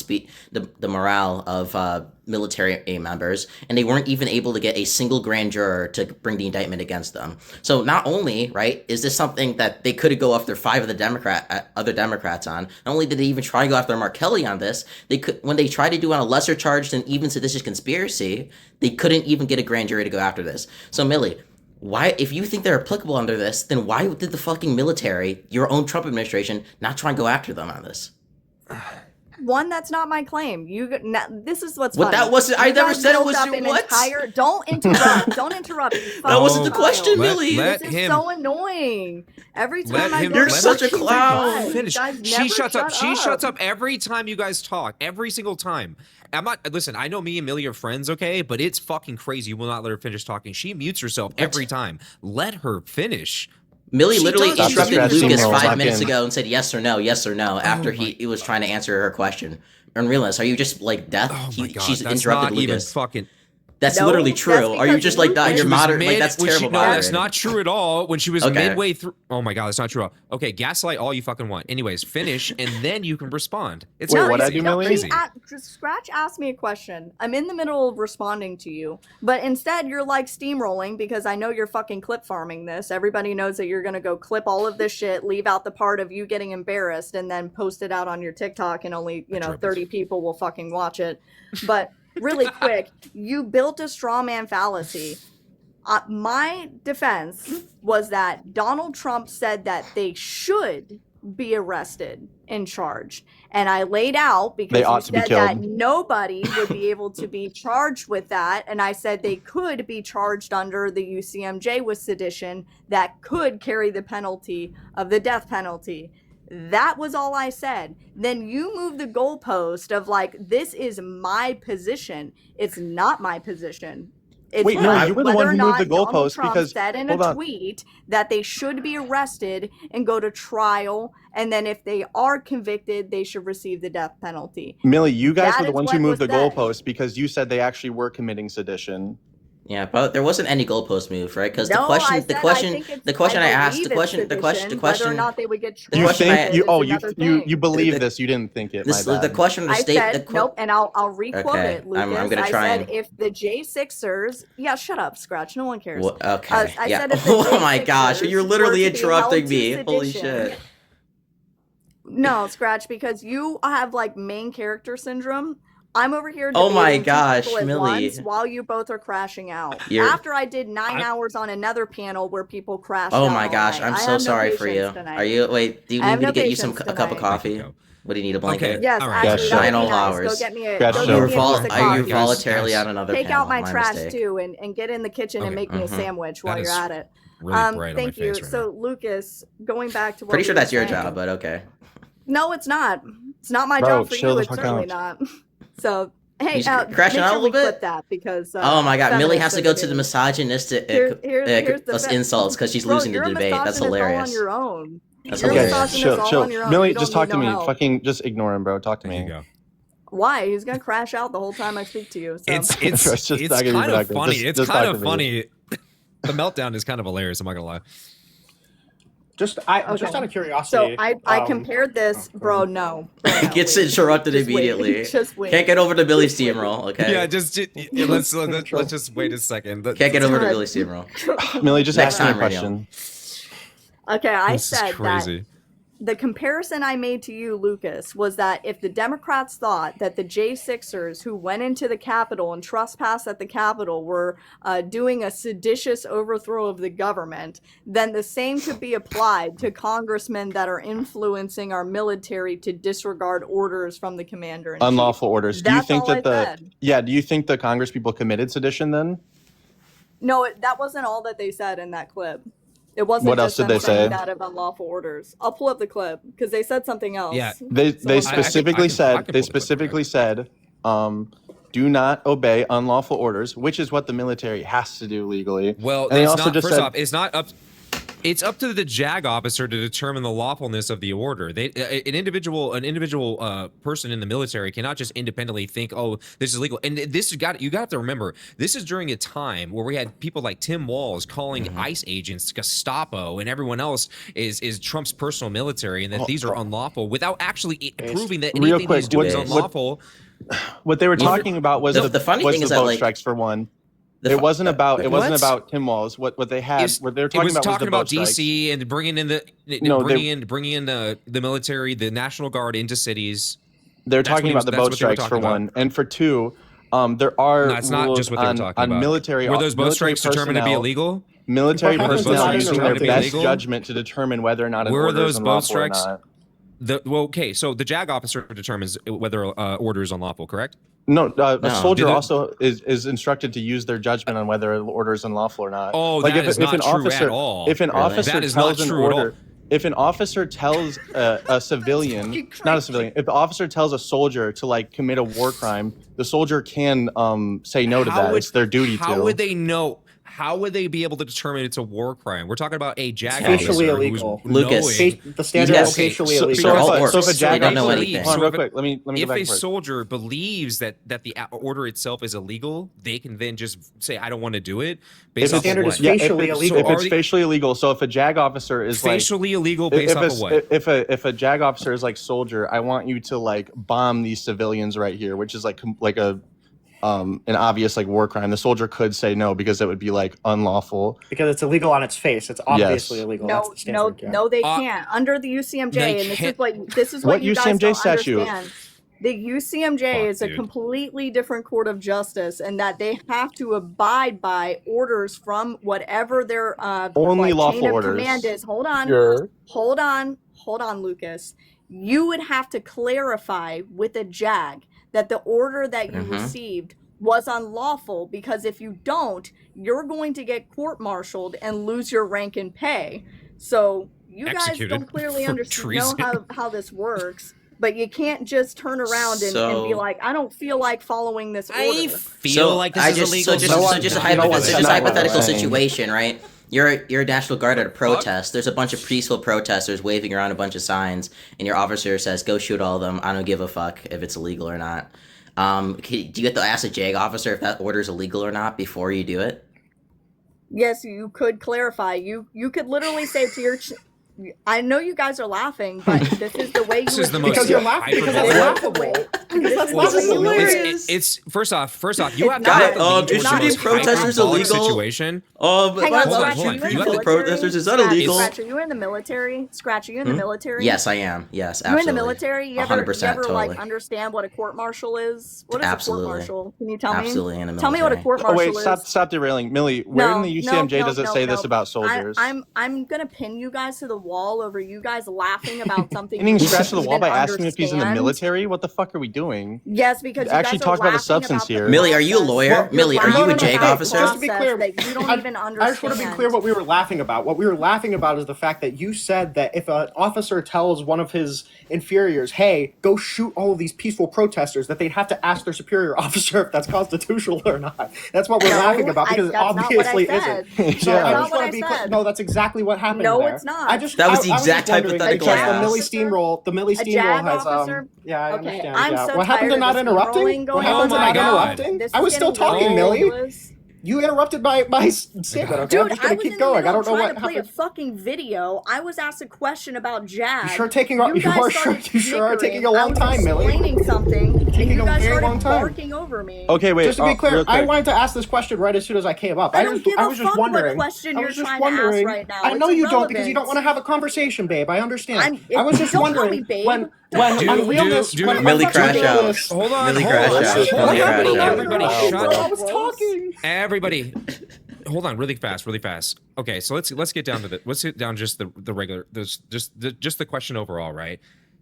the morale of military members, and they weren't even able to get a single grand juror to bring the indictment against them. So not only, right, is this something that they could go after 5 of the other Democrats on, not only did they even try to go after Mark Kelly on this, they could, when they tried to do on a lesser charge than even seditious conspiracy, they couldn't even get a grand jury to go after this. So Millie, why, if you think they're applicable under this, then why did the fucking military, your own Trump administration, not try and go after them on this? One, that's not my claim. This is what's What funny. that wasn't. I never said it was your what? Don't interrupt. Don't interrupt. That wasn't the question, Millie. This is so annoying. Every time You're such a clown. Finish. She shuts up. She shuts up every time you guys talk. Every single time. I'm not. Listen, I know me and Millie are friends, okay? But it's fucking crazy. You will not let her finish talking. She mutes herself every time. Let her finish. Millie literally Stop interrupted scratching Lucas rolls 5 minutes in. ago and said yes or no after he was trying to answer her question. Unrealist, are you just like deaf? Oh my God, She's that's interrupted not even Lucas. fucking. That's No, literally that's true. Are you because just like Lucas- that? You're moderating. Like that's terrible No, that's moderating. not true at all. When she was Okay. midway through. Oh my God, that's not true at all. Okay, gaslight all you fucking want. Anyways, finish and then you can respond. It's Wait, not what'd I easy. do, Millie? Easy. Scratch asked me a question. I'm in the middle of responding to you, but instead you're like steamrolling because I know you're fucking clip farming this. Everybody knows that you're gonna go clip all of this shit, leave out the part of you getting embarrassed, and then post it out on your TikTok, and only 30 people will fucking watch it. But really quick, you built a straw man fallacy. My defense was that Donald Trump said that they should be arrested and charged. And I laid out because They you ought to be said that killed. nobody would be able to be charged with that. And I said they could be charged under the UCMJ with sedition that could carry the penalty of the death penalty. That was all I said. Then you move the goalpost of like, this is my position. It's not my position. It's Wait, no, not. you were the Whether one or who moved the not Donald goalpost Trump because- said in hold a on. tweet that they should be arrested and go to trial, and then if they are convicted, they should receive the death penalty. Millie, you guys That were the is ones who what moved the was said. goalpost because you said they actually were committing sedition. Yeah, but there wasn't any goalpost move, right? Because No, the I question said I think it's- I asked, believe the question, it's sedition. Whether or not they would get You question think I- you? Oh, is you another you thing. you believe this? You didn't think it. This My the bad. question of the I state. said nope, and I'll requote Okay, it, Lucas. I'm gonna try I said and- if the J6ers, yeah, shut up, Scratch. No one cares. Well, okay. I yeah. said if the Oh my gosh, J6ers you're literally were to be interrupting held to me. Holy sedition- shit. No, Scratch, because you have like main character syndrome. I'm over here Oh my debating two gosh, people at Millie. once while you both are crashing out. You're- After I did 9 hours on another panel where people crashed Oh out my all gosh, night. I'm I so have no sorry for you. patience tonight. Are you? Wait, do you I need have me to no get you patience a cup of tonight. coffee? What do you need, a blanket? Okay. Yes, All right. actually, that would 9 be whole nice. hours. Go get me a, Scratch go show. get You were, me a piece of are you coffee. voluntarily on another Take panel? out my trash mistake. too and get in the kitchen and Okay. make me a Mhm. sandwich while That you're is at it. Really bright on my Thank you. face right So Lucas, going back to what Pretty we sure were that's your saying- job, but okay. No, it's not. It's not my Bro, job for chill you. the It's fuck certainly out. not. So hey, He's crashing make out a sure we little bit? clip that because Oh my god, Millie has to go to the feminists misogynistic Here's the fa- insults because she's Bro, losing the you're a debate. That's misogynist all hilarious. on your own. That's You're a hilarious. Okay, misogynist all chill. on your own. Millie, You just don't talk need to no me. help. Fucking just ignore him, bro. Talk to There you me. go. Why? He's gonna crash out the whole time I speak to you. So. It's Just not gonna be kind of productive. funny. Just- It's just kind talk of to me. funny. The meltdown is kind of hilarious. I'm not gonna lie. Just Okay. out of curiosity. So I um, compared this, bro. No, Gets wait. interrupted Just wait. immediately. Just wait. Can't get over to Billy Steamroll, okay? Yeah, let's just wait a second. Can't get over to Alright. Billy Steamroll. Millie, just Next ask me a time, Radio. question. Okay, I This is said that crazy. the comparison I made to you, Lucas, was that if the Democrats thought that the J6ers who went into the Capitol and trespassed at the Capitol were doing a seditious overthrow of the government, then the same could be applied to congressmen that are influencing our military to disregard orders from the commander in chief. Unlawful orders. Do you That's think all that I said. do you think the Congress people committed sedition then? No, that wasn't all that they said in that clip. It wasn't What else just did them they saying say? that of unlawful orders. I'll pull up the clip because they said something else. Yeah. They So I specifically can said pull the clip, okay. do not obey unlawful orders, which is what the military has to do legally. Well, and they it's also not. just First said, off, it's not up. It's up to the JAG officer to determine the lawfulness of the order. An individual person in the military cannot just independently think, "Oh, this is legal." And this you got to remember, this is during a time where we had people like Tim Walz calling ICE agents Gestapo, and everyone else is Trump's personal military, and that these are unlawful without actually proving that real anything quick, he's doing is unlawful. What they were talking about was the funny thing is that, boat like, strikes for one. It wasn't about Tim Walz. What they had, what they were talking about was the boat strikes. DC and bringing in the military, the National Guard into cities. They're talking about the boat strikes for one, and for two, there are no, it's not just what they were talking about. Military. Were those boat strikes determined to be illegal? Military personnel using their best illegal? judgment to determine whether or not an order is unlawful or not. Okay, so the JAG officer determines whether order is unlawful, correct? No, a soldier also is instructed to use their judgment on whether an order is unlawful or not. Oh, like that is not true at all. If an officer that is not tells an true at all. order, if an officer tells a civilian, not a civilian, if the officer tells a soldier to like commit a war crime, the soldier can say no to that. It's their duty to. How would they know? How would they be able to determine it's a war crime? We're talking about a JAG facially officer illegal. Lucas, the standard is facially illegal. So if a JAG don't know officer, anything. hold on, real quick, let me If go back a and forth. soldier believes that the order itself is illegal, they can then just say, "I don't want to do it." If the standard is facially illegal, if it's facially illegal, so if a JAG officer is facially illegal based off of what? If a JAG officer is like, soldier, I want you to like bomb these civilians right here, which is like an obvious like war crime, the soldier could say no because it would be like unlawful. Because it's illegal on its face. It's obviously illegal. No, they can't. Under the UCMJ, and this is what you guys UCMJ don't statute? understand. The UCMJ is a completely different court of justice, and that they have to abide by orders from whatever their only lawful chain of orders. command is. Hold on, Lucas. You would have to clarify with a JAG that the order that you received was unlawful, because if you don't, you're going to get court-martialed and lose your rank and pay. So you guys don't clearly know how this works. But you can't just turn around and be like, I don't feel like following this order. I feel like this is illegal. So just a hypothetical situation, right? You're a National Guard at a protest. There's a bunch of peaceful protesters waving around a bunch of signs, and your officer says, "Go shoot all of them. I don't give a fuck if it's illegal or not." Do you get to ask a JAG officer if that order is illegal or not before you do it? Yes, you could clarify. You could literally say to your. I know you guys are laughing, but this is the way you. This is the most because you're laughing because that's laughable. That's hilarious. It's first off, you have is shooting protesters illegal? Situation. Hang on, Scratch, you the protesters, is that illegal? Scratch, are you in the military? Scratch, are you in the military? Yes, I am. Yes, absolutely. You in the military? You ever totally. like understand what a court-martial is? What is a court-martial? Can you tell me? Absolutely in the military. Tell me what a court-martial is. Stop derailing, Millie. Where in the UCMJ does it say this about soldiers? I'm gonna pin you guys to the wall over you guys laughing about something. Pinning Scratch to the wall by asking if he's in the military? What the fuck are we doing? Yes, because you actually talk about the substance here. Millie, are you a lawyer? Millie, are you a JAG officer? Just to be clear, that you don't even understand. I just want to be clear what we were laughing about. What we were laughing about is the fact that you said that if an officer tells one of his inferiors, "Hey, go shoot all of these peaceful protesters," that they'd have to ask their superior officer if that's constitutional or not. That's what we're laughing about, because it obviously isn't. So I just want to be clear. No, that's exactly what happened. No, there. it's not. That was the exact hypothetical I asked. The Millie Steamroll has yeah, I Okay, understand. I'm Yeah. so What happened to not interrupting? What happened to not interrupting? I was still talking, Millie. You interrupted my statement. Okay, Dude, I'm just gonna keep going. I don't know what trying to play a fucking video. I was asked a question about JAG. You sure are taking a long time, Millie. Explaining something, and you guys very long started time. barking over me. Okay, wait. Just to be clear, I wanted to ask this question right as soon as I came up. I don't give a was just fuck wondering. what question I you're was just trying wondering. to ask right now. I know It's you don't, because you don't irrelevant. want to have a conversation, babe. I understand. I was just don't call me wondering babe. when on realness. Millie crash out. Hold on. Millie crash out. What Millie crash happened? out. Everybody shut I up. was talking. Everybody, hold on, really fast. Okay, so let's get down to just the regular, just the question overall, right?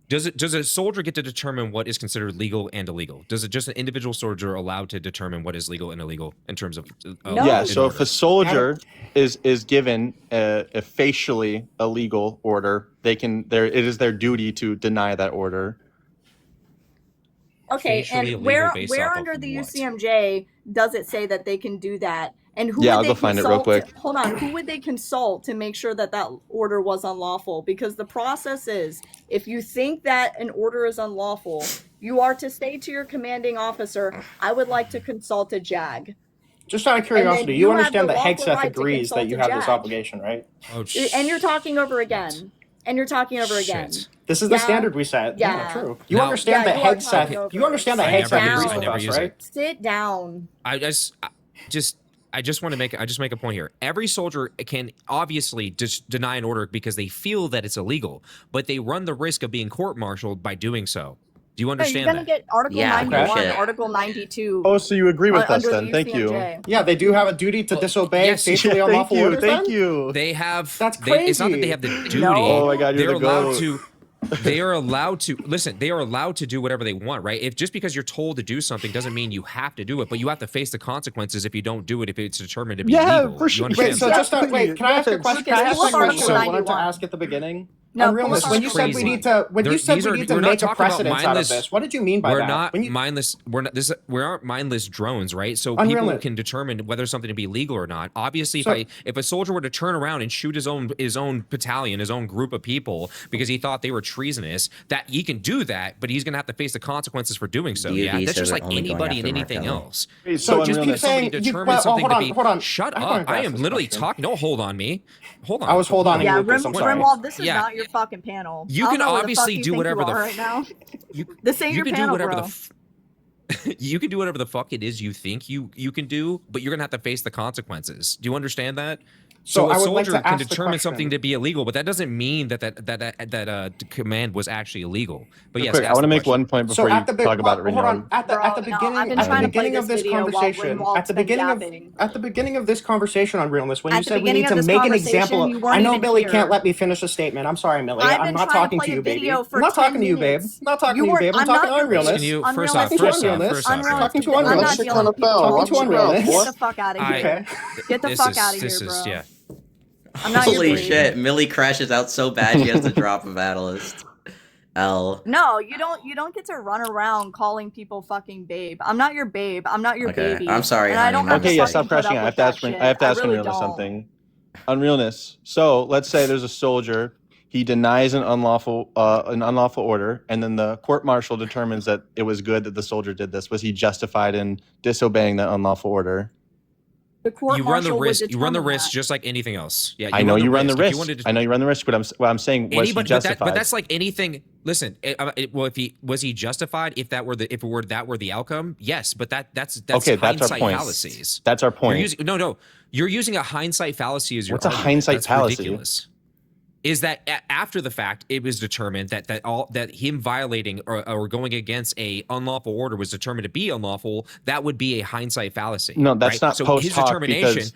Does a soldier get to determine what is considered legal and illegal? Does it just an individual soldier allowed to determine what is legal and illegal in terms of? No. Yeah. So if a soldier is given a facially illegal order, it is their duty to deny that order. Okay, facially and illegal where based where off under of the what? UCMJ does it say that they can do that? And who Yeah, would I'll they go find it real consult? quick. Hold on, who would they consult to make sure that that order was unlawful? Because the process is, if you think that an order is unlawful, you are to say to your commanding officer, "I would like to consult a JAG." Just out of And then curiosity, you you have the understand that lawful Hegseth right to agrees that consult you a have this JAG. obligation, right? Oh, And you're talking over again. And you're talking over again. shit. This is the Yeah, standard we set. Yeah, yeah. true. You Now- understand Yeah, that you are talking Hegseth. over You understand that it. I never Hegseth use- agrees I with never us, use right? it. Sit down. I just want to make a point here. Every soldier can obviously just deny an order because they feel that it's illegal, but they run the risk of being court-martialed by doing so. Do you No, you're understand gonna that? get Article Yeah, 91, bullshit. Article 92. Oh, so you agree with us under then? the Thank you. UCMJ. Yeah, they do have a duty to Well, disobey yes, facially Yeah, unlawful orders. thank then? you. They have. That's It's not that crazy. they have the duty. No. Oh my God, you're They're the allowed goat. to. They are allowed to listen. They are allowed to do whatever they want, right? If just because you're told to do something doesn't mean you have to do it, but you have to face the consequences if you don't do it. If it's determined to be Yeah, illegal, for sure. you understand? Wait, so Yeah, just wait. Can I ask a question? Can I Lucas, ask pull that up question Article I wanted to 91. ask at the beginning? No, On pull up realness, when you This is said we crazy. need to, when you said we need to we're not make a talking about precedence out of mindless- this, what did you mean by we're that? not When you, mindless. We aren't mindless drones, right? So Unreal. people can determine whether something to be legal or not. Obviously, So- if a soldier were to turn around and shoot his own battalion, his own group of people because he thought they were treasonous, that he can do that, but he's going to have to face the consequences for doing so. DoD Yeah, that's says just they're like only going anybody and after Mark anything Kelly. else. Wait, So on just keep realness- saying- Somebody you- determines well, something hold to on, be. hold on. Shut I'm up! going to I ask am this literally question. talking. Don't hold on me. Hold on. I was hold on. Yeah, Lucas, I'm sorry. Grimwald, this is Yeah. not your fucking panel. You I don't can know where the obviously fuck you do think whatever you the are f- right now. You, This ain't you your can panel, do whatever bro. the you can do whatever the fuck it is you think you can do, but you're gonna have to face the consequences. Do you understand that? So So I a would like soldier to can ask the determine question. something to be illegal, but that doesn't mean that command was actually illegal. But Real yes, quick, I ask want the to make question. one point So before you at the talk about it, hold on. Renewal. At the Bro, no, beginning, I've been at the trying to play beginning of this this video while conversation, Grimwald's at the been beginning of yapping. at the beginning of this conversation on realness, when At you the said we beginning need of to this make an example, conversation, you weren't I know even Millie here. can't let me finish a statement. I'm sorry, Millie. I've I'm been not trying to talking play to a you, baby. video for I'm not 10 talking to you, babe. minutes. I'm not talking to you, weren't- babe. I'm I'm talking not to your babe. unrealness. Can you Unrealness first off, Talking to first off, unrealness. first off, Unrealness, Talking to I'm not unrealness. dealing with people. Talking to unrealness. Get the fuck out of here. Okay. Get the this fuck is out of this here, is bro. yeah. I'm not your Holy babe. shit! Millie crashes out so bad she has to drop a battlist. L. No, you don't get to run around calling people fucking babe. I'm not your babe. I'm not your Okay, baby. I'm sorry, And I honey, don't my have to Okay, yeah, mistake. stop fucking put crashing. up I have with to that ask. shit. I have to ask really Unrealness don't. something. Unrealness. So let's say there's a soldier. He denies an unlawful order, and then the court martial determines that it was good that the soldier did this. Was he justified in disobeying that unlawful order? The court You run the martial would risk. You run the determine risk that. just like anything else. Yeah, I know you run the If you risk. wanted to, I know you run the risk, but what I'm saying, was he anybody, justified? but that's like anything. Listen, well, if he was he justified, if that were the outcome, yes. But that's okay, that's our hindsight point. fallacies. That's our point. You're using a hindsight fallacy as your What's a argument. hindsight That's fallacy? ridiculous. Is that after the fact it was determined that him violating or going against a unlawful order was determined to be unlawful, that would be a hindsight fallacy. No, that's right? not So post his hoc determination. because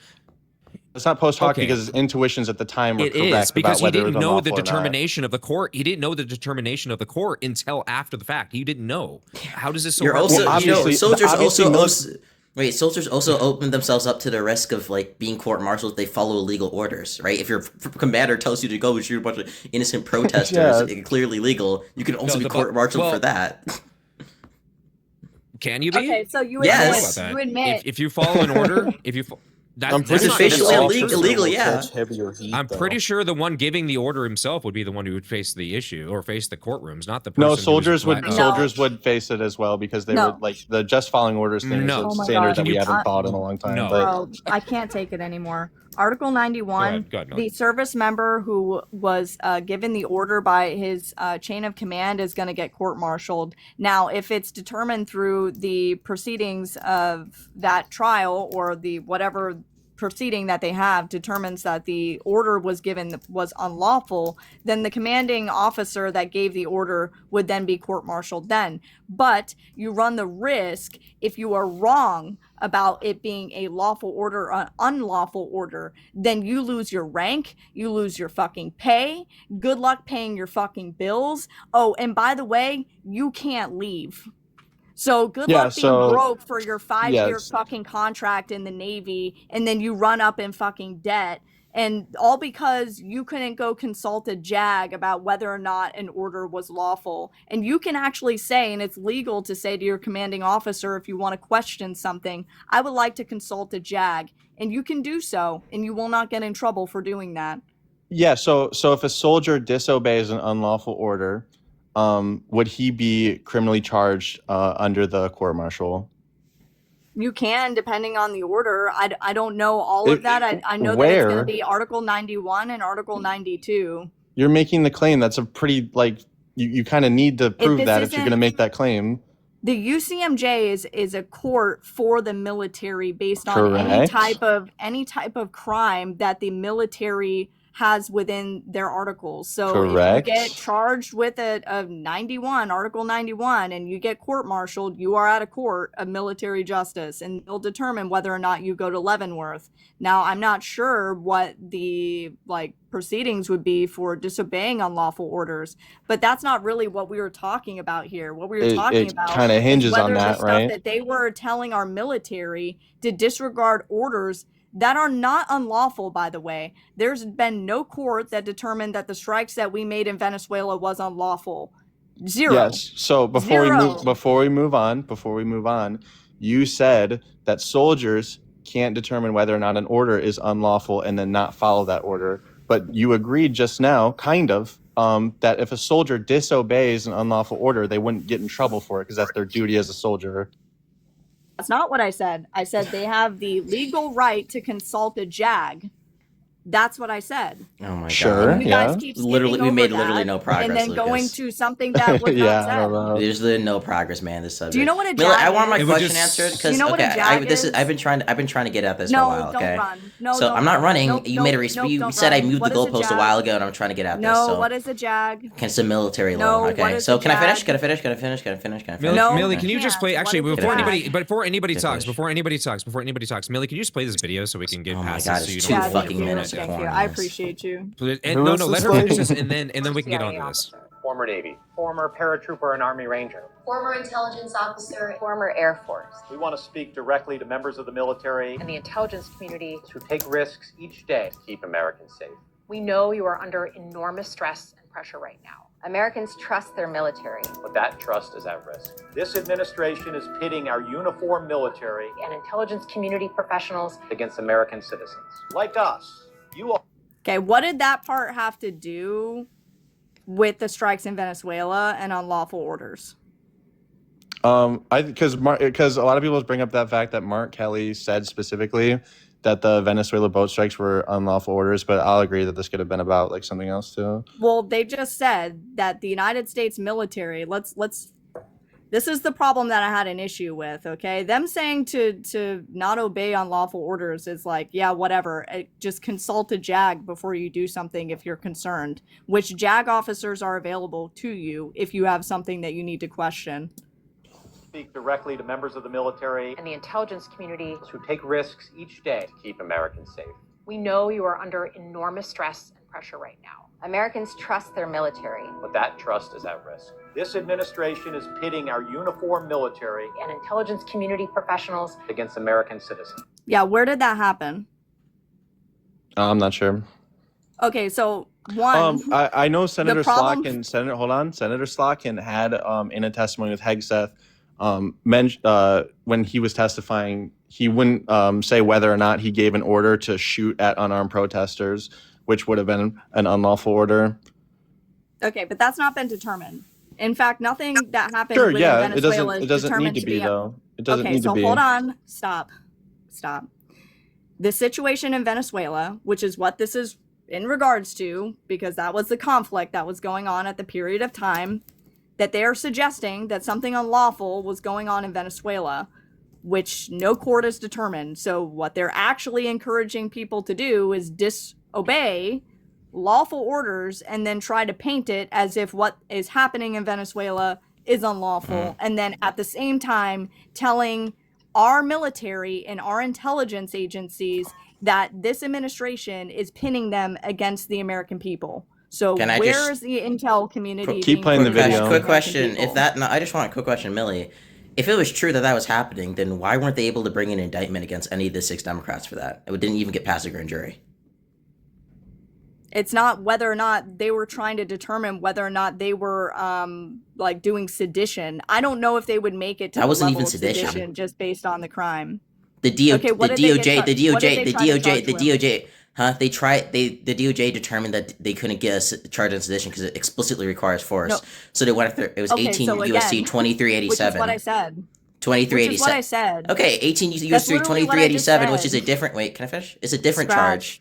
it's not post hoc Okay. because his intuitions at the time were It correct is because about he whether it didn't was know the unlawful or not. determination of the court. He didn't know the determination of the court until after the fact. He didn't know. How does this? So You're hard? also, Well, you know, obviously- soldiers obviously also, most- wait, soldiers also open themselves up to the risk of like being court-martialed if they follow illegal orders, right? If your commander tells you to go shoot a bunch of innocent protesters, clearly legal, you can also No, be court-martialed well, for that. Can you be? Okay, so you Yes. admit, you admit If you follow an order, if you. I'm This is facially illegal, yeah. I'm pretty sure the one giving the order himself would be the one who would face the issue or face the courtrooms, not the person. No, who's soldiers would No. soldiers would face it as well because they No. would like the just following orders thing No. is Oh a my standard God. that we Can you- haven't followed in a long time. No. But Bro, I can't take it anymore. Article 91, Go ahead, Millie. the service member who was given the order by his chain of command is going to get court-martialed. Now, if it's determined through the proceedings of that trial or the whatever proceeding that they have determines that the order was given was unlawful, then the commanding officer that gave the order would then be court-martialed then. But you run the risk, if you are wrong about it being a lawful order or an unlawful order, then you lose your rank, you lose your fucking pay, good luck paying your fucking bills. Oh, and by the way, you can't leave. So good Yeah, luck being so- broke for your 5-year yes. fucking contract in the Navy, and then you run up in fucking debt, And all because you couldn't go consult a JAG about whether or not an order was lawful. And you can actually say, and it's legal to say to your commanding officer, if you want to question something, I would like to consult a JAG. And you can do so, and you will not get in trouble for doing that. Yeah, so if a soldier disobeys an unlawful order, would he be criminally charged under the court martial? You can, depending on the order. I don't know all of that. I know that it's going to Where? be Article 91 and Article 92. You're making the claim. That's a pretty, like, you kind of need to prove this that if you're isn't- going to make that claim. The UCMJ is a court for the military based on any Correct. type of crime that the military has within their articles. So if you Correct. get charged with a 91, Article 91, and you get court-martialed, you are at a court of military justice, and they'll determine whether or not you go to Leavenworth. Now, I'm not sure what the proceedings would be for disobeying unlawful orders, but that's not really what we were talking about here. What we were talking about kind of hinges is on whether the that, stuff right? that they were telling our military to disregard orders that are not unlawful, by the way. There's been no court that determined that the strikes that we made in Venezuela was unlawful. Zero. Yes. So before we move on, you said that soldiers can't determine whether or not an order is unlawful and then not follow that order. But you agreed just now, kind of, that if a soldier disobeys an unlawful order, they wouldn't get in trouble for it because that's their duty as a soldier. That's not what I said. I said they have the legal right to consult a JAG. That's what I said. Oh my Sure, god! You guys keep Literally, we skipping made over literally that no progress. and then Lucas. going to something that was Yeah, not I said. don't know. There's literally no progress, man. This subject. Do you know what a Miller, JAG I want my is? question answered because You know what a JAG is? I've been trying to get at this No, for a while. don't Okay. run. No, so don't I'm not run. running. Nope, You made a nope, you don't said I run. moved What the is a goalpost a JAG? while ago, and I'm trying to get at this. No, So what is a JAG? it's a military No, law. what Okay. is So a can I finish? JAG? Can I finish? Can I finish? Can I finish? Can I finish? No, Millie, you can you just can't. play? Actually, What is a before JAG? anybody talks, Millie, can you just play this video so we can get Oh my past God, this? So it's you two don't fucking Thank you. minutes of Thank you. corn I on this. appreciate you. And, no, let her finish this, and then we can get on to this. Former Navy, former paratrooper and Army Ranger, Former intelligence officer. Former Air Force. we want to speak directly to members of the military And the intelligence community. who take risks each day to keep Americans safe. We know you are under enormous stress and pressure right now. Americans trust their military. But that trust is at risk. This administration is pitting our uniformed military And intelligence community professionals. against American citizens. Like us, you all. Okay, what did that part have to do with the strikes in Venezuela and unlawful orders? Because a lot of people bring up that fact that Mark Kelly said specifically that the Venezuela boat strikes were unlawful orders, but I'll agree that this could have been about like something else too. Well, they just said that the United States military, this is the problem that I had an issue with, okay? Them saying to not obey unlawful orders is like, yeah, whatever. Just consult a JAG before you do something if you're concerned, which JAG officers are available to you if you have something that you need to question. Speak directly to members of the military And the intelligence community. who take risks each day to keep Americans safe. We know you are under enormous stress and pressure right now. Americans trust their military. But that trust is at risk. This administration is pitting our uniformed military And intelligence community professionals. against American citizens. Yeah, where did that happen? I'm not sure. Okay, so one, I know Senator problem- Senator Slotkin had in a testimony with Hegseth when he was testifying, he wouldn't say whether or not he gave an order to shoot at unarmed protesters, which would have been an unlawful order. okay, but that's not been determined. In fact, nothing that happened Sure, within yeah, Venezuela it doesn't need determined to be though. It doesn't okay, need so to be. hold on. Stop. The situation in Venezuela, which is what this is in regards to, because that was the conflict that was going on at the period of time that they are suggesting that something unlawful was going on in Venezuela, which no court has determined. So what they're actually encouraging people to do is disobey lawful orders and then try to paint it as if what is happening in Venezuela is unlawful. And then at the same time telling our military and our intelligence agencies that this administration is pinning them against the American people. So Can I where just- is the intel community? Keep being playing the pinning against video. Quick American question. people? If that, no, I just want a quick question, Millie. If it was true that that was happening, then why weren't they able to bring an indictment against any of the 6 Democrats for that? It didn't even get past a grand jury. It's not whether or not they were trying to determine whether or not they were like doing sedition. I don't know if they would make it to That the wasn't level even of sedition. sedition just based on the crime. The Okay, what did they get what did they try to charge him? DOJ, huh? The DOJ determined that they couldn't get us charged in sedition because it explicitly requires force. No. So they went after, it was Okay, 18 so USC again, 2387. Which is what I said. 2387. Which is what I said. Okay, 18 That's USC literally what I just 2387, which said. is a different, wait, can I finish? It's a different Scratch. charge.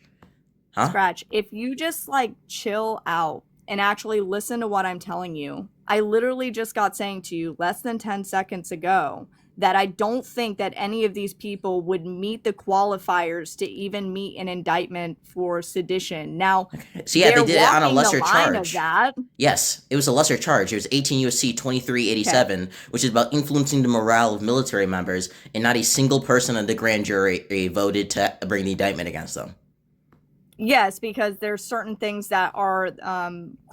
Huh? Scratch. If you just like chill out and actually listen to what I'm telling you, I literally just got saying to you less than 10 seconds ago that I don't think that any of these people would meet the qualifiers to even meet an indictment for sedition. Now, So yeah, they they're did it on a walking lesser the line charge. of that. Yes, it was a lesser charge. It was 18 USC 2387, which is about influencing the morale of military members, and not a single person in the grand jury voted to bring the indictment against them. Yes, because there's certain things that are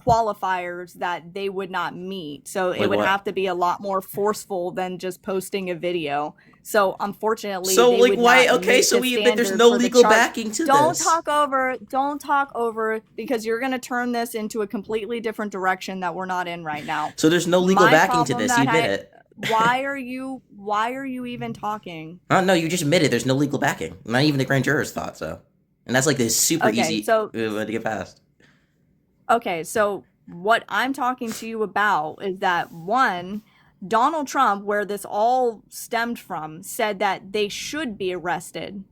qualifiers that they would not meet. So it Like would what? have to be a lot more forceful than just posting a video. So unfortunately, So, they like, would why- not okay, meet so the but there's standard no for the legal charge. backing to Don't this. talk over because you're going to turn this into a completely different direction that we're not in right now. So there's no legal My backing to problem this. You that admit it. Why are you even talking? No, you just admitted there's no legal backing. Not even the grand jurors thought so. And that's like this super Okay, easy so- to get past. Okay, so what I'm talking to you about is that one, Donald Trump, where this all stemmed from, said that they should be arrested,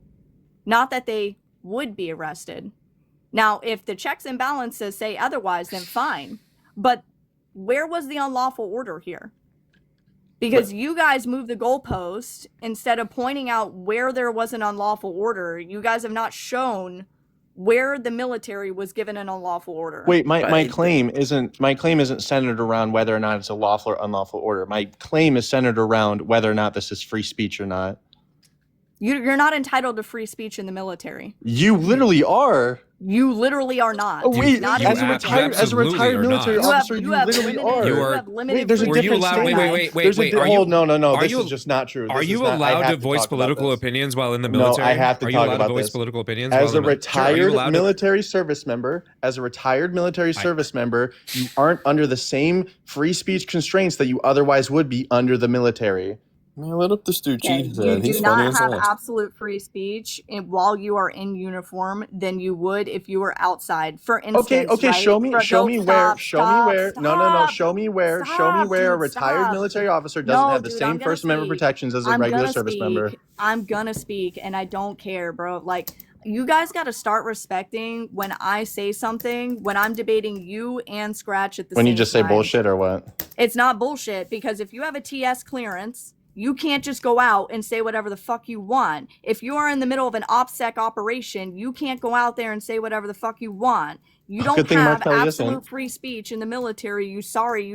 not that they would be arrested. Now, if the checks and balances say otherwise, then fine. But where was the unlawful order here? Because you guys moved the goalpost instead of pointing out where there was an unlawful order. You guys have not shown where the military was given an unlawful order. Wait, my claim isn't centered around whether or not it's a lawful or unlawful order. My claim is centered around whether or not this is free speech or not. You're not entitled to free speech in the military. You literally are. You literally are not. Oh wait, Not as in a the military. retired military You have- officer, you you have literally limited- are. you You are- have limited Wait, there's a freedom Were you difference. to allowed? say Wait, that. There's a wait. di- Are hold, you? no, are this you- is just not true. Are This you is not, I allowed have to voice talk about political this. opinions while in the No, military? I have to Are you talk allowed about to voice this. political opinions As while a in the Sure, are you retired allowed to? military service member, you aren't under the same free speech constraints that you otherwise would be under the military. Man, let up this dude Okay, cheat. you He's do funny not as have hell. absolute free speech while you are in uniform than you would if you were outside. For instance, Okay, right? show me where, show me where, Stop, show me where a dude, retired stop. military officer doesn't No, have the dude, same I'm gonna First Amendment speak. protections as a I'm regular gonna service speak. member. I'm gonna speak, and I don't care, bro. Like, you guys got to start respecting when I say something, when I'm debating you and Scratch at the When same you just say time. bullshit or what? It's not bullshit, because if you have a TS clearance, you can't just go out and say whatever the fuck you want. If you are in the middle of an OPSEC operation, you can't go out there and say whatever the fuck you want. You don't Good thing Mark have Kelly absolute isn't. free speech in the military. You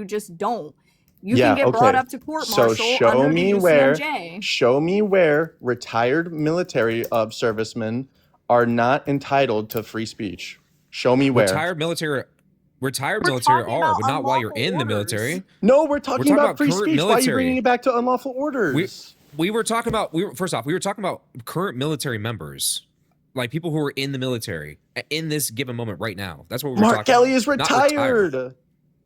just don't. You Yeah, can get brought okay. up to court So martial show under me the where, UCMJ. show me where retired military servicemen are not entitled to free speech. Show me where. Retired military We're military talking are, about but not while you're unlawful in the orders. military. No, we're talking about free current speech. Why are you military. bringing it back to unlawful orders? We were talking about first off, we were talking about current military members, like people who are in the military in this given moment right now. That's what we were Mark talking Kelly about. is Not retired.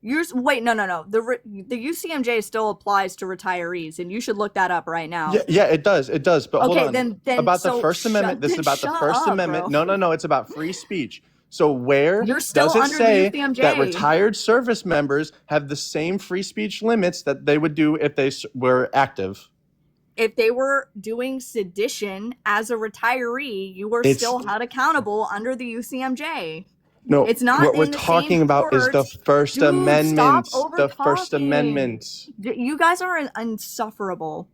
Wait, no. The UCMJ still applies to retirees, and you should look that up right now. Yeah, it does. It does. But hold Okay, on. then about the so First Amendment. This is then about the shut First up, Amendment. bro. No. It's about free speech. So where You're still does it under the say UCMJ. that retired service members have the same free speech limits that they would do if they were active? If they were doing sedition as a retiree, you were It's- still held accountable under the UCMJ. No, It's not what in we're the talking same about is the court. First Dude, Amendment. stop The First over-talking. Amendment. You guys are insufferable.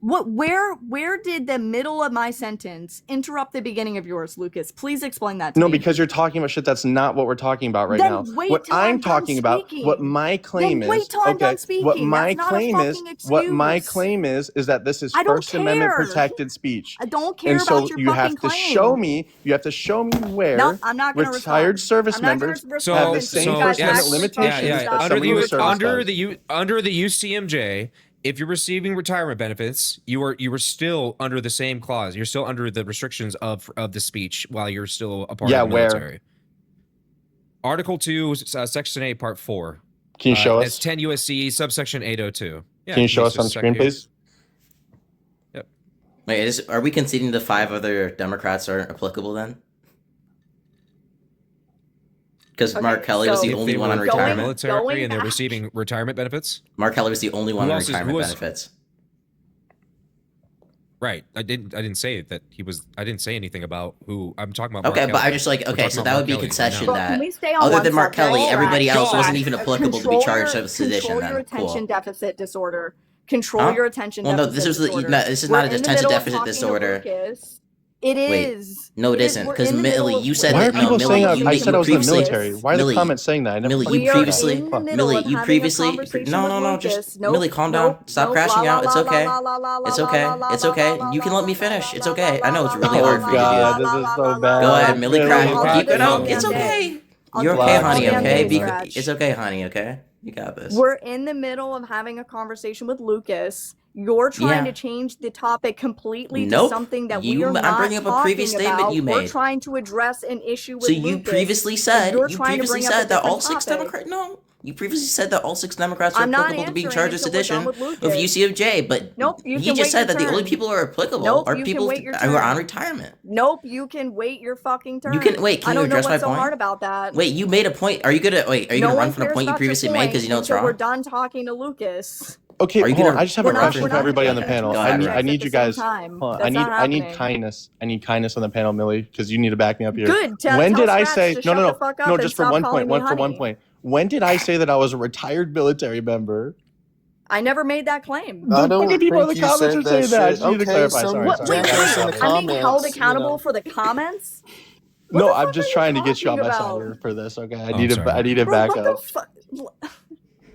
Where did the middle of my sentence interrupt the beginning of yours, Lucas? Please explain that to No, me. because you're talking about shit that's not what we're talking about right Then now. wait What till I'm I'm done talking about, speaking. what my claim Then wait is, till I'm done what speaking. my That's not a claim is, fucking what my excuse. claim is that this is I don't First Amendment care. protected speech. I don't care And so about your you have fucking to claim. show me, where No, I'm not gonna retired respond. service I'm not gonna members respond have the until same you guys First Amendment actually limitations fucking as stop somebody who serves under the UCMJ. If you're receiving retirement benefits, you are still under the same clause. You're still under the restrictions of the speech while you're still a part of the where? military. Article 2, Section 8, Part 4. Can you show It's us? 10 USC, subsection 802. Yeah, Can you give show me us just on a screen, second here. please? Yep. Wait, are we conceding the 5 other Democrats aren't applicable then? Because Okay, Mark Kelly was the If only they one were on in the retirement. military and they're back. receiving retirement benefits. Mark Kelly was the only one Who on else is- retirement who was- benefits. Right. I didn't say that he was. I didn't say anything about who I'm talking about. Okay, Mark but Kelly. I just like We're okay, talking so about that Mark would be a Kelly right concession now. Well, can that we stay on other one than Mark subject? Kelly, everybody else wasn't Scratch. even applicable to be Control charged your- of sedition. Control your Then attention cool. deficit disorder. Control Huh? your attention Well, no, deficit this was disorder. this is We're not in a the attention middle of deficit talking to disorder. Lucas. It Wait, is. no, it It is. isn't. We're Because in the Millie, middle you of- said Why are that. No, people saying Millie, I said I was in the previously, military? Why are the Millie, comments saying that? I never Millie, fucking you We are said that. previously, in the middle Millie, of you having a previously, conversation no, with no, no, Lucas. just Nope, Millie, calm nope, down, stop nope, crashing la, out. It's la, okay, la, la, la, la, it's la, okay, la, la, it's la, okay. la, You can la, let me la, finish. la, It's la, okay. I know it's la, really la, hard Oh for you to do god, that. this is so bad. Go ahead, Millie, Really? crash. Why- Keep it I'll up. do It's it. okay. I'll You're do okay, it. honey. I'll Okay, do it. it's okay, honey. Okay, you got this. We're in the middle of having a conversation with Lucas. You're trying to change the topic completely to Nope. something that You- we are I'm not bringing up a talking previous statement about. you We're made. trying to address an issue with So you Lucas, previously and said you're trying to bring up a that all different 6 topic. Democrats. No, you previously said that all 6 Democrats are I'm not applicable to being answering charged of until we're done sedition with of Lucas. UCMJ. But Nope, you he can just wait said your that the only turn. people who are applicable Nope, are you can people wait your who are on turn. retirement. Nope, you can wait your fucking turn. You can wait. Can I you don't know address my what's so point? hard about that. Wait, you made a point. Are you gonna No run one from the cares point you about your previously made because you know it's until we're wrong? done talking to Lucas. Okay, Are you hold on. gonna- I just have We're a not- question we're for not everybody on gonna the answer panel. two ahead, I subjects need at you the same guys. time. Hold on, That's not I need happening. kindness. I need kindness on the panel, Millie, because you need to back me up here. Good. When Tell did I Scratch say to no, shut no, the no, fuck up no? and Just for stop one calling point. me For one honey. point. When did I say that I was a retired military member? I never made that claim. The fucking people in the comments are saying that. I just need to clarify. Sorry, What? sorry. Wait, I gotta wait. stop I'm being held this. accountable for the comments? What No, the I'm fuck just are trying you to get you on talking my side about? here for this. Okay, I Oh, need I'm to. I need to Bro, back what up. the fuck?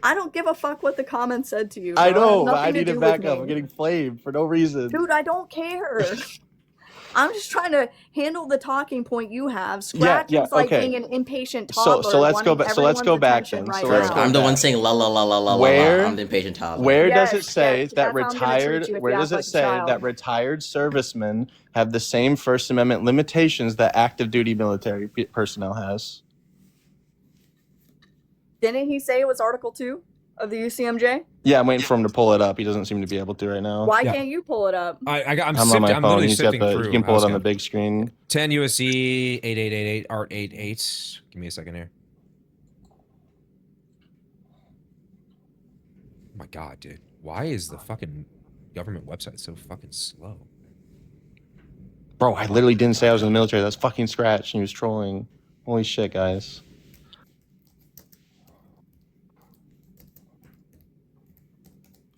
I don't give a fuck what the comments said to you. I bro. It has know, but nothing I need do to with back up. me. I'm getting flamed for no reason. Dude, I don't care. I'm just trying to handle the talking point you have. Scratch yeah, is like okay. being an impatient So toddler. let's go wanting back. So let's go everyone's back attention then. right So let's now. go I'm the back. one saying la la la la la la. Where I'm the impatient toddler. where does Yes, it say yes, that that's how I'm gonna treat retired? you if Where you does act it like a say that child. retired servicemen have the same First Amendment limitations that active duty military personnel has? Didn't he say it was Article 2 of the UCMJ? Yeah, I'm waiting for him to pull it up. He doesn't seem to be able to right now. Why Yeah. can't you pull it up? I'm on sifting. my I'm phone. literally He's got sifting the. through. You can pull it on the How's big screen. 10 USC 8888 Give me a second here. Oh my god, dude. Why is the fucking government website so fucking slow? Bro, I literally didn't say I was in the military. That's fucking Scratch, and he was trolling. Holy shit, guys.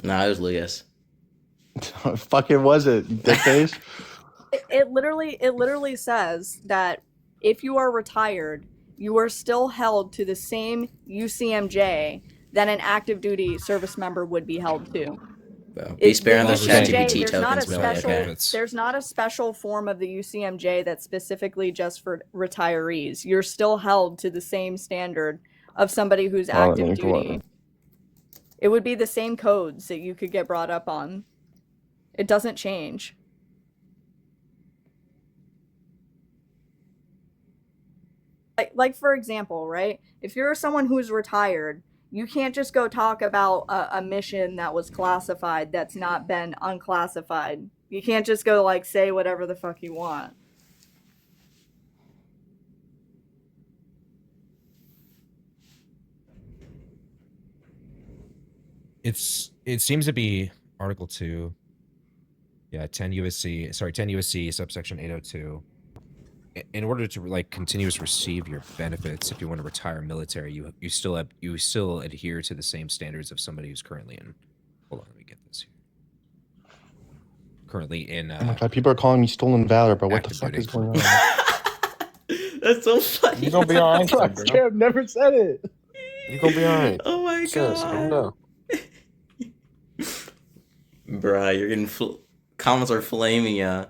Nah, it was Lucas. Fucking was it, dickface? It literally says that if you are retired, you are still held to the same UCMJ that an active duty service member would be held to. Be sparing The those UCMJ, ChatGPT there's not a tokens, Millie. special, Okay. there's not a special form of the UCMJ that's specifically just for retirees. You're still held to the same standard of somebody who's active duty. It would be the same codes that you could get brought up on. It doesn't change. Like for example, right? If you're someone who's retired, you can't just go talk about a mission that was classified that's not been unclassified. You can't just go like say whatever the fuck you want. It seems to be Article 2. Yeah, 10 USC subsection 802. In order to like continuously receive your benefits, if you want to retire military, you still adhere to the same standards of somebody who's currently in. Hold on, let me get this here. Currently in. Oh my god, people are calling me stolen valor, bro. What the active fuck duty. is going on? That's so funny. You're gonna be all right, I bro. have never said it. You're gonna be all right. Oh my Sis, calm god. down. Bruh, you're getting comments are flaming ya.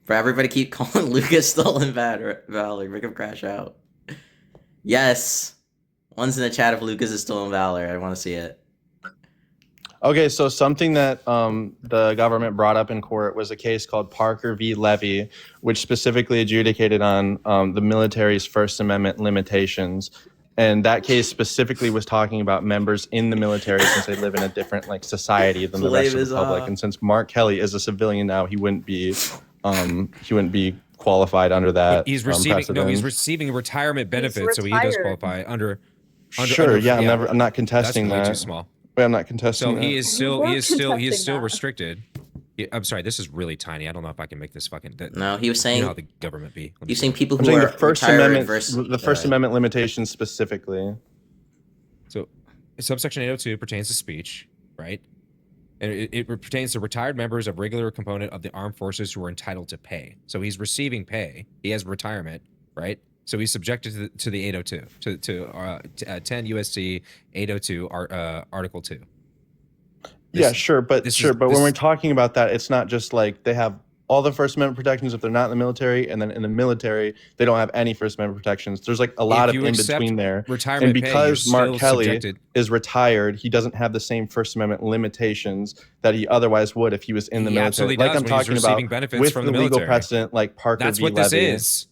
Bruh, everybody keep calling Lucas stolen valor. Make him crash out. Yes. One's in the chat if Lucas is stolen valor. I want to see it. Okay, so something that the government brought up in court was a case called Parker v. Levy, which specifically adjudicated on the military's First Amendment limitations. And that case specifically was talking about members in the military since they live in a different like society than the rest of the public. And since Mark Kelly is a civilian now, he wouldn't be qualified under that. He's receiving precedent. he's receiving retirement benefits, so he does qualify under. Sure, yeah, I'm not contesting that's way that. too small. Wait, I'm not contesting. So that. he is still restricted. I'm sorry, this is really tiny. I don't know if I can make this fucking. No, he was saying. You know how the government be. You're saying people I'm who saying are the First retired Amendment, versus the First Amendment limitations specifically. So, subsection 802 pertains to speech, right? And it pertains to retired members of regular component of the armed forces who are entitled to pay. So he's receiving pay. He has retirement, right? So he's subjected to the 802, to 10 USC 802 Article 2. Yeah, sure, but when we're talking about that, it's not just like they have all the First Amendment protections if they're not in the military, and then in the military they don't have any First Amendment protections. There's like a lot of in between there. And because Mark Kelly is retired, he doesn't have the same First Amendment limitations that he otherwise would if he was in the military. Like I'm talking about with the legal precedent, like Parker That's v. what this Levy. is.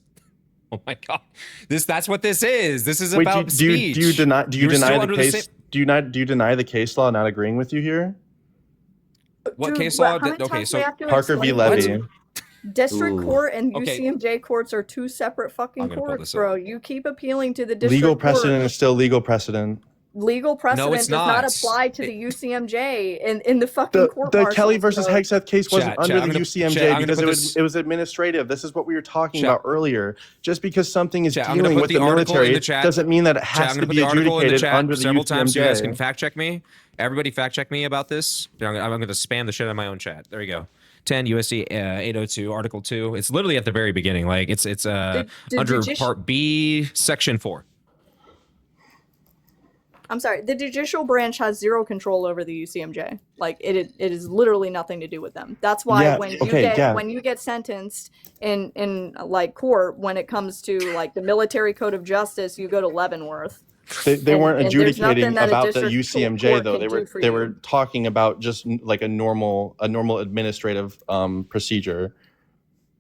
Oh my God, that's what this is. This is about speech. Do you deny the case? Do you deny the case law not agreeing with you here? What case law? Okay, so Parker v. Levy. District court and UCMJ courts are two separate fucking courts, bro. You keep appealing to the district legal precedent court. is still legal precedent. Legal precedent does not apply to the UCMJ in the fucking court. The Kelly versus Hegseth case wasn't under the UCMJ because it was administrative. This is what we were talking about earlier. Just because something is dealing with the military doesn't mean that it has to be adjudicated under the UCMJ. So you guys can fact check me. Everybody fact check me about this. I'm going to spam the shit out of my own chat. There you go. 10 USC 802 Article 2. It's literally at the very beginning. Like it's under Part B, Section 4. I'm sorry. The judicial branch has zero control over the UCMJ. Like it is literally nothing to do with them. That's why when you get sentenced in like court, when it comes to like the military code of justice, you go to Leavenworth. They weren't adjudicating about the UCMJ though. They were talking about just like a normal administrative procedure,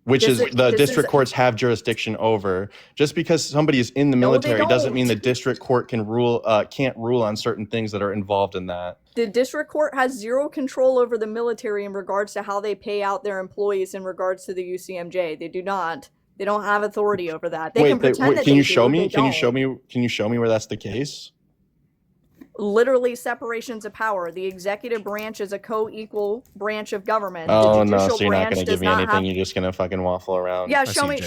which is the district courts have jurisdiction over. Just because somebody is in the military doesn't mean the district court can't rule on certain things that are involved in that. The district court has zero control over the military in regards to how they pay out their employees in regards to the UCMJ. They do not. They don't have authority over that. Can you show me where that's the case? Literally separations of power. The executive branch is a co-equal branch of government. Oh no, so you're not going to give me anything. You're just going to fucking waffle around. Yeah, show me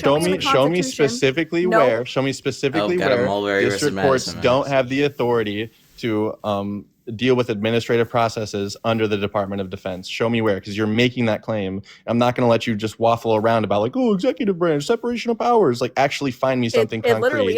specifically where. Show me specifically where district courts don't have the authority to deal with administrative processes under the Department of Defense. Show me where, because you're making that claim. I'm not going to let you just waffle around about like, oh, executive branch, separation of powers. Like, actually find me something concrete.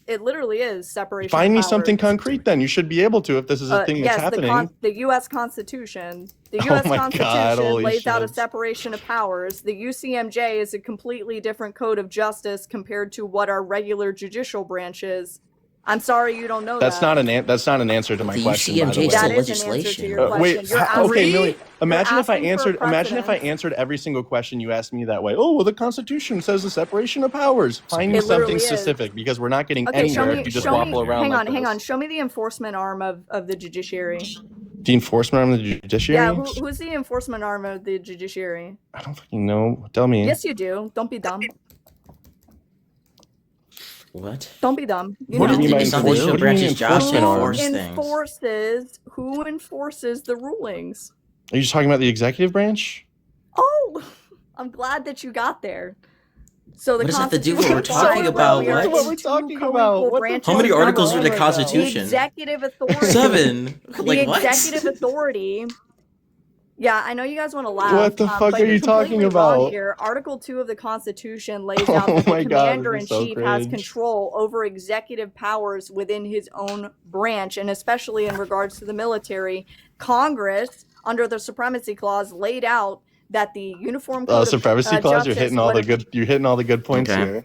It literally is separation. Find me something concrete. Then you should be able to if this is a thing that's happening. The U.S. Constitution. The U.S. Constitution lays out a separation of powers. The UCMJ is a completely different code of justice compared to what our regular judicial branch is. I'm sorry you don't know that's that. That's not an answer to my question. UCMJ is that still is an answer to your question. Wait, okay, Millie. Imagine if I answered every single question you asked me that way. Oh, well, the Constitution says the separation of powers. Find me something specific because we're not getting anywhere if you just waffle around. Hang on. Show me the enforcement arm of the judiciary. The enforcement arm of the judiciary? Yeah, who's the enforcement arm of the judiciary? I don't fucking know. Tell me. Yes, you do. Don't be dumb. What? Don't be dumb. What do you mean by enforcement? Who enforces the rulings? Are you just talking about the executive branch? Oh, I'm glad that you got there. So the what does that have to do with what we're talking about? What are we talking about? How many articles are in the Constitution? The executive authority. 7. Like what? The executive authority. Yeah, I know you guys want to laugh. What the fuck are you talking about? Here. Article 2 of the Constitution lays out that the commander-in-chief has control over executive powers within his own branch, and especially in regards to the military. Congress, under the Supremacy Clause, laid out that the Uniform Code Supremacy Clause. You're hitting all the good points here.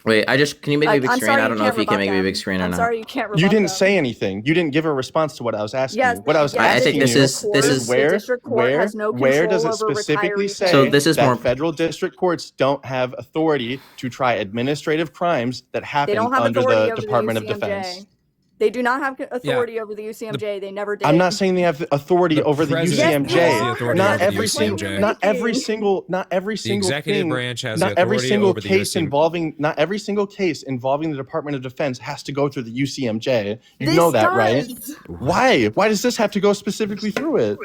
Wait, can you make me a big I'm screen? sorry I you don't know can't if you can rebut make me a big them. screen or I'm not. sorry you can't rebut You didn't them. say anything. You didn't give a response to what I was asking Yes, you. What I was yes, I think asking this you is the district court has no where does control it over specifically retiree say So pay. this is that more. federal district courts don't have authority to try administrative crimes that They happen don't have under authority the over Department the of Defense? UCMJ. They do not have authority over the UCMJ. They never did. I'm not saying they have authority The over the president UCMJ. has the authority Not over the every UCMJ. single, not every single, not every The single executive thing, branch has not the every authority single over the case UCMJ. involving, not every single case involving the Department of Defense has to go through the UCMJ. You This know that, right? does. Why? Why does this have to go specifically through it?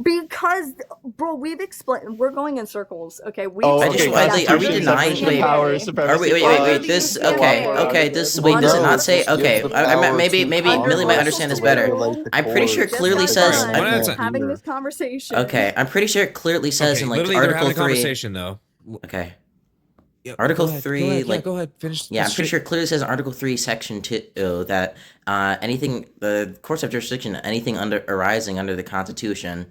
Because, bro, we've explained. We're going in circles. Okay, we. Oh, I okay. just are we denying? Separation of powers, Wait. This okay. This wait. Does it not say? Okay, maybe Millie might understand this better. I'm pretty sure it clearly says. Having this conversation. Okay, I'm pretty sure it clearly says in like literally, they're Article having a 3. conversation though. Okay. Yeah, Article go ahead, 3, go ahead, like yeah, go ahead, finish. Yeah, I'm pretty sure it clearly says in Article 3, Section 2 that anything the courts have jurisdiction anything arising under the Constitution,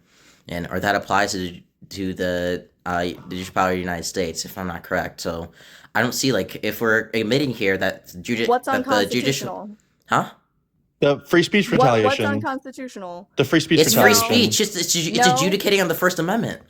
or that applies to the judicial power of the United States, if I'm not correct. So I don't see like if we're admitting here that what's unconstitutional? Huh? The free speech retaliation. What's unconstitutional? The free speech It's retaliation. free speech. It's adjudicating on the First Amendment.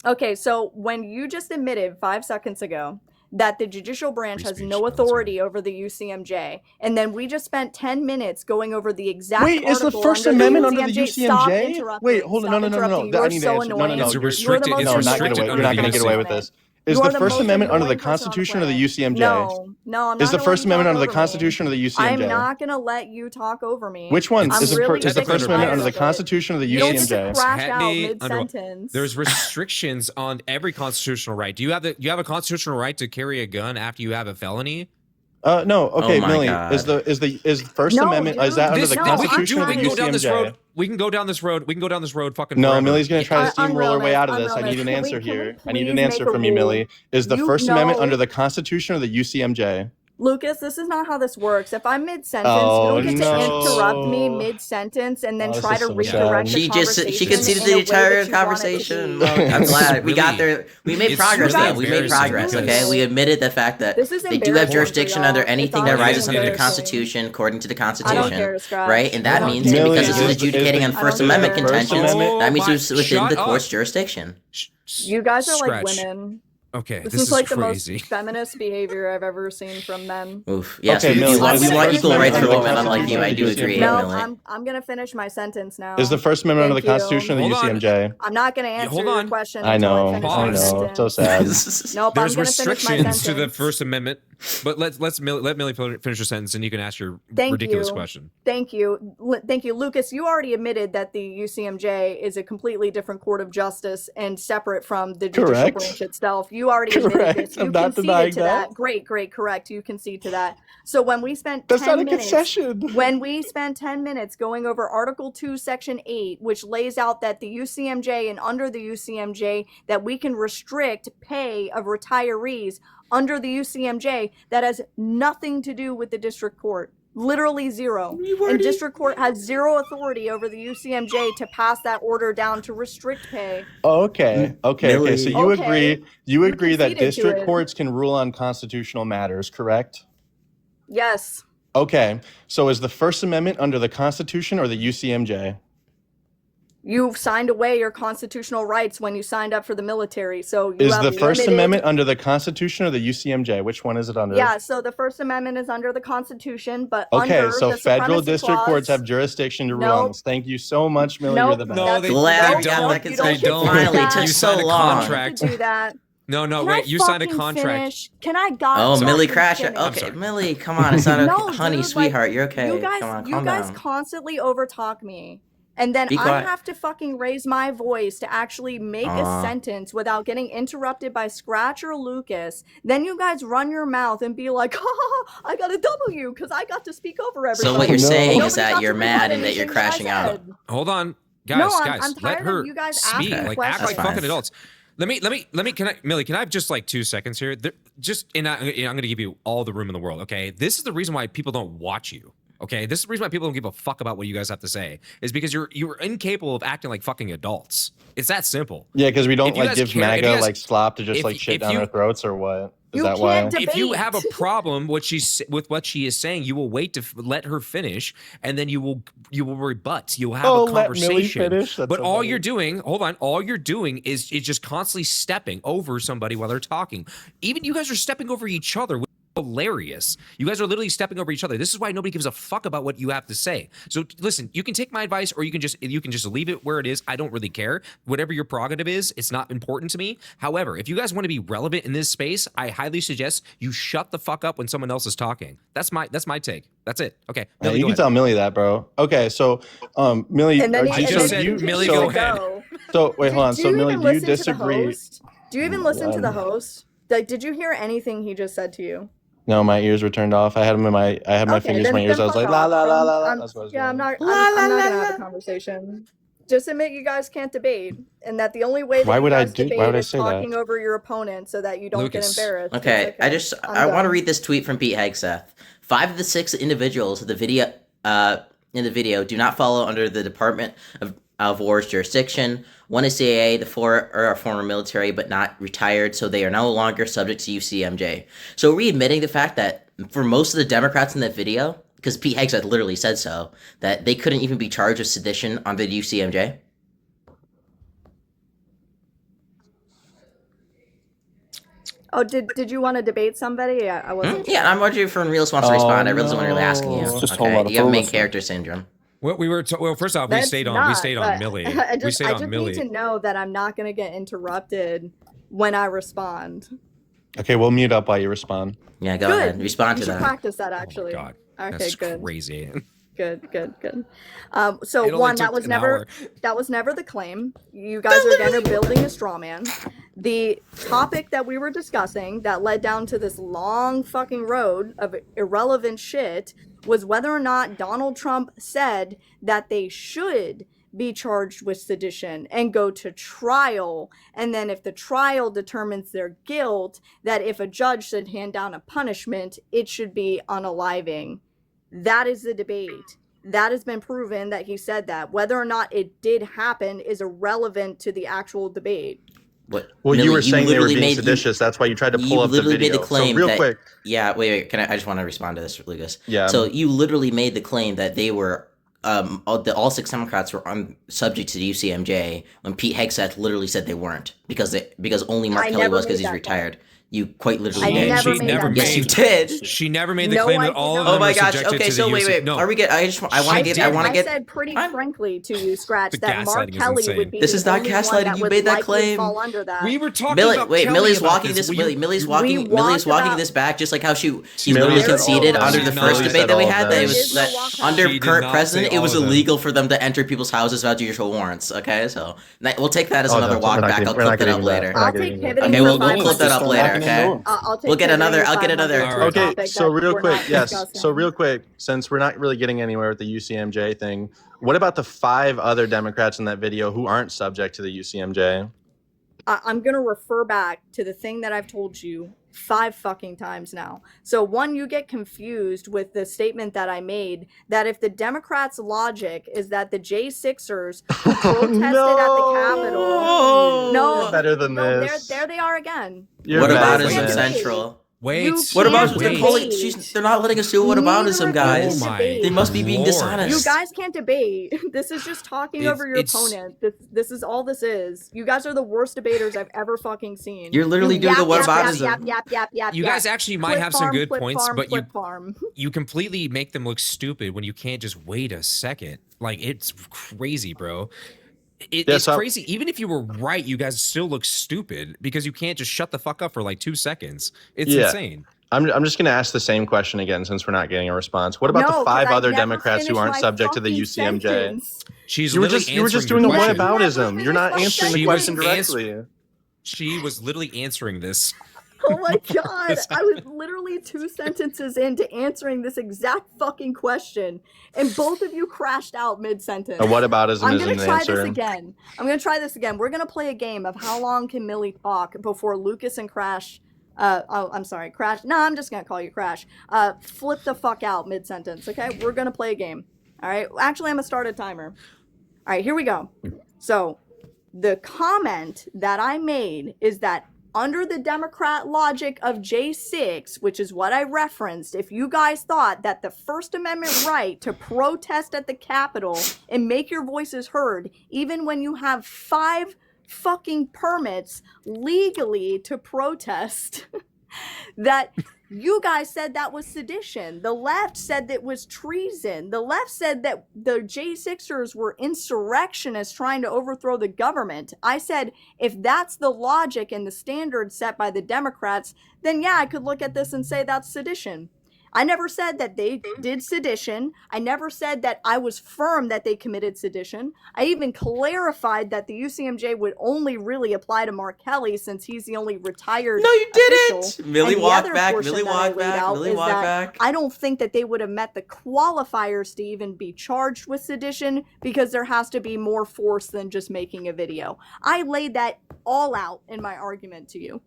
Okay, so when you just admitted 5 seconds ago that the judicial branch has no authority over the UCMJ, and then we just spent 10 minutes going over the exact article is the First Amendment under the UCMJ? Stop interrupting. Wait, hold on, no. You are so annoying. It's restricted. You're not going to get away with this. Is the First Amendment under the Constitution or the UCMJ? No, I'm not. Is the First Amendment under the Constitution or the UCMJ? I'm not going to let you talk over me. Which one? Is the First Amendment under the it. Constitution or the You don't get to UCMJ? crash out mid-sentence. There's restrictions on every constitutional right. Do you have a constitutional right to carry a gun after you have a felony? No. Okay, Millie. God. Is the First Amendment? Is that under the Constitution or the We can go down this UCMJ? road. We can go down this road. Fucking. No, forever. Millie's gonna try to steamroll her way out of this. I Unrealist. need an answer Can we here. I need an please answer make a from you, rule? Millie. Is the You First Amendment know- under the Constitution or the UCMJ? Lucas, this is not how this works. If I'm mid-sentence, Oh, you don't get no. to interrupt me mid-sentence and then Oh, try this to is so redirect sad. the She conversation. conceded in a the way entire that you want it to conversation. be. I'm glad we got there. We made It's progress really though. We made embarrassing progress. because- Okay, we admitted the fact that This is they do have embarrassing jurisdiction for under y'all. anything It's that honestly rises under the embarrassing. Constitution, according to the I don't Constitution, care, Scratch. right? And that I don't means care. Millie, because this is is adjudicating on the First First Amendment Amendment- contentions, that means it's within Shut the up. court's jurisdiction. You guys are like Scratch. women. Okay, This this is like crazy. the most feminist behavior I've ever seen from men. Oof. Yes, Okay, we Millie, want is the equal First rights for Amendment women, under the unlike you. I do Constitution? agree, No, Millie. I'm gonna finish my sentence now. Is the First Amendment under the Thank you. Constitution or the Hold on. UCMJ? I'm not gonna answer hold your on. question I until know. I finish I my know. sentence. So sad. Nope, There's I'm gonna finish my restrictions to the sentence. First Amendment, but let Millie finish your sentence, and you can ask your Thank ridiculous you. question. Thank you, Lucas. You already admitted that the UCMJ is a completely different court of justice and separate from the judicial Correct. branch itself. You already admitted Correct. this. You I'm not conceded denying to that. that. Great, correct. You concede to that. So when we spent That's 10 not a minutes, concession. when we spent 10 minutes going over Article 2, Section 8, which lays out that the UCMJ and under the UCMJ that we can restrict pay of retirees under the UCMJ, that has nothing to do with the district court. Literally zero. And district court has zero authority over the UCMJ to pass that order down to restrict pay. Okay. Millie. So you Okay. agree that conceded to district it. courts can rule on constitutional matters, correct? Yes. Okay. So is the First Amendment under the Constitution or the UCMJ? You signed away your constitutional rights when you signed up for the military. So you Is have the First limited- Amendment under the Constitution or the UCMJ? Which one is it under? Yeah, so the First Amendment is under the Constitution, but Okay, under so the federal Supremacy district Clause, courts have jurisdiction to rule on Nope. this. Thank you so much, Millie. Nope. You're the best. No, they, Glad they we got don't. that They concession. don't. Finally, it You took signed so a long. contract. to do that. No, Can wait. I You signed a fucking contract. Finish? Can I God Oh, Millie fucking crashed. finish? Okay, sorry. Millie, come on. It's not okay. No, Honey, dude, sweetheart, like, you're okay. You guys, Come on, you calm guys down. constantly overtalk me. And then Be I quiet. have to fucking raise my voice to actually make a sentence without getting interrupted by Scratch or Lucas. Then you guys run your mouth and be like, ha, I got a W because I got to speak over everybody. So what you're saying Nobody is that got you're to mad rebut and that you're anything I crashing out. said. Hold on, guys. No, guys, I'm let tired her of you guys speak. asking Like act like questions. fucking adults. Let me. Can I, Millie? Can I have just like 2 seconds here? I'm going to give you all the room in the world. Okay, this is the reason why people don't watch you. Okay, this is the reason why people don't give a fuck about what you guys have to say. Is because you're incapable of acting like fucking adults. It's that simple. Yeah, because we don't If you like guys give care- if MAGA you guys- like slop to just if- like shit if down you- our throats or what? Is that why? If you have a problem with what she is saying, you will wait to let her finish, and then you will rebut. You'll have a let Millie conversation. finish? That's But so all funny. you're doing, hold on, all you're doing is just constantly stepping over somebody while they're talking. Even you guys are stepping over each other. Hilarious. You guys are literally stepping over each other. This is why nobody gives a fuck about what you have to say. So listen, you can take my advice, or you can just leave it where it is. I don't really care. Whatever your prerogative is, it's not important to me. However, if you guys want to be relevant in this space, I highly suggest you shut the fuck up when someone else is talking. That's my take. That's it. Okay. Yeah, Millie, you go can ahead. tell Millie that, bro. Okay, so Millie, And then I just said, Millie, go ahead. So wait, hold on. Do So you Millie, even do you listen to the disagree? host? Do you even listen to the host? Like, did you hear anything he just said to you? No, my ears were turned off. I had them in my fingers in my ears. I was like, la la la la la. That's what I was doing. I'm not gonna have a conversation. Just admit you guys can't debate, and that the only way that Why would you I guys do- debate why would I is say that? talking over your opponent so that you don't get embarrassed. Okay, It's I want to done. read this tweet from Pete Hegseth. 5 of the 6 individuals in the video do not fall under the Department of War's jurisdiction. 1 is CIA, the 4 are former military but not retired, so they are no longer subject to UCMJ. So are we admitting the fact that for most of the Democrats in that video, because Pete Hegseth literally said so, that they couldn't even be charged with sedition under the UCMJ? Oh, did you want to debate somebody? I wasn't. Yeah, I'm wondering if Realist wants to respond. I really wasn't really asking you. Just a whole Okay, lot of you have main foolishness. character syndrome. Well, first off, That's we stayed not, on but Millie. I We just stayed on Millie. need to know that I'm not going to get interrupted when I respond. Okay, we'll mute up while you respond. Yeah, Good. ahead. Respond You to should that. practice that actually. God, Okay, that's good. crazy. Good. It So only one, took an hour. that was never the claim. You guys are again building a straw man. The topic that we were discussing that led down to this long fucking road of irrelevant shit was whether or not Donald Trump said that they should be charged with sedition and go to trial, and then if the trial determines their guilt, that if a judge should hand down a punishment, it should be unaliving. That is the debate. That has been proven that he said that. Whether or not it did happen is irrelevant to the actual debate. What? Well, Millie, you were saying they were literally being made- seditious. That's why you tried to pull up the literally video. made the claim so real that, quick. Yeah, wait. Can I just want to respond to this, Lucas? Yeah. So you literally made the claim that they were all 6 Democrats were subject to the UCMJ when Pete Hegseth literally said they weren't because only Mark I Kelly never was because made he's that retired. You quite literally I did. never She made never that Yes, claim. you did. She never made the No, claim I that did all of not. them Oh my were gosh. subjected Okay, to so the wait. No. Are we get? I want to I get. said pretty frankly to you, Scratch, The that Mark gaslighting is Kelly insane. would be This the is not only one gaslighting. that You would made that likely claim. fall under that. We were talking Millie, about wait, Kelly Millie's about walking this. this. Will you- Millie's walked walking about- this back, just like how he Millie literally said all conceded of under them. the Millie first said debate that all we of had that them. it There was is no that walk about. under She did current not president, say it was all of them. illegal for them to enter people's houses without judicial warrants. Okay, so we'll take that as Oh, another no, walk we're not back. getting- I'll we're not clip that up getting that. later. We're not I'll take getting that. pivoting Okay, for we'll 500. clip that up Still later. knocking Okay. into 'em. I'll take We'll get pivoting another. to I'll get 500 another. to a Okay, topic so that real we're quick, not yes. discussing. So real quick, since we're not really getting anywhere with the UCMJ thing, what about the 5 other Democrats in that video who aren't subject to the UCMJ? I'm going to refer back to the thing that I've told you 5 fucking times now. So one, you get confused with the statement that I made that if the Democrats' logic is that the J6ers who protested at the Capitol, no, You're better than no, this. there they are again. You're What better about than Ism this. Central? Wait. What about can't they're debate. pulling? They're not letting us do what about Neither some of you guys. can Oh my debate. They must be being Lord. dishonest. You guys can't debate. This is just talking It's- over your it's- opponent. This is all this is. You guys are the worst debaters I've ever fucking seen. You're literally You doing the yap, whataboutism. Yap, yap, yap, yap, You yap. guys actually might Flip have some farm, good flip points, farm, but flip farm. you completely make them look stupid when you can't just wait a second. Like, it's crazy, bro. It's so- crazy. Even if you were right, you guys still look stupid because you can't just shut the fuck up for like 2 seconds. It's Yeah. insane. I'm just going to ask the same question again since we're not getting a response. What about No, the 5 'cause I other never Democrats who finished aren't my subject to the fucking UCMJ? sentence. She's You were literally just answering doing your a question. whataboutism. You're not answering the She question was directly. She was literally answering this. Oh my god, I was literally 2 sentences into answering this exact fucking question, and both of you crashed out mid-sentence. A whataboutism I'm isn't gonna an try answer. this again. We're gonna play a game of how long can Millie talk before Lucas and Crash. I'm sorry, Crash. No, I'm just gonna call you Crash. Flip the fuck out mid-sentence. Okay, we're gonna play a game. All right. Actually, I'm gonna start a timer. All right, here we go. So, the comment that I made is that under the Democrat logic of J6, which is what I referenced, if you guys thought that the First Amendment right to protest at the Capitol and make your voices heard, even when you have 5 fucking permits legally to protest, that you guys said that was sedition. The left said that was treason. The left said that the J6ers were insurrectionists trying to overthrow the government. I said, if that's the logic and the standards set by the Democrats, then yeah, I could look at this and say that's sedition. I never said that they did sedition. I never said that I was firm that they committed sedition. I even clarified that the UCMJ would only really apply to Mark Kelly since he's the only retired No, you official. didn't. Millie And the walk other back. portion Millie that I walk laid back. out Millie is walk that back. I don't think that they would have met the qualifiers to even be charged with sedition because there has to be more force than just making a video. I laid that all out in my argument to you.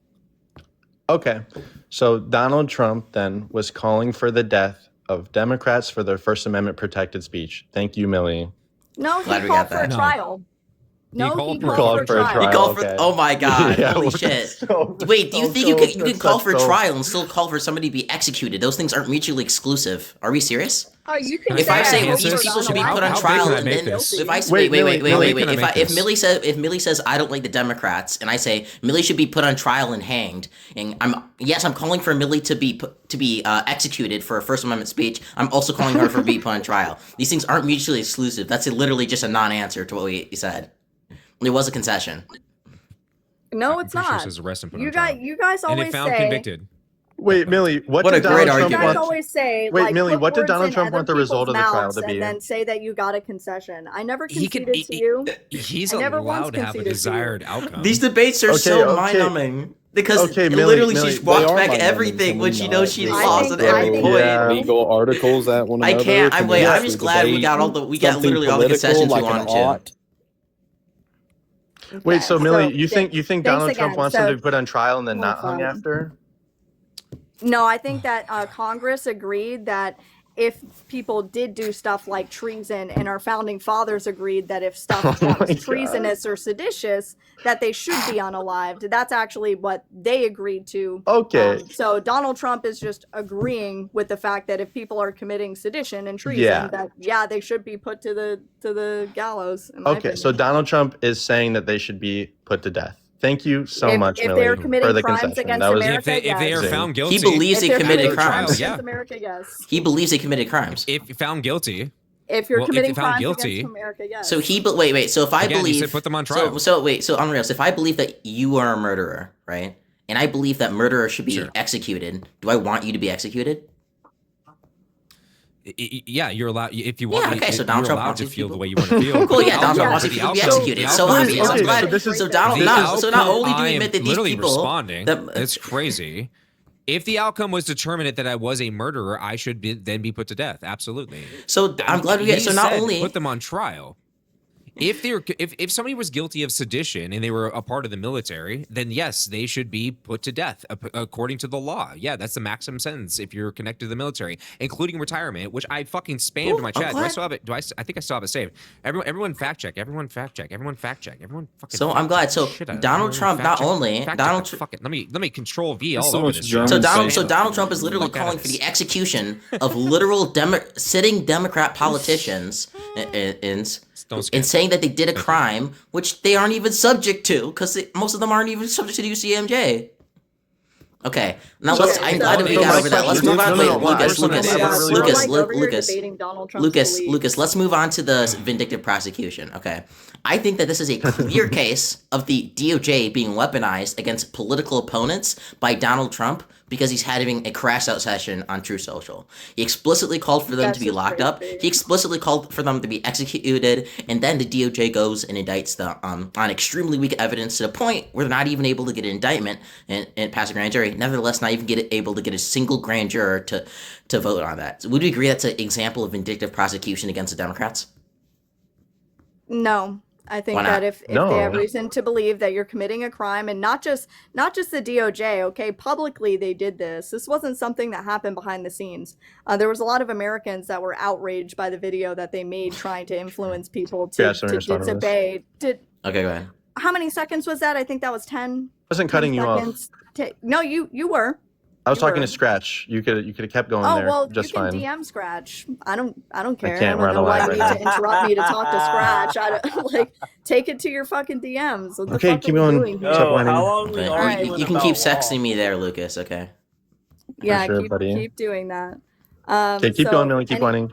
Okay, so Donald Trump then was calling for the death of Democrats for their First Amendment protected speech. Thank you, Millie. No, Glad he we called got for a that. trial. No, called he for a called for a trial. He trial. called for. okay. Oh my God! Yeah, Holy we're shit! so- Wait, do you so think you close. can That's call for so- trial and still call for somebody to be executed? Those things aren't mutually exclusive. Are we serious? Oh, you can If I say call these for people should be Donald put on How big trial, can I and make then this? if I say, Wait, wait, Millie, can I make if this? Millie says I don't like the Democrats, and I say Millie should be put on trial and hanged, and I'm calling for Millie to be executed for a First Amendment speech. I'm also calling her for being put on trial. These things aren't mutually exclusive. That's literally just a non-answer to what we said. It was a concession. No, it's I'm pretty sure it not. says arrest and put You on trial. guys, you guys And always if found say. convicted. Wait, Millie, what What did a great Donald Trump You guys argument. want? always say, Wait, like, Millie, put what did words Donald in Trump other want the result people's of the trial mouths to be? and then say that you got a concession. I never He conceded can. to you. He's I never once allowed to have a conceded to you. desired outcome. These debates are so Okay. mind-numbing because Okay, Millie, literally Millie, she they walked are back mind-numbing, everything can when we she not knows she just lost at every think- point. yeah. legal articles at one I another? can't. Can I'm we wait. I'm actually just glad we got debate we got something literally all the political concessions we like an wanted to. ought? Wait, so Okay, Millie, you think thanks Donald Trump again. wants So- him to be put on trial and then Oh, not hung fine. after? No, I think that Congress agreed that if people did do stuff like treason, and our founding fathers agreed that if stuff Oh that my was treasonous or seditious, that they should be unalived. That's actually what they agreed to. Okay. So Donald Trump is just agreeing with the fact that if people are committing sedition and treason, Yeah. that they should be put to the gallows. In my Okay, so opinion. Donald Trump is saying that they should be put to death. Thank you so If- much, if Millie, they're committing for the crimes concession. against That was America, if they are Zing. found guilty. He believes If they they're committed committing crimes. crimes Yeah. against America, yes. He believes they committed crimes. If found guilty. If you're Well, if committing found crimes guilty- against America, yes. So wait. So if I Again, he believe, said put them on trial. So Unreal. If I believe that you are a murderer, right, and I believe that murderers should be Sure. executed, do I want you to be executed? Yeah, you're allowed. If you want, Yeah, okay, so you're Donald Trump allowed wants to these feel the people. way you want to feel. Cool, yeah, The Donald Trump outcome- wants the these people to be outcome- executed. the So outcome- obvious. okay, I'm glad. so this is- So The not only do we I am admit that these literally people responding. that It's crazy. If the outcome was determined that I was a murderer, I should then be put to death. Absolutely. So I'm glad we get. He So not said only put them on trial. If somebody was guilty of sedition and they were a part of the military, then yes, they should be put to death according to the law. Yeah, that's the maximum sentence if you're connected to the military, including retirement, which I fucking spammed in my chat. Do I still have it? I think I still have it saved. Everyone fact check. Everyone fact check. Everyone fact check. Everyone fucking. So fact I'm glad. check So the shit out of Donald it. Trump Fact not check- only fact check Donald. the fucking. Let me control V all so over much this. German shit. So saying Donald Trump is literally Look at calling us. for the execution of literal sitting Democrat politicians and saying that they did a crime which they aren't even subject to because most of them aren't even subject to the UCMJ. Okay, now I'm glad that we got over that. Let's move on. Wait, Lucas, let's move on to the vindictive prosecution. Okay, I think that this is a clear case of the DOJ being weaponized against political opponents by Donald Trump because he's having a crash out session on True Social. He explicitly called for them to be locked up. He explicitly called for them to be executed, and then the DOJ goes and indicts them on extremely weak evidence to the point where they're not even able to get an indictment and pass a grand jury. Nevertheless, not even able to get a single grand juror to vote on that. So would you agree that's an example of vindictive prosecution against the Democrats? No. I think Why not? that if they have reason to believe that you're committing a crime, and not just the DOJ, okay, publicly they did this. This wasn't something that happened behind the scenes. There was a lot of Americans that were outraged by the video that they made trying to influence people to disobey. Okay, go ahead. How many seconds was that? I think that was 10. I wasn't cutting you off. No, you were. I was You talking were. to Scratch. You could have kept going Oh there well, just you can fine. DM Scratch. I don't care. can't, I we're don't on know a why live you right need to now. interrupt me to talk to Scratch. I don't, like, take it to your fucking DMs. What the Okay, fuck keep are we going. doing here? What's up, Lenny? Okay. Alright. You can keep sexting me there, Lucas. Okay. Yeah, sure, buddy. keep doing that. Okay, keep going, Millie. Keep whining.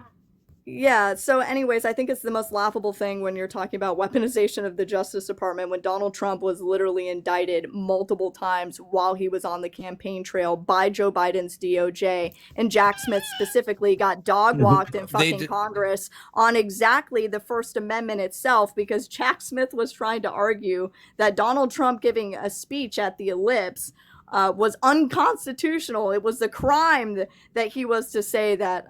Yeah, so anyways, I think it's the most laughable thing when you're talking about weaponization of the Justice Department when Donald Trump was literally indicted multiple times while he was on the campaign trail by Joe Biden's DOJ, and Jack Smith specifically got dog-walked in fucking Congress on exactly the First Amendment itself because Jack Smith was trying to argue that Donald Trump giving a speech at the Ellipse was unconstitutional. It was the crime that he was to say that,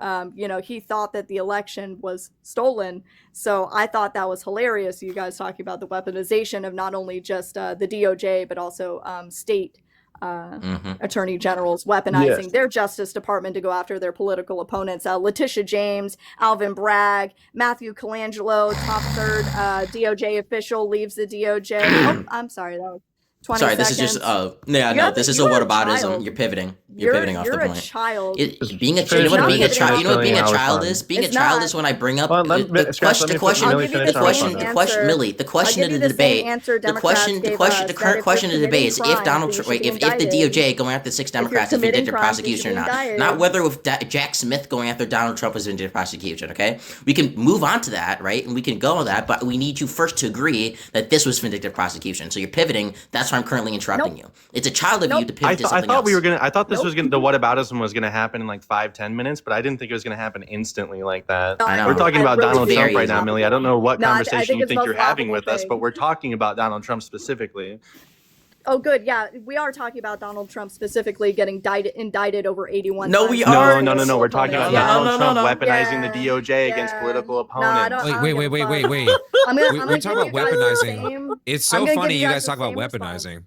he thought that the election was stolen. So I thought that was hilarious. You guys talking about the weaponization of not only just the DOJ, but also state attorney generals weaponizing their Justice Department to go after their political opponents. Letitia James, Alvin Bragg, Matthew Colangelo, top third DOJ official leaves the DOJ. Oh, I'm sorry. That was 20 Sorry, seconds. this is just this is a whataboutism. You're pivoting. You're pivoting off the point. You're a child. Being a child is being a child is when I bring up the question of the debate. The current question of the debate is if Donald Trump, if the DOJ going after 6 Democrats is vindictive prosecution or not. Not whether with Jack Smith going after Donald Trump is vindictive prosecution. Okay, we can move on to that, right? And we can go on that, but we need you first to agree that this was vindictive prosecution. So you're pivoting. That's why I'm currently interrupting you. It's a child of you to pivot to something else. I thought this was gonna the whataboutism was gonna happen in like 5-10 minutes, but I didn't think it was gonna happen instantly like that. I know. We're talking about really Donald think Trump it's right now, Millie. I don't know what No, I conversation think you it's think the you're most having laughable with us, thing. but we're talking about Donald Trump specifically. Oh, good. Yeah, we are talking about Donald Trump specifically getting indicted over 81 No, times. we are. No. We're talking about Donald Trump weaponizing the DOJ Yeah. against political No, I opponents. don't- Wait. I'm gonna We're give talking you about guys the weaponizing. same- It's I'm so gonna funny give you you guys talk the about same weaponizing.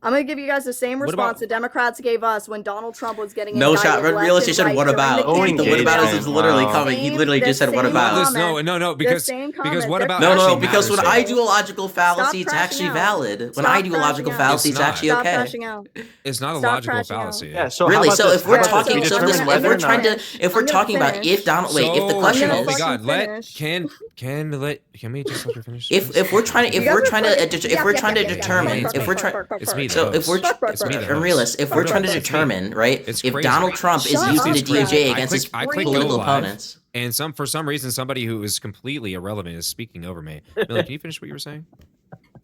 I'm gonna give you guys the same What response about- the Democrats gave us when Donald Trump was getting No indicted. shot. Red left Realist and said, right "What during about?" the campaign The what about trail. is literally Wow. coming. He literally just said, "What same about?" comment. No, The because same what comment. about They're No, actually because when matters? ideological fallacy, it's crashing actually out. valid. When Stop ideological crashing out. fallacy, it's It's not. actually Stop okay. crashing out. It's not a Stop logical crashing out. fallacy. Yeah. So Really? how about So this? if we're How about this? talking, We so determine if whether we're or trying not- to, if we're I'm gonna talking about finish. if Donald, wait, if the So, question I'm oh gonna is, my God, finish. can we just let her finish? if we're trying to, You guys are fucking- determine, if we're trying. It's me, the So if we're host. It's me, the host. realist, if we're No, trying to it's me. determine, right, It's if crazy. Donald Trump is Shut using up, the DOJ Brad. against his I click political go live, opponents, and for some reason somebody who is completely irrelevant is speaking over me. Millie, can you finish what you were saying?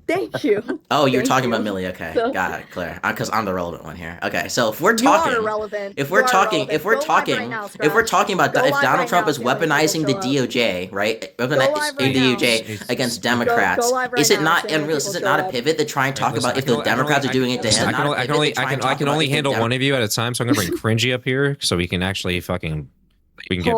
Thank you. oh, you're Thank talking you. about Millie. Okay, So- got it, Claire. Because I'm the relevant one here. Okay, so if we're You are talking, irrelevant. if You we're are talking, irrelevant. if we're Go live talking, right now, if we're Scratch. talking about Go if live Donald right Trump now, is see how many weaponizing the people show up. DOJ, right, Go live right the now. DOJ against Democrats, Go live right is it now, not see how many unrealistic? Is it people not show a up. pivot to try and talk Listen, about if the Democrats are doing it to him? I can only handle one of you at a time, so I'm gonna bring Cringy up here so we can actually fucking. We can get